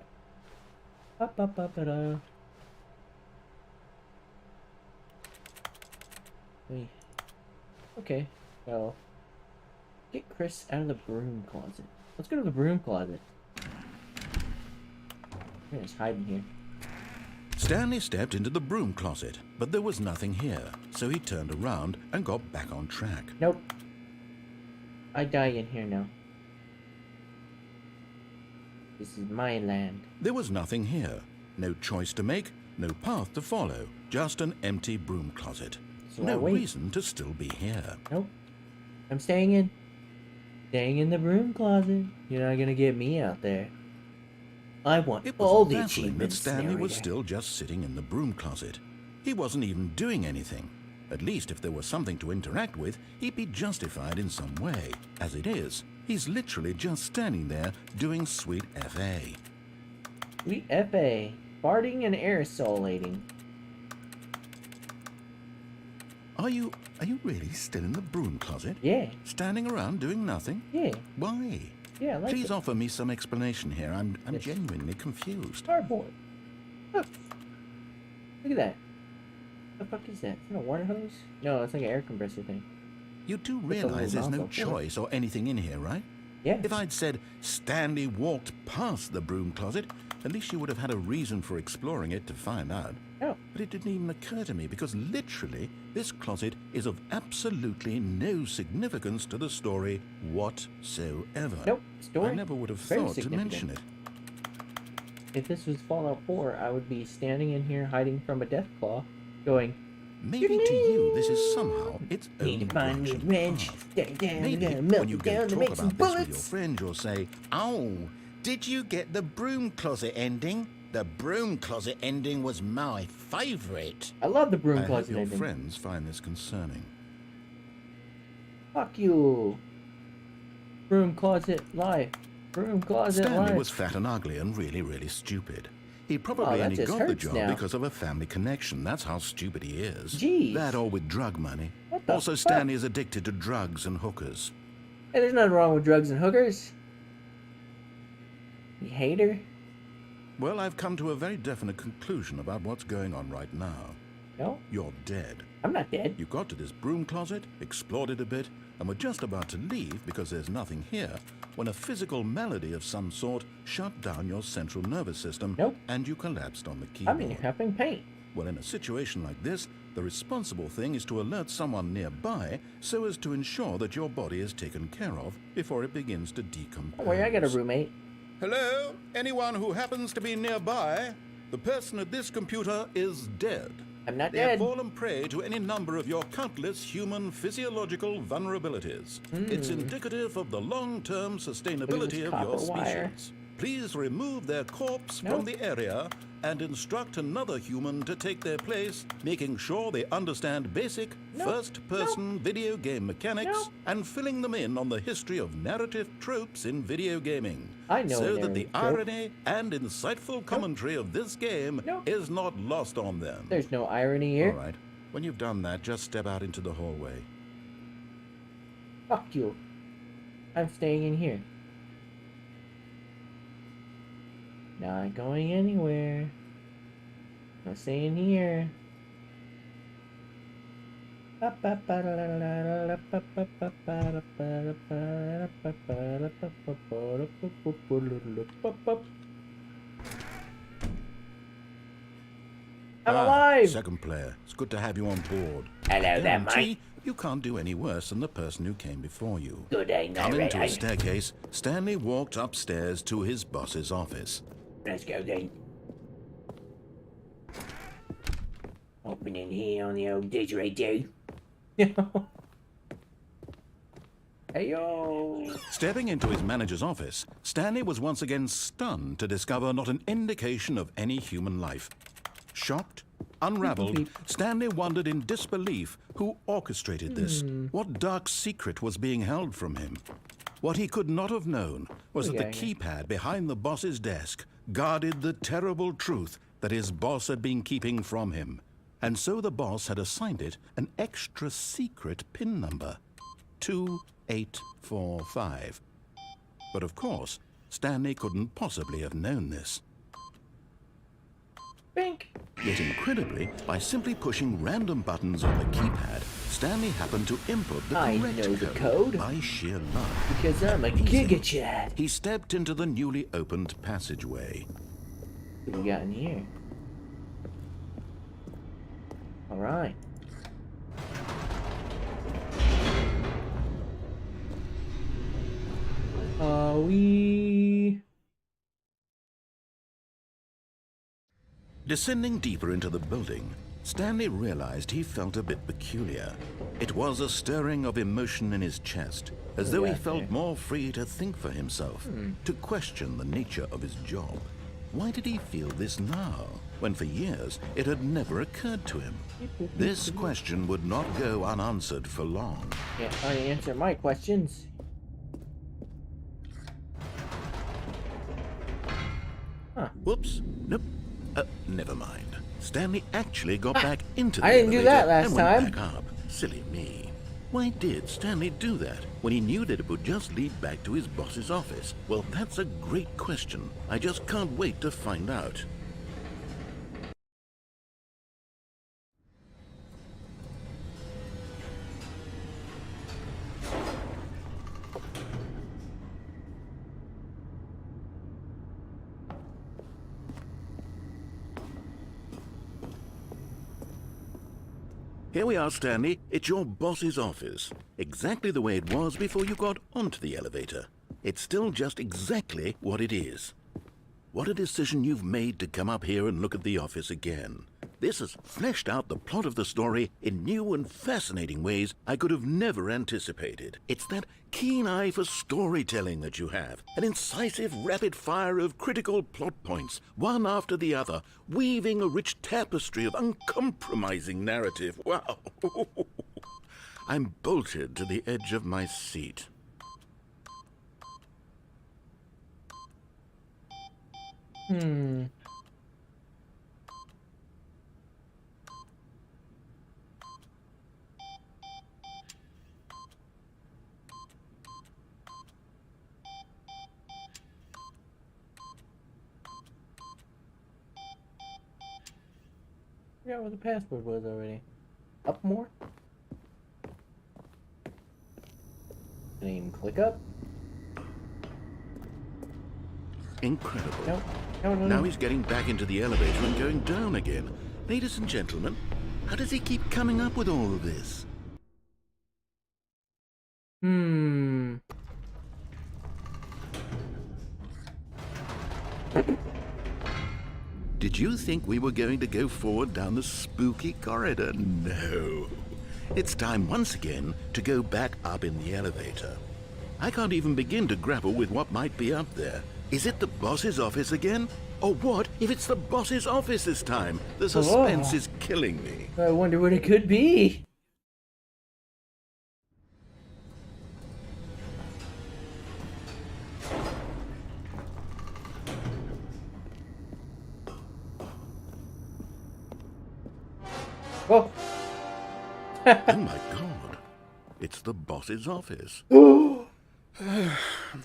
Speaker 1: Okay. Well. Get Chris out of the broom closet. Let's go to the broom closet. I'm just hiding here.
Speaker 2: Stanley stepped into the broom closet, but there was nothing here, so he turned around and got back on track.
Speaker 1: Nope. I die in here now. This is my land.
Speaker 2: There was nothing here. No choice to make, no path to follow, just an empty broom closet.
Speaker 1: So
Speaker 2: no
Speaker 1: I wait.
Speaker 2: reason to still be here.
Speaker 1: Nope. I'm staying in. Staying in the broom closet. You're not gonna get me out there. I want
Speaker 2: It
Speaker 1: all
Speaker 2: was
Speaker 1: the
Speaker 2: baffling that
Speaker 1: achievements.
Speaker 2: Stanley was
Speaker 1: narrator.
Speaker 2: still just sitting in the broom closet. He wasn't even doing anything. At least if there was something to interact with, he'd be justified in some way. As it is, he's literally just standing there doing sweet FA.
Speaker 1: Sweet FA. Farting and aerosolating.
Speaker 2: Are you really still in the broom closet?
Speaker 1: Yeah.
Speaker 2: Standing around doing nothing?
Speaker 1: Yeah.
Speaker 2: Why?
Speaker 1: Yeah, I like
Speaker 2: Please
Speaker 1: it.
Speaker 2: offer me some explanation here. I'm
Speaker 1: Yes.
Speaker 2: genuinely confused.
Speaker 1: Cardboard. Look. Look at that. What the fuck is that? Is that a water hose? No, it's like an air compressor thing.
Speaker 2: You do
Speaker 1: a
Speaker 2: realize there's
Speaker 1: little
Speaker 2: no
Speaker 1: nozzle.
Speaker 2: choice or anything in here, right?
Speaker 1: Yeah.
Speaker 2: If I'd said Stanley walked past the broom closet, at least you would have had a reason for exploring it to find out.
Speaker 1: No.
Speaker 2: But it didn't even occur to me because literally this closet is of absolutely no significance to the story whatsoever.
Speaker 1: Nope. Story.
Speaker 2: I never would have
Speaker 1: Very
Speaker 2: thought to
Speaker 1: significant.
Speaker 2: mention it.
Speaker 1: If this was Fallout 4, I would be standing in here hiding from a death claw, going,
Speaker 2: Maybe to you this is somehow its own
Speaker 1: need to find me a
Speaker 2: branch of
Speaker 1: wrench.
Speaker 2: path.
Speaker 1: Down, down,
Speaker 2: Maybe
Speaker 1: down,
Speaker 2: when
Speaker 1: melt
Speaker 2: you
Speaker 1: it
Speaker 2: go
Speaker 1: down to
Speaker 2: talk
Speaker 1: make
Speaker 2: about
Speaker 1: some
Speaker 2: this with your
Speaker 1: bullets.
Speaker 2: friend, you'll say,
Speaker 7: Oh, did you get the broom closet ending? The broom closet ending was my favorite.
Speaker 1: I love the broom
Speaker 2: I hope
Speaker 1: closet
Speaker 2: your
Speaker 1: ending.
Speaker 2: friends find this concerning.
Speaker 1: Fuck you. Broom closet life. Broom closet
Speaker 2: Stanley
Speaker 1: life.
Speaker 2: was fat and ugly and really, really stupid. He
Speaker 1: Oh,
Speaker 2: probably
Speaker 1: that
Speaker 2: only
Speaker 1: just
Speaker 2: got the
Speaker 1: hurts
Speaker 2: job
Speaker 1: now.
Speaker 2: because of a family connection. That's how stupid he is.
Speaker 1: Jeez.
Speaker 2: That or with drug money.
Speaker 1: What the
Speaker 2: Also,
Speaker 1: fuck?
Speaker 2: Stanley is addicted to drugs and hookers.
Speaker 1: Hey, there's nothing wrong with drugs and hookers. You hater?
Speaker 2: Well, I've come to a very definite conclusion about what's going on right now.
Speaker 1: No,
Speaker 2: You're dead.
Speaker 1: I'm not dead.
Speaker 2: You got to this broom closet, explored it a bit, and were just about to leave because there's nothing here when a physical malady of some sort shut down your central nervous system
Speaker 1: Nope.
Speaker 2: and you collapsed on the keyboard.
Speaker 1: I'm in here huffing paint.
Speaker 2: Well, in a situation like this, the responsible thing is to alert someone nearby so as to ensure that your body is taken care of before it begins to decompose.
Speaker 1: Don't worry, I got a roommate.
Speaker 2: Hello? Anyone who happens to be nearby? The person at this computer is dead.
Speaker 1: I'm not
Speaker 2: They
Speaker 1: dead.
Speaker 2: have fallen prey to any number of your countless human physiological vulnerabilities. It's indicative of the long-term sustainability of your
Speaker 1: copper wire.
Speaker 2: species. Please remove their corpse
Speaker 1: Nope.
Speaker 2: from the area and instruct another human to take their place, making sure they understand basic first-person video game mechanics and filling them in on the history of narrative tropes in video gaming.
Speaker 1: I know
Speaker 2: so
Speaker 1: a
Speaker 2: that the
Speaker 1: narrative trope.
Speaker 2: irony and insightful commentary of this game is not lost on them.
Speaker 1: There's no irony here.
Speaker 2: All right. When you've done that, just step out into the hallway.
Speaker 1: Fuck you. I'm staying in here. Not going anywhere. I'm staying here. I'm alive!
Speaker 2: Second player. It's good to have you on board.
Speaker 1: Hello there,
Speaker 2: Guarantee
Speaker 1: mate.
Speaker 2: you can't do any worse than the person who came before you.
Speaker 1: Good day,
Speaker 2: Coming to a
Speaker 1: narrator.
Speaker 2: staircase, Stanley walked upstairs to his boss's office.
Speaker 1: Let's go then. Opening here on the old didgeridoo. Hey-yo!
Speaker 2: Stepping into his manager's office, Stanley was once again stunned to discover not an indication of any human life. Shocked, unraveled, Stanley wondered in disbelief who orchestrated this. What dark secret was being held from him? What he could not have known was that the keypad behind the boss's desk guarded the terrible truth that his boss had been keeping from him. And so the boss had assigned it an extra secret PIN number, 2845. But of course, Stanley couldn't possibly have known this.
Speaker 1: Bink!
Speaker 2: Yet incredibly, by simply pushing random buttons on the keypad, Stanley happened to input the
Speaker 1: I
Speaker 2: correct
Speaker 1: know the code.
Speaker 2: by sheer luck.
Speaker 1: Because I'm a
Speaker 2: Amazing.
Speaker 1: Giga Chad.
Speaker 2: He stepped into the newly opened passageway.
Speaker 1: What do we got in here? Alright. We...
Speaker 2: Descending deeper into the building, Stanley realized he felt a bit peculiar. It was a stirring of emotion in his chest, as though he felt more free to think for himself, to question the nature of his job. Why did he feel this now, when for years it had never occurred to him? This question would not go unanswered for long.
Speaker 1: Can't answer my questions.
Speaker 2: Whoops. Nope. Never mind. Stanley actually got back into the
Speaker 1: I didn't do that
Speaker 2: elevator
Speaker 1: last
Speaker 2: and went
Speaker 1: time.
Speaker 2: back up. Silly me. Why did Stanley do that when he knew that it would just lead back to his boss's office? Well, that's a great question. I just can't wait to find out. Here we are, Stanley. It's your boss's office. Exactly the way it was before you got onto the elevator. It's still just exactly what it is. What a decision you've made to come up here and look at the office again. This has fleshed out the plot of the story in new and fascinating ways I could have never anticipated. It's that keen eye for storytelling that you have, an incisive rapid fire of critical plot points, one after the other, weaving a rich tapestry of uncompromising narrative. Wow! I'm bolted to the edge of my seat.
Speaker 1: I forgot what the password was already. Up more? Didn't even click up?
Speaker 2: Incredible.
Speaker 1: Nope. No.
Speaker 2: Now he's getting back into the elevator and going down again. Ladies and gentlemen, how does he keep coming up with all of this? Did you think we were going to go forward down the spooky corridor? No. It's time once again to go back up in the elevator. I can't even begin to grapple with what might be up there. Is it the boss's office again? Or what if it's the boss's office this time? The suspense is killing me.
Speaker 1: I wonder what it could be. Oh.
Speaker 2: Oh my god. It's the boss's office.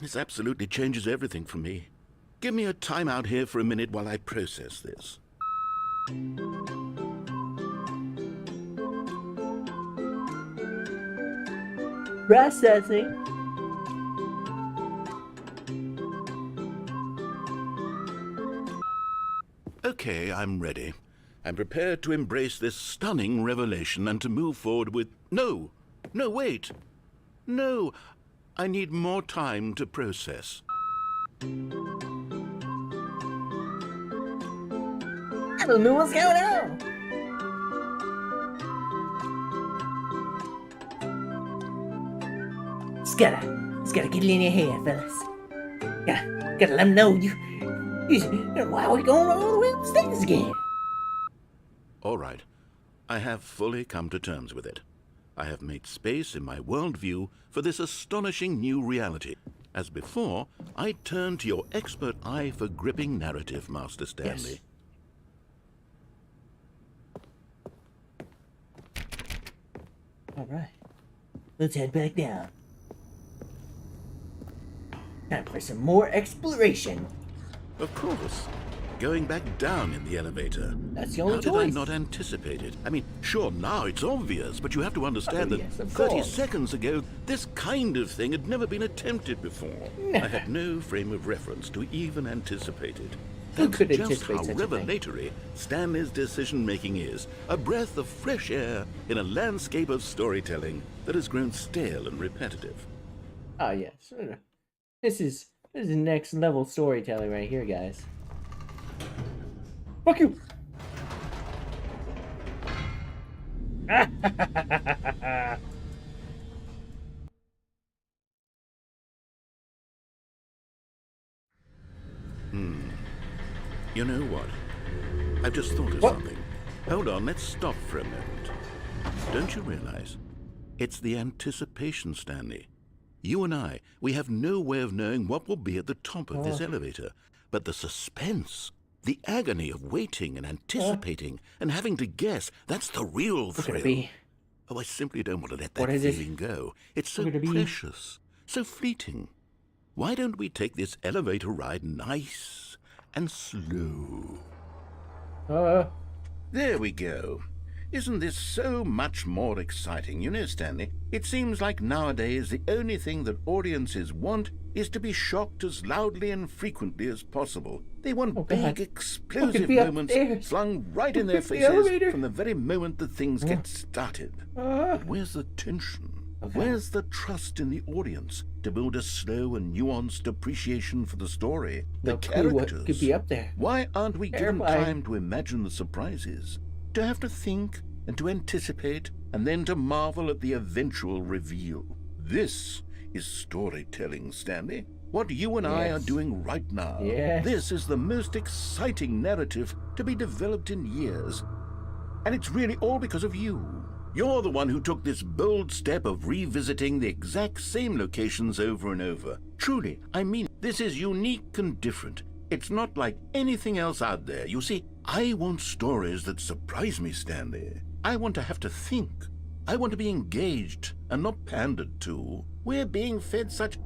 Speaker 2: This absolutely changes everything for me. Give me a time out here for a minute while I process this.
Speaker 1: Processing.
Speaker 2: Okay, I'm ready. I'm prepared to embrace this stunning revelation and to move forward with... No! No, wait! No! I need more time to process.
Speaker 1: I don't know what's going on. Just gotta get it in your head, fellas. Gotta let them know why are we going all the way upstairs again?
Speaker 2: All right. I have fully come to terms with it. I have made space in my worldview for this astonishing new reality. As before, I turn to your expert eye for gripping narrative, Master Stanley.
Speaker 1: Yes. All right. Let's head back down. Time for some more exploration.
Speaker 2: Of course. Going back down in the elevator.
Speaker 1: That's the only
Speaker 2: How did
Speaker 1: choice.
Speaker 2: I not anticipate it? I mean, sure, now it's obvious, but you have to understand
Speaker 1: Oh,
Speaker 2: that
Speaker 1: yes, of
Speaker 2: 30
Speaker 1: course.
Speaker 2: seconds ago, this kind of thing had never been attempted before.
Speaker 1: Nah.
Speaker 2: I had no frame of reference to even anticipate it.
Speaker 1: Who
Speaker 2: That's
Speaker 1: could
Speaker 2: just
Speaker 1: anticipate
Speaker 2: how
Speaker 1: such a thing?
Speaker 2: revelatory Stanley's decision-making is. A breath of fresh air in a landscape of storytelling that has grown stale and repetitive.
Speaker 1: Oh yes. This is next level storytelling right here, guys. Fuck you.
Speaker 2: You know what? I've just thought of
Speaker 1: What?
Speaker 2: something. Hold on, let's stop for a moment. Don't you realize? It's the anticipation, Stanley. You and I, we have no way of knowing what will be at the top of this elevator. But the suspense, the agony of waiting and anticipating and having to guess, that's the real
Speaker 1: What could
Speaker 2: thrill.
Speaker 1: it be?
Speaker 2: Oh, I simply don't want to let
Speaker 1: What
Speaker 2: that
Speaker 1: is it?
Speaker 2: feeling go. It's so
Speaker 1: What could it be?
Speaker 2: precious, so fleeting. Why don't we take this elevator ride nice and slow? There we go. Isn't this so much more exciting? You know, Stanley, it seems like nowadays the only thing that audiences want is to be shocked as loudly and frequently as possible. They want
Speaker 1: Oh,
Speaker 2: big,
Speaker 1: God.
Speaker 2: explosive
Speaker 1: be
Speaker 2: moments
Speaker 1: upstairs?
Speaker 2: flung right in their
Speaker 1: Look at the
Speaker 2: faces
Speaker 1: elevator.
Speaker 2: from the very moment that things get started. But where's the tension? Where's the trust in the audience to build a slow and nuanced appreciation for the story, the
Speaker 1: No clue what
Speaker 2: characters?
Speaker 1: could be up there.
Speaker 2: Why aren't we given
Speaker 1: Terrifying.
Speaker 2: time to imagine the surprises? To have to think and to anticipate and then to marvel at the eventual reveal. This is storytelling, Stanley. What you and I are
Speaker 1: Yes.
Speaker 2: doing right now.
Speaker 1: Yes.
Speaker 2: This is the most exciting narrative to be developed in years. And it's really all because of you. You're the one who took this bold step of revisiting the exact same locations over and over. Truly, I mean, this is unique and different. It's not like anything else out there. You see, I want stories that surprise me, Stanley. I want to have to think. I want to be engaged and not pandered to. We're being fed such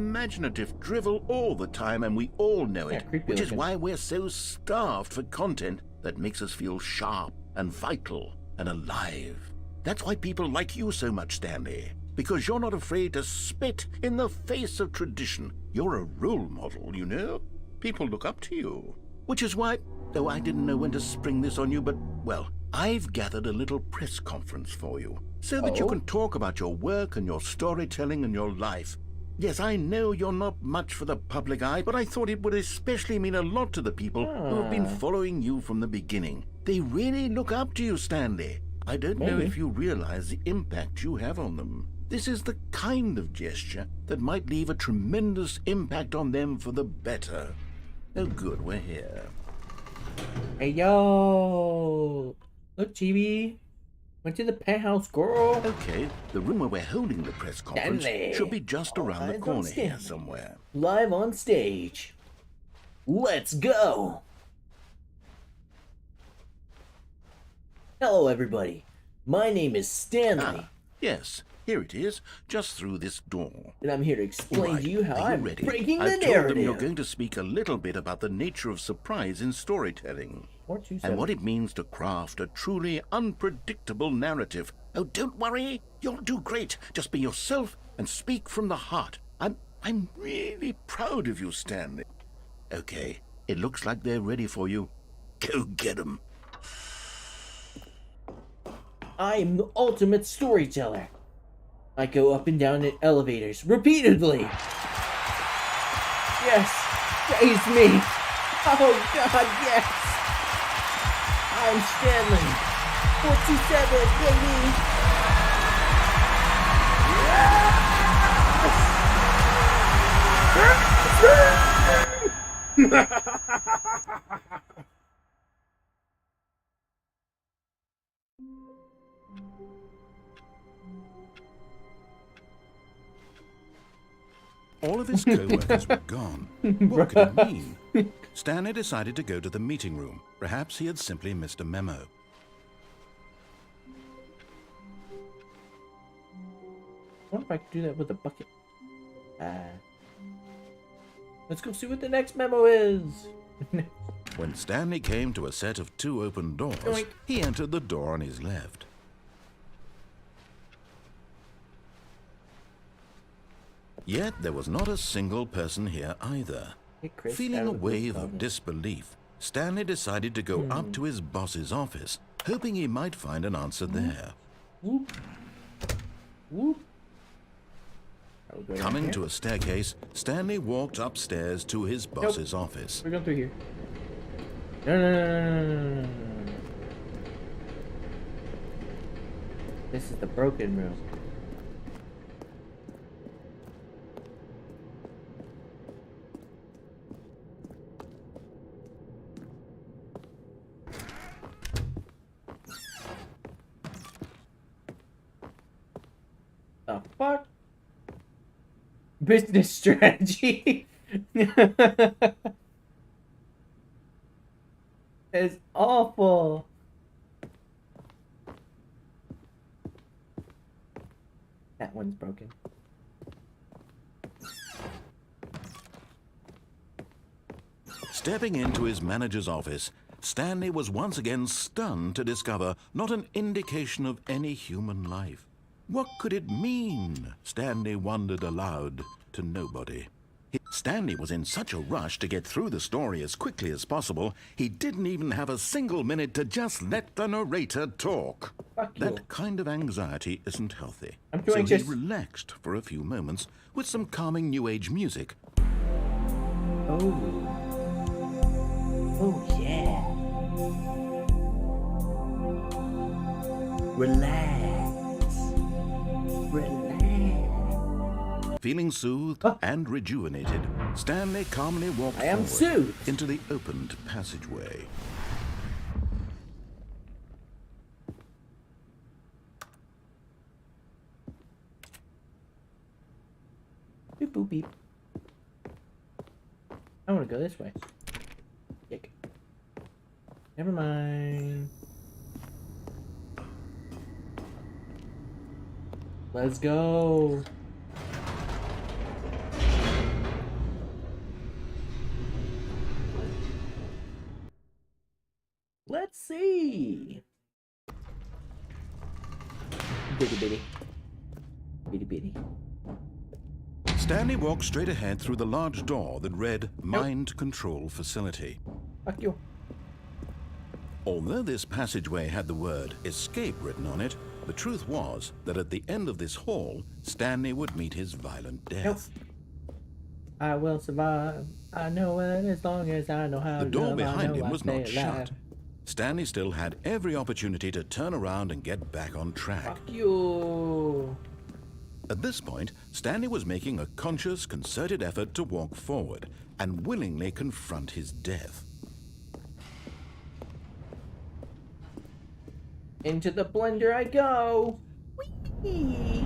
Speaker 2: unimaginative drivel all the time, and we all know it,
Speaker 1: creepy
Speaker 2: which is
Speaker 1: looking.
Speaker 2: why we're so starved for content that makes us feel sharp and vital and alive. That's why people like you so much, Stanley, because you're not afraid to spit in the face of tradition. You're a role model, you know? People look up to you. Which is why, though I didn't know when to spring this on you, but, well, I've gathered a little press conference for you, so that you
Speaker 1: Oh.
Speaker 2: can talk about your work and your storytelling and your life.
Speaker 8: Yes, I know you're not much for the public eye, but I thought it would especially mean a lot to the people who have been following you from the beginning. They really look up to you, Stanley. I don't know if you realize the impact you have on them. This is the kind of gesture that might leave a tremendous impact on them for the better. Oh, good, we're here.
Speaker 1: Hey, yo! Look, Chibi. Went to the penthouse, girl.
Speaker 8: Okay, the room where we're holding the press conference
Speaker 1: Stanley.
Speaker 8: should be just around the
Speaker 1: Eyes on
Speaker 8: corner here
Speaker 1: Stanley.
Speaker 8: somewhere.
Speaker 1: Live on stage. Let's go! Hello, everybody. My name is Stanley,
Speaker 8: Yes, here it is, just through this door.
Speaker 1: and I'm here to explain
Speaker 8: Right,
Speaker 1: to you how
Speaker 8: are
Speaker 1: I'm
Speaker 8: ready?
Speaker 1: breaking the
Speaker 8: I've told them you're
Speaker 1: narrative.
Speaker 8: going to speak a little bit about the nature of surprise in storytelling.
Speaker 1: 427.
Speaker 8: And what it means to craft a truly unpredictable narrative. Oh, don't worry. You'll do great. Just be yourself and speak from the heart. I'm really proud of you, Stanley. Okay, it looks like they're ready for you. Go get 'em.
Speaker 1: I am the ultimate storyteller. I go up and down in elevators repeatedly. Yes, praise me. Oh God, yes. I'm Stanley. 427, baby.
Speaker 2: All of his co-workers were gone. What could it mean? Stanley decided to go to the meeting room. Perhaps he had simply missed a memo.
Speaker 1: I wonder if I could do that with a bucket. Let's go see what the next memo is.
Speaker 2: When Stanley came to a set of 2 open doors,
Speaker 1: Yoink.
Speaker 2: he entered the door on his left. Yet there was not a single person here either.
Speaker 1: Hey, Chris,
Speaker 2: Feeling
Speaker 1: out
Speaker 2: a
Speaker 1: of the
Speaker 2: wave
Speaker 1: bottle.
Speaker 2: of disbelief, Stanley decided to go up to his boss's office, hoping he might find an answer there.
Speaker 1: Whoop. Whoop. I'll go down
Speaker 2: Coming
Speaker 1: here.
Speaker 2: to a staircase, Stanley walked upstairs to his boss's office.
Speaker 1: We're going through here. No. This is the broken room. The fuck? Business strategy. It's awful. That one's broken.
Speaker 2: Stepping into his manager's office, Stanley was once again stunned to discover not an indication of any human life. What could it mean? Stanley wondered aloud to nobody. Stanley was in such a rush to get through the story as quickly as possible, he didn't even have a single minute to just let the narrator talk.
Speaker 1: Fuck you.
Speaker 2: That kind of anxiety isn't healthy.
Speaker 1: I'm too
Speaker 2: So
Speaker 1: anxious.
Speaker 2: he relaxed for a few moments with some calming New Age music.
Speaker 1: Oh. Oh, yeah. Relax. Relax.
Speaker 2: Feeling soothed and rejuvenated, Stanley calmly walked
Speaker 1: I am
Speaker 2: forward
Speaker 1: soothed.
Speaker 2: into the opened passageway.
Speaker 1: Beep boop beep. I want to go this way. Yick. Never mind. Let's go. Let's see. Bitty bitty. Bitty bitty.
Speaker 2: Stanley walked straight ahead through the large door that read Mind Control Facility.
Speaker 1: Fuck you.
Speaker 2: Although this passageway had the word escape written on it, the truth was that at the end of this hall, Stanley would meet his violent death.
Speaker 1: I will survive. I know it as long as I know how
Speaker 2: The
Speaker 1: to
Speaker 2: door
Speaker 1: love. I
Speaker 2: behind
Speaker 1: know
Speaker 2: him
Speaker 1: I
Speaker 2: was
Speaker 1: stay
Speaker 2: not
Speaker 1: alive.
Speaker 2: shut. Stanley still had every opportunity to turn around and get back on track.
Speaker 1: Fuck you.
Speaker 2: At this point, Stanley was making a conscious, concerted effort to walk forward and willingly confront his death.
Speaker 1: Into the blender I go. Whee!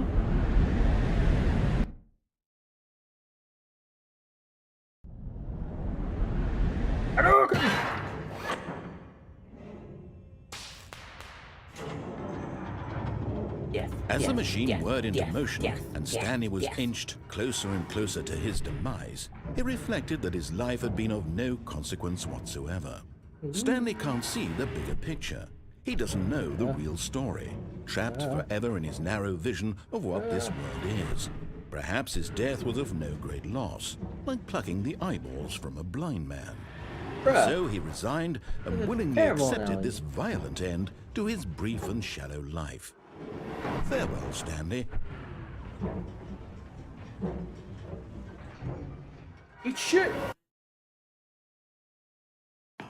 Speaker 1: Yes,
Speaker 2: As the
Speaker 1: yes,
Speaker 2: machine
Speaker 1: yes,
Speaker 2: whirred into
Speaker 1: yes,
Speaker 2: motion
Speaker 1: yes,
Speaker 2: and
Speaker 1: yes,
Speaker 2: Stanley was
Speaker 1: yes.
Speaker 2: inched closer and closer to his demise, he reflected that his life had been of no consequence whatsoever. Stanley can't see the bigger picture. He doesn't know the real story, trapped forever in his narrow vision of what this world is. Perhaps his death was of no great loss, like plucking the eyeballs from a blind man.
Speaker 1: Bruh.
Speaker 2: So he resigned and willingly
Speaker 1: terrible
Speaker 2: accepted
Speaker 1: analogy.
Speaker 2: this violent end to his brief and shallow life. Farewell, Stanley.
Speaker 1: Eat shit.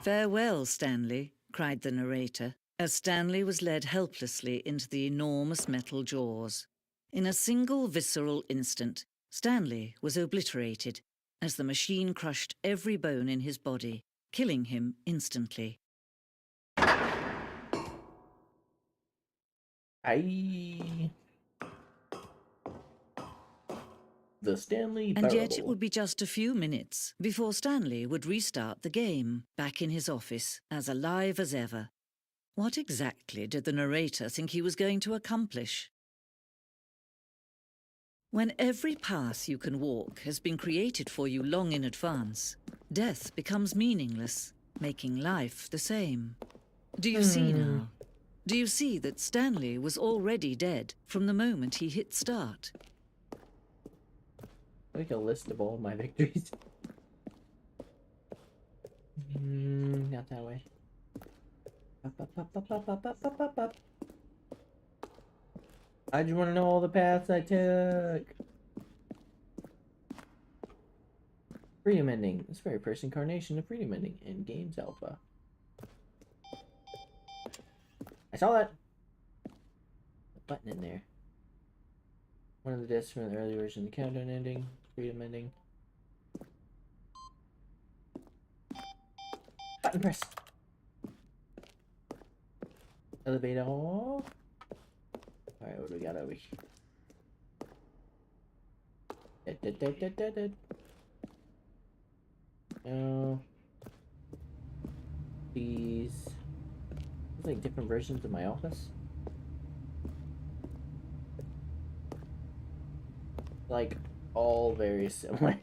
Speaker 6: Farewell, Stanley, cried the narrator, as Stanley was led helplessly into the enormous metal jaws. In a single visceral instant, Stanley was obliterated as the machine crushed every bone in his body, killing him instantly.
Speaker 1: I. The Stanley
Speaker 6: And
Speaker 1: Parable.
Speaker 6: yet it would be just a few minutes before Stanley would restart the game, back in his office, as alive as ever. What exactly did the narrator think he was going to accomplish? When every path you can walk has been created for you long in advance, death becomes meaningless, making life the same. Do you see now? Do you see that Stanley was already dead from the moment he hit start?
Speaker 1: Like a list of all my victories. Not that way. Up. I just want to know all the paths I took. Freedom ending. This very first incarnation of freedom ending in Games Alpha. I saw that. A button in there. One of the discs from the early version of the countdown ending. Freedom ending. Button press. Elevator. Alright, what do we got over here? No. These. There's like different versions of my office. Like, all very similar.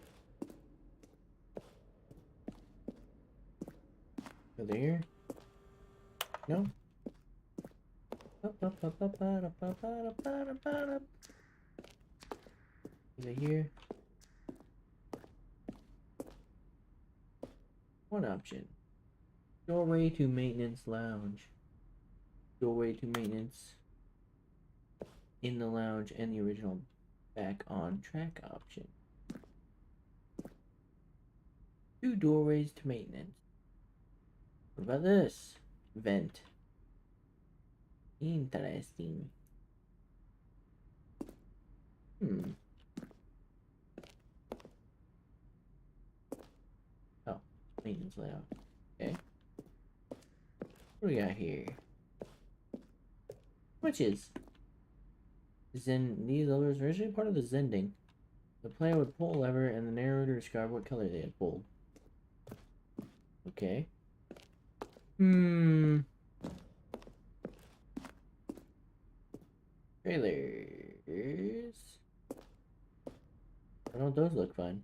Speaker 1: Are they here? No? Is it here? One option. Doorway to maintenance lounge. Doorway to maintenance in the lounge and the original back on track option. 2 doorways to maintenance. What about this? Vent. Interesting. Oh, maintenance layout. Okay. What do we got here? Switches. These levers were originally part of the Zending. The player would pull a lever and the narrator described what color they had pulled. Okay. Trailers. Why don't those look fun?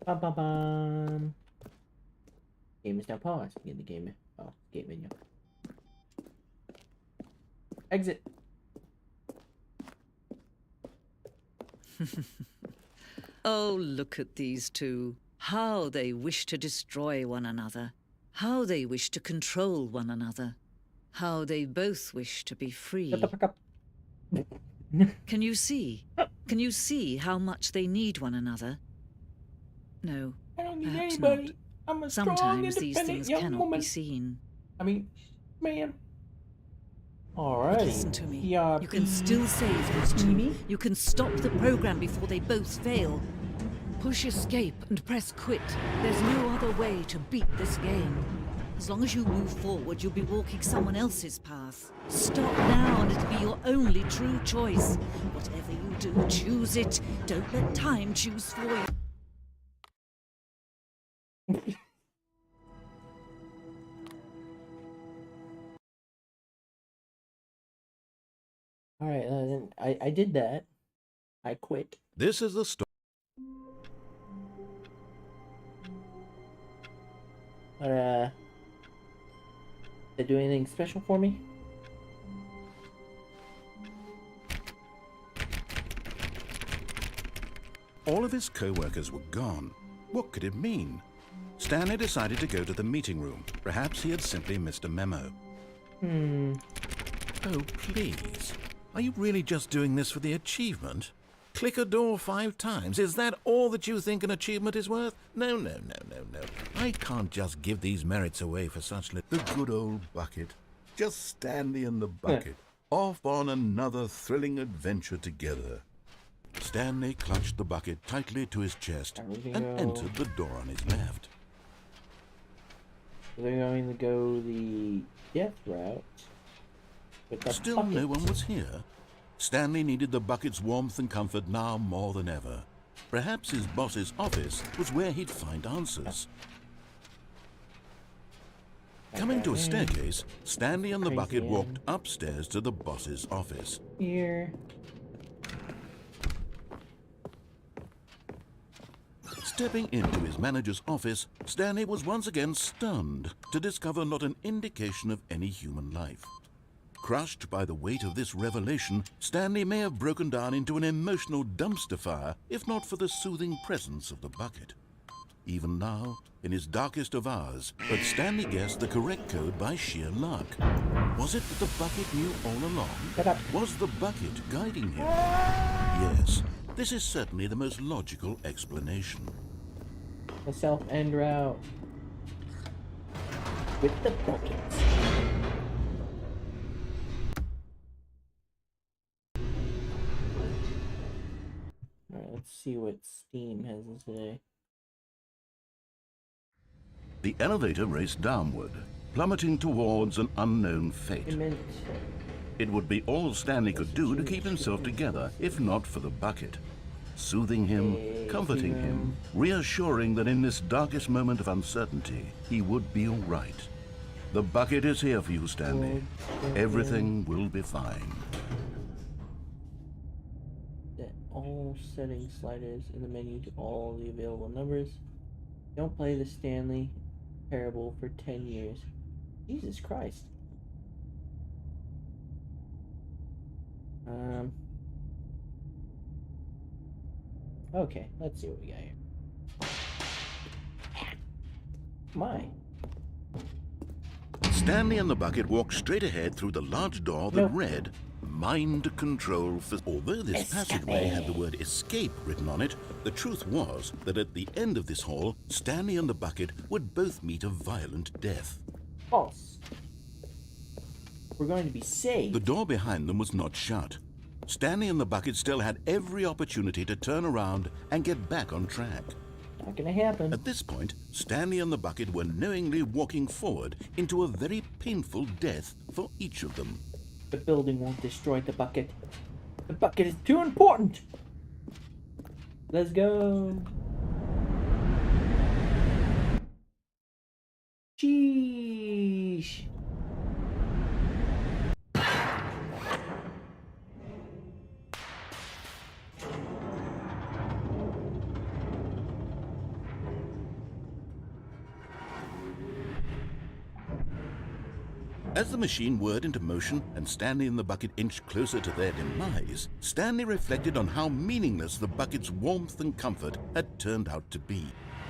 Speaker 1: Bum bum bum. Game is now paused. Begin the game. Oh, game menu. Exit.
Speaker 6: Oh, look at these two. How they wish to destroy one another. How they wish to control one another. How they both wish to be free.
Speaker 1: Shut the fuck up.
Speaker 6: Can you see? Can you see how much they need one another? No,
Speaker 1: I don't need
Speaker 6: perhaps
Speaker 1: anybody.
Speaker 6: not.
Speaker 1: I'm a strong,
Speaker 6: Sometimes these
Speaker 1: independent
Speaker 6: things
Speaker 1: young
Speaker 6: cannot
Speaker 1: woman.
Speaker 6: be seen.
Speaker 1: I mean, man.
Speaker 6: But
Speaker 1: Alrighty.
Speaker 6: listen to me.
Speaker 1: PRP.
Speaker 6: You can still save those two.
Speaker 1: TV.
Speaker 6: You can stop the program before they both fail. Push escape and press quit. There's no other way to beat this game. As long as you move forward, you'll be walking someone else's path. Stop now and it'll be your only true choice. Whatever you do, choose it. Don't let time choose for you.
Speaker 1: Alright, then I did that. I quit.
Speaker 2: This is the story.
Speaker 1: But, did it do anything special for me?
Speaker 2: All of his co-workers were gone. What could it mean? Stanley decided to go to the meeting room. Perhaps he had simply missed a memo. Oh, please. Are you really just doing this for the achievement? Click a door 5 times. Is that all that you think an achievement is worth? No, no, no, no, no. I can't just give these merits away for such little...
Speaker 8: The good old bucket. Just Stanley and the bucket. Off on another thrilling adventure together.
Speaker 2: Stanley clutched the bucket tightly to his chest
Speaker 1: Everything
Speaker 2: and
Speaker 1: go-
Speaker 2: entered the door on his left.
Speaker 1: They're going to go the death route. With the
Speaker 2: Still
Speaker 1: bucket.
Speaker 2: no one was here. Stanley needed the bucket's warmth and comfort now more than ever. Perhaps his boss's office was where he'd find answers. Coming to a staircase, Stanley and the bucket
Speaker 1: Crazy,
Speaker 2: walked upstairs to the boss's office.
Speaker 1: Here.
Speaker 2: Stepping into his manager's office, Stanley was once again stunned to discover not an indication of any human life. Crushed by the weight of this revelation, Stanley may have broken down into an emotional dumpster fire if not for the soothing presence of the bucket. Even now, in his darkest of hours, but Stanley guessed the correct code by sheer luck. Was it that the bucket knew all along?
Speaker 1: Shut up.
Speaker 2: Was the bucket guiding him? Yes, this is certainly the most logical explanation.
Speaker 1: The self-end route. With the buckets. Alright, let's see what Steam has today.
Speaker 8: The elevator raced downward, plummeting towards an unknown fate.
Speaker 1: Immense.
Speaker 8: It would be all Stanley could do to keep himself together, if not for the bucket. Soothing him, comforting him, reassuring that in this darkest moment of uncertainty, he would be all right. The bucket is here for you, Stanley. Everything will be fine.
Speaker 1: Set all settings sliders in the menu to all the available numbers. Don't play the Stanley Parable for 10 years. Jesus Christ. Okay, let's see what we got here. My.
Speaker 2: Stanley and the bucket walked straight ahead through the large door that read Mind Control. Although this passageway had the word escape written on it, the truth was that at the end of this hall, Stanley and the bucket would both meet a violent death.
Speaker 1: False. We're going to be saved.
Speaker 2: The door behind them was not shut. Stanley and the bucket still had every opportunity to turn around and get back on track.
Speaker 1: Not gonna happen.
Speaker 2: At this point, Stanley and the bucket were knowingly walking forward into a very painful death for each of them.
Speaker 1: The building won't destroy the bucket. The bucket is too important. Let's go. Sheesh.
Speaker 2: As the machine whirred into motion and Stanley and the bucket inched closer to their demise, Stanley reflected on how meaningless the bucket's warmth and comfort had turned out to be.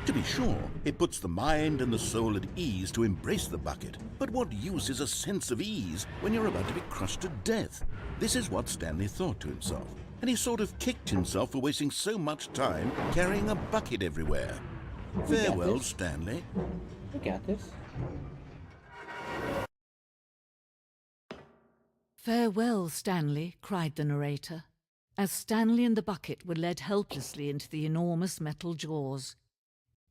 Speaker 2: To be sure, it puts the mind and the soul at ease to embrace the bucket, but what use is a sense of ease when you're about to be crushed to death? This is what Stanley thought to himself. and he sort of kicked himself for wasting so much time carrying a bucket everywhere. Farewell,
Speaker 1: this.
Speaker 2: Stanley.
Speaker 1: I got this.
Speaker 6: Farewell, Stanley, cried the narrator, as Stanley and the bucket were led helplessly into the enormous metal jaws.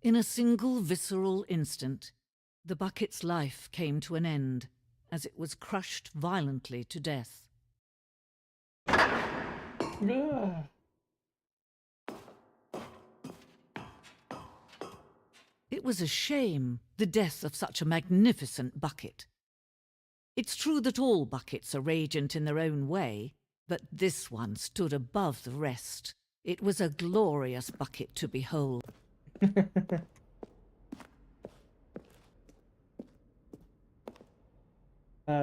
Speaker 6: In a single visceral instant, the bucket's life came to an end, as it was crushed violently to death.
Speaker 1: Ugh.
Speaker 6: It was a shame, the death of such a magnificent bucket. It's true that all buckets are radiant in their own way, but this one stood above the rest. It was a glorious bucket to behold.
Speaker 1: The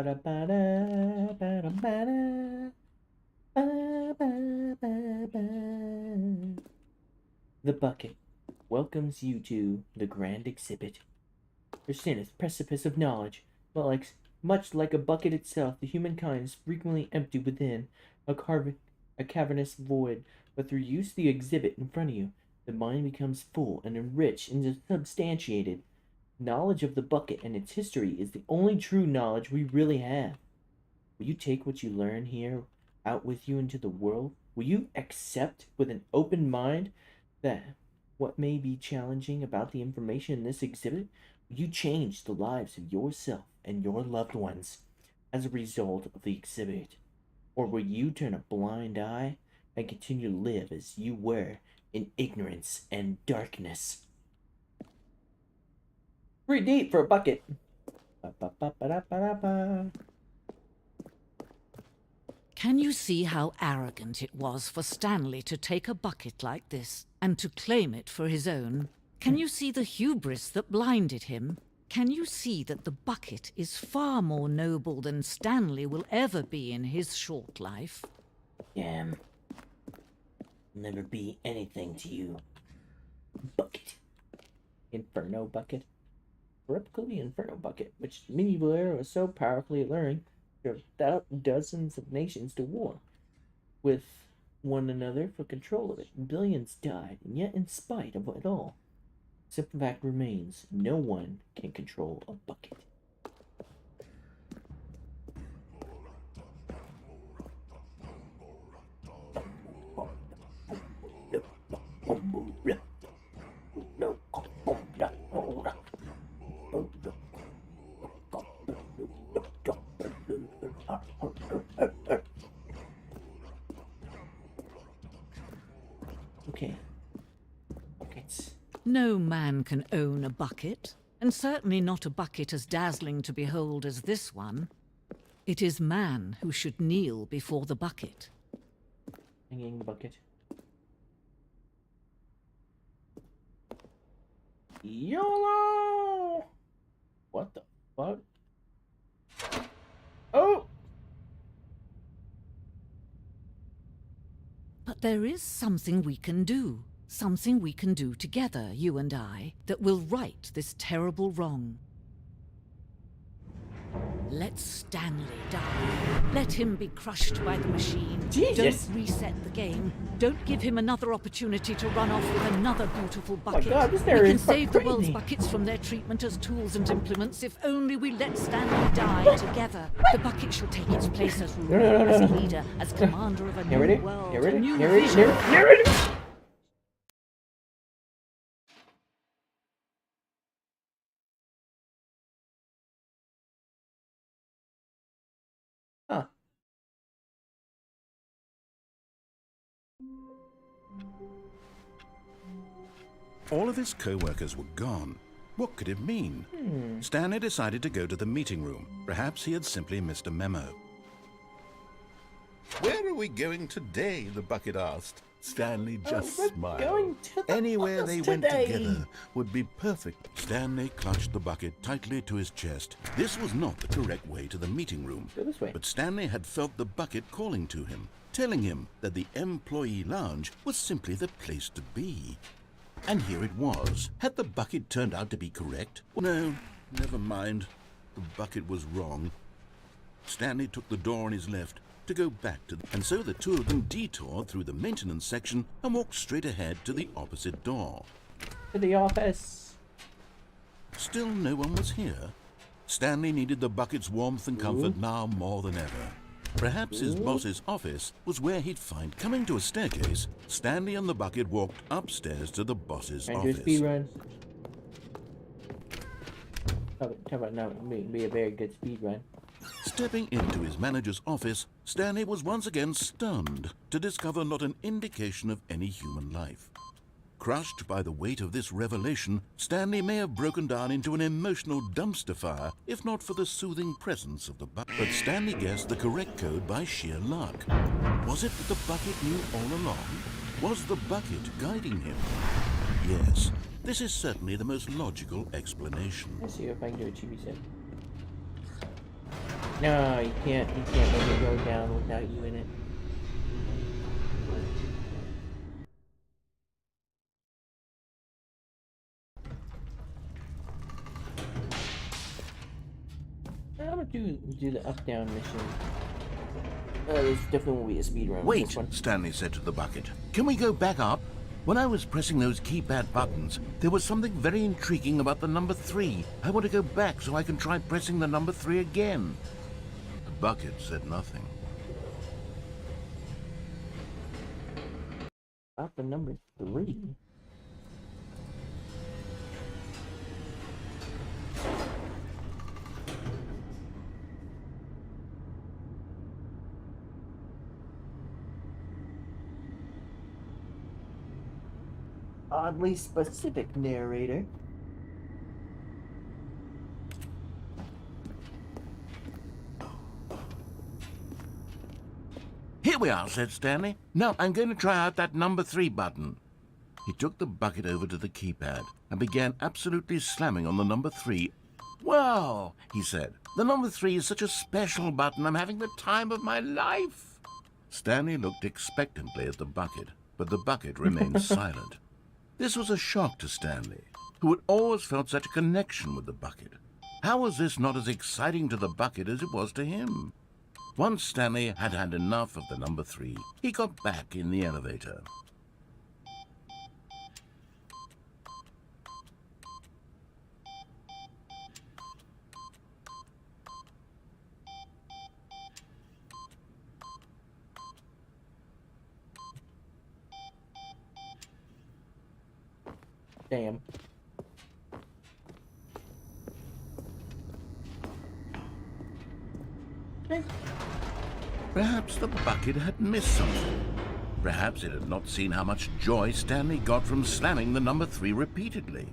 Speaker 1: bucket welcomes you to the grand exhibit. Your sin is precipice of knowledge, but much like a bucket itself, the humankind is frequently empty within a cavernous void. But through use of the exhibit in front of you, the mind becomes full and enriched and substantiated. Knowledge of the bucket and its history is the only true knowledge we really have. Will you take what you learn here out with you into the world? Will you accept with an open mind that what may be challenging about the information in this exhibit? Will you change the lives of yourself and your loved ones as a result of the exhibit? Or will you turn a blind eye and continue to live as you were in ignorance and darkness? Pretty deep for a bucket. Ba-ba-ba-ba-da-ba-da-ba.
Speaker 6: Can you see how arrogant it was for Stanley to take a bucket like this and to claim it for his own? Can you see the hubris that blinded him? Can you see that the bucket is far more noble than Stanley will ever be in his short life?
Speaker 1: Damn. Never be anything to you. Bucket. Inferno bucket. Replically the Inferno bucket, which medieval era was so powerfully alluring, drove dozens of nations to war with one another for control of it. Billions died, and yet in spite of it all, the simple fact remains, no one can control a bucket. Okay. Buckets.
Speaker 6: No man can own a bucket, and certainly not a bucket as dazzling to behold as this one. It is man who should kneel before the bucket.
Speaker 1: Hanging bucket. YOLO! What the fuck? Oh!
Speaker 6: But there is something we can do. Something we can do together, you and I, that will right this terrible wrong. Let Stanley die. Let him be crushed by the machine.
Speaker 1: Jesus!
Speaker 6: Don't reset the game. Don't give him another opportunity to run off with another beautiful bucket.
Speaker 1: God, this
Speaker 6: we
Speaker 1: narrator
Speaker 6: can
Speaker 1: is
Speaker 6: save the
Speaker 1: crazy.
Speaker 6: world's buckets from their treatment as tools and implements if only we let Stanley die together. The bucket shall take its place as ruler, as leader, as commander of a new
Speaker 1: Narrator,
Speaker 6: world,
Speaker 1: narrator,
Speaker 6: a new
Speaker 1: narrator,
Speaker 6: vision.
Speaker 1: narrator. Huh.
Speaker 2: All of his co-workers were gone. What could it mean? Stanley decided to go to the meeting room. Perhaps he had simply missed a memo.
Speaker 8: Where are we going today? The bucket asked. Stanley just
Speaker 1: we're
Speaker 8: smiled.
Speaker 1: going to the
Speaker 8: Anywhere
Speaker 1: office
Speaker 8: they went
Speaker 1: today.
Speaker 8: together would be perfect.
Speaker 2: Stanley clutched the bucket tightly to his chest. This was not the correct way to the meeting room.
Speaker 1: Go this way.
Speaker 2: But Stanley had felt the bucket calling to him, telling him that the employee lounge was simply the place to be. And here it was. Had the bucket turned out to be correct? No, never mind. The bucket was wrong. Stanley took the door on his left, to go back to and so the two of them detoured through the maintenance section and walked straight ahead to the opposite door.
Speaker 1: To the office.
Speaker 2: Still no one was here. Stanley needed the bucket's warmth and comfort now more than ever. Perhaps his boss's office was where he'd find. Coming to a staircase, Stanley and the bucket walked upstairs to the boss's
Speaker 1: And do a
Speaker 2: office.
Speaker 1: speed run. Talk about not be a very good speed run.
Speaker 2: Stepping into his manager's office, Stanley was once again stunned to discover not an indication of any human life. Crushed by the weight of this revelation, Stanley may have broken down into an emotional dumpster fire if not for the soothing presence of the bucket. But Stanley guessed the correct code by sheer luck. Was it that the bucket knew all along? Was the bucket guiding him? Yes, this is certainly the most logical explanation.
Speaker 1: Let's see if I can do a chibi set. No, you can't make it go down without you in it. I'm gonna do the up down mission. This definitely won't be a speed run.
Speaker 8: Wait,
Speaker 1: This one.
Speaker 8: Stanley said to the bucket. Can we go back up? When I was pressing those keypad buttons, there was something very intriguing about the number 3. I want to go back so I can try pressing the number 3 again. The bucket said nothing.
Speaker 1: About the number 3. Oddly specific, narrator.
Speaker 8: Here we are, said Stanley. Now I'm going to try out that number 3 button. He took the bucket over to the keypad and began absolutely slamming on the number 3. Wow, he said. The number 3 is such a special button. I'm having the time of my life. Stanley looked expectantly at the bucket, but the bucket remained silent. This was a shock to Stanley, who had always felt such a connection with the bucket. How was this not as exciting to the bucket as it was to him? Once Stanley had had enough of the number 3, he got back in the elevator.
Speaker 1: Damn.
Speaker 8: Perhaps the bucket had missed something. Perhaps it had not seen how much joy Stanley got from slamming the number 3 repeatedly.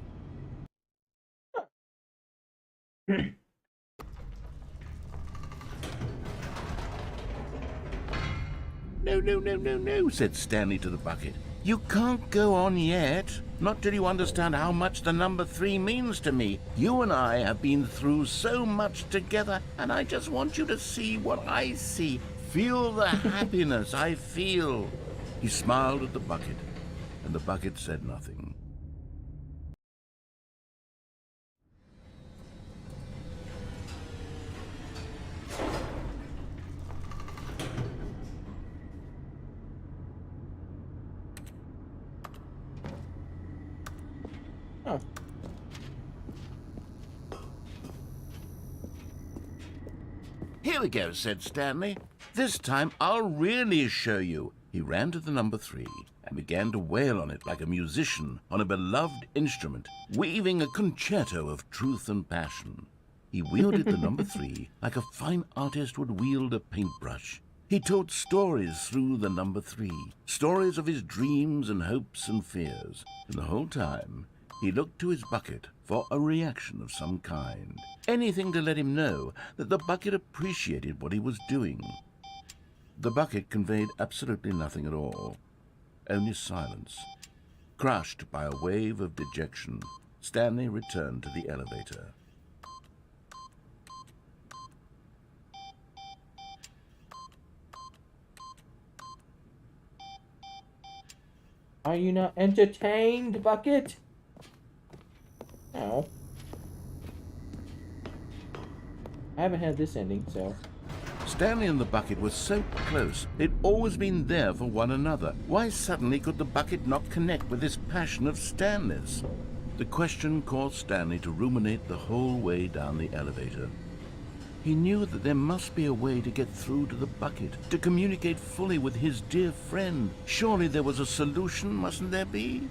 Speaker 8: No, said Stanley to the bucket. You can't go on yet, not till you understand how much the number 3 means to me. You and I have been through so much together, and I just want you to see what I see. Feel the happiness I feel. He smiled at the bucket, and the bucket said nothing.
Speaker 1: Oh.
Speaker 8: Here we go, said Stanley. This time I'll really show you. He ran to the number 3 and began to wail on it like a musician on a beloved instrument, weaving a concerto of truth and passion. He wielded the number 3 like a fine artist would wield a paintbrush. He told stories through the number 3, stories of his dreams and hopes and fears. And the whole time, he looked to his bucket for a reaction of some kind. Anything to let him know that the bucket appreciated what he was doing. The bucket conveyed absolutely nothing at all, only silence. Crushed by a wave of dejection, Stanley returned to the elevator.
Speaker 1: Are you not entertained, bucket? No. I haven't had this ending, so.
Speaker 8: Stanley and the bucket were so close. They'd always been there for one another. Why suddenly could the bucket not connect with this passion of Stanley's? The question caused Stanley to ruminate the whole way down the elevator. He knew that there must be a way to get through to the bucket, to communicate fully with his dear friend. Surely there was a solution, mustn't there be?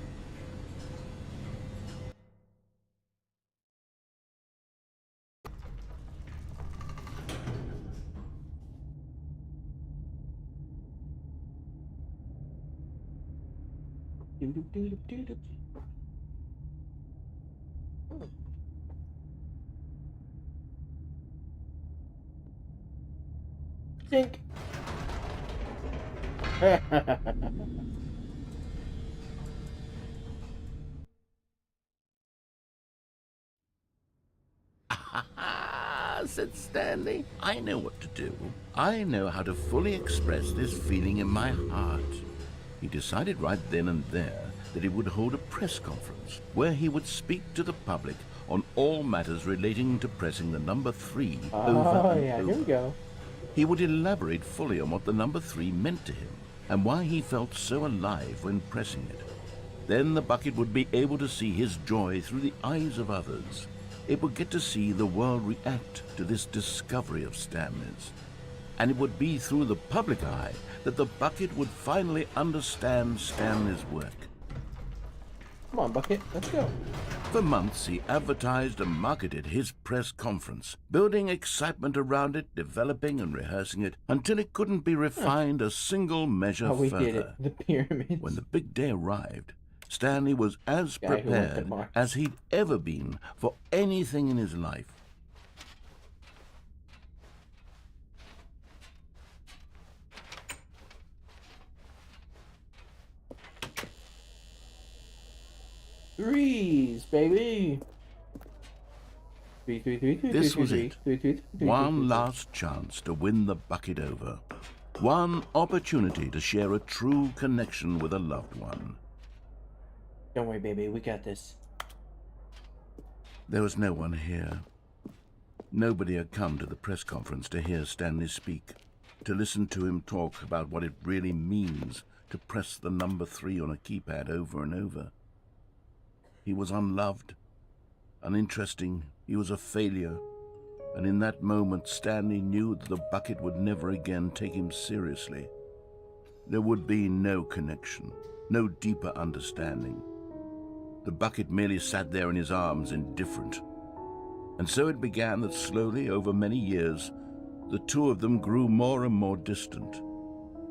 Speaker 1: Think.
Speaker 8: Said Stanley. I know what to do. I know how to fully express this feeling in my heart. He decided right then and there that he would hold a press conference where he would speak to the public on all matters relating to pressing the number 3 over and
Speaker 1: yeah,
Speaker 8: over.
Speaker 1: here we go.
Speaker 8: He would elaborate fully on what the number 3 meant to him and why he felt so alive when pressing it. Then the bucket would be able to see his joy through the eyes of others. It would get to see the world react to this discovery of Stanley's. And it would be through the public eye that the bucket would finally understand Stanley's work.
Speaker 1: Come on, Bucket, let's go.
Speaker 8: For months, he advertised and marketed his press conference, building excitement around it, developing and rehearsing it, until it couldn't be refined a single measure
Speaker 1: Oh, we
Speaker 8: further.
Speaker 1: did it. The pyramids.
Speaker 8: When the big day arrived, Stanley was as
Speaker 1: Guy who went to
Speaker 8: prepared
Speaker 1: Mars.
Speaker 8: as he'd ever been for anything in his life.
Speaker 1: Threes, baby. Three.
Speaker 8: This was it.
Speaker 1: Three.
Speaker 8: One last chance to win the bucket over. One opportunity to share a true connection with a loved one.
Speaker 1: Don't worry, baby. We got this.
Speaker 8: There was no one here. Nobody had come to the press conference to hear Stanley speak, to listen to him talk about what it really means to press the number 3 on a keypad over and over. He was unloved, uninteresting, he was a failure, and in that moment Stanley knew that the bucket would never again take him seriously. There would be no connection, no deeper understanding. The bucket merely sat there in his arms, indifferent. And so it began that slowly, over many years, the two of them grew more and more distant.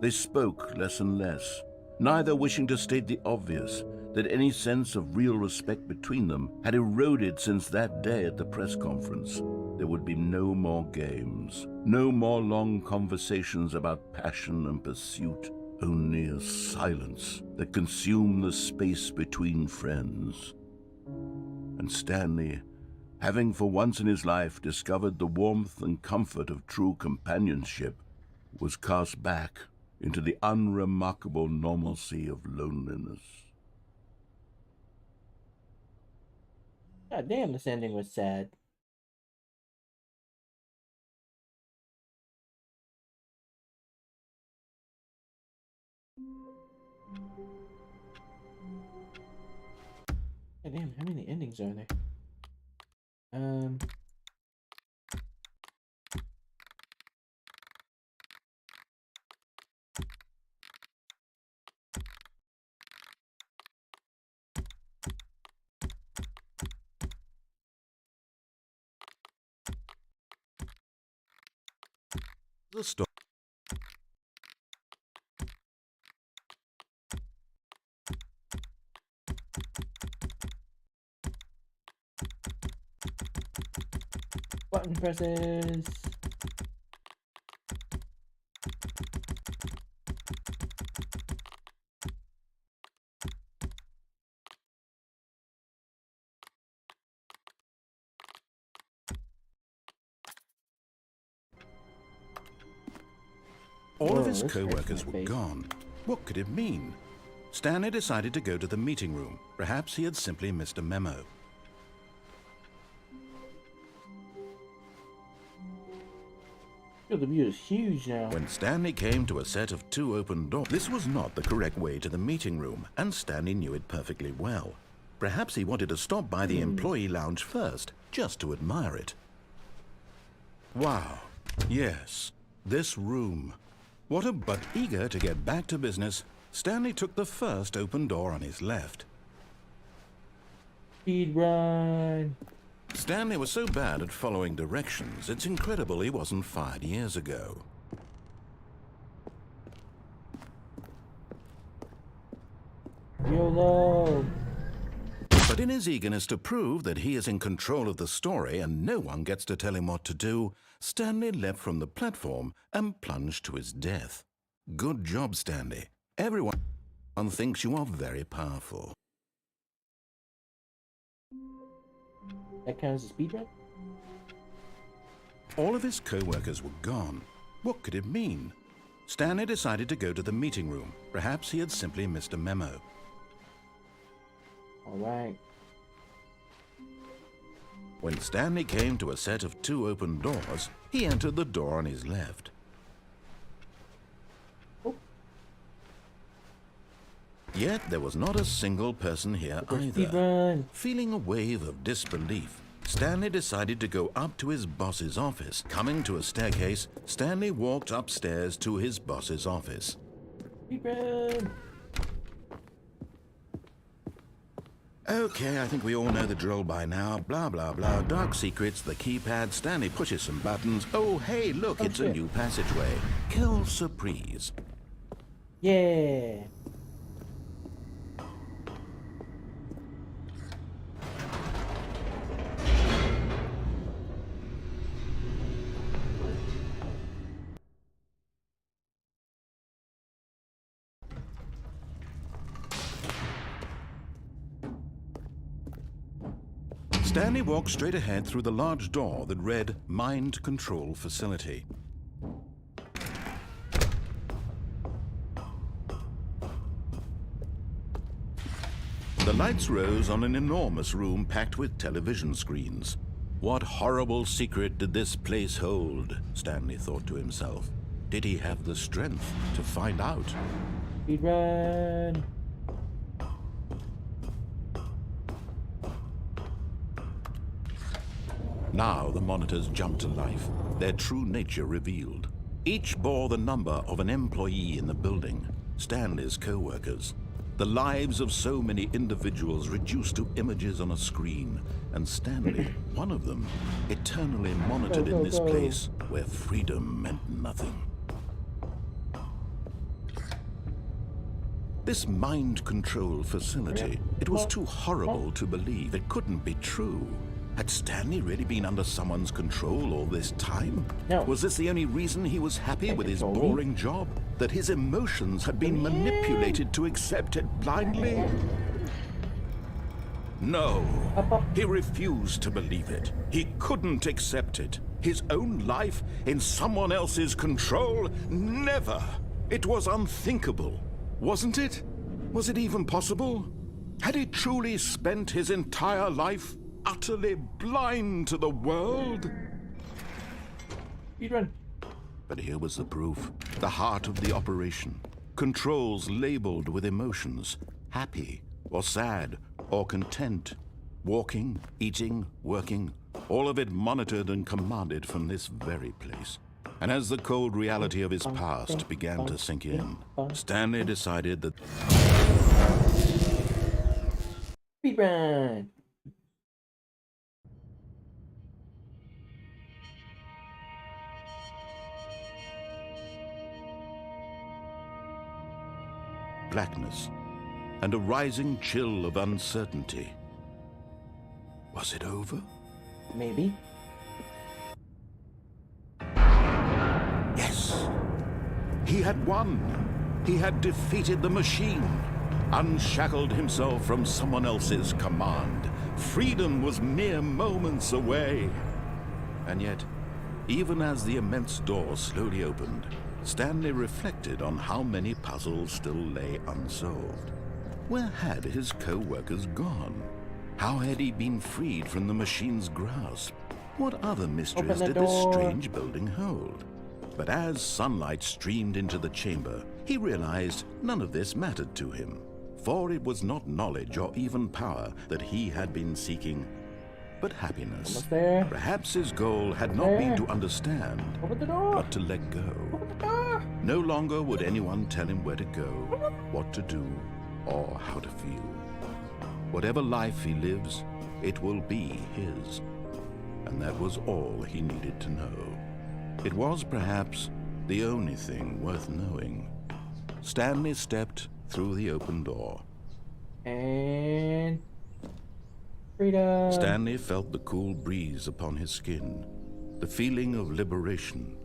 Speaker 8: They spoke less and less, neither wishing to state the obvious, that any sense of real respect between them had eroded since that day at the press conference. There would be no more games, no more long conversations about passion and pursuit, only a silence that consumed the space between friends. And Stanley, having for once in his life discovered the warmth and comfort of true companionship, was cast back into the unremarkable normalcy of loneliness.
Speaker 1: God damn, this ending was sad. God damn, how many endings are there?
Speaker 2: The story.
Speaker 1: Button presses.
Speaker 2: All of his
Speaker 1: Whoa, this hurts
Speaker 2: co-workers
Speaker 1: my
Speaker 2: were
Speaker 1: face.
Speaker 2: gone. What could it mean? Stanley decided to go to the meeting room. Perhaps he had simply missed a memo.
Speaker 1: Oh, the view is huge now.
Speaker 2: When Stanley came to a set of 2 open doors, this was not the correct way to the meeting room, and Stanley knew it perfectly well. Perhaps he wanted to stop by the employee lounge first, just to admire it. Wow, yes, this room. But eager to get back to business, Stanley took the first open door on his left.
Speaker 1: Speed run.
Speaker 2: Stanley was so bad at following directions, it's incredible he wasn't fired years ago.
Speaker 1: YOLO.
Speaker 2: But in his eagerness to prove that he is in control of the story and no one gets to tell him what to do, Stanley leapt from the platform and plunged to his death. Good job, Stanley. Everyone thinks you are very powerful.
Speaker 1: That counts as speed run?
Speaker 2: All of his co-workers were gone. What could it mean? Stanley decided to go to the meeting room. Perhaps he had simply missed a memo.
Speaker 1: Alright.
Speaker 2: When Stanley came to a set of 2 open doors, he entered the door on his left.
Speaker 1: Oh.
Speaker 2: Yet there was not a single person here
Speaker 1: Speed
Speaker 2: either.
Speaker 1: run.
Speaker 2: Feeling a wave of disbelief, Stanley decided to go up to his boss's office. Coming to a staircase, Stanley walked upstairs to his boss's office.
Speaker 1: Speed run.
Speaker 2: Okay, I think we all know the drill by now. Blah, blah, blah. Dark secrets, the keypad. Stanley pushes some buttons. Oh, hey, look, it's a new passageway. Kill surprise.
Speaker 1: Yeah.
Speaker 2: Stanley walked straight ahead through the large door that read Mind Control Facility. The lights rose on an enormous room packed with television screens. What horrible secret did this place hold? Stanley thought to himself. Did he have the strength to find out?
Speaker 1: Speed run.
Speaker 2: Now the monitors jumped to life, their true nature revealed. Each bore the number of an employee in the building, Stanley's co-workers. The lives of so many individuals reduced to images on a screen, and Stanley, one of them, eternally monitored in this place where freedom meant nothing. This mind control facility, it was too horrible to believe. It couldn't be true. Had Stanley really been under someone's control all this time?
Speaker 1: No.
Speaker 2: Was this the only reason he was happy with his boring job? That his emotions had been manipulated to accept it blindly? No. He refused to believe it. He couldn't accept it. His own life in someone else's control? Never. It was unthinkable. Wasn't it? Was it even possible? Had he truly spent his entire life utterly blind to the world?
Speaker 1: Speed run.
Speaker 2: But here was the proof. The heart of the operation. Controls labeled with emotions. Happy, or sad, or content. Walking, eating, working. All of it monitored and commanded from this very place. And as the cold reality of his past began to sink in, Stanley decided that...
Speaker 1: Speed run.
Speaker 2: blackness and a rising chill of uncertainty. Was it over?
Speaker 1: Maybe.
Speaker 2: Yes. He had won. He had defeated the machine, unshackled himself from someone else's command. Freedom was mere moments away. And yet, even as the immense door slowly opened, Stanley reflected on how many puzzles still lay unsolved. Where had his co-workers gone? How had he been freed from the machine's grasp? What other mysteries did this strange building hold? But as sunlight streamed into the chamber, he realized none of this mattered to him, for it was not knowledge or even power that he had been seeking, but happiness.
Speaker 1: Almost there.
Speaker 2: Perhaps his goal had not been to understand,
Speaker 1: Open the door.
Speaker 2: but to let go.
Speaker 1: Open the door.
Speaker 2: No longer would anyone tell him where to go, what to do, or how to feel. Whatever life he lives, it will be his. And that was all he needed to know. It was perhaps the only thing worth knowing. Stanley stepped through the open door.
Speaker 1: And freedom.
Speaker 2: Stanley felt the cool breeze upon his skin, the feeling of liberation,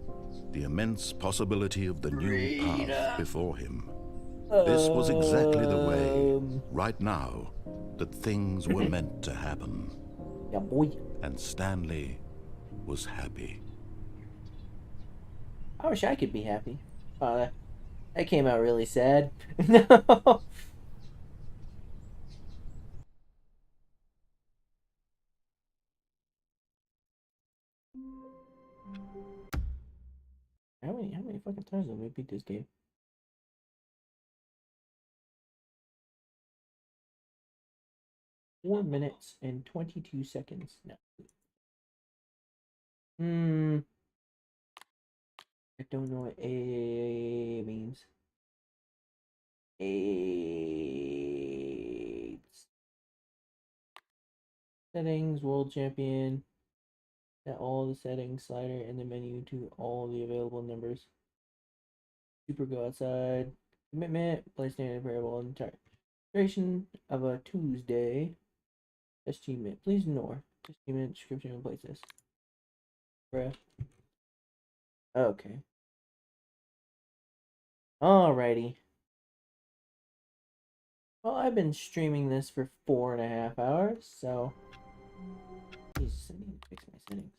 Speaker 2: the immense possibility of the new path before him. This was exactly the way, right now, that things were meant to happen.
Speaker 1: Yeah, boy.
Speaker 2: And Stanley was happy.
Speaker 1: I wish I could be happy. That came out really sad. No. How many fucking times have we beat this game? Four minutes and 22 seconds. No. I don't know what A means. AIDS. Settings, world champion. Set all the settings slider in the menu to all the available numbers. Super go outside. Commitment. Play Stanley Parable entire duration of a Tuesday. Achievement. Please ignore. Achievement description and places. Bruh. Okay. Alrighty. Well, I've been streaming this for 4.5 hours, so Jesus, I need to fix my settings.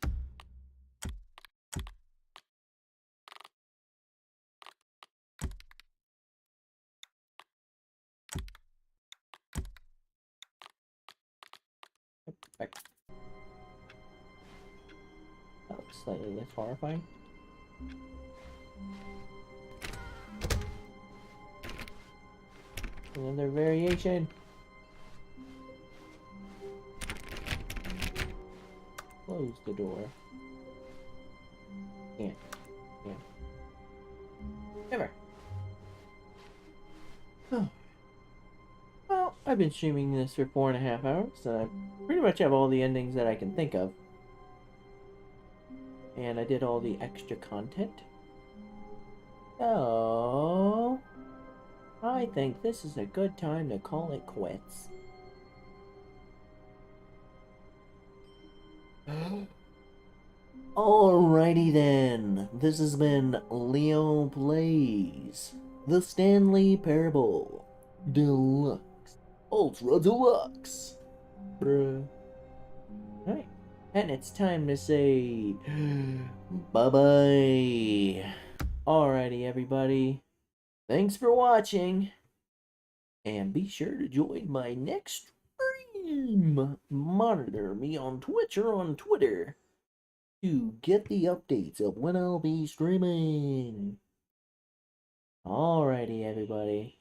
Speaker 1: Back. That looks slightly less horrifying. Another variation. Close the door. Can't. Never. Oh. Well, I've been streaming this for 4.5 hours, and I pretty much have all the endings that I can think of. And I did all the extra content. So I think this is a good time to call it quits. Alrighty then, this has been Leo Plays, the Stanley Parable, Deluxe, Ultra Deluxe. Bruh. Alright, and it's time to say bye-bye. Alrighty everybody, thanks for watching, and be sure to join my next stream. Monitor me on Twitch or on Twitter to get the updates of when I'll be streaming. Alrighty everybody,